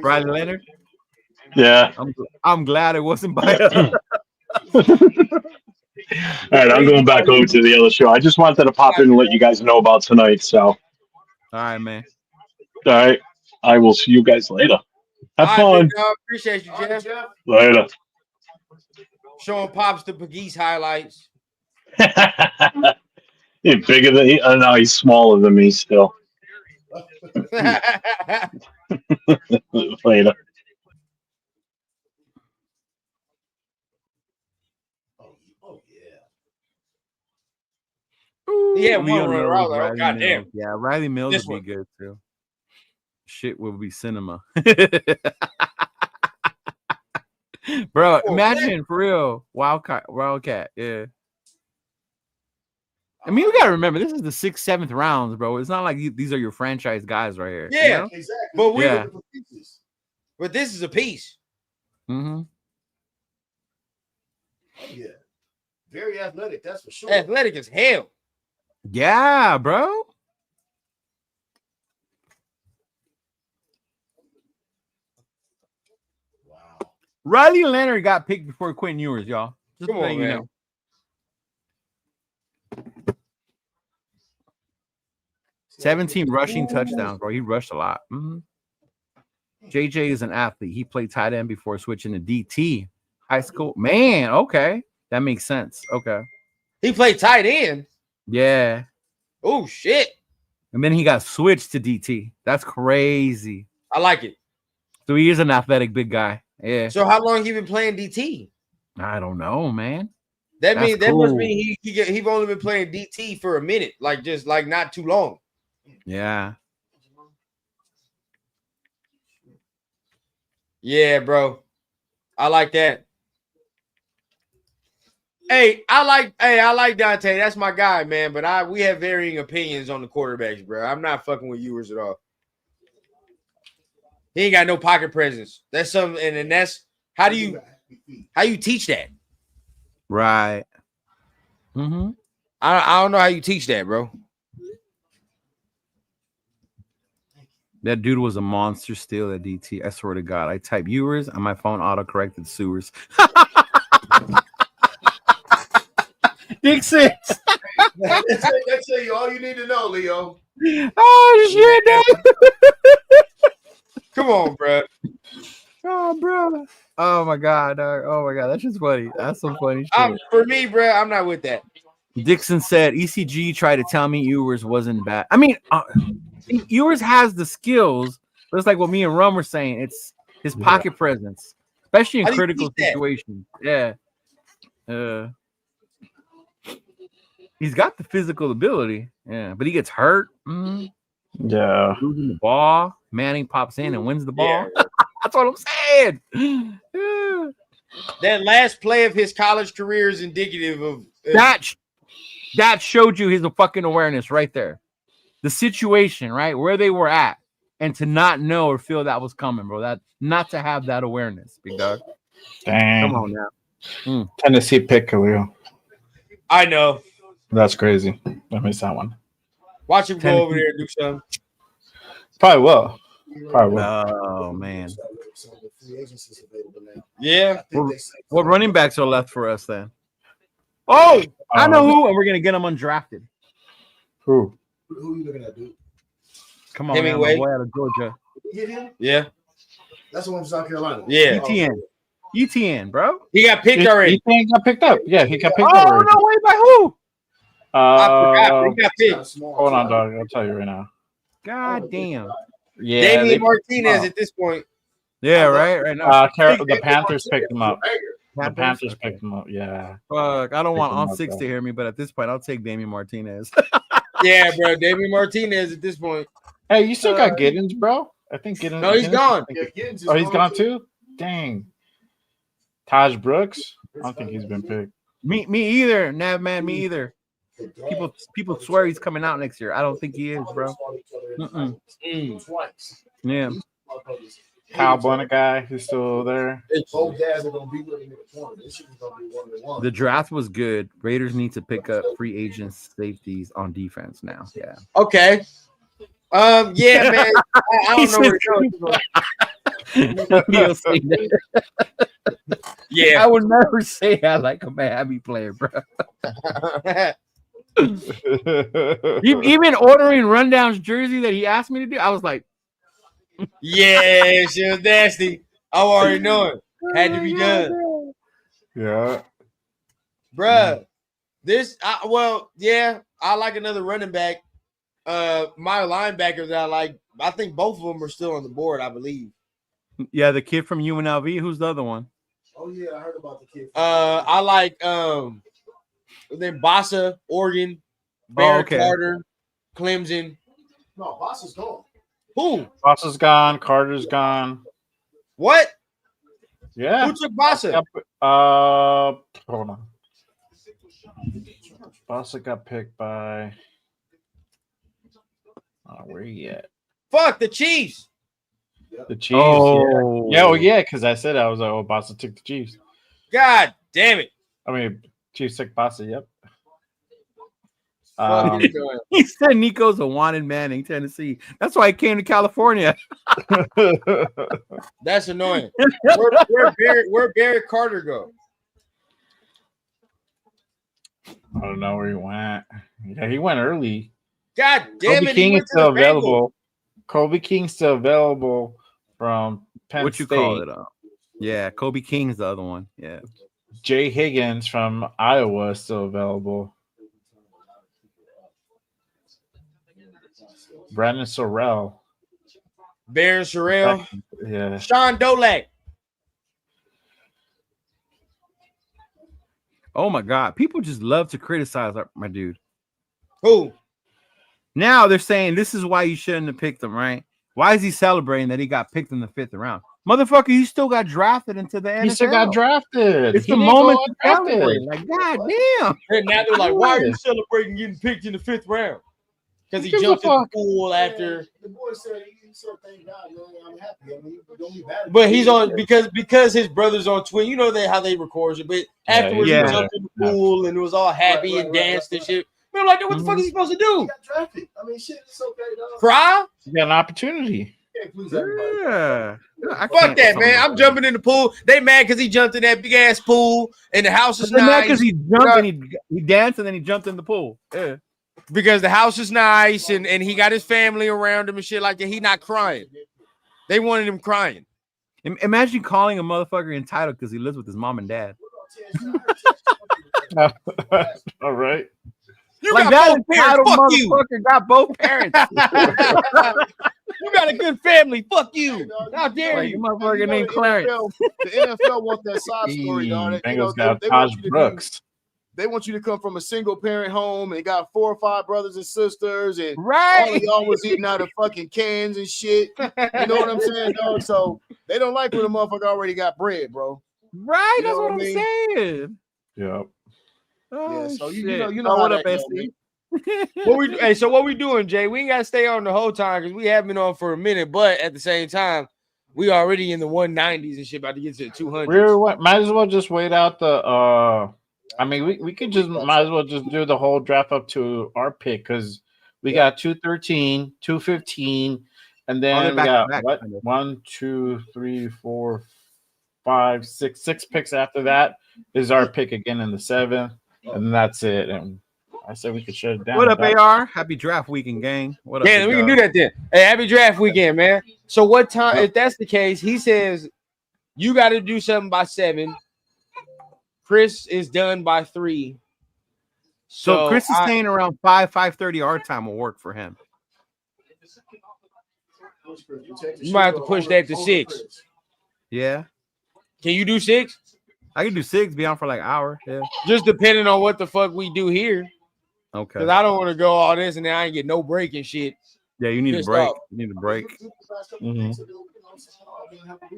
Riley Leonard. Yeah. I'm glad it wasn't by us. All right, I'm going back over to the other show. I just wanted to pop in and let you guys know about tonight. So, all right, man. All right, I will see you guys later. Have All fun. right, appreciate you, Jeff. Later. Showing Pops the Pegues highlights. He's bigger than he. Oh no, he's smaller than me still. Later. Yeah, Leo one runner. I was like, oh, goddamn. Mills. Yeah, Riley Mills This would be good too. Shit will be cinema. Bro, imagine for real. Wildcat. Yeah. I mean, we gotta remember this is the 6th, 7th rounds, bro. It's not like these are your franchise guys right here. Yeah, you know? exactly. But this is a piece. Mm-hmm. Yeah. Very athletic, that's for sure. Athletic as hell. Yeah, bro. Wow. Riley Leonard got picked before Quinn Ewers, y'all. Just Come on, you man. know. 17 rushing touchdowns, bro. He rushed a lot. JJ is an athlete. He played tight end before switching to DT. High school. Man, okay. That makes sense. Okay. He played tight end. Yeah. Oh, shit. And then he got switched to DT. That's crazy. I like it. So he is an athletic big guy. Yeah. So how long he been playing DT? I don't know, man. That That's means that must cool. mean he's only been playing DT for a minute, like just like not too long. Yeah. Yeah, bro. I like that. Hey, I like Dante. That's my guy, man. But we have varying opinions on the quarterbacks, bro. I'm not fucking with yours at all. He ain't got no pocket presence. That's something, and then that's how do you teach that? Right. I don't know how you teach that, bro. That dude was a monster still at DT. I swear to God. I type Ewers and my phone auto-corrected Sewers. Dixon. That's all you need to know, Leo. Oh, shit. Come on, bro. Oh, bro. Oh, my God. Dog. Oh, my God. That's just funny. That's some funny shit. For me, bro, I'm not with that. Dixon said ECG tried to tell me Ewers wasn't bad. I mean, Ewers has the skills, but it's like what me and Rum were saying. It's his pocket presence, especially in critical situations. Yeah. He's got the physical ability. Yeah, but he gets hurt. Yeah. Losing the ball. Manning pops in and wins the ball. Yeah. That's what I'm saying. Yeah. That last play of his college career is indicative of that showed you his fucking awareness right there. The situation, right? Where they were at. And to not know or feel that was coming, bro. That not to have that awareness, big dog. Dang. Come on now. Tennessee pick, Khalil. I know. That's crazy. I missed that one. Watch him go over there and do something. Probably will. Oh, man. Yeah. What running backs are left for us then? Oh, I know who, and we're going to get them undrafted. Who? Who you looking at, dude? Come on, man, my boy out of Georgia. You get him? Yeah. That's the one from South Carolina. Yeah. ETN, bro. He got picked already. ETN got picked up. Yeah, he got picked up already. Oh, no way, by who? I forgot. He got picked. Hold on, dog. I'll tell you right now. God damn. Yeah. Damian Martinez at this point. Yeah, right now. The Panthers picked him up. The Panthers picked him up. Yeah. Fuck, I don't want on six to hear me, but at this point, I'll take Damian Martinez. Yeah, bro. Damian Martinez at this point. Hey, you still got Giddens, bro? I think Giddens. No, he's gone. Oh, he's gone too? Dang. Taj Brooks? I don't think he's been picked. Me either, Nav man, me either. People swear he's coming out next year. I don't think he is, bro. Yeah. Kyle Bonnet guy, he's still there. The draft was good. Raiders need to pick up free agents, safeties on defense now. Yeah. Okay. Yeah, man. I don't know where He'll say that. Yeah. I would never say I like a Miami player, bro. Even ordering Rundown's jersey that he asked me to do, I was like, yeah, she was nasty. I already know it. Had to be done. Yeah. Bruh. I like another running back. My linebackers I think both of them are still on the board, I believe. Yeah, the kid from UNLV. Who's the other one? Oh yeah, I heard about the kid. I like then Bossa, Oregon, Barrett Carter, Clemson. No, Bossa's gone. Who? Bossa's gone. Carter's gone. What? Yeah. Who took Bossa? Hold on. Bossa got picked by. Where he at? Fuck the Chiefs. The Chiefs. Oh. Yeah, because I said I was like, Bossa took the Chiefs. God damn it. I mean, Chiefs took Bossa, yep. He said Nico's a wanted man in Tennessee. That's why he came to California. That's annoying. Where Barrett Carter go? I don't know where he went. Yeah, he went early. God damn Kobe it! King He is went to still the Bengals. available. Kobe King's still available from Penn What you State. call it? Yeah, Kobe King's the other one. Yeah. Jay Higgins from Iowa is still available. Brandon Sorrell. Baron Sherrill. Yeah. Sean Dolak. Oh my God, people just love to criticize my dude. Who? Now they're saying this is why you shouldn't have picked him, right? Why is he celebrating that he got picked in the 5th round? Motherfucker, he still got drafted into the NFL. He still got drafted. It's He the didn't moment go to undrafted. celebrate. Like, God damn. And now they're like, why are you Yeah. celebrating getting picked in the 5th round? Because he Who gives a jumped in the fuck? pool after. The boy said he said thank God, man, I'm happy. I mean, don't be mad. But he's on because his brother's on Twitter. You know how they record it. But afterwards, yeah. he jumped in the pool and it was all happy and danced and shit. Man, I'm like, what the fuck is he supposed to do? He got drafted. I mean, shit, it's okay, dog. Cry? You got an opportunity. Can't please everybody. Yeah. I Fuck can't that, with man. some I'm of jumping in the pool. They mad because he jumped in that big ass pool and the house is them. nice. Because he jumped and he danced and then he jumped in the pool. Yeah. Because the house is nice and he got his family around him and shit like that. He not crying. They wanted him crying. Imagine calling a motherfucker entitled because he lives with his mom and dad. All right. You Like got that both parents. entitled Fuck you. motherfucker got both parents. You got a good family. Fuck you. How dare Like, you? the motherfucker You know, named Clarence. The NFL wants that side story, dog. You know, Bengals got they want Taj you to Brooks. They want you to come from a single parent home and got 4 or 5 brothers and sisters, and Right. all of y'all was eating out of fucking cans and shit. You know what I'm saying, dog? So they don't like when a motherfucker already got bread, bro. Right, You that's know what what I'm I saying. Yep. Oh, Yeah, so you shit. know Oh, how what that up, go, SC? man. So what we doing, Jay? We ain't gotta stay on the whole time because we have been on for a minute, but at the same time, we already in the 190s and shit, about to get to the 200s. Might as well just wait out the I mean, we could just might as well just do the whole draft up to our pick because we got 213, 215, and then we got what 1, 2, 3, 4, 5, 6 picks after that is our pick again in the 7th, and that's it. And I said we could shut it down. What up, AR? Happy draft weekend, gang. What up? Yeah, we can do that then. Hey, happy draft weekend, man. So what time? If that's the case, he says you got to do something by 7. Chris is done by 3. So Chris is saying around 5:30 our time will work for him. You might have to push that to 6. Yeah. Can you do 6? I can do 6, be on for like an hour. Yeah. Just depending on what the fuck we do here. Okay. Because I don't want to go all this and then I ain't get no break and shit. Yeah, you need a Pissed break. off. You need a break.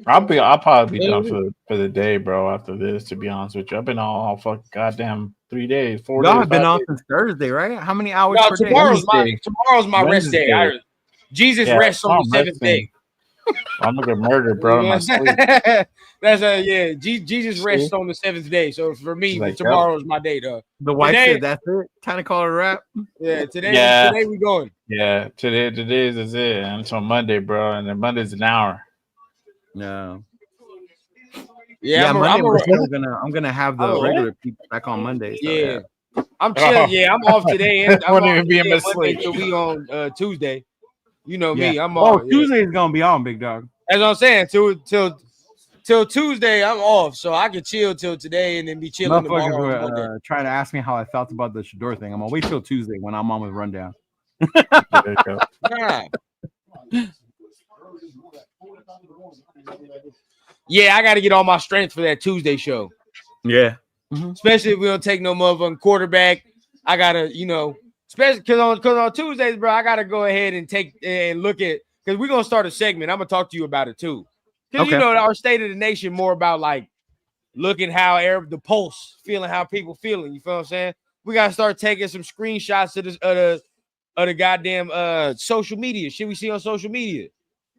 I'll probably be done for the day, bro. After this, to be honest with you, I've been all fucking goddamn 3 days, 4 days. Y'all have been 5 on days. since Thursday, right? How many hours No, per day? tomorrow's my rest day. Wednesday. Jesus Yeah, rests on the I'm 7th day. resting. I'm gonna get murdered, bro. In my sleep. That's Jesus rests on the 7th day. So for me, She's like, tomorrow's my day, though. The wife Today- said that's it. Time to call it a wrap. Yeah, today we going. Yeah, today's is it until Monday, bro, and then Monday's an hour. No. Yeah, I'm gonna have the regular people back on Monday. So, Yeah. I'm chilling. Yeah, I'm off today. And I'm Wouldn't off even be in today my and Monday sleep. till we on Tuesday. You know yeah. me. I'm off. Yeah. Tuesday is gonna be on, big dog. As I'm saying, till Tuesday, I'm off, so I can chill till today and then be chilling Motherfuckers tomorrow. were Monday. trying to ask me how I felt about the Shador thing. I'm gonna wait till Tuesday when I'm on with Rundown. There you go. Nah. Yeah, I got to get all my strength for that Tuesday show. Yeah. Especially if we don't take no motherfucking quarterback. I gotta, especially because on Tuesdays, bro, I gotta go ahead and take and look at because we're gonna start a segment. I'm gonna talk to you about it too. Because Okay. our state of the nation more about like looking how the pulse, feeling how people feeling. You feel what I'm saying? We gotta start taking some screenshots of this of the goddamn social media shit we see on social media.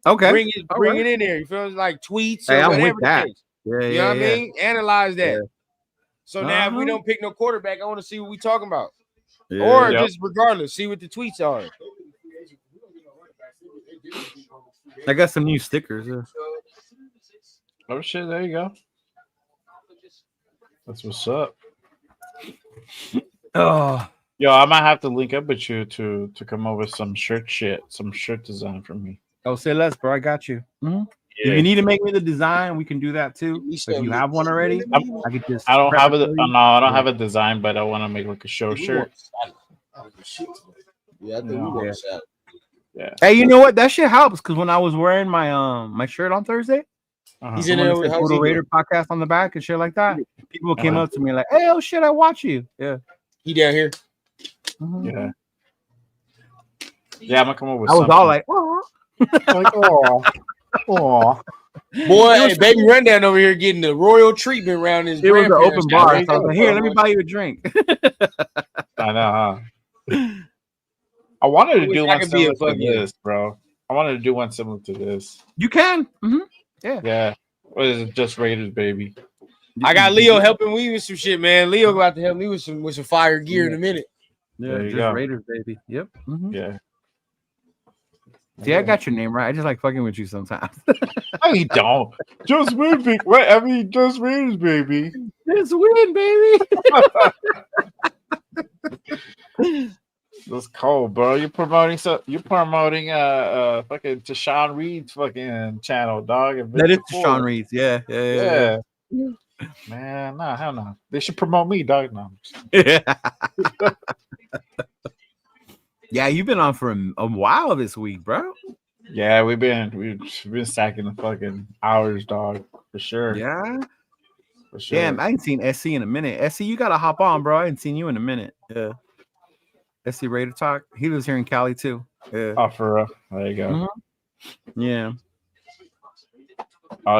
Okay. Bring it in there. You feel like tweets or Hey, I'm whatever with that. the case. Yeah, You know what I mean? Analyze that. Yeah. So now if we Uh-huh. don't pick no quarterback, I want to see what we talking about. Yeah. Or Yep. just regardless, see what the tweets are. I got some new stickers. Yeah. Oh shit! There you go. That's what's up. Oh, Yo, I might have to link up with you to come up with some shirt design for me. Oh, say less, bro. I got you. Mhm. Yeah. If you need to make me the design, we can do that too. So if you have one already, I could just. I don't prep have it it. for you. No, I don't have a design, but I want to make like a show We shirt. want yeah, I think we want Yeah. a salad. Yeah. Hey, you know what? That shit helps because when I was wearing my my shirt on Thursday, He's in someone there that with said how's Total he Raider doing? podcast on the back and shit like that. People came up to me like, "Hey, oh shit, I watch you." Yeah. He down here. Yeah. Yeah, I'm gonna come up with I was something. all like, "Oh." Like, oh. Boy, hey, baby Rundown over here getting the royal treatment around his It was an grandparents. open bar. house. So I was like, "Here, let me buy you a drink." I know, huh? I wanted to wish do I one could be a similar to fucking- this, bro. I wanted to do one similar to this. You can. Yeah. Yeah. What is it? Just Raiders, baby. I got Leo helping me with some shit, man. Leo about to help me with some fire gear in a minute. Yeah, There you just go. Raiders, baby. Yep. Yeah. See, I got your name right. I just like fucking with you sometimes. No, you don't. Just win, big. What? I mean, just Raiders, baby. Just win, baby. That's cold, bro. You're promoting fucking Tashawn Reed's fucking channel, dog. and That is Victor Sean Ford. Reed's. Yeah. Yeah. Man, nah, hell no. They should promote me, dog. No. Yeah, you've been on for a while this week, bro. Yeah, we've been stacking the fucking hours, dog, for sure. Yeah. For sure. Damn, I ain't seen SC in a minute. SC, you gotta hop on, bro. I ain't seen you in a minute. Yeah. SC Raider Talk. He was here in Cali too. Yeah. Oh, for real. There you go. Yeah.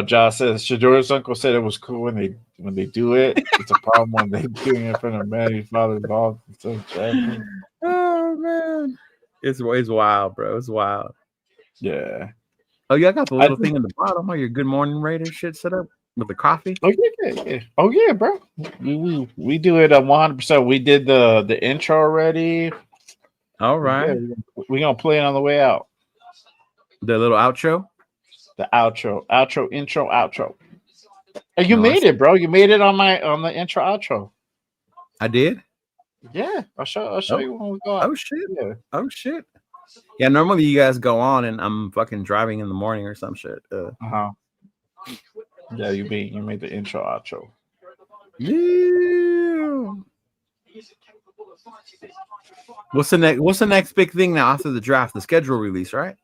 Josh says Shador's uncle said it was cool when they do it. It's a problem when they doing it in front of Manny's father's involved. So tragic. Oh man. It's wild, bro. It's wild. Yeah. Oh, yeah, I got the little thing in the bottom. Oh, your Good Morning Raider shit set up with the coffee. Oh yeah. Oh yeah, bro. We do it 100%. We did the intro already. All right. Yeah, we're gonna play it on the way out. The little outro. The outro, intro, outro. And you No, made it, bro. You made it on the intro, outro. I did. Yeah, I'll show you when we go out. Oh shit. Yeah. Oh shit. Yeah, normally you guys go on and I'm fucking driving in the morning or some shit. Uh-huh. Yeah, you made the intro, outro. Yeah. What's the next big thing now after the draft? The schedule release, right?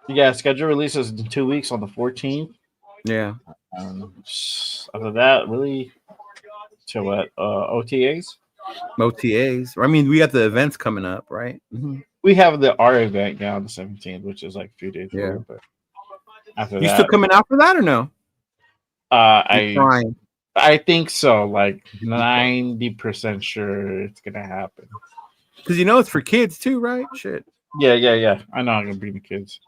Yeah, schedule releases in 2 weeks on the 14th. Yeah. After that, really, to what? OTAs. OTAs. I mean, we got the events coming up, right? Mm-hmm. We have our event now on the 17th, which is like a few days Yeah. later. But after You that, still coming out for that or no? I think so. Like 90% sure it's gonna happen. Because you know it's for kids too, right? Shit. Yeah. I know I'm gonna bring the kids.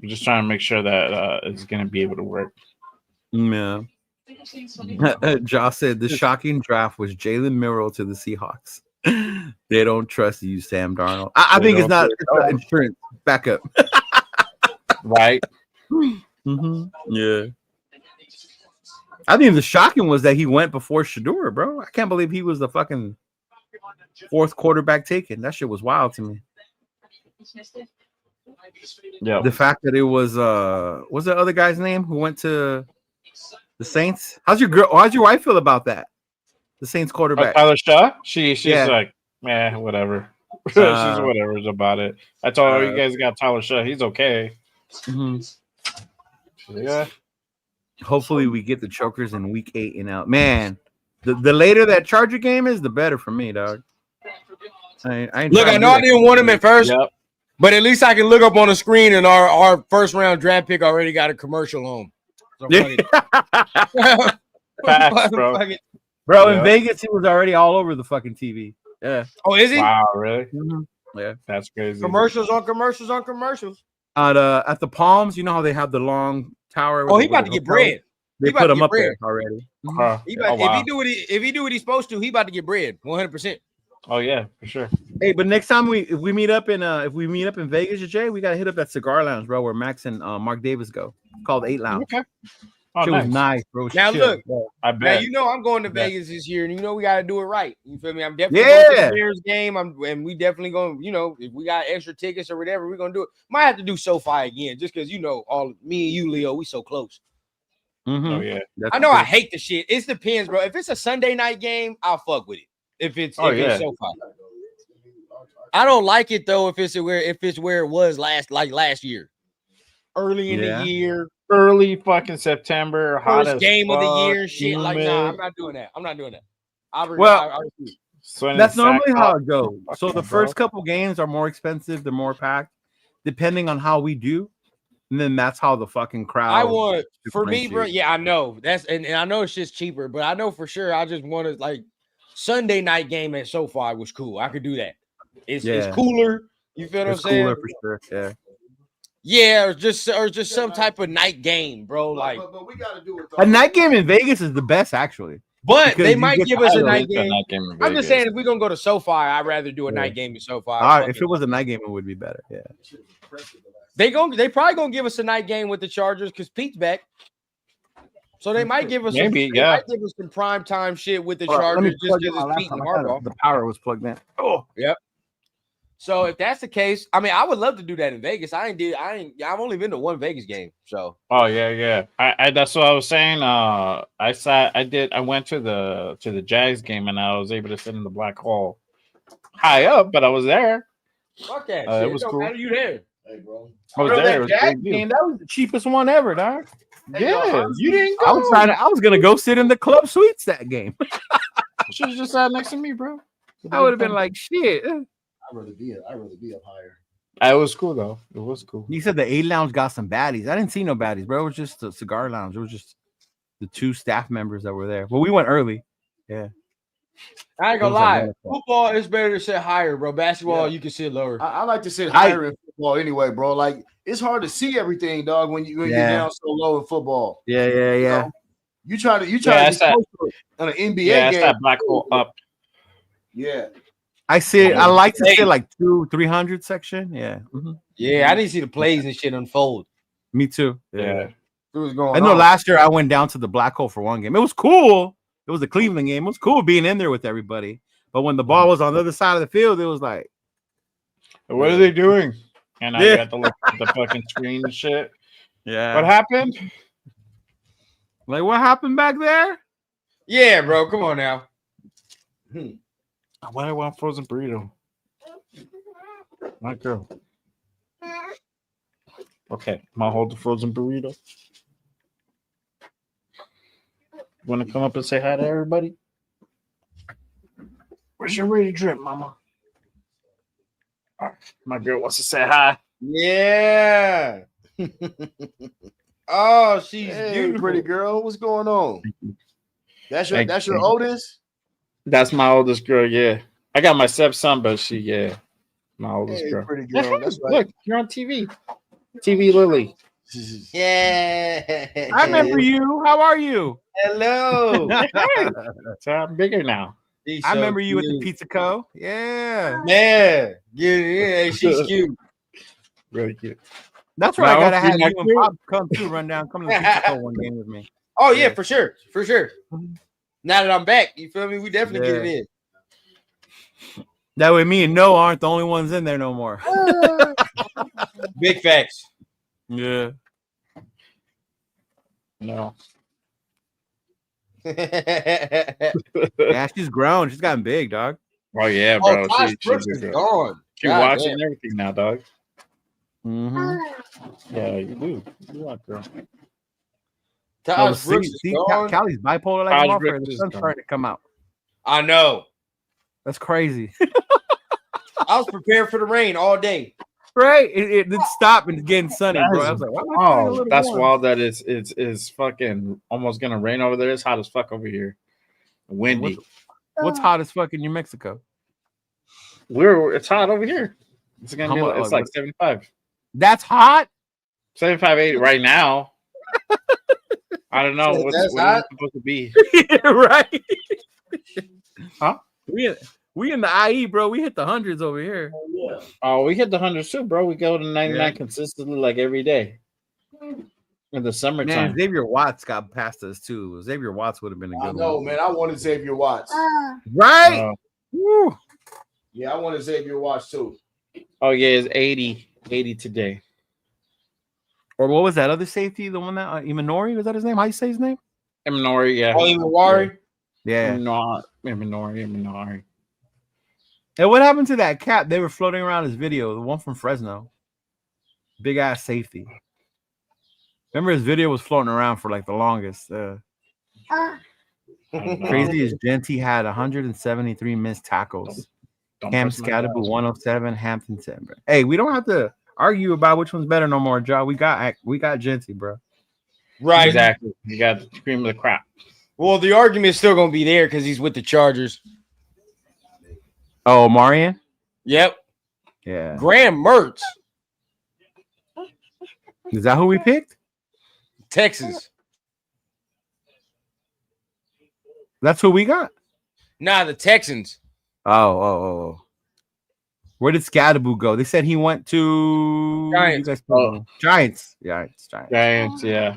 We're just trying to make sure that it's gonna be able to work. Yeah. Josh said the shocking draft was Jalen Merrill to the Seahawks. They don't trust you, Sam Darnold. I think it's not insurance backup. Right. Mm-hmm. Yeah. I think the shocking was that he went before Shador, bro. I can't believe he was the fucking fourth quarterback taken. That shit was wild to me. Yeah. The fact that it was what's the other guy's name who went to the Saints? How's your wife feel about that? The Saints quarterback. Tyler Shaw? She's Yeah. like, man, whatever. She's whatever about it. I told her you guys got Tyler Shaw. He's okay. Yeah. Hopefully we get the chokers in week 8 and out. Man, the later that Charger game is, the better for me, dog. I Look, I know I didn't want him at first, but at least I can look up on the screen and our first round draft pick already got a commercial home. So Facts, bro. Bro, in Vegas, he was already all over the fucking TV. Yeah. Oh, is he? Wow, really? Yeah. That's crazy. Commercials on commercials on commercials. At the Palms, you know how they have the long tower. Oh, he about to get bread. They put him up there already. If he do what he's supposed to, he about to get bread 100%. Oh yeah, for sure. Hey, but next time if we meet up in Vegas, Jay, we gotta hit up that cigar lounge, bro, where Max and Mark Davis go, called 8 Lounge. Okay. It was nice, bro. Now Chill. look, I now bet. you know I'm going to Vegas this year, and you know we got to do it right. You feel me? I'm definitely going to the Bears game. And we definitely going. You know, if we got extra tickets or whatever, we're gonna do it. Might have to do SoFi again, just because all me and you, Leo, we so close. Oh yeah. I know I hate the shit. It depends, bro. If it's a Sunday night game, I'll fuck with it. If it's SoFi. I don't like it though if it's where it was last year. Early in the year. Early fucking September. First game of the year, shit. Like, nah, I'm not doing that. That's normally how it goes. So the first couple games are more expensive, they're more packed, depending on how we do. And then that's how the fucking crowd. For me, bro. Yeah, I know and I know it's just cheaper, but I know for sure I just wanted like Sunday night game at SoFi was cool. I could do that. It's cooler. You feel what I'm saying? Cooler for sure. Yeah. Yeah, or just some type of night game, bro. Like, but we gotta do it. A night game in Vegas is the best, actually. But they might give us a night game. in I'm just saying, if we're gonna go to SoFi, I'd rather do a night game in SoFi. All right, if it was a night game, it would be better. Yeah. They probably gonna give us a night game with the Chargers because Pete's back. So they might give us some prime time shit with the Chargers just because it's Pete and Harbaugh. The power was plugged in. Oh, yep. So if that's the case, I mean, I would love to do that in Vegas. I've only been to one Vegas game. So. Oh yeah. I that's what I was saying. I went to the Jags game and I was able to sit in the black hole, high up, but I was there. Fuck that. It was cool. How are you there? Hey, bro. I was there. It was Jags game, that was the cheapest one ever, dog. Yeah, you didn't go. I was gonna go sit in the club suites that game. Should have just sat next to me, bro. I would have been like, shit. I'd rather be up higher. It was cool though. It was cool. You said the A lounge got some baddies. I didn't see no baddies, bro. It was just the cigar lounge. It was just the two staff members that were there. Well, we went early. Yeah. I ain't gonna lie. Football is better to sit higher, bro. Basketball, you can sit lower. I like to sit higher in football anyway, bro. Like it's hard to see everything, dog, when you're down so low in football. Yeah. You know? You try to be close to an NBA game. That's that black hole up. Yeah. I like to sit like 200-300 section. Yeah. Mm-hmm. Yeah, I didn't see the plays and shit unfold. Me too. Yeah. It was going I know last year I went down to the black hole for one game. It was cool. It was the Cleveland game. It was cool being in there with everybody. But when the ball was on the other side of the field, it was like, what are they doing? And I got to look at the fucking screen and shit. Yeah. What happened? Like, what happened back there? Yeah, bro. Come on now. Why do I want frozen burrito? My girl. Okay, I'm gonna hold the frozen burrito. Want to come up and say hi to everybody? Where's your ready drip, mama? My girl wants to say hi. Yeah. Oh, she's beautiful. Pretty girl. What's going on? That's your oldest? That's my oldest girl, yeah. I got my stepson, but my oldest girl. Pretty girl. That's right. Look, you're on TV. TV Lily. Yeah. I remember you. How are you? Hello. So I'm bigger now. I remember you at the Pizza Co. Yeah. Man. Yeah, she's cute. Really cute. That's right. I gotta have you and Bob come to the Pizza Co. one game with me. Oh yeah, for sure. For sure. Now that I'm back, you feel me? We definitely get it in. That way me and Noah aren't the only ones in there no more. Big facts. Yeah. No. Yeah, she's grown. She's gotten big, dog. Oh yeah, bro. Josh Brooks is gone. She's watching everything now, dog. Mm-hmm. Yeah, you do. You watch, girl. Josh Brooks is gone. Callie's bipolar like warfare. The sun's starting to come out. I know. That's crazy. I was prepared for the rain all day. Right? It did stop and it's getting sunny, bro. I was like, why am I feeling a little that's warm? wild that it's fucking almost gonna rain over there. It's hot as fuck over here. Windy. What's hot as fuck in New Mexico? It's hot over here. It's gonna be it's like 75. That's hot? 75, 80 right now. I don't know what it's supposed to be. Right. Huh? We in the IE, bro. We hit the hundreds over here. Oh, we hit the hundreds too, bro. We go to 99 consistently like every day. in the Man, summertime. Xavier Watts got past us too. Xavier Watts would have been a I good know, one. man. I wanted Xavier Watts. Right? Woo. Yeah, I wanted Xavier Watts too. Oh yeah, it's 80 today. Or what was that other safety? The one that Imanori, was that his name? How you say his name? Imanori, yeah. Oh, Imanori? Yeah. Imanori. And what happened to that cat? They were floating around his video, the one from Fresno. Big ass safety. Remember his video was floating around for like the longest. Crazy as Jeanty had 173 missed tackles. Cam Scatterbu 107, Hampton 10. Hey, we don't have to argue about which one's better no more, Joe. We got Jeanty, bro. Right. Exactly. You got the cream of the crop. Well, the argument is still going to be there because he's with the Chargers. Oh, Marion? Yep. Yeah. Graham Mertz. Is that who we picked? Texas. That's who we got? Nah, the Texans. Oh. Where did Scatterbu go? They said he went to Giants. Giants. Giants, yeah.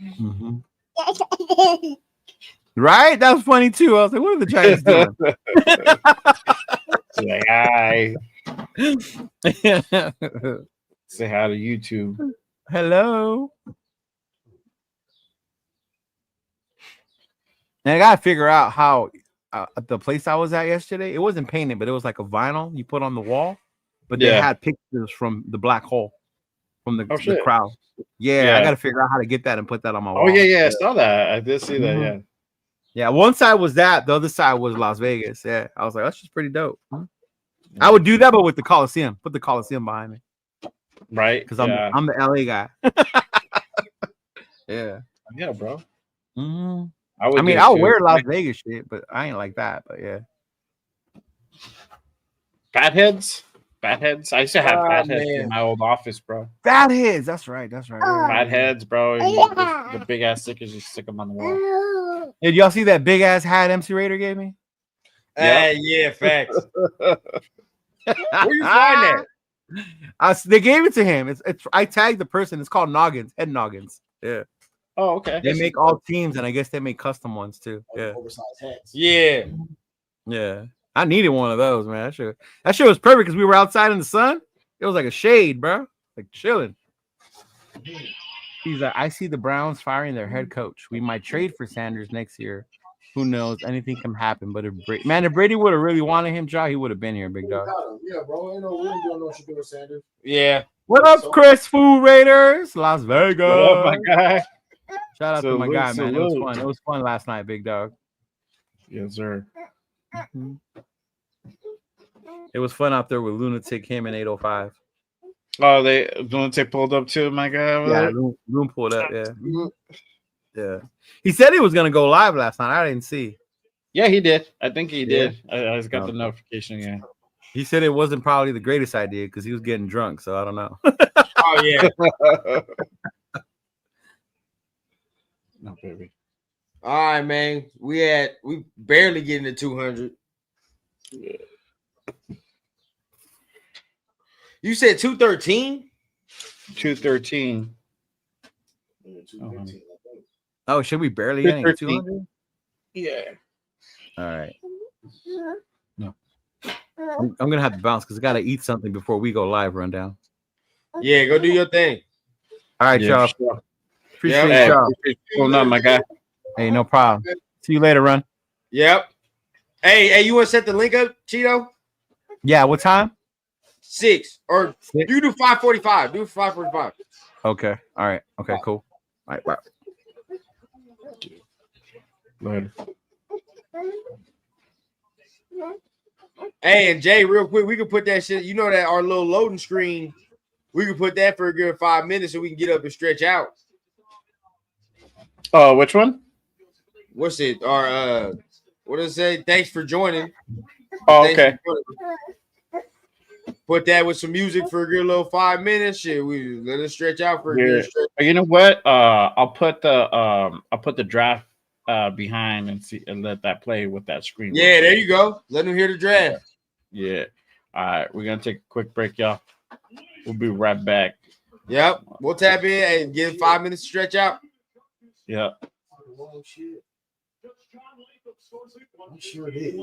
Mm-hmm. Right? That was funny too. I was like, what are the Giants doing? Say hi. Say hi to YouTube. Hello. And I gotta figure out how the place I was at yesterday, it wasn't painted, but it was like a vinyl you put on the wall. But they had pictures from the black hole from the crowd. Yeah, I gotta figure out how to get that and put that on my wall. Oh yeah, I saw that. I did see that. Yeah. Yeah, one side was that, the other side was Las Vegas. Yeah, I was like, that's just pretty dope. I would do that, but with the Coliseum. Put the Coliseum behind me, right? Because I'm the LA guy. Yeah, bro. Mm-hmm. I mean, I'll wear Las Vegas shit, but I ain't like that. But yeah, Fatheads. I used to have fatheads in my old office, bro. Fatheads. That's right. Fatheads, bro. The big ass stickers, you stick them on the wall. Did y'all see that big ass hat MC Raider gave me? Yeah, facts. Where you find that? They gave it to him. It's I tagged the person. It's called Noggins, Head Noggins. Yeah. Oh, okay. They make all teams, and I guess they make custom ones too. Yeah. Oversized hats. Yeah. Yeah. I needed one of those, man. That shit was perfect because we were outside in the sun. It was like a shade, bro. Like chilling. He's like, I see the Browns firing their head coach. We might trade for Sanders next year. Who knows? Anything can happen. But if Brady would have really wanted him, Joe, he would have been here, big dog. Yeah, bro. Ain't no, we ain't doing no Shador Sanders. Yeah. What up, Chris Food Raiders? Las Vegas. What up, my guy? Shout out to my guy, man. It was fun. It was fun last night, big dog. Yes, sir. Mm-hmm. It was fun out there with Lunatic, him, and 805. Oh, Lunatic pulled up too, my guy. Yeah, Loon pulled up. Yeah, yeah. He said he was gonna go live last night. I didn't see. Yeah, he did. I think he did. I just got the notification. Yeah. He said it wasn't probably the greatest idea because he was getting drunk. So I don't know. Oh yeah. No, baby. All right, man. We barely getting to 200. Yeah. You said 213? 213. Oh, should we barely get 200? Yeah. All right. No. I'm gonna have to bounce because I gotta eat something before we go live. Rundown. Yeah, go do your thing. All right, y'all. Sure. Appreciate y'all. Pulling up, my guy. Hey, no problem. See you later, Run. Yep. Hey, you want to set the link up, Cheeto? Yeah. What time? 6 or 6? You do 5:45. Do 5:45. Okay. All right. Okay. Cool. All right. Bye. Later. Hey, and Jay, real quick, we can put that shit. You know that our little loading screen. We can put that for a good 5 minutes so we can get up and stretch out. Oh, which one? What's it? Our what does it say? Thanks for joining. Oh, okay. Put that with some music for a good little 5 minutes. Shit, we let it stretch out for a good stretch. You know what? I'll put the draft behind and let that play with that screen. Yeah, there you go. Let them hear the draft. Yeah. All right, we're gonna take a quick break, y'all. We'll be right back. Yep. We'll tap in and give 5 minutes to stretch out. Yeah. I'm sure it is.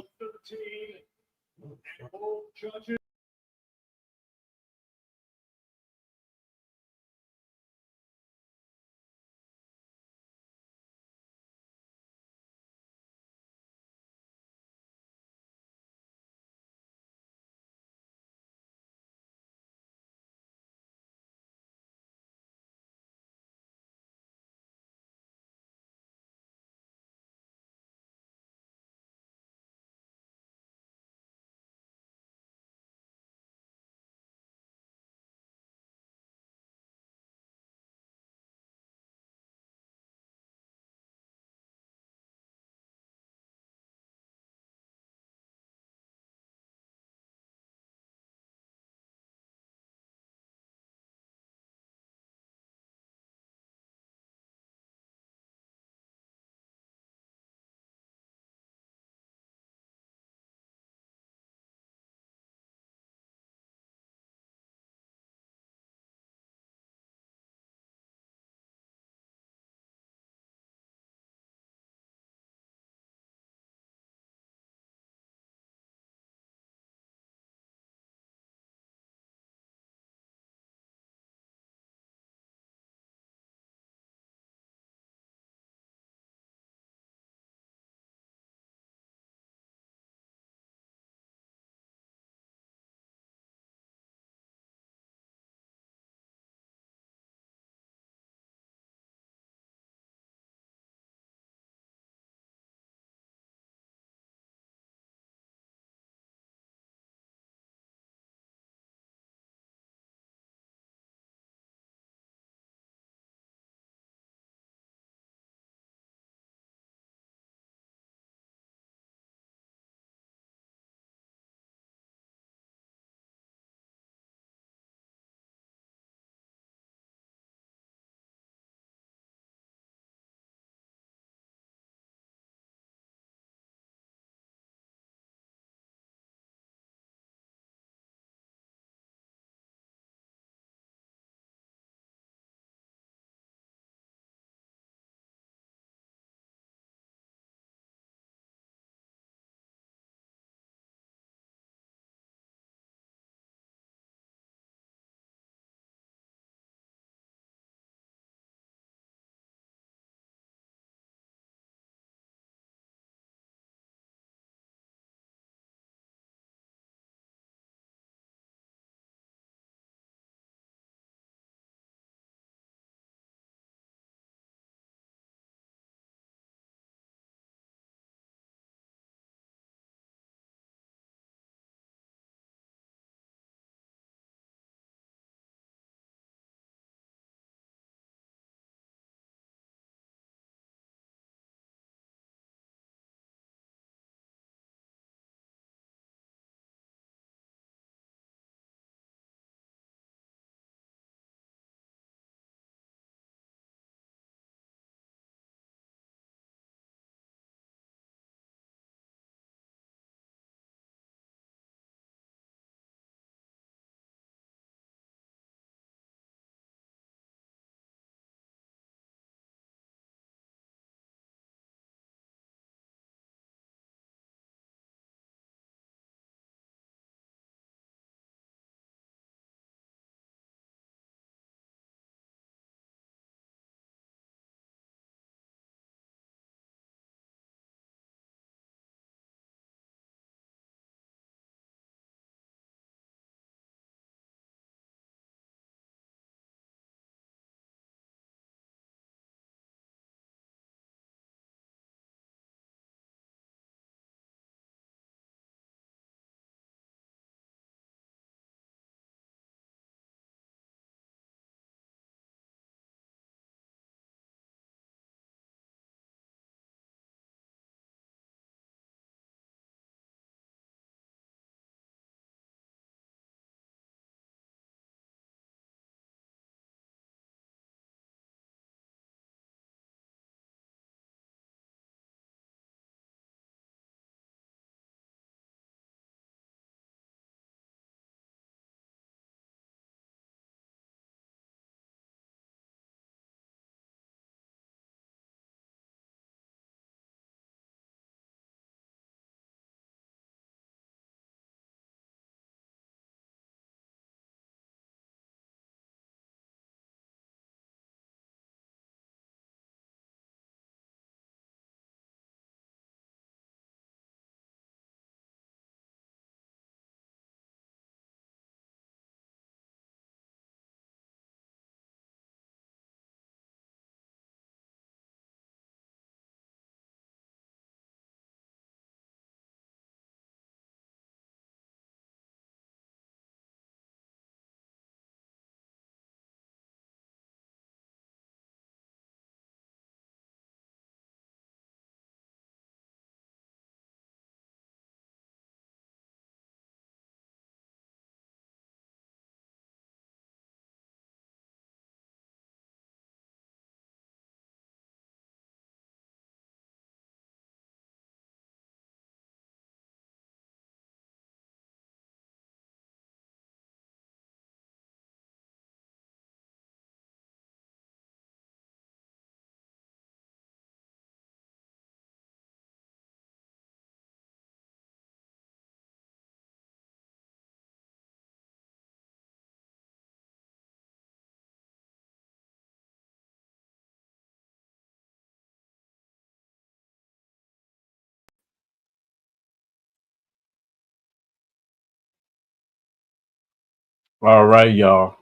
All right, y'all.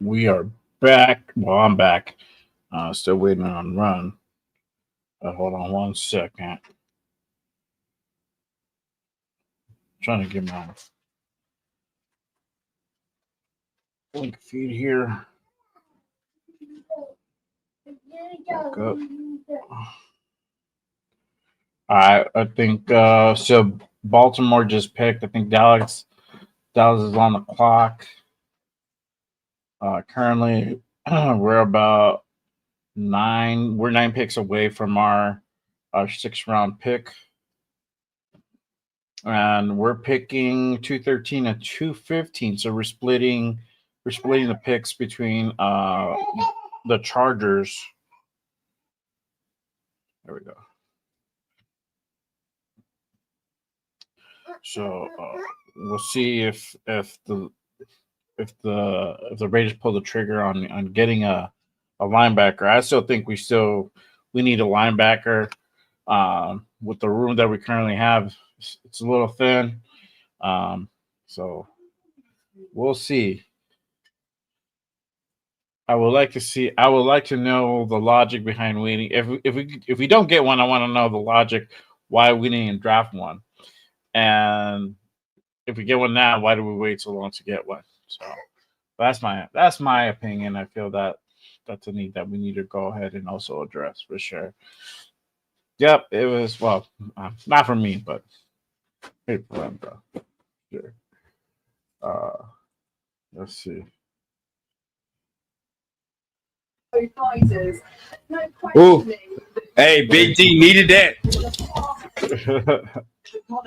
We are back. Well, I'm back. Still waiting on Run. Hold on 1 second. Trying to get my link feed here. Back up. I think so. Baltimore just picked. I think Dallas is on the clock. Currently, we're about 9. We're 9 picks away from our 6th round pick, and we're picking 213 and 215. So we're splitting the picks between the Chargers. There we go. So we'll see if the Raiders pull the trigger on getting a linebacker. I still think we need a linebacker. With the room that we currently have, it's a little thin. So we'll see. I would like to know the logic behind waiting. If we don't get one, I want to know the logic why we didn't draft one. And if we get one now, why do we wait so long to get one? So that's my opinion. I feel that's a need that we need to go ahead and also address for sure. Yep, it was not for me, but for them, bro. Sure. Let's see. Ooh. Hey, Big T needed that.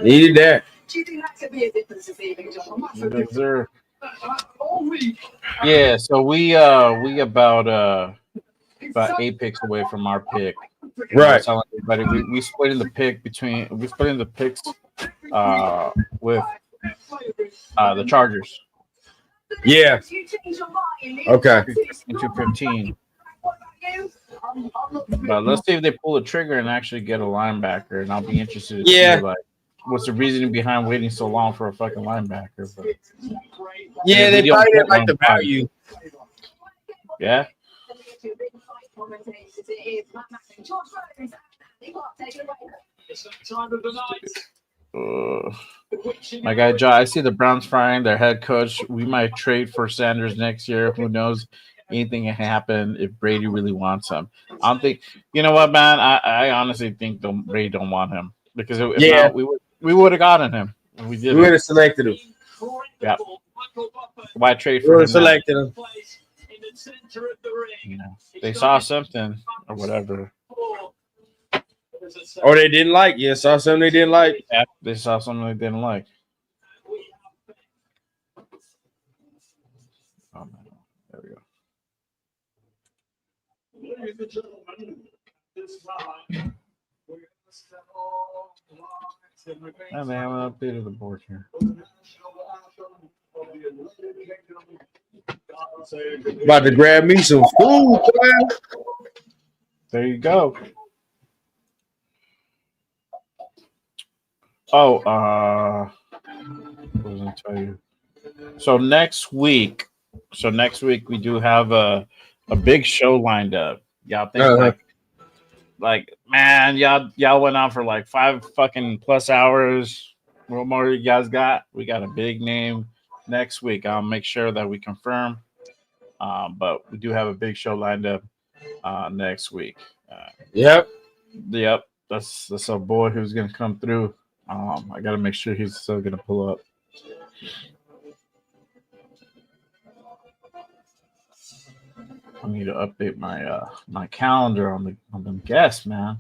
Needed that. Do you think that could be a difference this evening, John? Yes, sir. Yeah, so we about 8 picks away from our pick. Right. Telling everybody we split in the picks with the Chargers. Yeah. Okay. 215. But let's see if they pull the trigger and actually get a linebacker, and I'll be interested to see what's the reasoning behind waiting so long for a fucking linebacker. But, yeah, they probably didn't like the value. Yeah. My guy Joe, I see the Browns firing their head coach. We might trade for Sanders next year. Who knows? Anything can happen if Brady really wants him. I don't think. You know what, man? I honestly think Brady don't want him because if not, we would have gotten him. We did. We would have selected him. Yeah. Why trade We for would him? have selected him. You know, they saw something or whatever. Or they didn't like. Yeah, saw something they didn't like. Yeah, they saw something they didn't like. Oh, man. There we go. Ladies and gentlemen, this time And they haven't updated the board here. About to grab me some food, man. There you go. Oh, what was I tell you? So next week we do have a big show lined up. Y'all think like man, y'all went on for like 5 fucking plus hours. What more you guys got? We got a big name next week. I'll make sure that we confirm. But we do have a big show lined up next week. Yep. That's a boy who's gonna come through. I gotta make sure he's still gonna pull up. I need to update my my calendar on the guests, man.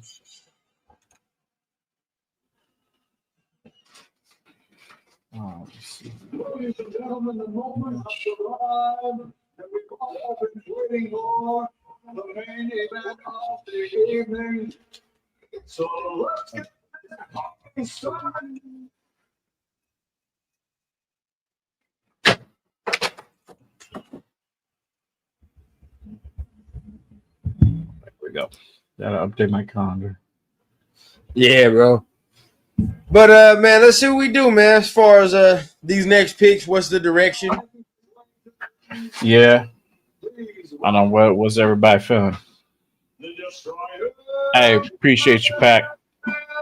Oh, let's see. Ladies and gentlemen, the moment has arrived that we've all been waiting for, the main event of the evening. So let's get this started. There we go. Gotta update my calendar. Yeah, bro. But man, let's see what we do, man. As far as these next picks, what's the direction? Yeah. I don't know what's everybody feeling. Hey, appreciate you, Pack.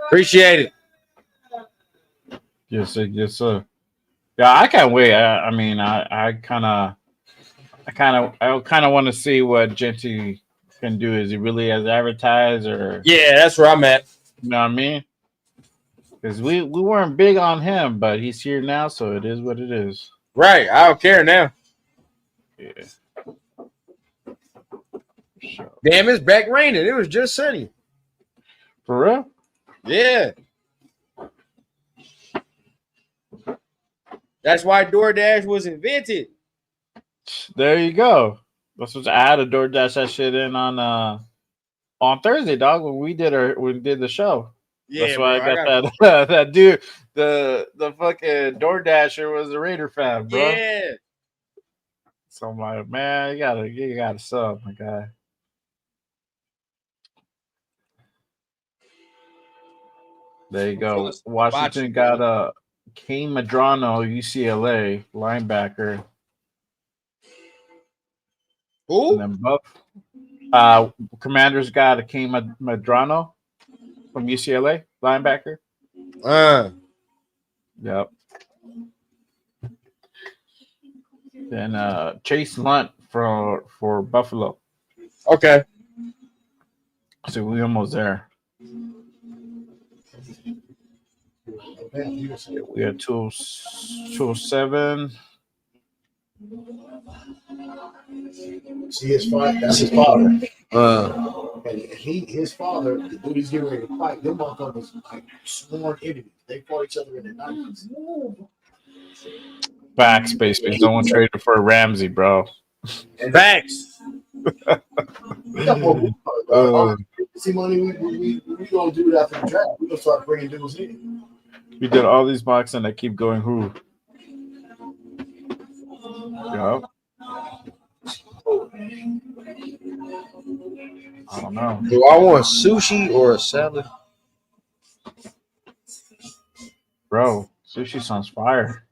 Appreciate it. Yes, sir. Yes, sir. Yeah, I can't wait. I mean, I kind of want to see what Jeanty can do. Is he really as advertised, or Yeah, that's where I'm at. you know what I mean? Because we weren't big on him, but he's here now, so it is what it is. Right. I don't care now. Yeah. Sure. Damn, it's back raining. It was just sunny. For real? Yeah. That's why DoorDash was invented. There you go. That's what I had to DoorDash that shit in on Thursday, dog. When we did the show. Yeah, That's why bro, I got that that dude. The fucking DoorDasher was a Raider fan, bro. Yeah. So I'm like, man, you gotta sub, my guy. There you go. Washington got Kane Madrano, UCLA linebacker. Who? And then Commanders got a Kane Madrano from UCLA linebacker. Yep. Then Chase Lunt for Buffalo. Okay. So we almost there. We are 207. See his father. That's his father. And his father, the dude he's getting ready to fight, them motherfuckers like sworn enemies. They fought each other in the 90s. Facts, basically. No one traded for Ramsey, bro. Facts. See, money, we gonna do it after the draft. We're gonna start bringing dudes in. We did all these boxes and I keep going who? Yep. I don't know. Do I want sushi or a salad? Bro, sushi sounds fire.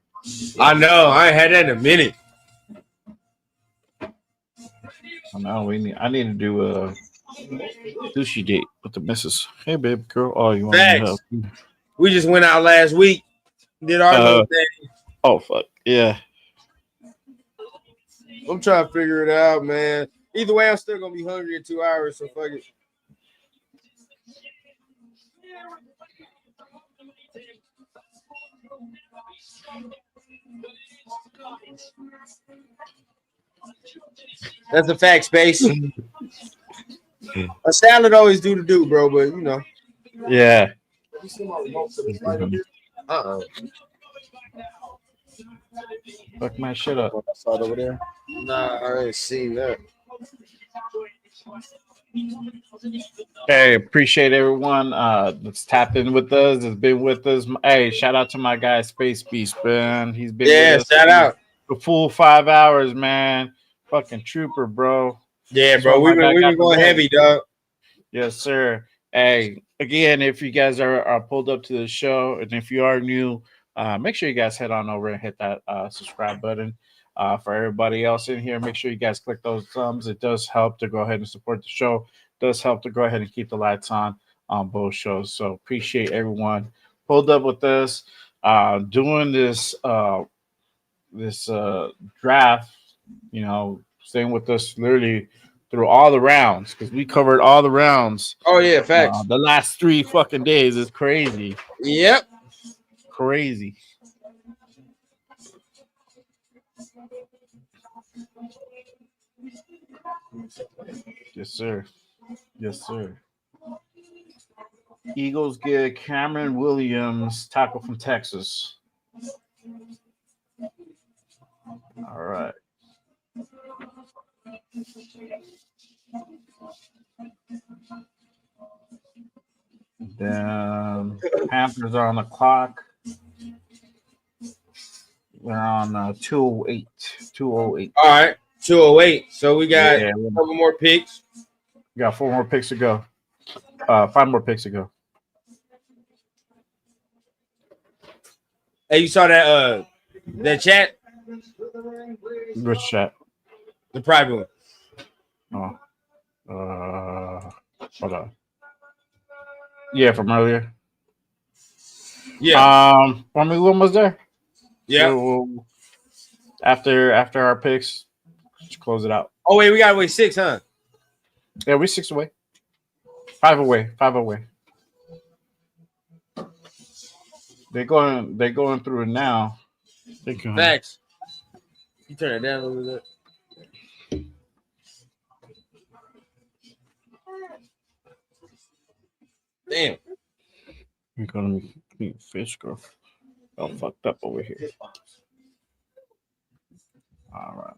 I know. I ain't had that in a minute. I know. I need to do a sushi date with the missus. Hey, babe, girl. Oh, you want me to help? We just went out last week. Did our little thing. Oh, fuck. Yeah. I'm trying to figure it out, man. Either way, I'm still going to be hungry in 2 hours, so fuck it. That's a fact, Space. A salad always do to do, bro, but you know. Yeah. Fuck my shit up. I saw it over there. Nah, I already seen that. Hey, appreciate everyone that's tapped in with us, that's been with us. Hey, shout out to my guy Space Beast, man. He's been with us shout out. the full 5 hours, man. Fucking trooper, bro. Yeah, bro. We've been going heavy, dog. Yes, sir. Hey, again, if you guys are pulled up to the show, and if you are new, make sure you guys head on over and hit that subscribe button. For everybody else in here, make sure you guys click those thumbs. It does help to go ahead and support the show. It does help to go ahead and keep the lights on both shows. So appreciate everyone pulled up with us doing this draft. You know, staying with us literally through all the rounds because we covered all the rounds. Oh yeah, facts. The last 3 fucking days is crazy. Yep, crazy. Yes, sir. Yes, sir. Eagles get Cameron Williams, tackle from Texas. All right. Then Panthers are on the clock. We're on 208. 208. All right, 208. So we got a couple more picks. We got 4 more picks to go. 5 more picks to go. Hey, you saw that chat? Which chat? The private one. Hold on. Yeah, from earlier. Yeah. I mean, when was there? Yeah. After our picks, just close it out. Oh wait, we gotta wait 6, huh? Yeah, we 6 away. 5 away. 5 away. They're going through it now. Facts. You turn it down a little bit. Damn. We're gonna be fish girl. Oh, fucked up over here. All right.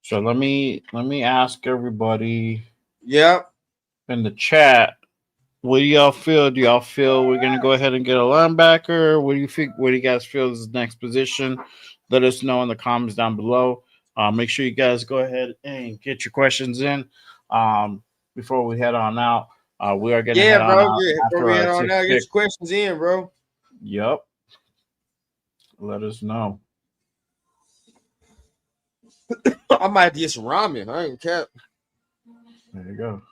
So let me ask everybody. Yep. In the chat, what do y'all feel? Do y'all feel we're gonna go ahead and get a linebacker? What do you think? What do you guys feel is the next position? Let us know in the comments down below. Make sure you guys go ahead and get your questions in before we head on out. We are gonna head bro. on out Before we head on out, get your pick. questions in, bro. Yep. Let us know. I might have to get some ramen. I ain't cap. There you go.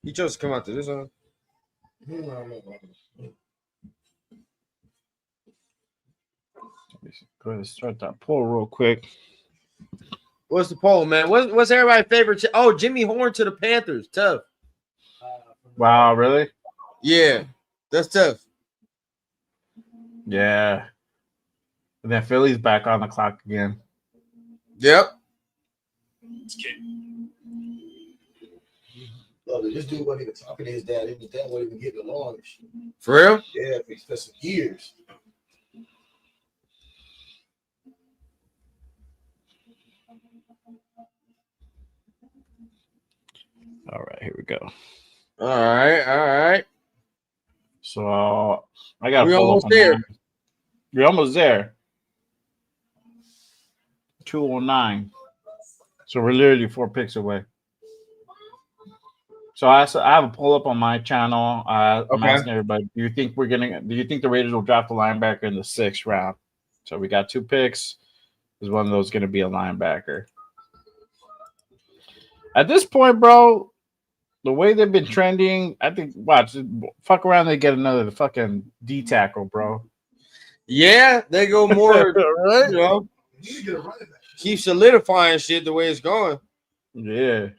He chose to come out to this one. Go ahead and start that poll real quick. What's the poll, man? What's everybody's favorite? Oh, Jimmy Horn to the Panthers. Tough. Wow, really? Yeah, that's tough. Yeah. And then Philly's back on the clock again. Yep. This dude wasn't even talking to his dad. His dad wasn't even getting along. For real? Yeah, for some years. All right, here we go. All right. So I got. We almost there. You're almost there. 209. So we're literally 4 picks away. So I have a poll up on my channel. I'm asking everybody: Do you think the Raiders will draft a linebacker in the 6th round? So we got 2 picks. Is one of those going to be a linebacker? At this point, bro, the way they've been trending, I think. Watch, fuck around, they get another fucking D tackle, bro. Yeah, they go more. Right? You know, keep solidifying shit the way it's going. Yeah.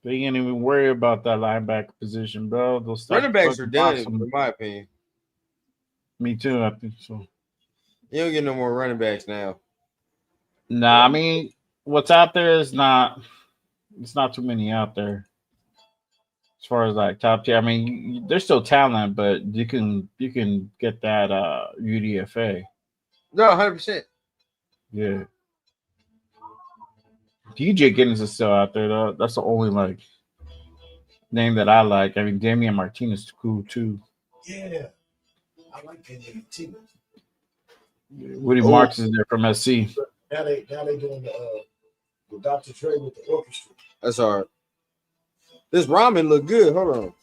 They ain't even worry about that linebacker position, bro. They'll start Running backs are done, boxing. in my opinion. Me too, I think so. You don't get no more running backs now. Nah, I mean, what's out there is not. It's not too many out there. As far as like top tier, I mean, there's still talent, but you can get that UDFA. No, 100%. Yeah. DJ Giddens is still out there though. That's the only like name that I like. I mean, Damian Martinez is cool too. Yeah, I like Damian Martinez. Woody Marks is there from SC. Now they doing the Dr. Dre with the orchestra. That's hard. This ramen look good. Hold on.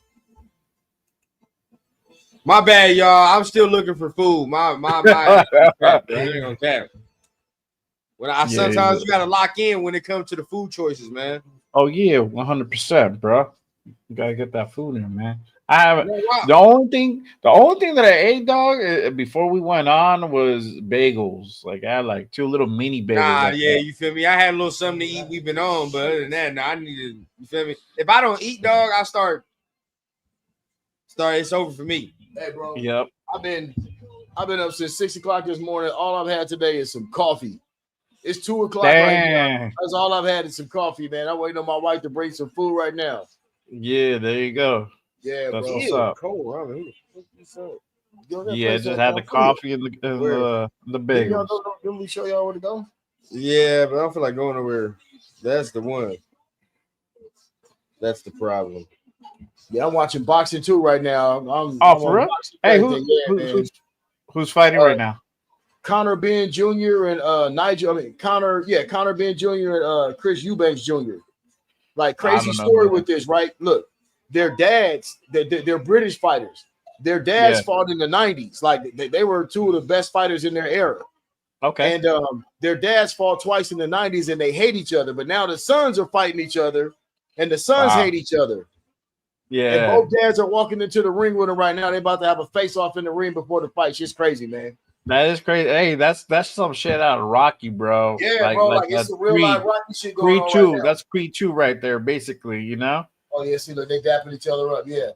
My bad, y'all. I'm still looking for food. My crap, bro. I ain't gonna cap. Sometimes you gotta lock in when it comes to the food choices, man. Oh yeah, 100%, bro. You gotta get that food in, man. I haven't. The only thing that I ate, dog, before we went on was bagels. Like I had like 2 little mini bagels. Nah, like yeah, that. you feel me? I had a little something to eat. We've been on, but other than that, nah, I needed. You feel me? If I don't eat, dog, I start. It's over for me. Hey, bro. Yep. I've been up since 6 o'clock this morning. All I've had today is some coffee. It's 2 o'clock right now. That's all I've had is some coffee, man. I'm waiting on my wife to bring some food right now. Yeah, there you go. Yeah, that's bro. what's up. Cold ramen. Yeah, just had the coffee and the bagels. Didn't we show y'all where to go? Yeah, but I don't feel like going nowhere. That's the one. That's the problem. Yeah, I'm watching boxing too right now. I'm for real? Hey, who's fighting right now? Connor Ben Jr. and Connor Ben Jr. and Chris Eubanks Jr. Like crazy story with this, right? Look, their dads, they're British fighters. Their dads fought in the 90s. Like they were two of the best fighters in their era. Okay. And their dads fought twice in the 90s and they hate each other. But now the sons are fighting each other and the sons hate each other. Yeah. And both dads are walking into the ring with them right now. They're about to have a face off in the ring before the fight. Shit's crazy, man. That is crazy. Hey, that's some shit out of Rocky, bro. Yeah, bro. Like it's a real life Rocky shit going on. Creed 2. Right now. That's Creed 2 right there, basically, you know? Oh, yeah. See, look, they dapping each other up. Yeah.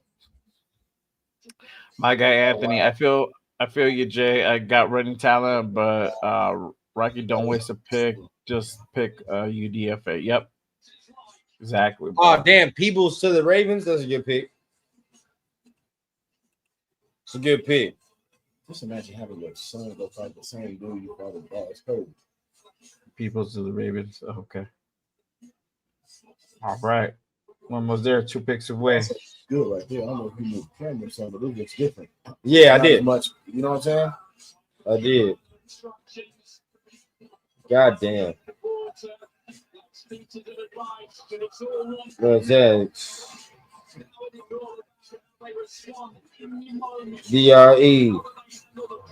My guy Anthony, I feel you, Jay. I got running talent, but Rocky, don't waste a pick. Just pick UDFA. Yep. Exactly. Bro. Oh, damn. Peoples to the Ravens. That's a good pick. It's a good pick. Just imagine having your son go fight the same dude you fought with. It's crazy. Peoples to the Ravens. Okay. All right. One was there, 2 picks away. Good right there. I don't know if you moved the camera or something, but it looks different. Yeah, I Not did. as much. You know what I'm saying? I did. God damn. What's that? DRE.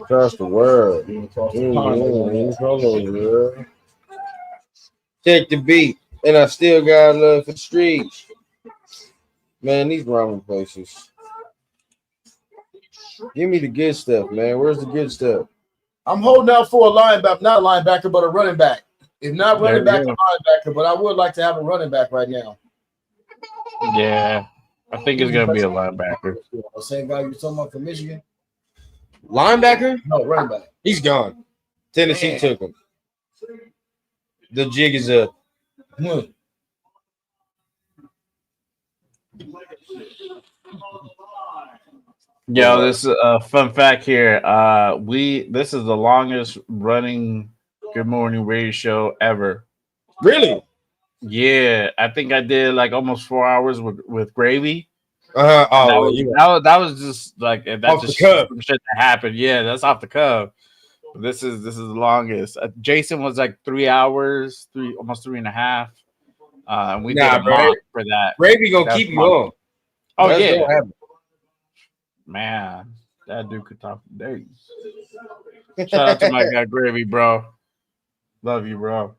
Trust the word. Check the beat. And I still got love for the streets. Man, these ramen places. Give me the good stuff, man. Where's the good stuff? I'm holding out for a linebacker, not a linebacker, but a running back. If not running back, a linebacker, but I would like to have a running back right now. Yeah. I think it's going to be a linebacker. The same guy you were talking about from Michigan? Linebacker? No, running back. He's gone. Tennessee took him. The jig is up. Yo, this is a fun fact here. This is the longest running Good Morning Radio show ever. Really? Yeah, I think I did like almost 4 hours with Gravy. Oh, that was just like that off just the cuff. some shit that happened. Yeah, that's off the cuff. This is the longest. Jason was like 3 hours, almost 3.5. And we did a mock for that. Gravy gonna keep you on. Oh That's yeah, gonna happen. man, that dude could talk for days. Shout out to my guy Gravy, bro. Love you, bro.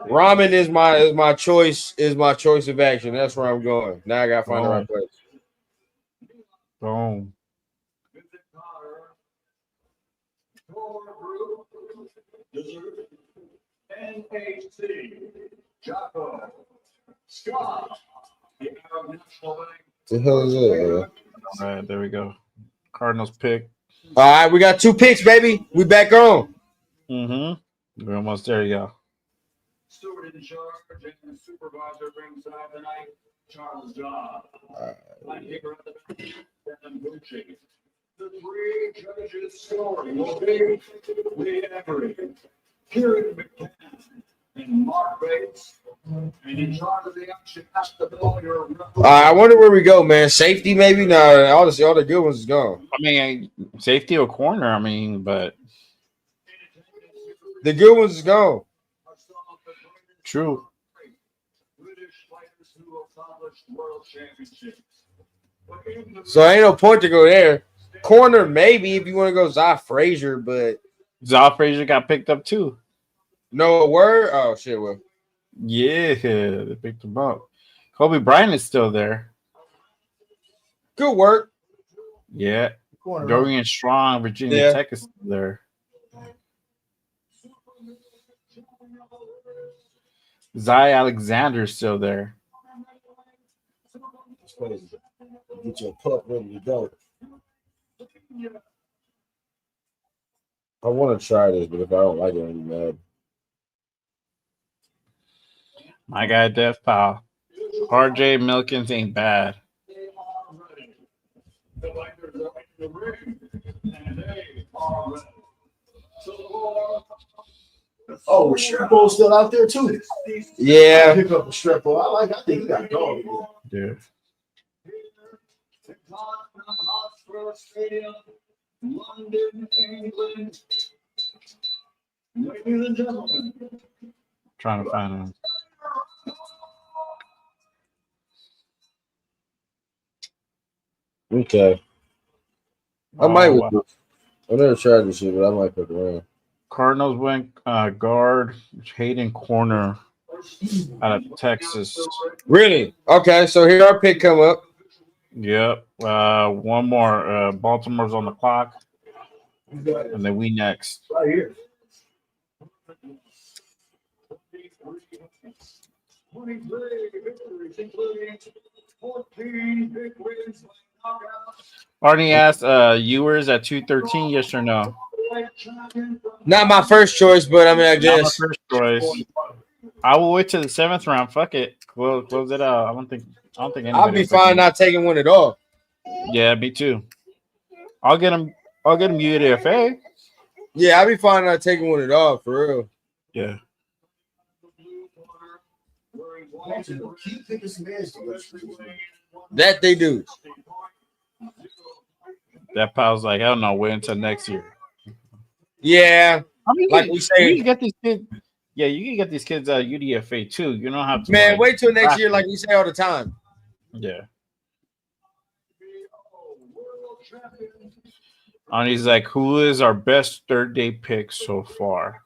Ramen is my choice. Is my choice of action. That's where I'm going. Now I gotta find the right place. Boom. The hell is it? All right, there we go. Cardinals pick. All right, we got 2 picks, baby. We back on. We're almost there, y'all. Steward in charge and supervisor ringside tonight, Charles John. Timekeeper at the bench, Kevin Gucci. The 3 judges scoring will be Lee Emery, Kieran McCann, and Mark Bates. And in charge of the action at the building. I wonder where we go, man. Safety, maybe? No, all the good ones is gone. I mean, safety or corner. I mean, but the good ones is gone. True. So ain't no point to go there. Corner, maybe if you want to go Zah Frazier, but Zah Frazier got picked up too. No word. Oh shit, well. Yeah, they picked him up. Kobe Bryant is still there. Good work. Yeah. Dorian Strong, Virginia Tech is still there. Zai Alexander is still there. It's crazy. Get your pup ready to go. I want to try this, but if I don't like it, I'll be mad. My guy, Def Powell. RJ Milkins ain't bad. Oh, Restrepo's still out there too. Yeah. Pick up Restrepo. I think he got dog. Dude. Stadium, London, England. Ladies and gentlemen. Trying to find him. Okay. I might. I never tried this shit, but I might pick around. Cardinals went guard Hayden Corner out of Texas. Really? Okay, so here our pick come up. Yep. One more. Baltimore's on the clock, and then we next. Right here. Arnie asked viewers at 2:13, yes or no? Not my first choice, but I mean, I Not my guess. first choice. I will wait to the 7th round. Fuck it. We'll close it out. I don't think anybody. I'll be will fine pick not taking one at all. him. Yeah, me too. I'll get him UDFA. Yeah, I'll be fine not taking one at all, for real. Yeah. That they do. That pal's like, hell no, wait until next year. Yeah. I mean, Like we say- you can get these kids. Yeah, you can get these kids UDFA too. You don't have to. Man, like, wait till next practice. year, like we say all the time. Yeah. And he's like, who is our best third day pick so far?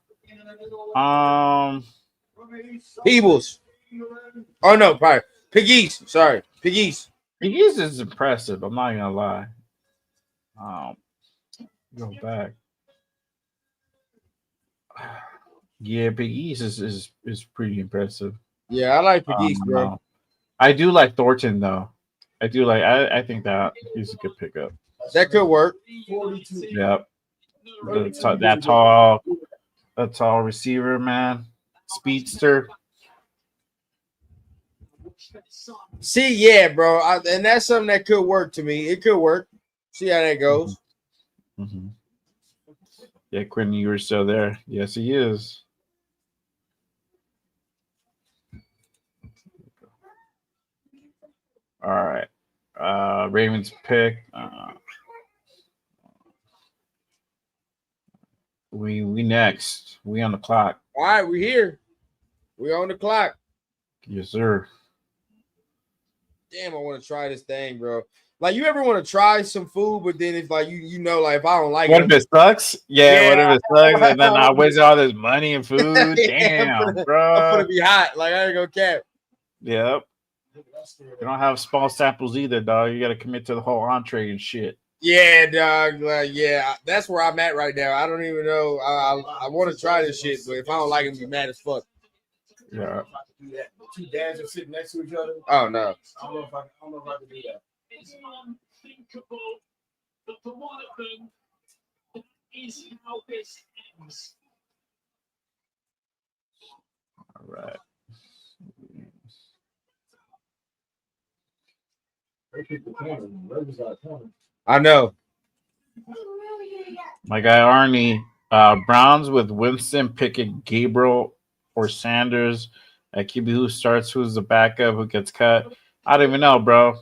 Peebles. Oh no, probably Piggies. Sorry, Piggies. Piggies is impressive. I'm not gonna lie. Go back. Yeah, Piggies is pretty impressive. Yeah, I like Piggies, bro. No. I do like Thornton though. I do like. I think that he's a good pickup. That could work. Yep. That tall receiver, man. Speedster. See, yeah, bro, and that's something that could work to me. It could work. See how that goes. Mm-hmm. Yeah, Quinn, you were still there. Yes, he is. All right. Ravens pick. We next. We on the clock. All right, we here. We on the clock. Yes, sir. Damn, I want to try this thing, bro. Like, you ever want to try some food, but then if like you know, like if I don't like What it, if it sucks? Yeah, what if it sucks? And then I Yeah. waste all this money and food. Damn, I'm bro. gonna be hot. Like I ain't gonna cap. Yep. You don't have small samples either, dog. You got to commit to the whole entree and shit. Yeah, dog. Like, yeah, that's where I'm at right now. I don't even know. I want to try this shit, but if I don't like it, I'm be mad as fuck. Yeah. Two dads are sitting next to each other. Oh no. I don't know if I can do that. It's unthinkable, but for one of them, is how this ends. All right. I know. My guy Arnie, Browns with Winston, Pickett, Gabriel, or Sanders. At QB, who starts, who's the backup, who gets cut. I don't even know, bro.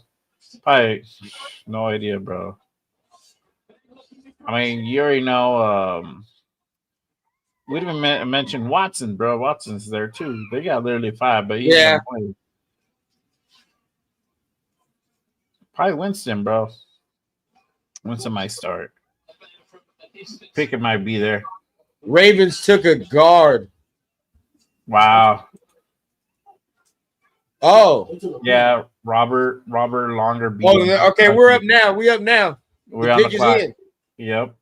Probably no idea, bro. I mean, you already know. We didn't even mention Watson, bro. Watson's there too. They got literally 5, but he's Yeah. gonna play. Probably Winston, bro. Winston might start. Pickett might be there. Ravens took a guard. Wow. Oh. Yeah, Robert Longer. Oh, okay, we're up now. We up now. We're The on the pick is clock. in. Yep.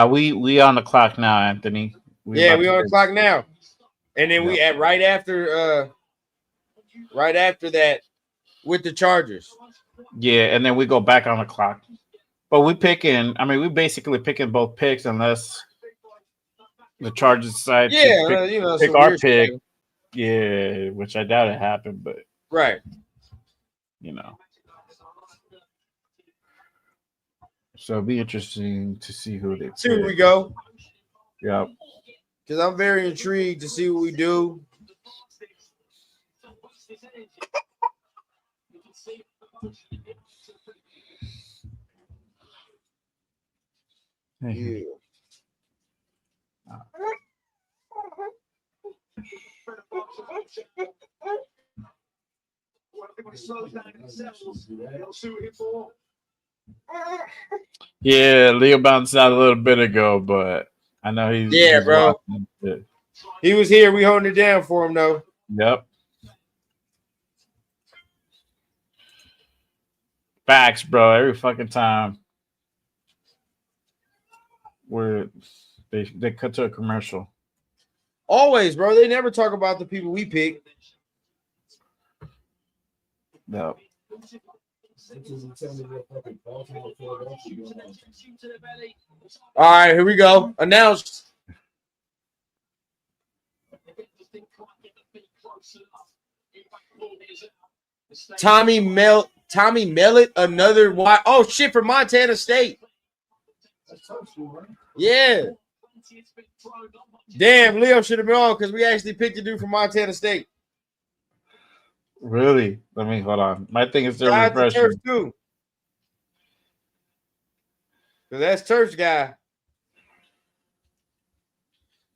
We on the clock now, Anthony. Yeah, about we to on the get- clock now. And then we at right after that with the Chargers. Yeah, and then we go back on the clock. But we basically picking both picks unless the Chargers decide Yeah, to pick some our weird pick. shit. Yeah, which I doubt it happened, but Right. you know. So it'll be interesting to see who they See where we pick. go. Yep. Because I'm very intrigued to see what we do. Yeah. Yeah, Leo bounced out a little bit ago, but I know he's bro. watching it. He was here. We holding it down for him, though. Yep. Facts, bro. Every fucking time where they cut to a commercial. Always, bro. They never talk about the people we pick. Yep. All right, here we go. Announced. Tommy Mellett, another wide. Oh shit, for Montana State. Yeah. Damn, Leo should have been on because we actually picked a dude from Montana State. Really? Let me hold on. My thing is still Shout out to refreshing. Turf too. Cause that's Turf's guy.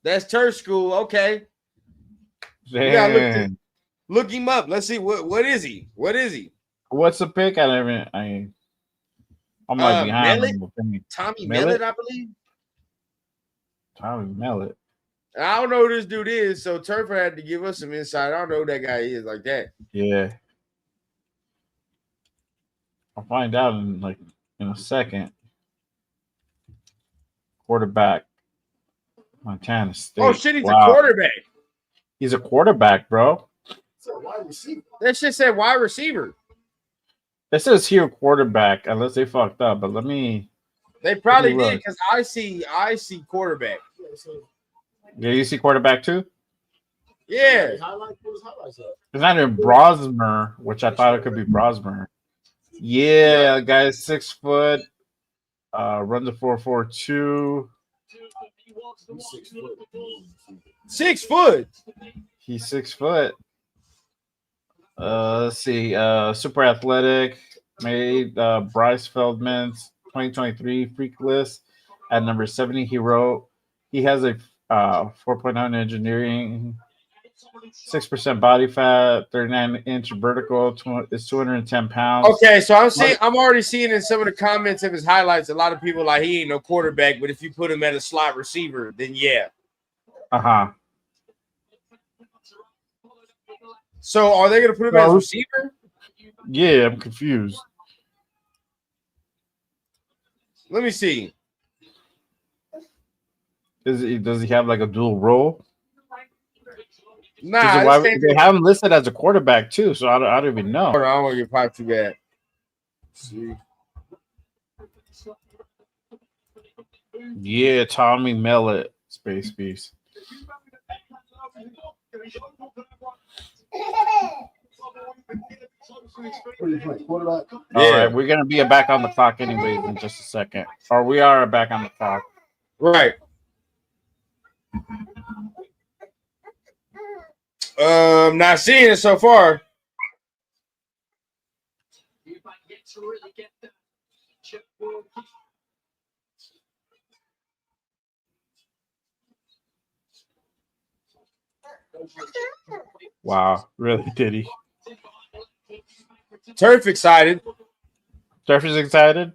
That's Turf school. Okay. We gotta look him up. Let's see what is he? What is he? What's the pick? I'm like behind Mellett? him. Tommy Mellett, I believe. Tommy Mellett. I don't know who this dude is, so Turf had to give us some insight. I don't know who that guy is like that. Yeah. I'll find out in a second. Quarterback. Montana State. Oh shit, he's a quarterback. He's a quarterback, bro. That shit said wide receiver. It says here quarterback, unless they fucked up. But let me. They probably did because I see quarterback. Yeah, you see quarterback too? Yeah. It's not in Brosmer, which I thought it could be Brosmer. Yeah, guy's 6 foot. Runs a 4.42. 6 foot. He's 6 foot. Let's see. Super athletic. Made Bryce Feldman's 2023 freak list at number 70. He has a 4.9 engineering, 6% body fat, 39-inch vertical, is 210 pounds. Okay, so I'm already seeing in some of the comments of his highlights, a lot of people like he ain't no quarterback, but if you put him at a slot receiver, then yeah. Uh-huh. So are they gonna put him as receiver? Yeah, I'm confused. Let me see. Does he have like a dual role? Nah, they have him listed as a quarterback too, so I don't even know. Hold on, I don't want to get piped too bad. See. Yeah, Tommy Mellett, Space Beast. All right, we're gonna be back on the clock anyways in just a second. Or we are back on the clock. Right. Not seeing it so far. Wow, really, did he? Turf excited. Turf is excited.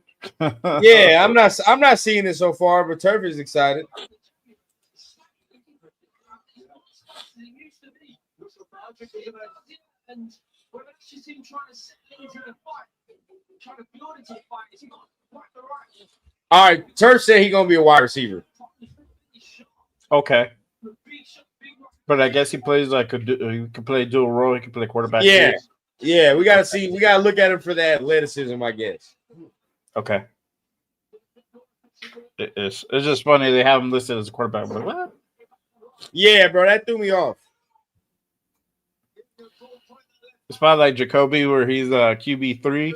Yeah, I'm not seeing it so far, but Turf is excited. All right, Turf said he's gonna be a wide receiver. Okay. But I guess he plays he can play dual role. He can play quarterback. Yeah, too. yeah. We gotta see. We gotta look at him for that athleticism, I guess. Okay. It's just funny they have him listed as a quarterback. I'm like, what? Yeah, bro, that threw me off. It's probably like Jacoby, where he's QB3.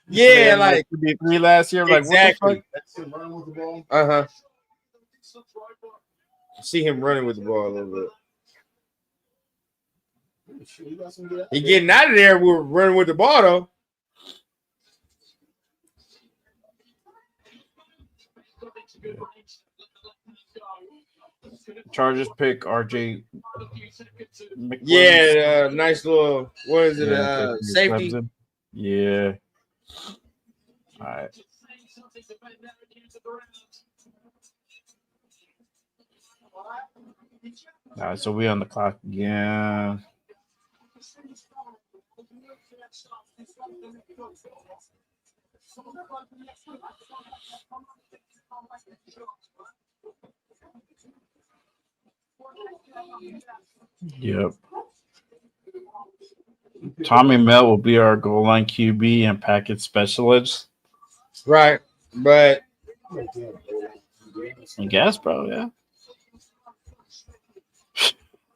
Yeah, like QB3 last year. Like, exactly. what the fuck? Running with the ball. Uh-huh. See him running with the ball a little bit. He getting out of there. We're running with the ball though. Chargers pick RJ. Yeah, nice little. What is it? Yeah, Safety. Clemson. Yeah. All right. All right, so we on the clock again. Yep. Tommy Mel will be our goal line QB and package specialist. Right, but I guess, bro. Yeah.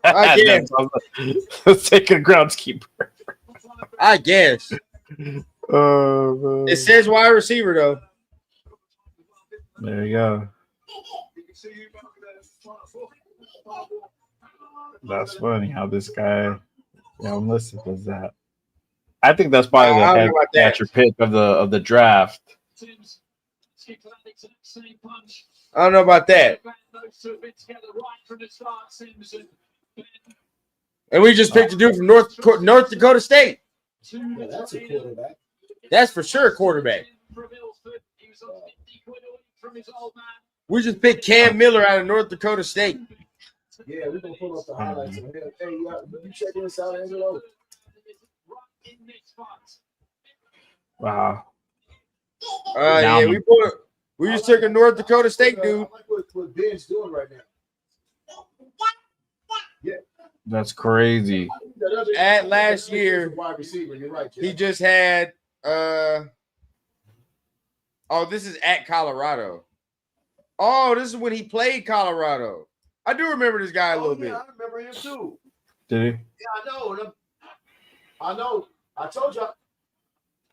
I guess. Let's take a groundskeeper. I guess. Man. It says wide receiver though. There you go. That's funny how this guy, Melissa does that. I think that's probably the head catcher pick of the draft. I don't know about that. And we just picked a dude from North Dakota State. Yeah, that's a quarterback. That's for sure a quarterback. We just picked Cam Miller out of North Dakota State. Yeah, we're gonna pull up the highlights. Hey, you check this out, Angelo. Wow. Yeah, we just took a North Dakota State dude. I like what Ben's doing right now. Yeah. That's crazy. At last year, wide receiver. You're right. he just had this is at Colorado. Oh, this is when he played Colorado. I do remember this guy a little bit. I remember him too. Did he? Yeah, I know. I know. I told you.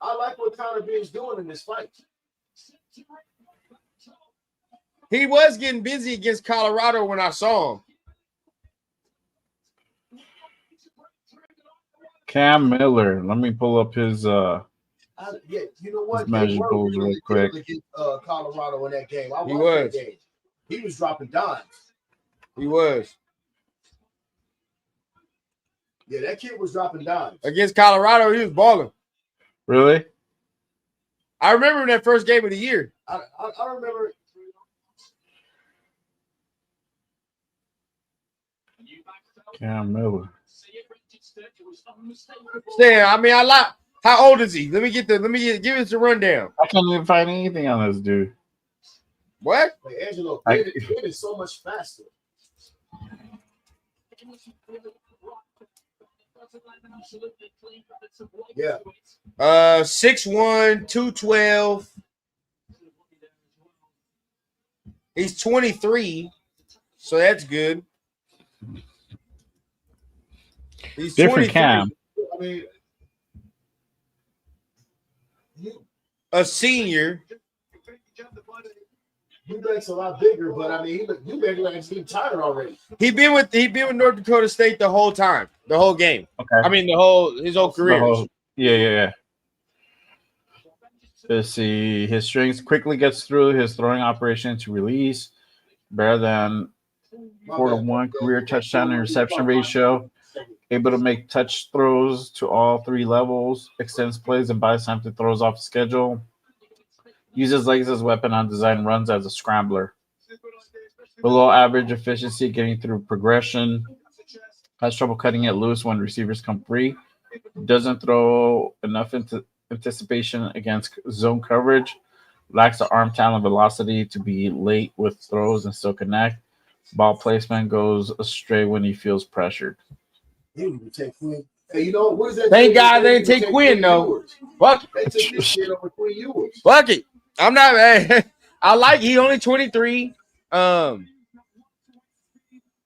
I like what Connor Ben's doing in this fight. He was getting busy against Colorado when I saw him. Cam Miller. Let me pull up his Yeah, you know what? his measurables real quick. Against Colorado in that game. I He watched was. that game. He was dropping dimes. He was. Yeah, that kid was dropping dimes. Against Colorado, he was balling. Really? I remember that first game of the year. I remember. Cam Miller. Stan, I mean, I like. How old is he? Give us the rundown. I can't even find anything on this dude. What? Hey, Angelo, Ben is so much faster. Yeah. 6'1", 212. He's 23, so that's good. He's different 23. Cam. I mean, A senior. Eubank's a lot bigger, but I mean, Eubank like he's tired already. He been with North Dakota State the whole time, the whole game. Okay. I mean, his whole career. Yeah. Let's see. His strength quickly gets through his throwing operation to release. Better than 4-to-1 career touchdown and reception ratio. Able to make touch throws to all three levels. Extends plays and buys time to throws off the schedule. Uses legs as weapon on design runs as a scrambler. Below average efficiency getting through progression. Has trouble cutting it loose when receivers come free. Doesn't throw enough anticipation against zone coverage. Lacks the arm talent velocity to be late with throws and still connect. Ball placement goes astray when he feels pressured. They didn't even take Quinn. Hey, you know what is that? Thank God they didn't take Quinn though. Fuck. They took this shit over Quinn Ewers. Fuck it. I'm not. I like. He only 23.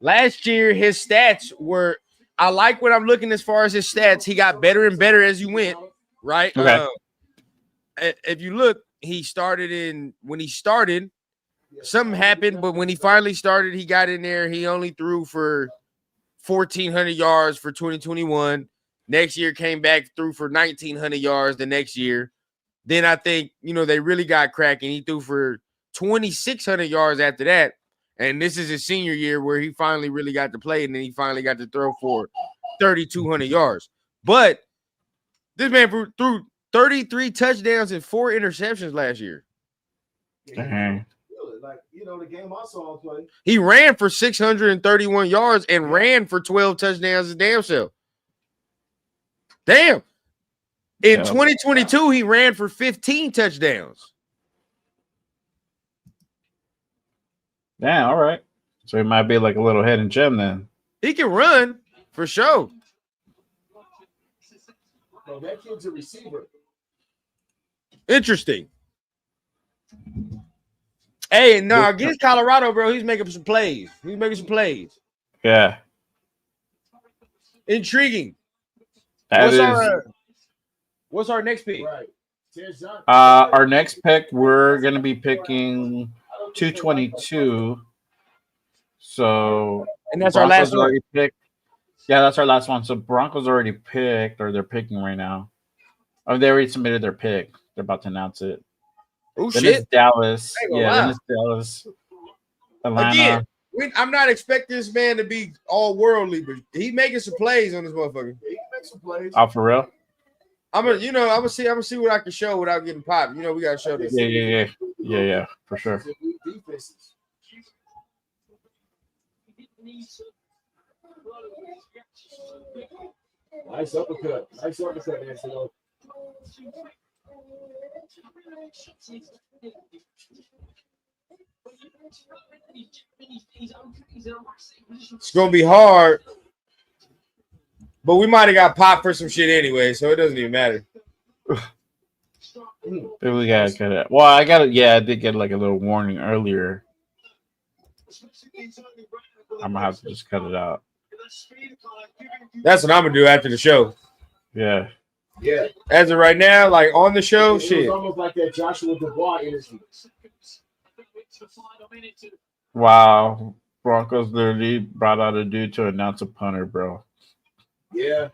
Last year his stats were. I like when I'm looking as far as his stats. He got better and better as he went. Right. Okay. if you look, when he started, something happened, but when he finally started, he got in there. He only threw for 1,400 yards for 2021. Next year came back threw for 1,900 yards the next year. Then I think, they really got cracking. He threw for 2,600 yards after that. And this is his senior year where he finally really got to play, and then he finally got to throw for 3,200 yards. But this man threw 33 touchdowns and 4 interceptions last year. Dang. Like, the game I saw him play. He ran for 631 yards and ran for 12 touchdowns as damn self. Damn. In 2022, he ran for 15 touchdowns. Damn, all right. So he might be like a little hidden gem then. He can run for sure. No, that kid's a receiver. Interesting. Hey, no, against Colorado, bro, he's making some plays. Yeah. Intriguing. What's our next pick? Right. Our next pick, we're gonna be picking 222. So and that's our last one. Already picked. Yeah, that's our last one. So Broncos already picked, or they're picking right now. Oh, they already submitted their pick. They're about to announce it. Oh then shit! It's Dallas. Then it's Dallas. Atlanta. Again, I'm not expecting this man to be all worldly, but he's making some plays on this motherfucker. He can make some plays. Oh, for real? I'm gonna see what I can show without getting popped. We gotta show this. Yeah, for sure. Nice uppercut, Angelo. It's gonna be hard, but we might have got popped for some shit anyway, so it doesn't even matter. We gotta cut it. Well, I did get like a little warning earlier. I'm gonna have to just cut it out. That's what I'm gonna do after the show. Yeah. Yeah. As of right now, like on the show, it shit. was almost like that Joshua Dubois energy. Wow. Broncos literally brought out a dude to announce a punter, bro. Yeah.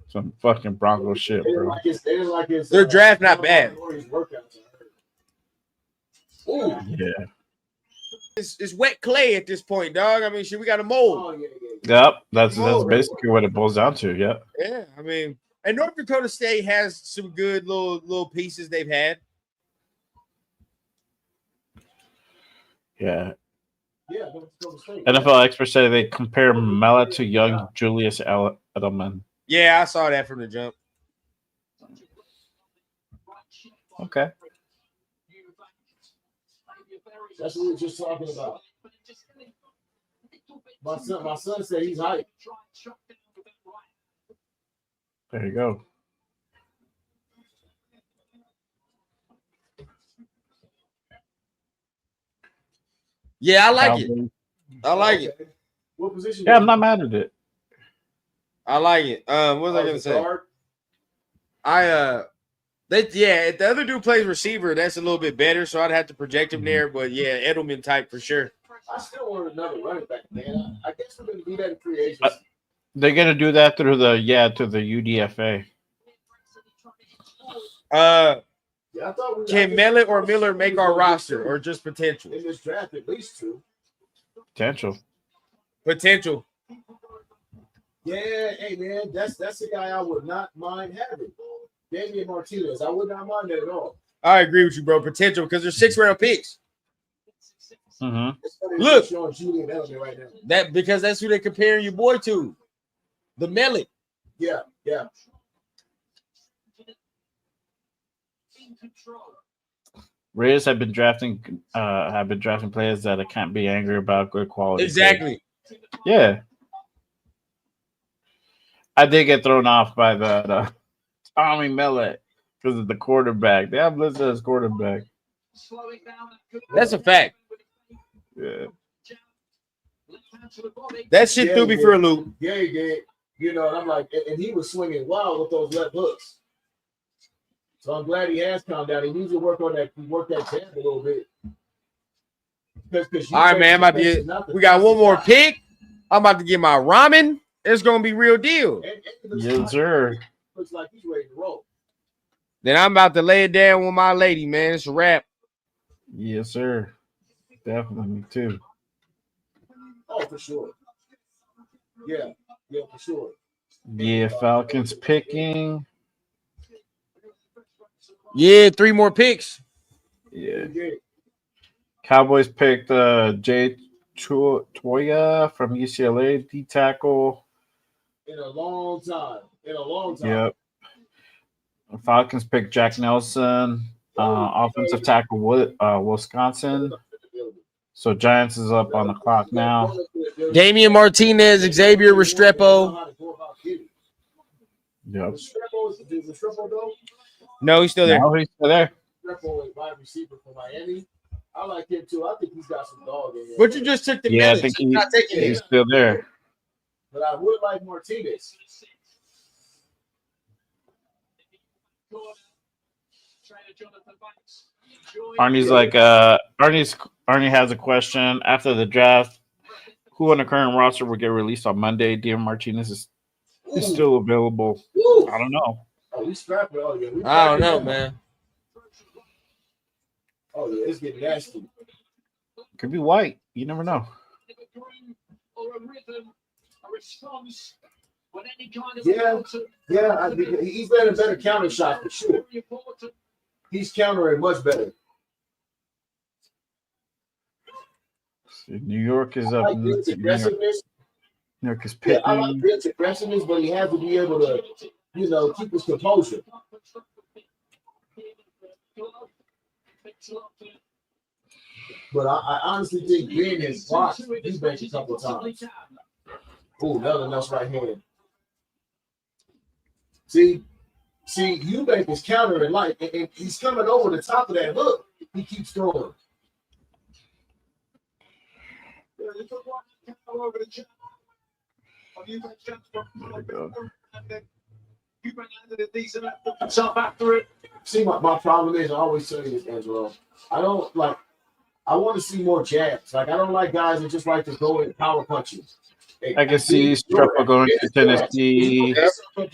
Some fucking Broncos shit, bro. Their draft not bad. Ooh. Yeah. It's wet clay at this point, dog. I mean, shit, we got a mold. Oh, yeah. Yep. That's basically what it boils down to. Yep. Yeah, I mean, and North Dakota State has some good little pieces they've had. Yeah. Yeah, North Dakota State. NFL experts say they compare Mela to young Julius Edelman. Yeah, I saw that from the jump. Okay. That's what we were just talking about. My son said he's hyped. There you go. Yeah, I like it. I like it. What position? Yeah, I'm not mad at it. I like it. What was I gonna say? If the other dude plays receiver, that's a little bit better, so I'd have to project him there. But yeah, Edelman type for sure. I still want another running back, man. I guess we're gonna do that in free agency. They're gonna do that through the UDFA. Can Mellett or Miller make our roster, or just potential? In this draft, at least two. Potential. Yeah, hey man, that's a guy I would not mind having. Damian Martinez, I would not mind that at all. I agree with you, bro. Potential, because they're 6th-round picks. Mm-hmm. Look, showing Julian Edelman right now. Because that's who they're comparing your boy to, the Mellett. Yeah. Raiders have been drafting players that I can't be angry about good quality. Exactly. Players. Yeah. I did get thrown off by the Tommy Mellett because of the quarterback. They have listed as quarterback. That's a fact. Yeah. That shit threw me for a loop. Yeah, he did. And I'm like, and he was swinging wild with those left hooks. So I'm glad he has calmed down. He needs to work that jab a little bit. All right, man. We got one more pick. I'm about to get my ramen. It's gonna be real deal. Yes, sir. Looks like he's ready to roll. Then I'm about to lay it down with my lady, man. It's a wrap. Yes, sir. Definitely, me too. Oh, for sure. Yeah, for sure. Yeah, Falcons picking. Yeah, 3 more picks. Yeah. Cowboys picked Jay Toya from UCLA, D tackle. In a long time. Yep. Falcons picked Jack Nelson, offensive tackle, Wisconsin. So Giants is up on the clock now. Damian Martinez, Xavier Restrepo. Yep. No, he's still there. No, he's still there. Restrepo is wide receiver for Miami. I like him too. I think he's got some dog in him. But you just took the Yeah, I minutes. think Not taking he's it. still there. But I would like Martinez. Arnie's like, Arnie has a question. After the draft, who on the current roster will get released on Monday? Dion Martinez is still available. I don't know. Oh, we scrapping. Oh, yeah. I don't know, man. Oh, yeah. It's getting nasty. Could be White. You never know. Yeah. He's been a better counter shot for sure. He's countering much better. New York is up. I like Ben's aggressiveness. New York is Yeah, picking. I like Ben's aggressiveness, but he has to be able to, keep his composure. But I honestly think Ben has blocked Eubank a couple of times. Oh, another nuts right hand. See, Eubank is countering light, and he's coming over the top of that hook. He keeps throwing. See, my problem is I always tell you this, Angelo. I want to see more jabs. Like I don't like guys that just like to go in power punches. I can see Strupper going to Tennessee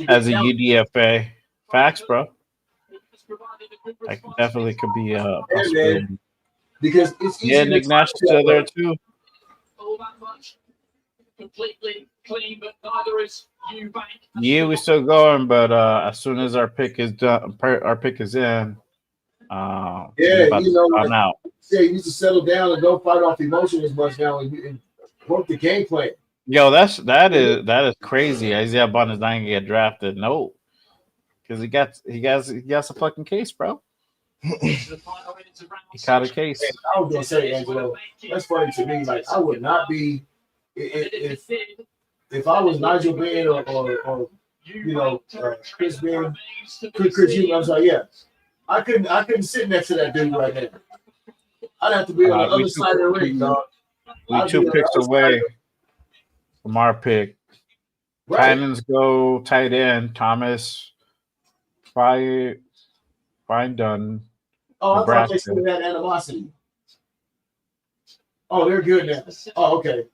as a UDFA. Facts, bro. That definitely could be a possibility. Because it's easy. Yeah, Nick Nash is still there too. Yeah, we're still going, but as soon as our pick is done, our pick is in. I'm out. Yeah, you need to settle down and don't fight off emotion as much now and work the game plan. Yo, that is crazy. Isaiah Bond is not gonna get drafted. No, because he got a fucking case, bro. He caught a case. I was gonna say, Angelo, that's funny to me. Like I would not be if I was Nigel Ben or Chris Ben, Chris you. I'm sorry, yeah. I couldn't sit next to that dude right now. I'd have to be on the other side of the ring, dog. We 2 picks away from our pick. Right. Titans go tight end. Thomas, Fine done. Oh, I thought they still had animosity. Oh, they're good now. Oh, okay.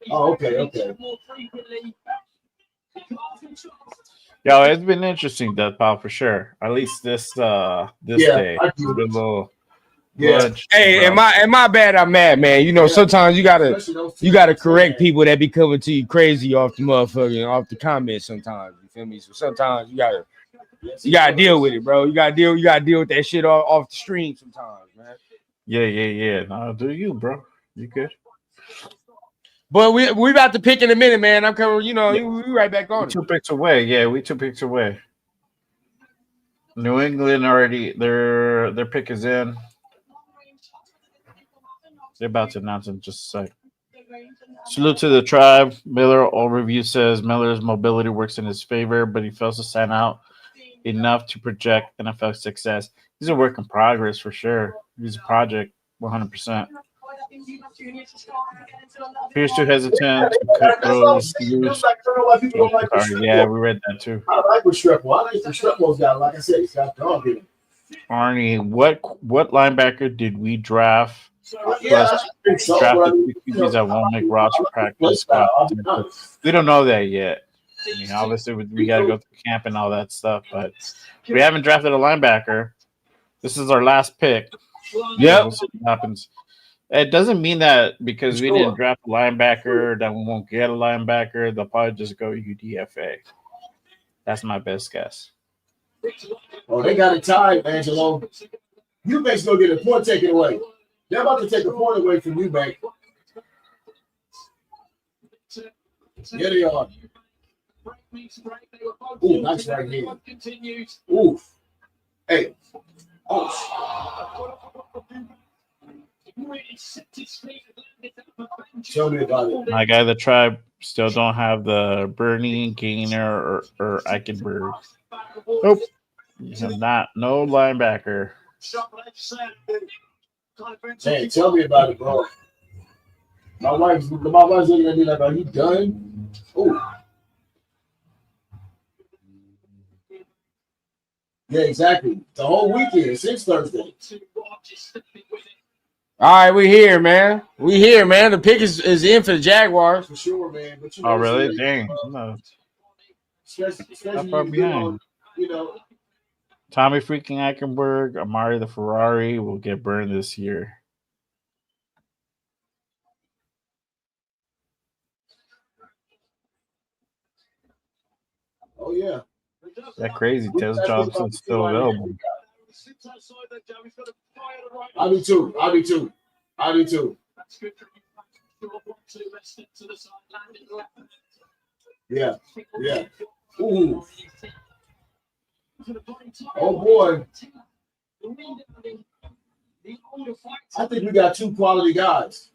Oh, okay. Yo, it's been interesting, Death Pal, for sure. At least this day. It's been a little. Hey, am I bad? I'm mad, man. Sometimes you gotta correct people that be coming to you crazy off the motherfucking off the comments. Sometimes you feel me. So sometimes you gotta deal with it, bro. You gotta deal with that shit off the stream sometimes, man. Yeah. No, do you, bro? You good? But we about to pick in a minute, man. I'm coming. We right back on. 2 picks away. Yeah, we 2 picks away. New England already. Their pick is in. They're about to announce in just a sec. Salute to the tribe. Miller overview says Miller's mobility works in his favor, but he fails to stand out enough to project NFL success. He's a work in progress for sure. He's a project, 100%. Appears too hesitated to cut throws loose. Yeah, we read that too. I like Restrepo. I like Restrepo's got, like I said, he's got dog in him. Arnie, what linebacker did we draft? Yeah, Plus, I think so. drafted But two QBs that won't make roster practice squad. We don't know that yet. I mean, obviously, we got to go through camp and all that stuff, but we haven't drafted a linebacker. This is our last pick. Yep. We'll see what happens. It doesn't mean that because we didn't draft a linebacker that we won't get a linebacker. They'll probably just go UDFA. That's my best guess. Oh, they got it tied, Angelo. Eubank's going to get a point taken away. They're about to take a point away from Eubank. Here they are. Ooh, nice right hand. Ooh. Hey. Oh. Tell me about it. My guy, the tribe, still don't have the Bernie, Gainer, or Eichenberg. Nope. No linebacker. Hey, tell me about it, bro. My wife's looking at me like, are you done? Ooh. Yeah, exactly. The whole weekend since Thursday. All right, we here, man. We here, man. The pick is in for the Jaguars. For sure, man. But Oh, really? Dang. No. Especially far behind. you know. Tommy freaking Eichenberg, Amari the Ferrari will get burned this year. Oh, yeah. That crazy. Tez Johnson's still available. I do too. Yeah. Ooh. Oh boy. I think we got two quality guys.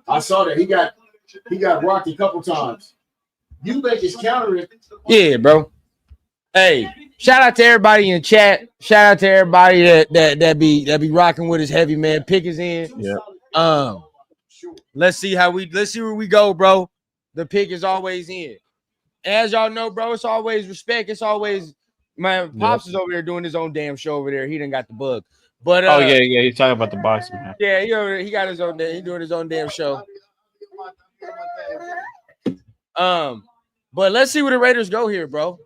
I saw that he got rocked a couple times. Eubank is countering. Yeah, bro. Hey, shout out to everybody in chat. Shout out to everybody that be rocking with us heavy, man. Pick is in. Yeah. Let's see where we go, bro. The pick is always in. As y'all know, bro, it's always respect. It's always my pops is over there doing his own damn show over there. He done got the bug. But yeah, he's talking about the boxing man. Yeah, he got his own. He doing his own damn show. But let's see where the Raiders go here, bro.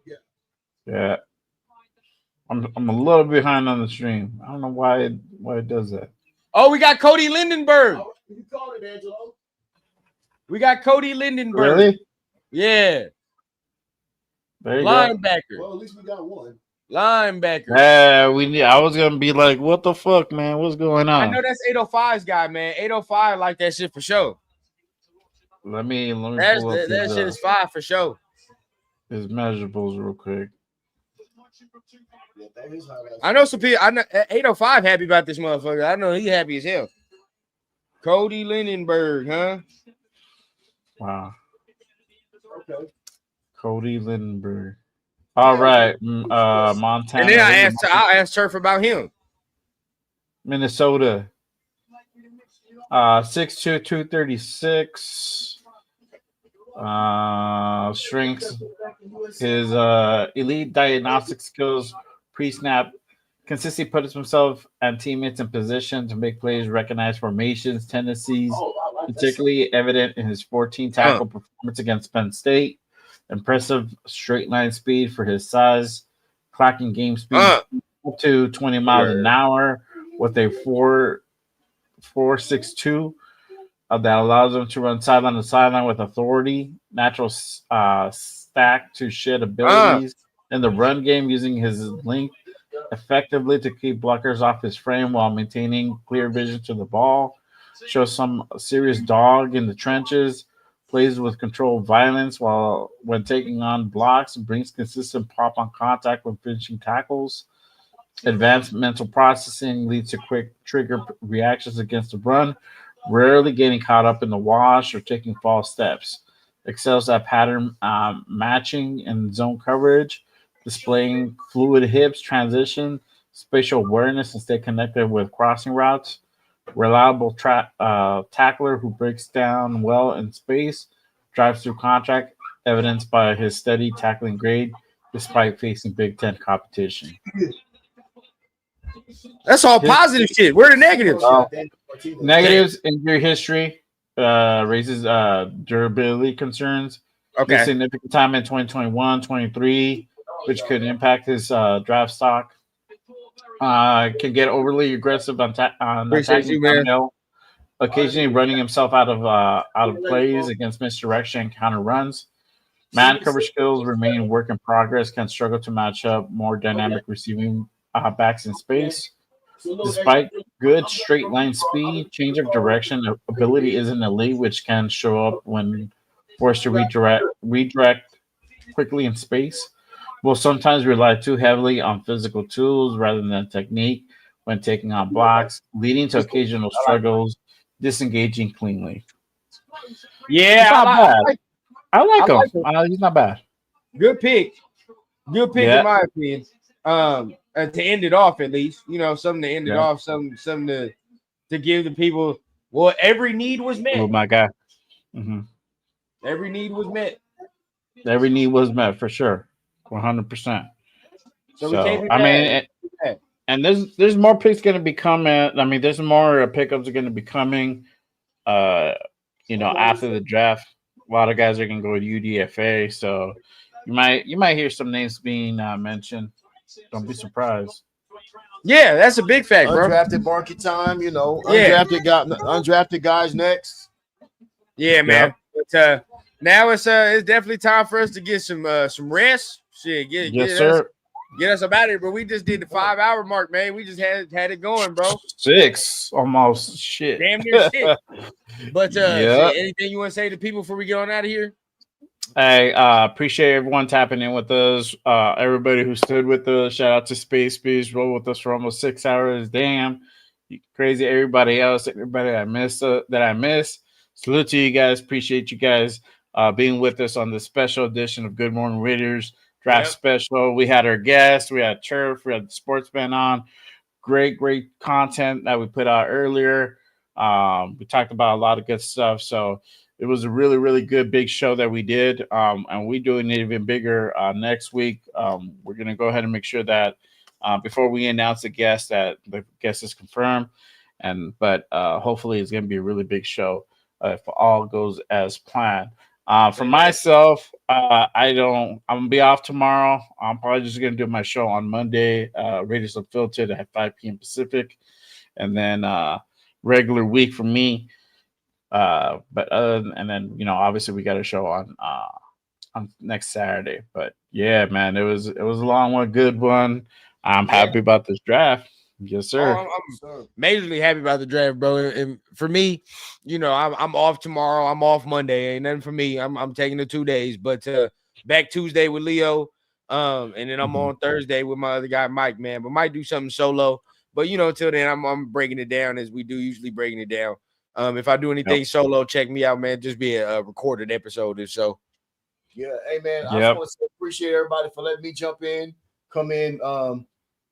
Yeah. I'm a little behind on the stream. I don't know why it does that. Oh, we got Cody Lindenberg. You call it, Angelo. We got Cody Lindenberg. Really? Yeah. There you Linebacker. go. Well, at least we got one. Linebacker. Yeah, I was gonna be like, what the fuck, man? What's going on? I know that's 805's guy, man. 805 like that shit for sure. Let me pull up that shit is fire for sure. His measurables real quick. I know some people. I know 805 happy about this motherfucker. I know he happy as hell. Cody Lindenberg, huh? Wow. Okay. Cody Lindenberg. All right, Montana. And then I asked Turf about him. Minnesota. 6'2", 236. Strengths. His elite diagnostic skills pre-snap consistently puts himself and teammates in position to make plays, recognize formations, tendencies, particularly evident in his 14 tackle performance against Penn State. Impressive straight line speed for his size, clocking game speed up to 20 miles an hour with a 4.62 that allows him to run sideline to sideline with authority, natural stack to shed abilities in the run game using his length effectively to keep blockers off his frame while maintaining clear vision to the ball. Shows some serious dog in the trenches. Plays with controlled violence when taking on blocks, brings consistent pop on contact when finishing tackles. Advanced mental processing leads to quick trigger reactions against the run, rarely getting caught up in the wash or taking false steps. Excels at pattern matching and zone coverage, displaying fluid hips, transition, spatial awareness, and stay connected with crossing routes. reliable tackler who breaks down well in space, drives through contact, evidenced by his steady tackling grade despite facing Big Ten competition. That's all positive shit. Where are the negatives? Negatives: injury history raises durability concerns. Okay. Missed significant time in 2021, 23, which could impact his draft stock. Can get overly aggressive on Appreciate attacking you, man. downhill, occasionally running himself out of plays against misdirection and counter runs. Man coverage skills remain work in progress. Can struggle to match up more dynamic receiving backs in space. Despite good straight line speed, change of direction ability isn't elite, which can show up when forced to redirect quickly in space. Will sometimes rely too heavily on physical tools rather than technique when taking on blocks, leading to occasional struggles disengaging cleanly. Yeah, He's not bad. I like him. him. He's not bad. Good pick. Good pick Yeah. in my opinion. To end it off, at least, you know, something to end it Yeah. off, something to give the people. Well, every need was met. Oh my God. hmm Every need was met. Every need was met for sure, 100%. So we can't be I mean, mad. and there's more picks going to be coming. I mean, there's more pickups are going to be coming. After the draft, a lot of guys are going to go to UDFA. So you might hear some names being mentioned. Don't be surprised. Yeah, that's a big fact, bro. Undrafted market time, Yeah. undrafted guys next. Yeah, man. But now it's definitely time for us to get some rest. Shit, get us up out of here. But we just did the 5-hour mark, man. We just had it going, bro. 6 almost. Shit. Damn near 6. But Yep. shit, anything you want to say to people before we get on out of here? I appreciate everyone tapping in with us. Everybody who stood with us. Shout out to Space Beast. Roll with us for almost 6 hours. Damn, crazy. Everybody else, everybody I missed that I missed. Salute to you guys. Appreciate you guys being with us on this special edition of Good Morning Raiders Draft Special. We had our guests. We had Turf. We had the Sportsman on. Great content that we put out earlier. We talked about a lot of good stuff. So it was a really, really good big show that we did. And we're doing it even bigger next week. We're going to go ahead and make sure that before we announce the guest, that the guest is confirmed. But hopefully it's going to be a really big show if all goes as planned. For myself, I'm going to be off tomorrow. I'm probably just going to do my show on Monday, Raiders Unfiltered at 5 p.m. Pacific. And then regular week for me. But obviously we got a show on next Saturday. But yeah, man, it was a long one, good one. I'm happy about this draft. Yes, sir. I'm majorly happy about the draft, bro. And for me, I'm off tomorrow. I'm off Monday. Ain't nothing for me. I'm taking the 2 days, but back Tuesday with Leo. And then I'm on Thursday with my other guy, Mike, man. But might do something solo. But until then, I'm breaking it down as we do usually breaking it down. If I do anything solo, check me out, man. Just be a recorded episode or so. Yeah, hey man, I just want to appreciate everybody for letting me come in.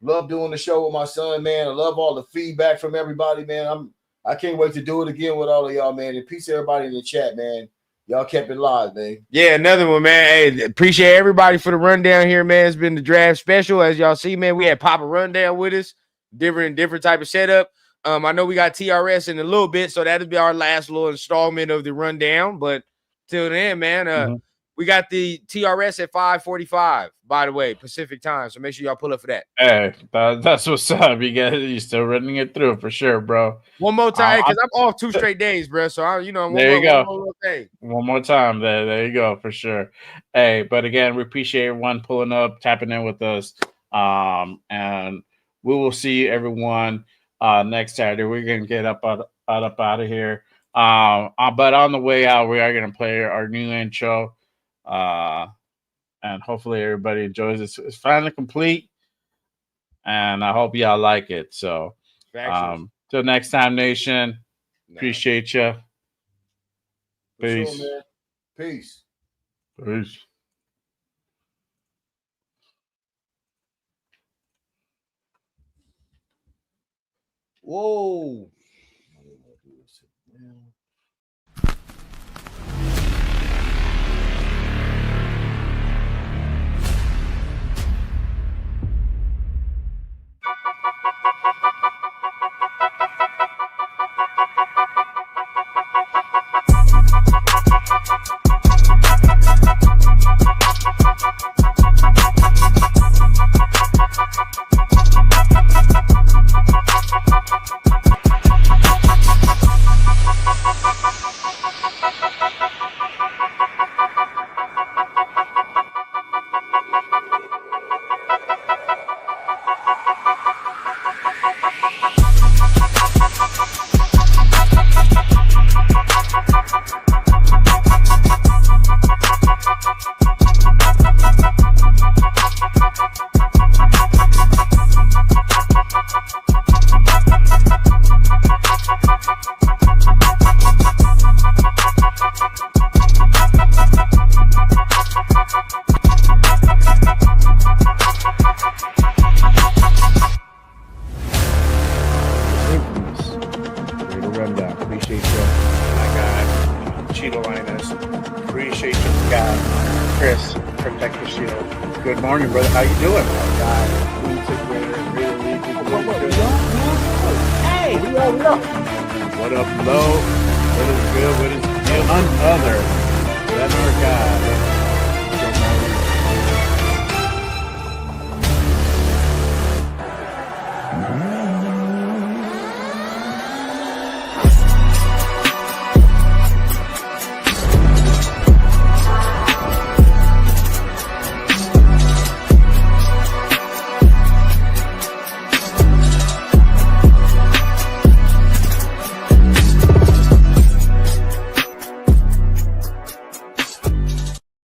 Love doing the show with my son, man. I love all the feedback from everybody, man. I can't wait to do it again with all of y'all, man. And peace to everybody in the chat, man. Y'all kept it live, man. Yeah, another one, man. Hey, appreciate everybody for the rundown here, man. It's been the draft special. As y'all see, man, we had Papa Rundown with us. Different type of setup. I know we got TRS in a little bit, so that'll be our last little installment of the rundown. But till then, man, we got the TRS at 5:45, by the way, Pacific time. So make sure y'all pull up for that. Hey, that's what's up. You still running it through for sure, bro. One more time, because I'm off 2 straight days, bro. So there you go. One more thing. One more time. There you go for sure. Hey, but again, we appreciate everyone pulling up, tapping in with us. And we will see everyone next Saturday. We're gonna get up out of here. But on the way out, we are gonna play our new intro. And hopefully everybody enjoys it. It's finally complete, and I hope y'all like it. So, till next time, nation. Appreciate you. Peace. Sure, man. Peace. Peace. Whoa. Rundown. Appreciate you, my guy, Cheeto Linus. Appreciate you, guy, Chris. Protect the shield. Good morning, brother. How you doing? God, hey, what up, Low? What is good? What is none other than our guy,